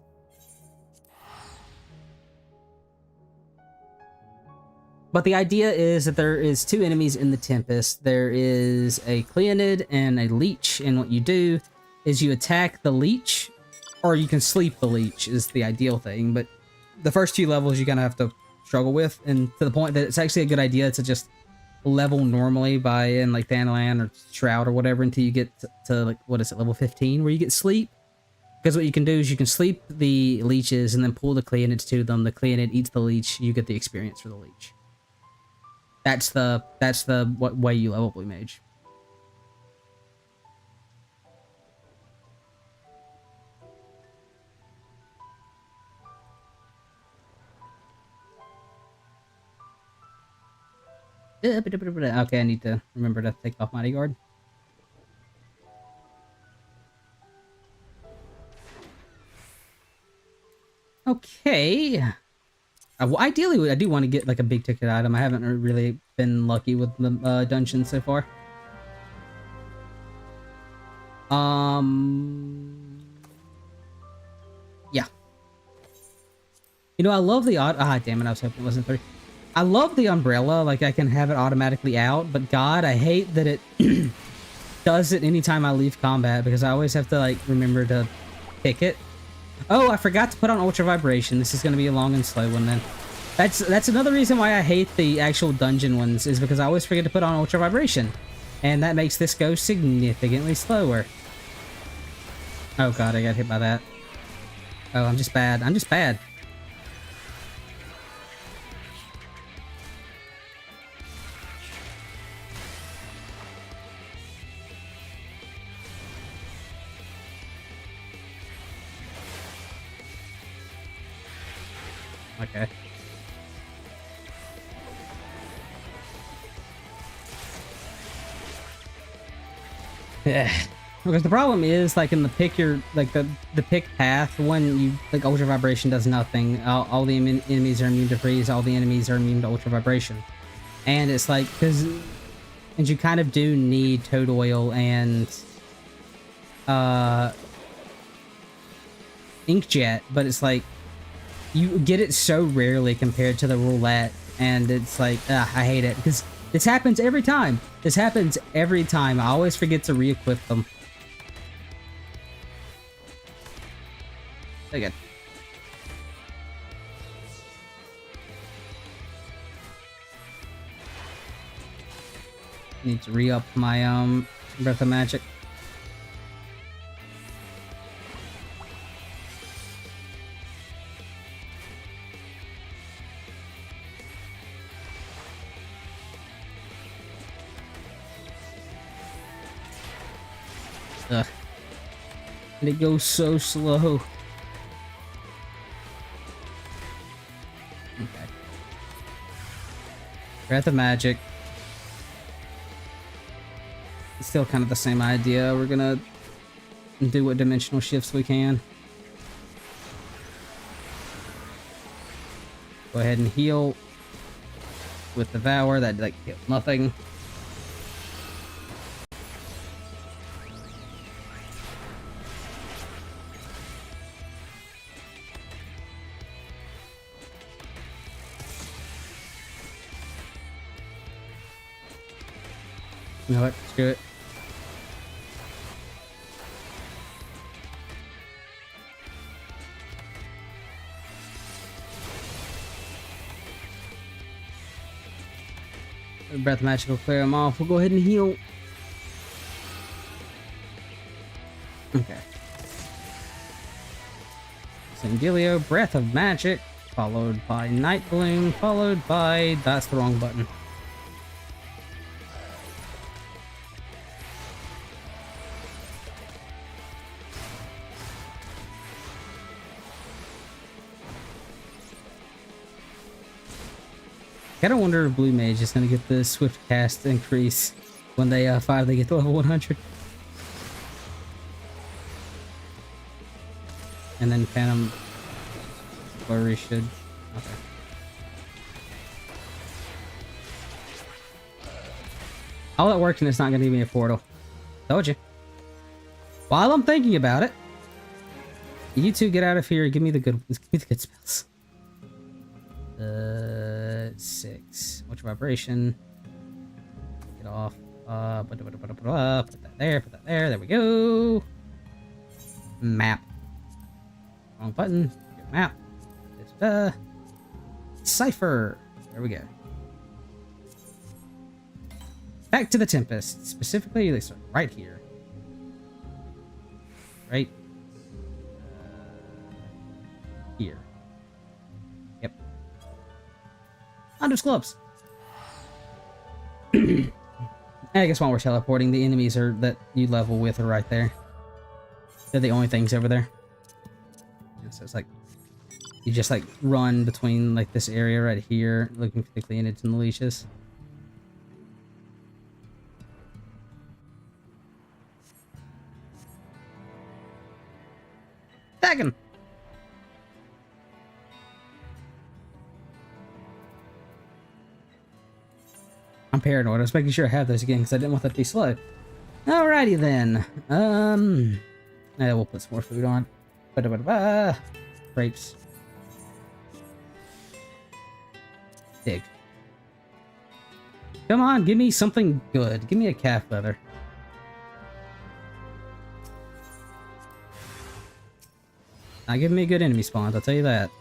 But the idea is that there is two enemies in the Tempest. There is a Cleonid and a Leech, and what you do is you attack the Leech, or you can sleep the Leech is the ideal thing. But the first two levels you're gonna have to struggle with, and to the point that it's actually a good idea to just level normally by in like Thanalan or Shroud or whatever until you get to like, what is it, level 15, where you get sleep. Because what you can do is you can sleep the leeches and then pull the Cleonids to them. The Cleonid eats the leech. You get the experience for the leech. That's the what way you level Blue Mage. Okay, I need to remember to take off Mighty Guard. Okay. Well, ideally, I do want to get like a big ticket item. I haven't really been lucky with the dungeon so far. Yeah. You know, I love the damn it, I was hoping it wasn't 3. I love the umbrella, like I can have it automatically out, but God, I hate that it does it anytime I leave combat because I always have to like remember to pick it. Oh, I forgot to put on Ultra Vibration. This is going to be a long and slow one then. That's another reason why I hate the actual dungeon ones, is because I always forget to put on Ultra Vibration. And that makes this go significantly slower. Oh God, I got hit by that. Oh, I'm just bad. I'm just bad. Okay. Yeah. Because the problem is, like in the pick your like the pick path, when you like Ultra Vibration does nothing. All the enemies are immune to freeze. All the enemies are immune to Ultra Vibration, and it's like and you kind of do need Toad Oil and Inkjet, but it's like you get it so rarely compared to the roulette, and it's like, I hate it because this happens every time. This happens every time. I always forget to re-equip them. Again. Need to re-up my Breath of Magic. Ugh. And it goes so slow. Okay. Breath of Magic. It's still kind of the same idea. We're gonna do what dimensional shifts we can. Go ahead and heal with Devour. That like killed nothing. You know what? Screw it. Breath Magic will clear them off. We'll go ahead and heal. Okay. Sangilio, Breath of Magic, followed by Night Bloom, followed by... That's the wrong button. I kinda wonder if Blue Mage is gonna get the Swift Cast increase when they finally get to level 100. And then Phantom Flurry should... Okay. All that worked and it's not gonna give me a portal. Told you. While I'm thinking about it, you two get out of here and give me the good spells. 6. Ultra Vibration. Get off. Put that there. Put that there. There we go. Map. Wrong button. Map. Cipher. There we go. Back to the Tempest. Specifically, they start right here. Right. here. Yep. Hunter's gloves. I guess while we're teleporting, the enemies are that you level with are right there. They're the only things over there. Yeah, so it's like you just like run between like this area right here, looking particularly in its leashes. Tag him. I'm paranoid. I was making sure I have those again because I didn't want that to be slow. Alrighty then. We'll put some more food on. Ba-da-ba-da-ba. Grapes. Dig. Come on, give me something good. Give me a calf leather. Not giving me good enemy spawns, I'll tell you that.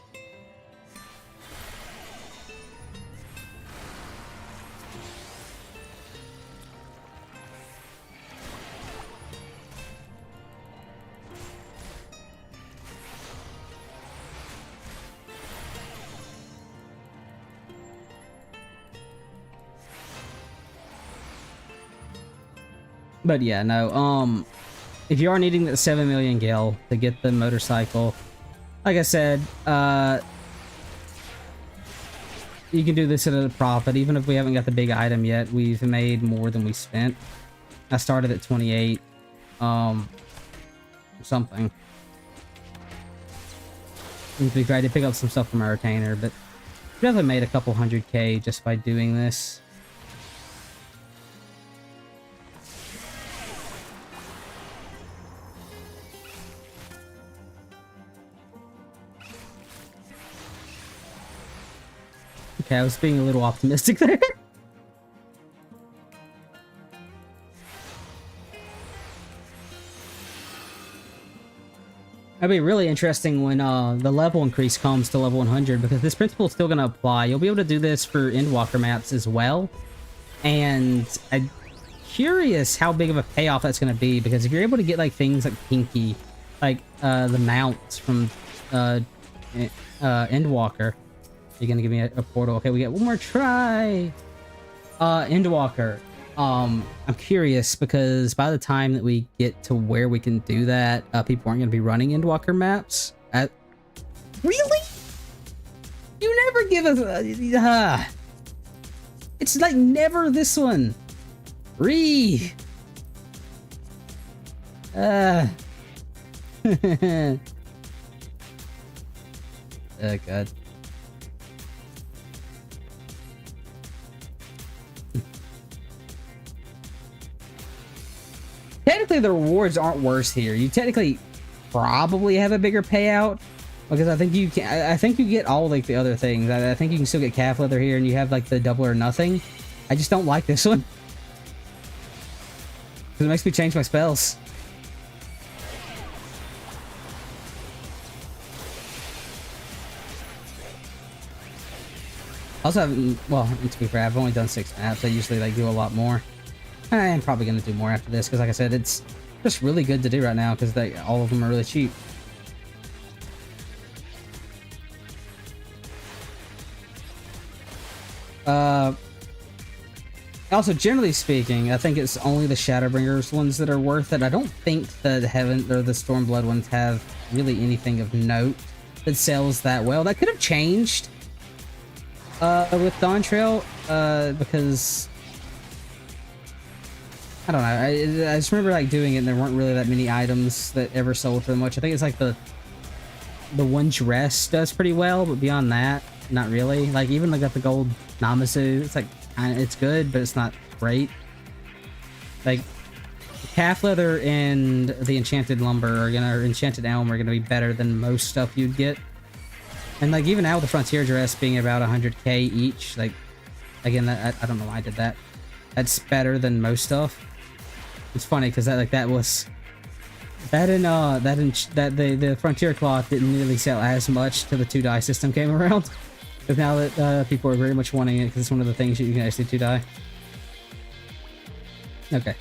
But yeah, no, if you are needing the 7 million gil to get the motorcycle, like I said, you can do this at a profit. Even if we haven't got the big item yet, we've made more than we spent. I started at 28, something. We tried to pick up some stuff from our retainer, but we definitely made a couple 100K just by doing this. Okay, I was being a little optimistic there. That'd be really interesting when the level increase comes to level 100, because this principle is still going to apply. You'll be able to do this for Endwalker maps as well. And I'm curious how big of a payoff that's going to be, because if you're able to get like things like Pinky, like the mounts from Endwalker, you're gonna give me a portal. Okay, we get one more try. Endwalker. I'm curious because by the time that we get to where we can do that, people aren't gonna be running Endwalker maps. Really? You never give us. It's like never this one. Oh god. Technically, the rewards aren't worse here. You technically probably have a bigger payout because I think you can. I think you get all like the other things. I think you can still get calf leather here, and you have like the double or nothing. I just don't like this one because it makes me change my spells. Also, well, to be fair, I've only done 6 maps. I usually like do a lot more. I am probably going to do more after this because, like I said, it's just really good to do right now because all of them are really cheap. Also, generally speaking, I think it's only the Shadowbringers ones that are worth it. I don't think the Heaven or the Stormblood ones have really anything of note that sells that well. That could have changed with Dawn Trail because I don't know. I just remember like doing it and there weren't really that many items that ever sold for much. I think it's like the one dress does pretty well, but beyond that, not really. Like even like got the gold Namazu, it's like it's good, but it's not great. Like calf leather and the enchanted lumber or enchanted elm are gonna be better than most stuff you'd get. And like even now with the frontier dress being about 100K each, like again, I don't know why I did that. That's better than most stuff. It's funny because that was that and the frontier cloth didn't really sell as much till the 2-die system came around. Because now that people are very much wanting it because it's one of the things that you can actually 2-die. Okay.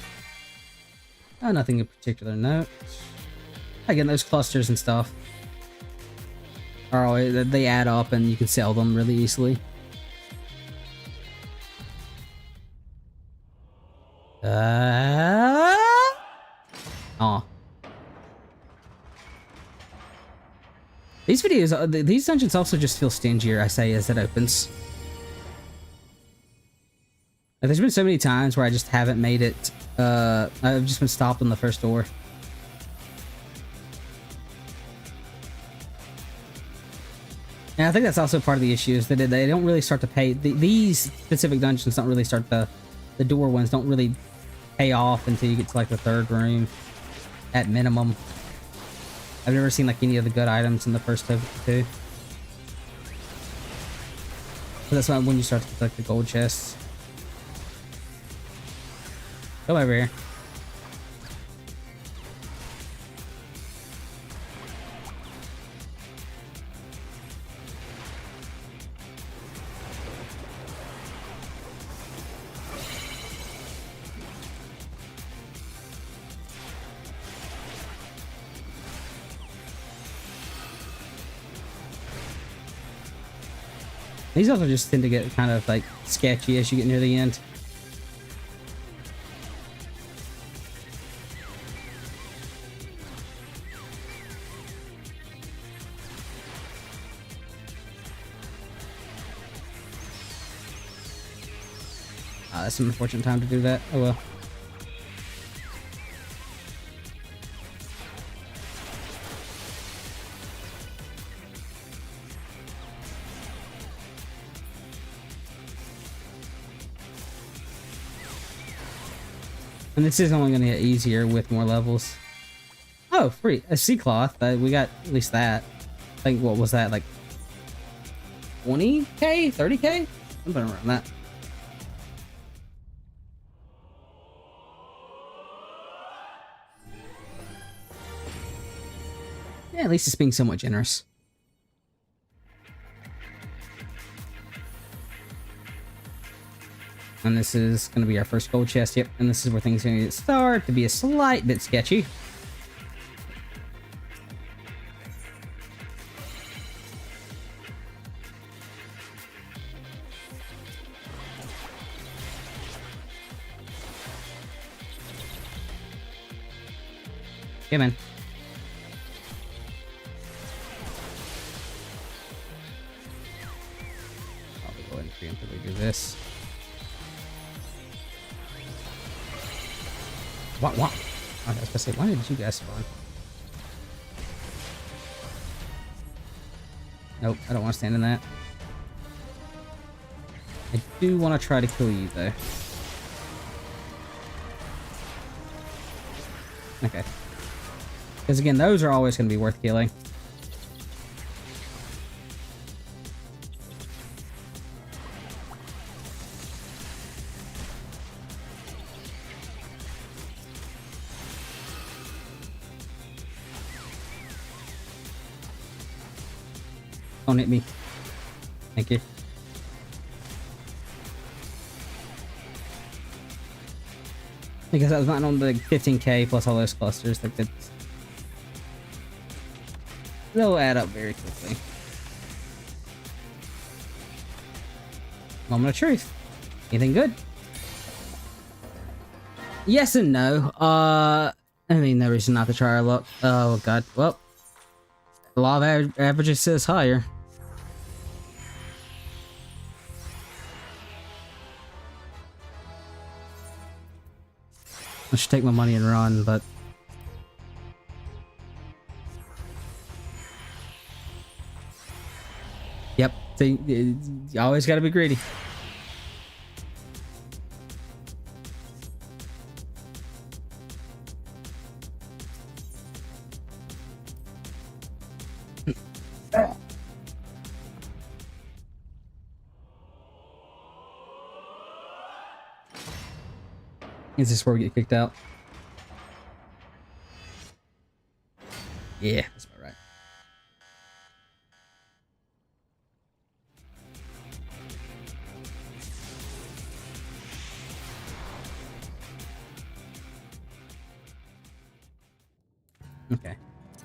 Nothing in particular note. Again, those clusters and stuff are always, they add up and you can sell them really easily. Oh. These dungeons also just feel stingier, I say, as it opens. There's been so many times where I just haven't made it, I've just been stopped on the first door. And I think that's also part of the issue, is that they don't really start to pay, these specific dungeons don't really start the door ones don't really pay off until you get to like the third room, at minimum. I've never seen like any of the good items in the first two. So that's why when you start to collect the gold chests. Come over here. These also just tend to get kind of like sketchy as you get near the end. That's an unfortunate time to do that. Oh well. And this is only going to get easier with more levels. Oh, free. A sea cloth. We got at least that. I think, what was that? Like 20k? 30k? Something around that. Yeah, at least it's being somewhat generous. And this is going to be our first gold chest, yep. And this is where things are going to start to be a slight bit sketchy. Okay, man. I'll go ahead and preemptively do this. What? I was gonna say, why did you guys spawn? Nope, I don't want to stand in that. I do want to try to kill you, though. Okay. Because again, those are always going to be worth killing. Don't hit me. Thank you. Because I was not on the 15k plus all those clusters. Like they'll add up very quickly. Moment of truth. Anything good? Yes and no. I mean, no reason not to try our luck. Oh god. Well, the law of averages says higher. I should take my money and run, but yep. So you always got to be greedy. Is this where we get kicked out? Yeah, that's about right. Okay.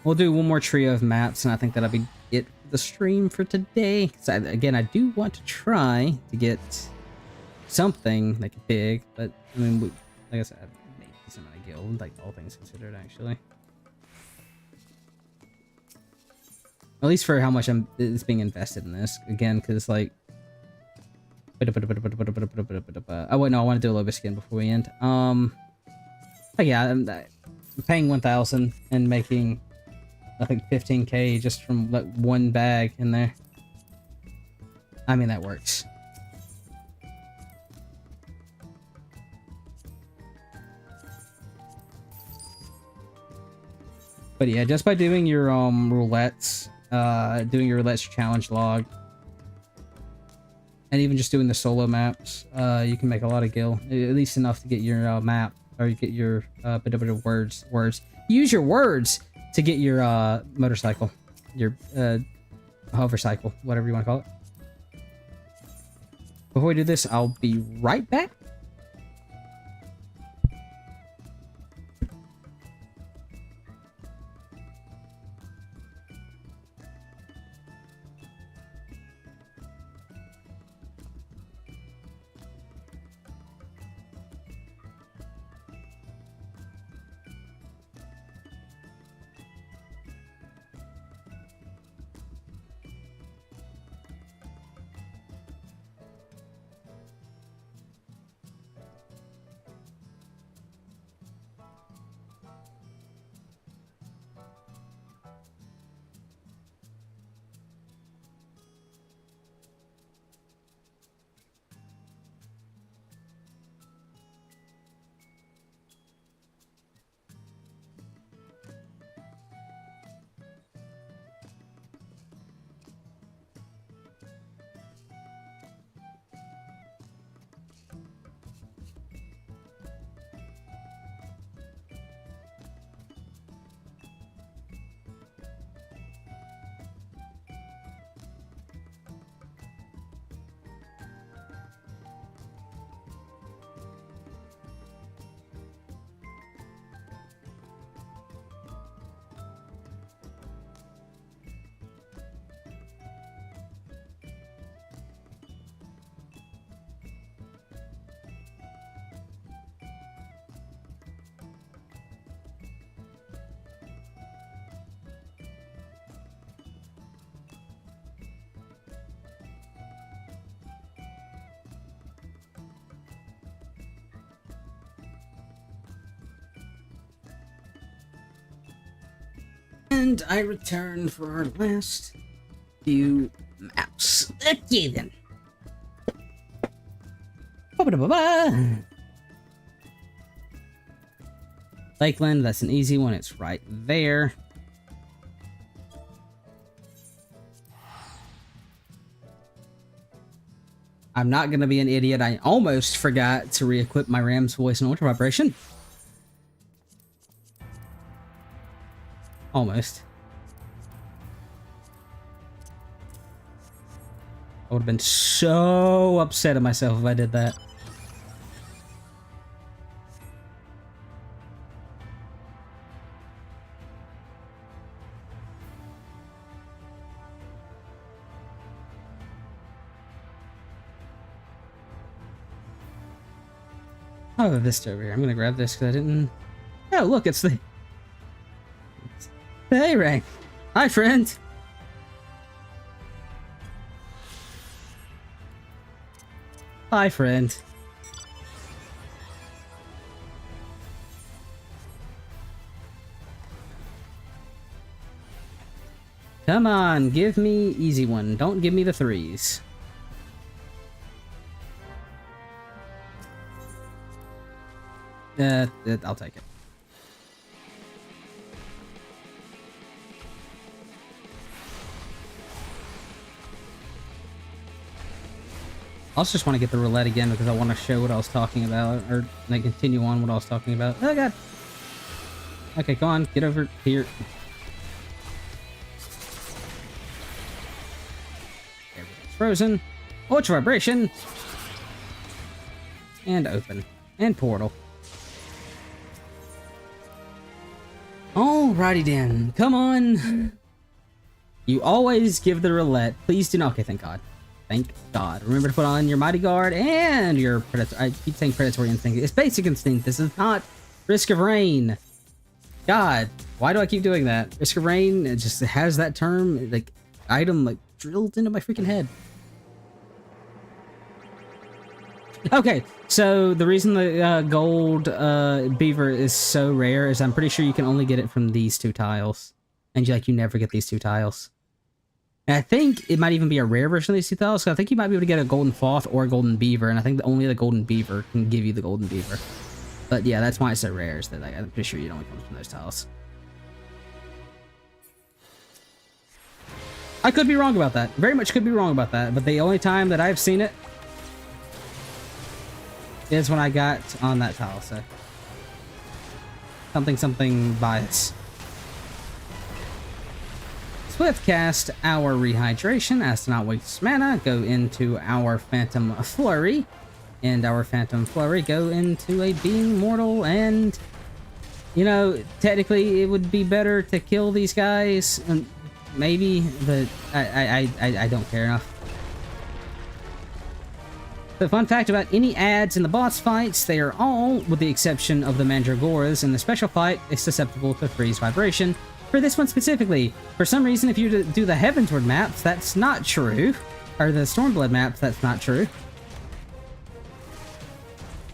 We'll do one more trio of maps, and I think that'll be it the stream for today. So again, I do want to try to get something like big, but I mean, like I said, I've made a decent amount of guild, like all things considered, actually. At least for how much is being invested in this. Again, because like, oh wait, no, I want to do a little bit of skin before we end. But yeah, I'm paying 1,000 and making I think 15k just from like one bag in there. I mean, that works. But yeah, just by doing your roulettes, doing your roulettes challenge log, and even just doing the solo maps, you can make a lot of gil, at least enough to get your map, or you get your bit of words. Use your words to get your motorcycle, your hovercycle, whatever you want to call it. Before we do this, I'll be right back. And I return for our last few maps. Okay then. Ba-ba-da-ba-ba. Lakeland, that's an easy one. It's right there. I'm not going to be an idiot. I almost forgot to re-equip my Ram's voice and ultra vibration. Almost. I would have been so upset at myself if I did that. I have a Vista over here. I'm gonna grab this because I didn't... Oh, look, it's the... Hey, Ray. Hi, friend. Hi, friend. Come on, give me easy one. Don't give me the threes. I'll take it. I also just want to get the roulette again because I want to show what I was talking about, or like continue on what I was talking about. Oh god. Okay, go on, get over here. Everything's frozen. Ultra vibration. And open. And portal. Alrighty then. Come on. You always give the roulette. Please do not. Okay, thank God. Thank God. Remember to put on your Mighty Guard and your Predator. I keep saying Predatory Instinct. It's Basic Instinct. This is not Risk of Rain. God, why do I keep doing that? Risk of Rain, it just has that term, like, item, like, drilled into my freaking head. Okay, so the reason the gold beaver is so rare is I'm pretty sure you can only get it from these two tiles. And you never get these two tiles. And I think it might even be a rare version of these two tiles, so I think you might be able to get a golden sloth or a golden beaver, and I think only the golden beaver can give you the golden beaver. But yeah, that's why it's so rare, is that like, I'm pretty sure it only comes from those tiles. I could be wrong about that. Very much could be wrong about that, but the only time that I've seen it is when I got on that tile, so... Something bias. Swift cast our Rehydration as to not waste mana, go into our Phantom Flurry, and our Phantom Flurry go into a Being Mortal, and, you know, technically it would be better to kill these guys, maybe, but I don't care enough. The fun fact about any adds in the boss fights, they are all, with the exception of the Mandragoras in the special fight, is susceptible to freeze vibration. For this one specifically, for some reason, if you do the Heavensward maps, that's not true. Or the Stormblood maps, that's not true.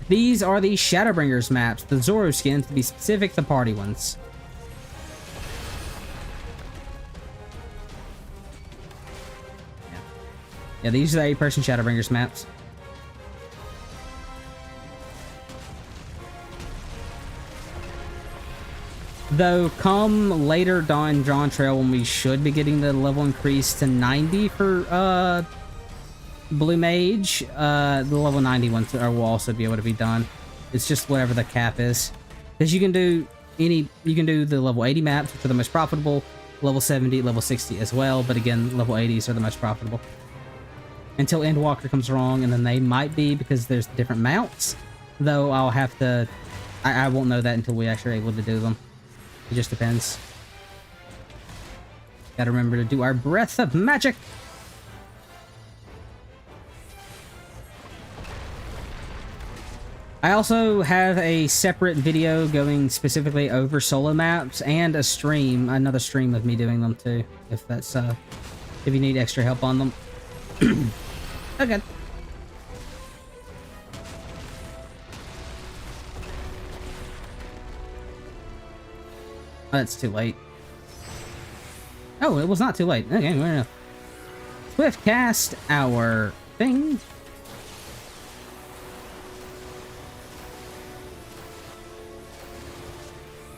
These are the Shadowbringers maps, the Zoro skins, to be specific, the party ones. Yeah, these are the 8-person Shadowbringers maps. Though, come later down Dawn Trail when we should be getting the level increase to 90 for Blue Mage, the level 90 ones will also be able to be done. It's just whatever the cap is. Because you can do the level 80 maps, which are the most profitable, level 70, level 60 as well, but again, level 80s are the most profitable. Until Endwalker comes along, and then they might be, because there's different mounts, though I'll have to... I won't know that until we actually are able to do them. It just depends. Gotta remember to do our Breath of Magic. I also have a separate video going specifically over solo maps and a stream, another stream of me doing them too, if that's if you need extra help on them. Okay. Oh, that's too late. Oh, it was not too late. Okay, we're gonna swift cast our thing.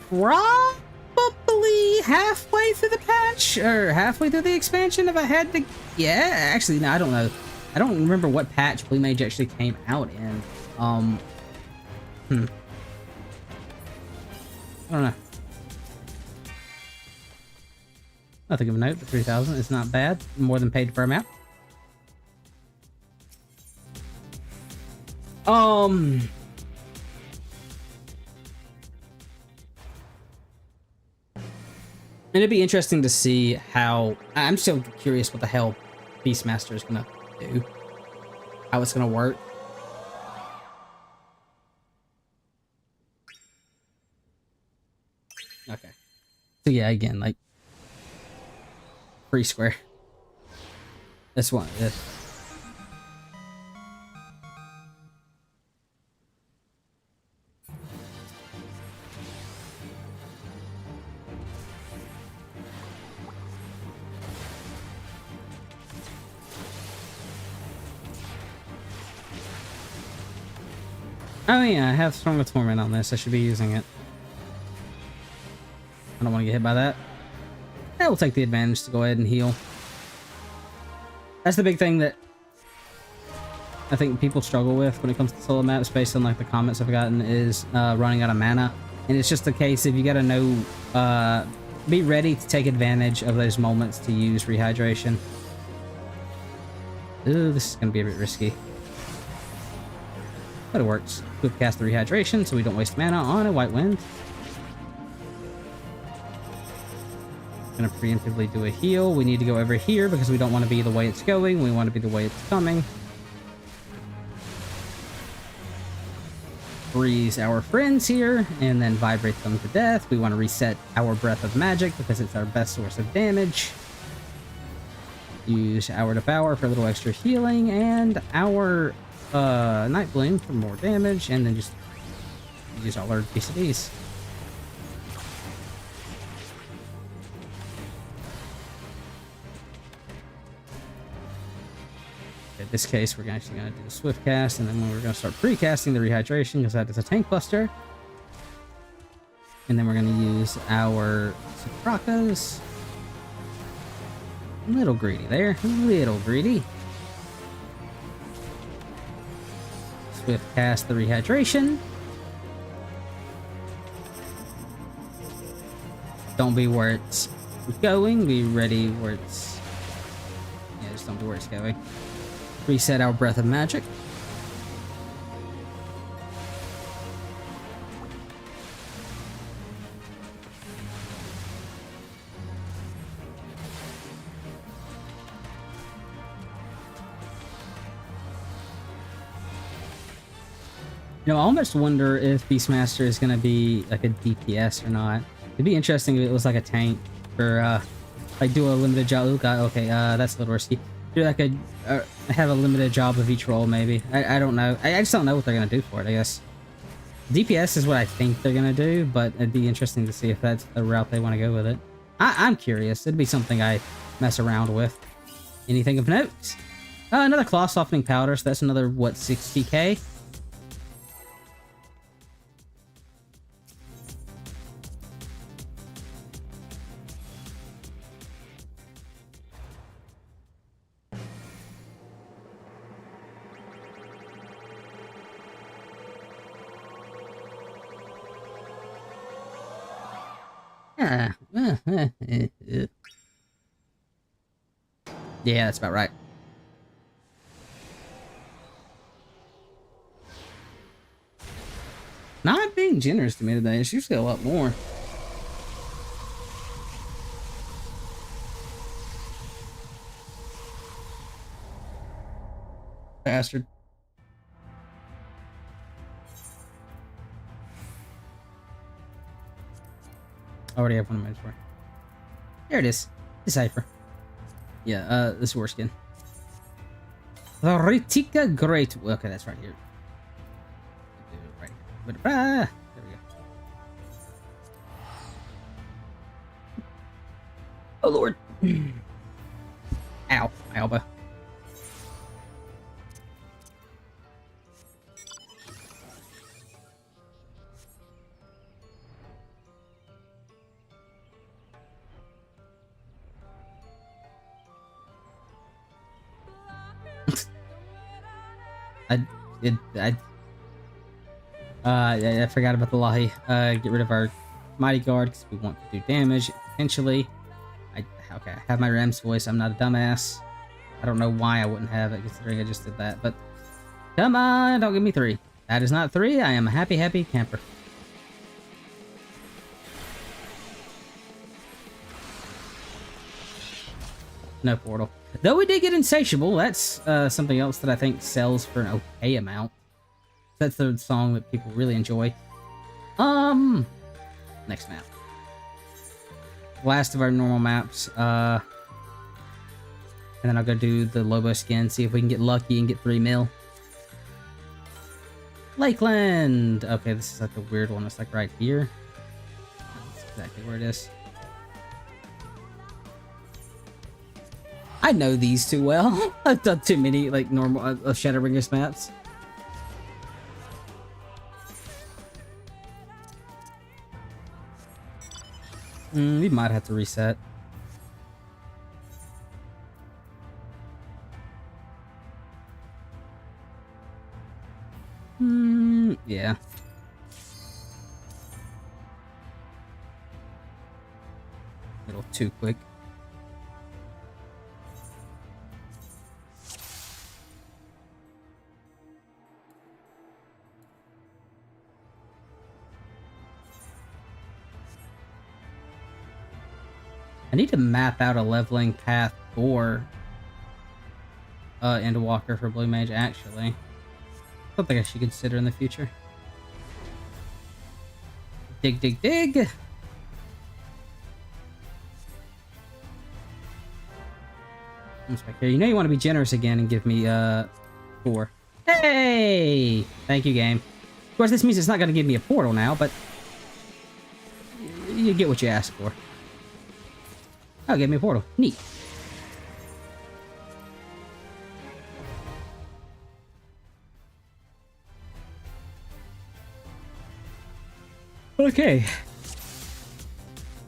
Probably halfway through the patch, or halfway through the expansion if I had to... Yeah, actually, no, I don't know. I don't remember what patch Blue Mage actually came out in. I don't know. Nothing of a note, but 3,000 is not bad. More than paid for a map. And it'd be interesting to see how... I'm still curious what the hell Beastmaster is gonna do. How it's gonna work. Okay. So yeah, again, like... free square. This one. This. Oh yeah, I have Strong with Torment on this. I should be using it. I don't want to get hit by that. Yeah, we'll take the advantage to go ahead and heal. That's the big thing that I think people struggle with when it comes to solo maps, based on like the comments I've gotten, is running out of mana. And it's just a case of you gotta know, be ready to take advantage of those moments to use rehydration. Ooh, this is gonna be a bit risky. But it works. Quick cast the rehydration so we don't waste mana on a White Wind. Gonna preemptively do a heal. We need to go over here because we don't want to be the way it's going. We want to be the way it's coming. Freeze our friends here and then vibrate them to death. We want to reset our Breath of Magic because it's our best source of damage. Use our Devour for a little extra healing and our Night Bloom for more damage, and then just use all our BCDs. In this case, we're actually going to do the Swift Cast, and then we're going to start pre-casting the Rehydration, because that is a tank buster. And then we're going to use our Sakrakas. A little greedy there. A little greedy. Swift Cast the Rehydration. Don't be where it's going. Be ready where it's... Yeah, just don't be where it's going. Reset our Breath of Magic. You know, I almost wonder if Beastmaster is going to be like a DPS or not. It'd be interesting if it was like a tank for, like do a limited job. Okay, that's a little risky. Do like a, have a limited job of each role, maybe. I don't know. I just don't know what they're going to do for it, I guess. DPS is what I think they're going to do, but it'd be interesting to see if that's the route they want to go with it. I'm curious. It'd be something I mess around with. Anything of note? Another Claw Softening Powder, so that's another, what, 60k? Yeah, that's about right. Not being generous to me today. It's usually a lot more. Bastard. I already have one of my for. There it is. Decipher. Yeah, this war skin. The Ritika Great. Okay, that's right here. Right here. There we go. Oh lord. Ow, my elbow. I forgot about the Lahi. Get rid of our Mighty Guard because we want to do damage potentially. Okay, I have my Ram's voice. I'm not a dumbass. I don't know why I wouldn't have it considering I just did that, but come on, don't give me 3. That is not 3. I am a happy, happy camper. No portal. Though we did get Insatiable, that's something else that I think sells for an okay amount. That's the song that people really enjoy. Next map. Last of our normal maps. And then I'll go do the Lobo skin, see if we can get lucky and get 3 mil. Lakeland! Okay, this is like a weird one. It's like right here. That's exactly where it is. I know these too well. I've done too many, like, normal Shadowbringers maps. We might have to reset. Yeah. A little too quick. I need to map out a leveling path for Endwalker for Blue Mage, actually. Something I should consider in the future. Dig, dig, dig! Inspector, you know you want to be generous again and give me 4. Hey! Thank you, game. Of course, this means it's not going to give me a portal now, but you get what you ask for. Oh, give me a portal. Neat. Okay.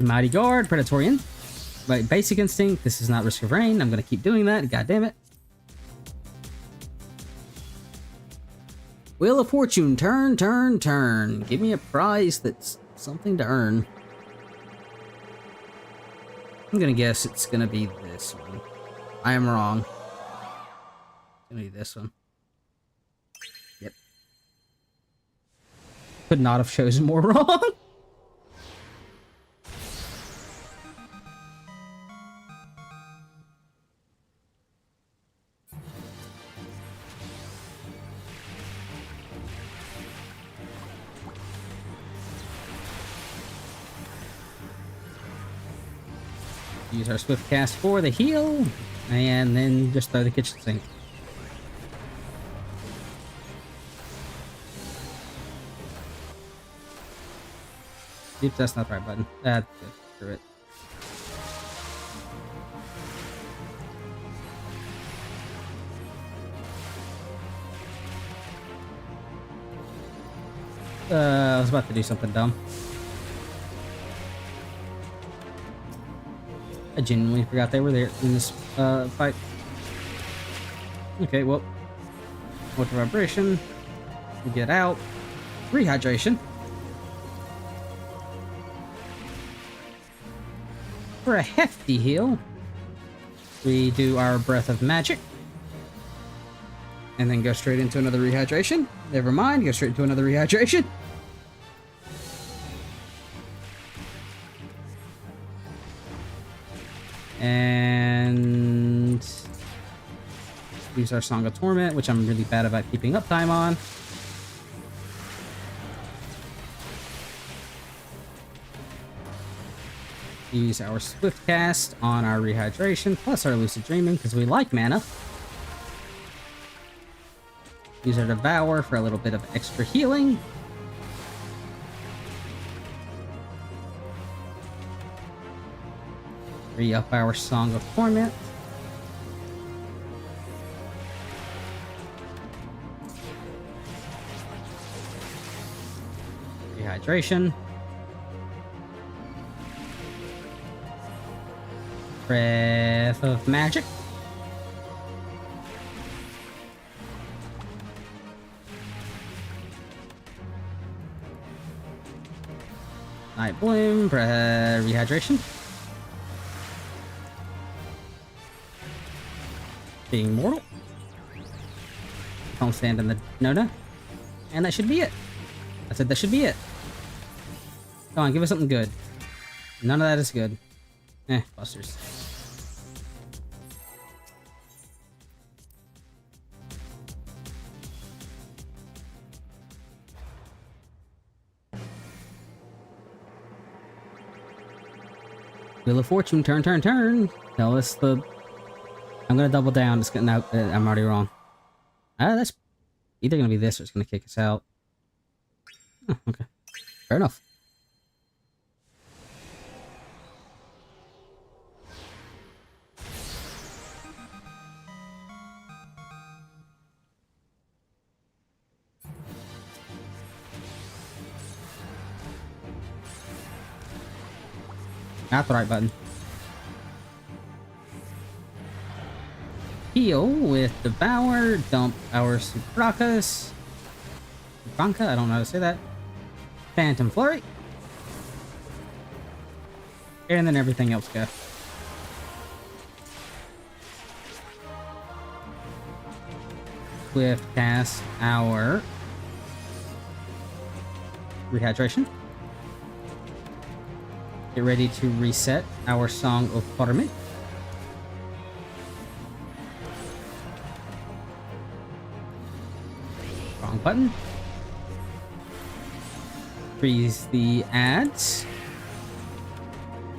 Mighty Guard, Predatorian. Right, Basic Instinct. This is not Risk of Rain. I'm gonna keep doing that. God damn it. Wheel of Fortune. Turn, turn, turn. Give me a prize that's something to earn. I'm gonna guess it's gonna be this one. I am wrong. It's gonna be this one. Yep. Could not have chosen more wrong. Use our Swift Cast for the heal, and then just throw the kitchen sink. Oops, that's not the right button. That's good. Screw it. I was about to do something dumb. I genuinely forgot they were there in this fight. Okay, well, water vibration. We get out. Rehydration. For a hefty heal, we do our Breath of Magic. And then go straight into another rehydration. Never mind, go straight into another rehydration. And use our Song of Torment, which I'm really bad about keeping uptime on. Use our Swift Cast on our Rehydration, plus our Lucid Dreaming, because we like mana. Use our Devour for a little bit of extra healing. Re-up our Song of Torment. Rehydration. Breath of Magic. Night Bloom, Rehydration. Being mortal. Don't stand in the Nona. And that should be it. I said that should be it. Come on, give us something good. None of that is good. Busters. Wheel of Fortune, turn, turn, turn. Tell us the... I'm gonna double down. It's gonna... No, I'm already wrong. That's either gonna be this or it's gonna kick us out. Oh, okay. Fair enough. Not the right button. Heal with Devour, dump our Subrakas. Subranka, I don't know how to say that. Phantom Flurry. And then everything else go. Swift cast our Rehydration. get ready to reset our Song of Torment. Wrong button. Freeze the ads.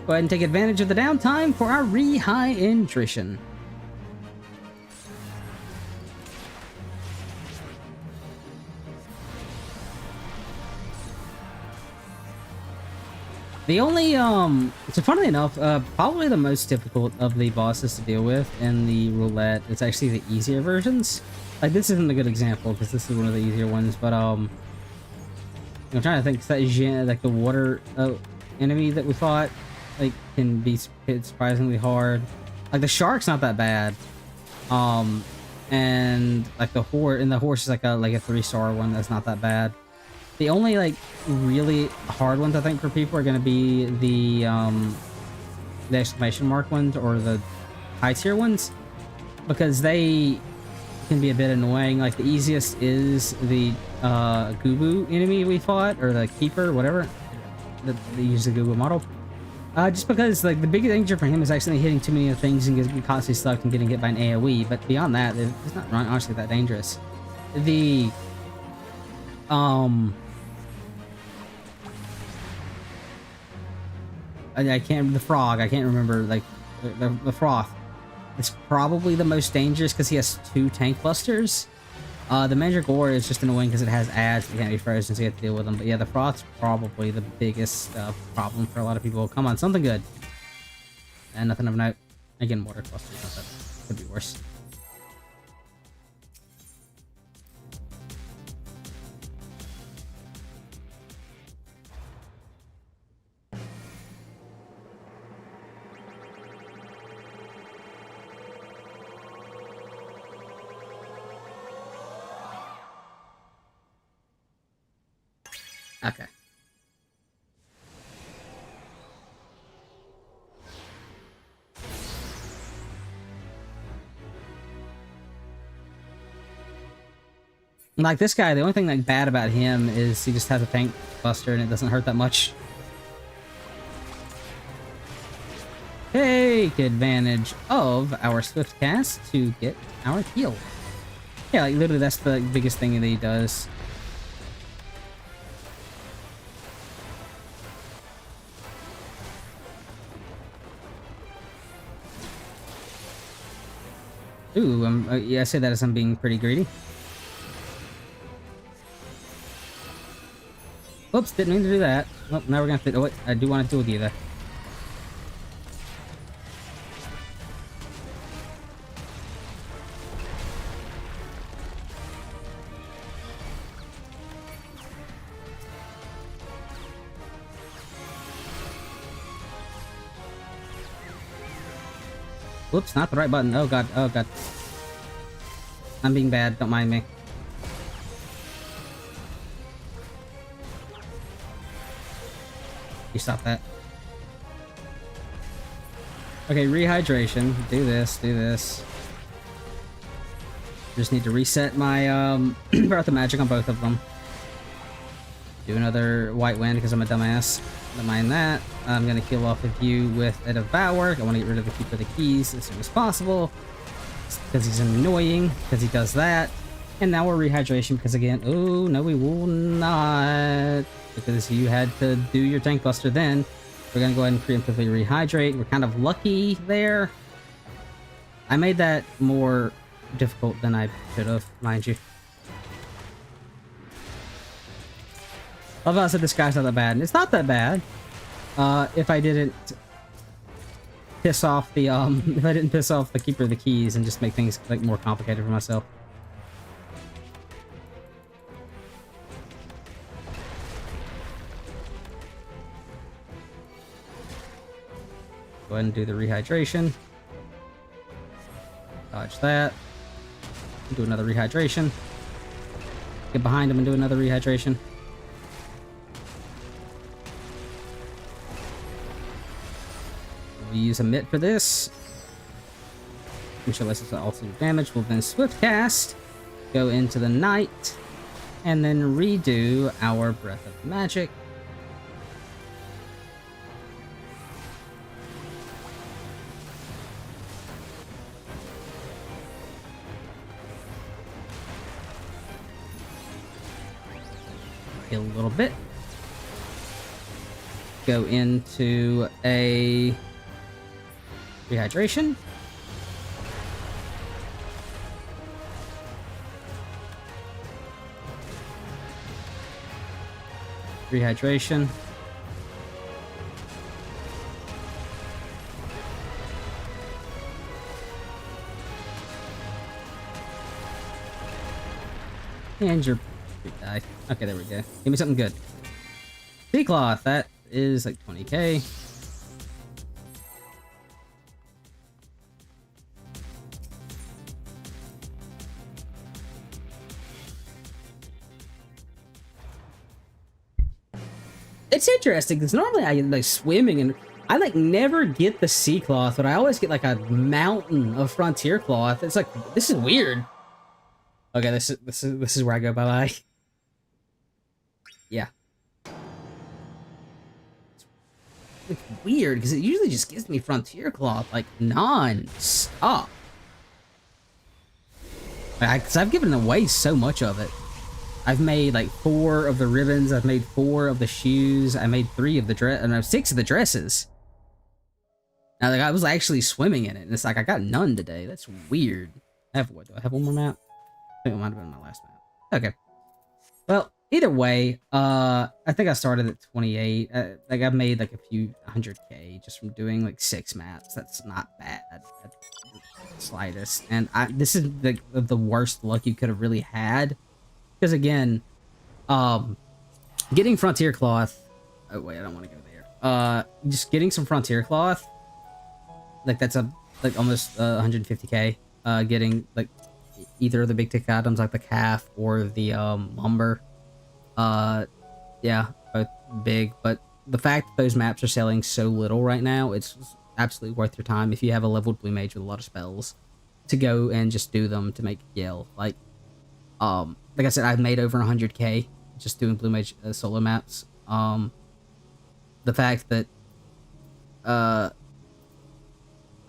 Go ahead and take advantage of the downtime for our rehydration. The only, so funnily enough, probably the most difficult of the bosses to deal with in the roulette is actually the easier versions. Like, this isn't a good example because this is one of the easier ones, but, I'm trying to think, that like the water enemy that we fought, like, can be hit surprisingly hard. Like, the shark's not that bad. And like the horse is like a 3-star one that's not that bad. The only like really hard ones I think for people are gonna be the exclamation mark ones or the high tier ones, because they can be a bit annoying. Like the easiest is the Gubu enemy we fought, or the keeper, whatever. They use the Gubu model. Just because like the big danger for him is actually hitting too many of the things and getting constantly stuck and getting hit by an AoE. But beyond that, it's not honestly that dangerous. The I can't, the frog, I can't remember, like the froth. It's probably the most dangerous because he has 2 tank busters. The Mandragora is just annoying because it has ads that can't be frozen, so you have to deal with them. But yeah, the Froth's probably the biggest problem for a lot of people. Come on, something good. And nothing of note. Again, water clusters, not that could be worse. Okay. Like this guy, the only thing like bad about him is he just has a tank buster and it doesn't hurt that much. Take advantage of our swift cast to get our heal. Yeah, like literally that's the biggest thing that he does. Ooh, yeah, I say that as I'm being pretty greedy. Oops, didn't mean to do that. Well, now we're gonna have to. Oh, wait, I do want to deal with you there. Whoops, not the right button. Oh god, oh god. I'm being bad, don't mind me. You stop that. Okay, rehydration. Do this, do this. Just need to reset my Breath of Magic on both of them. Do another White Wind because I'm a dumbass. Don't mind that. I'm gonna heal off of you with a Devour. I want to get rid of the Keeper of the Keys as soon as possible. Because he's annoying, because he does that. And now we're rehydration because again, oh no we will not. Because you had to do your tank buster then. We're gonna go ahead and preemptively rehydrate. We're kind of lucky there. I made that more difficult than I should have, mind you. Although I said this guy's not that bad, and it's not that bad. If I didn't piss off the if I didn't piss off the Keeper of the Keys and just make things like more complicated for myself. Go ahead and do the rehydration. Dodge that. Do another rehydration. Get behind him and do another rehydration. We use a mitt for this. Which lets us also do damage. We'll then swift cast. Go into the night. And then redo our Breath of Magic. heal a little bit. Go into a rehydration. Rehydration. And your die. Okay, there we go. Give me something good. Sea cloth, that is like 20k. It's interesting because normally I like swimming and I like never get the sea cloth, but I always get like a mountain of frontier cloth. It's like, this is weird. Okay, this is where I go bye-bye. Yeah. It's weird because it usually just gives me frontier cloth like non-stop. Because I've given away so much of it. I've made like 4 of the ribbons. I've made 4 of the shoes. I made 3 of the dress, and 6 of the dresses. Now, like, I was actually swimming in it, and it's like I got none today. That's weird. I have what? Do I have one more map? I think it might have been my last map. Okay. Well, either way, I think I started at 28. Like I've made like a few 100k just from doing like 6 maps. That's not bad at the slightest. And this is the worst luck you could have really had. Because again, getting frontier cloth. Oh wait, I don't want to go there. Just getting some frontier cloth. Like that's almost 150k. Getting like either of the big ticket items like the calf or the lumber. Yeah, both big. But the fact that those maps are selling so little right now, it's absolutely worth your time if you have a leveled blue mage with a lot of spells to go and just do them to make Gil. Like I said, I've made over 100k just doing blue mage solo maps. The fact that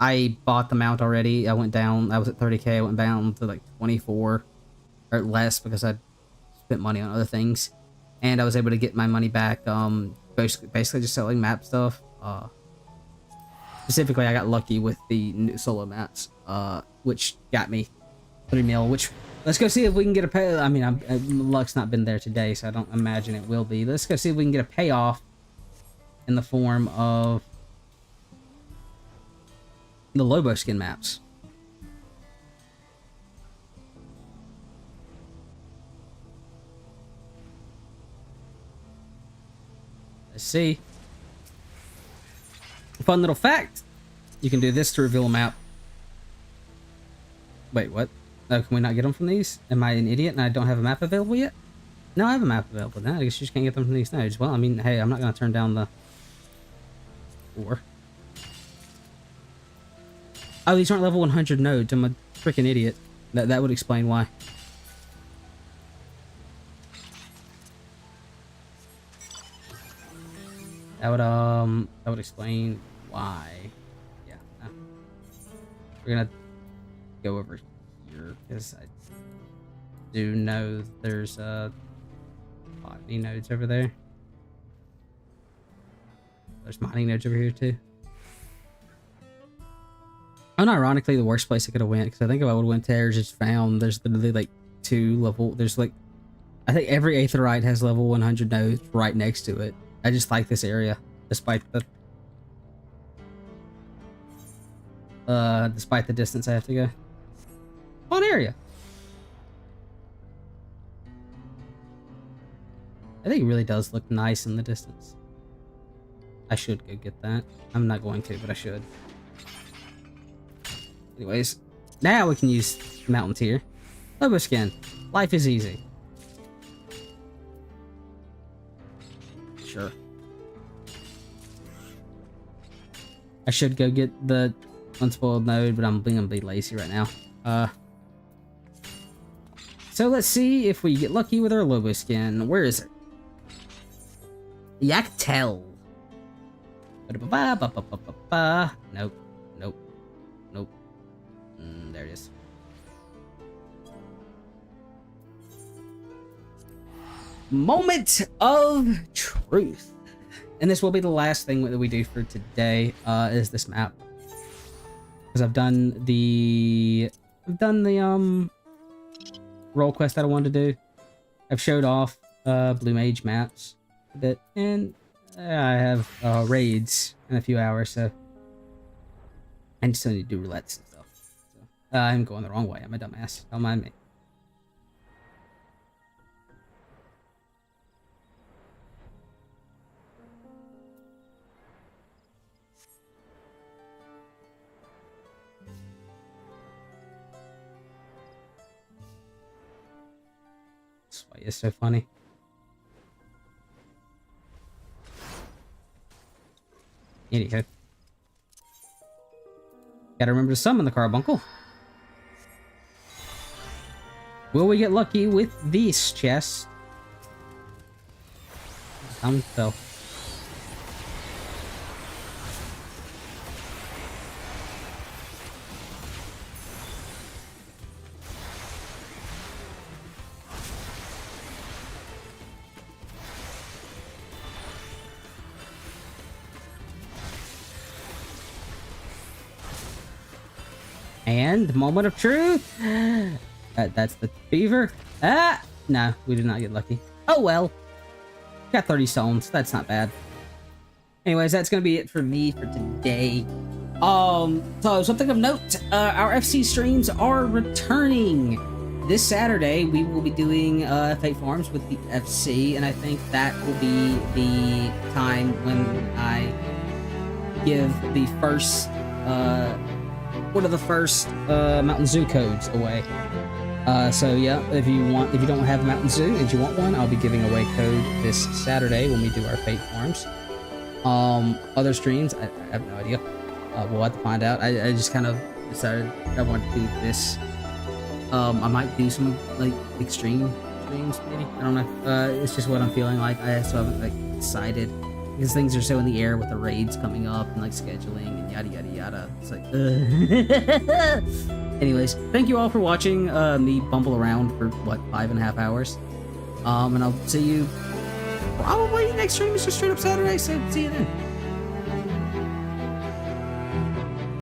I bought the mount already. I went down. I was at 30k. I went down to like 24 or less because I spent money on other things, and I was able to get my money back. Basically just selling map stuff. Specifically, I got lucky with the new solo maps, which got me 3 mil. Which let's go see if we can get a pay. I mean, luck's not been there today, so I don't imagine it will be. Let's go see if we can get a payoff in the form of the Lobo skin maps. Let's see. Fun little fact. You can do this to reveal a map. Wait, what? Oh, can we not get them from these? Am I an idiot and I don't have a map available yet? No, I have a map available now. I guess you just can't get them from these nodes. Well, I mean, hey, I'm not going to turn down the... Oh, these aren't level 100 nodes. I'm a freaking idiot. That would explain why. That would explain why. Yeah. We're gonna go over here because I do know there's botany nodes over there. There's mining nodes over here too. Unironically, the worst place I could have went, because I think if I would have went there, just found there's literally like 2 level. There's like, I think every aetherite has level 100 nodes right next to it. I just like this area, despite the distance I have to go. Fun area. I think it really does look nice in the distance. I should go get that. I'm not going to, but I should. Anyways, now we can use mountain tier. Lobo skin. Life is easy. Sure. I should go get the unspoiled node, but I'm gonna be lazy right now. So let's see if we get lucky with our Lobo skin. Where is it? Yaktel. Nope. Nope. Nope. There it is. Moment of truth. And this will be the last thing that we do for today, is this map. Because I've done the role quest that I wanted to do. I've showed off Blue Mage maps a bit, and I have raids in a few hours, so I just still need to do roulettes and stuff. So, I'm going the wrong way. I'm a dumbass. Don't mind me. This way is so funny. Anywho. Gotta remember to summon the carbuncle. Will we get lucky with this chest? Time to tell. And moment of truth. That's the beaver. Ah, no, we did not get lucky. Oh well. Got 30 stones. That's not bad. Anyways, that's gonna be it for me for today. So something of note, our FC streams are returning this Saturday. We will be doing Fate Farms with the FC, and I think that will be the time when I give the first one of the first Mountain Zoo codes away. So yeah, if you don't have a Mountain Zoo and you want one, I'll be giving away code this Saturday when we do our Fate Farms. Other streams, I have no idea. We'll have to find out. I just kind of decided I want to do this. I might do some like extreme streams, maybe. I don't know. It's just what I'm feeling like. I still haven't like decided because things are so in the air with the raids coming up and like scheduling and yada yada yada. It's like, anyways, thank you all for watching me bumble around for what 5.5 hours. And I'll see you probably next stream is just straight up Saturday. So see you then.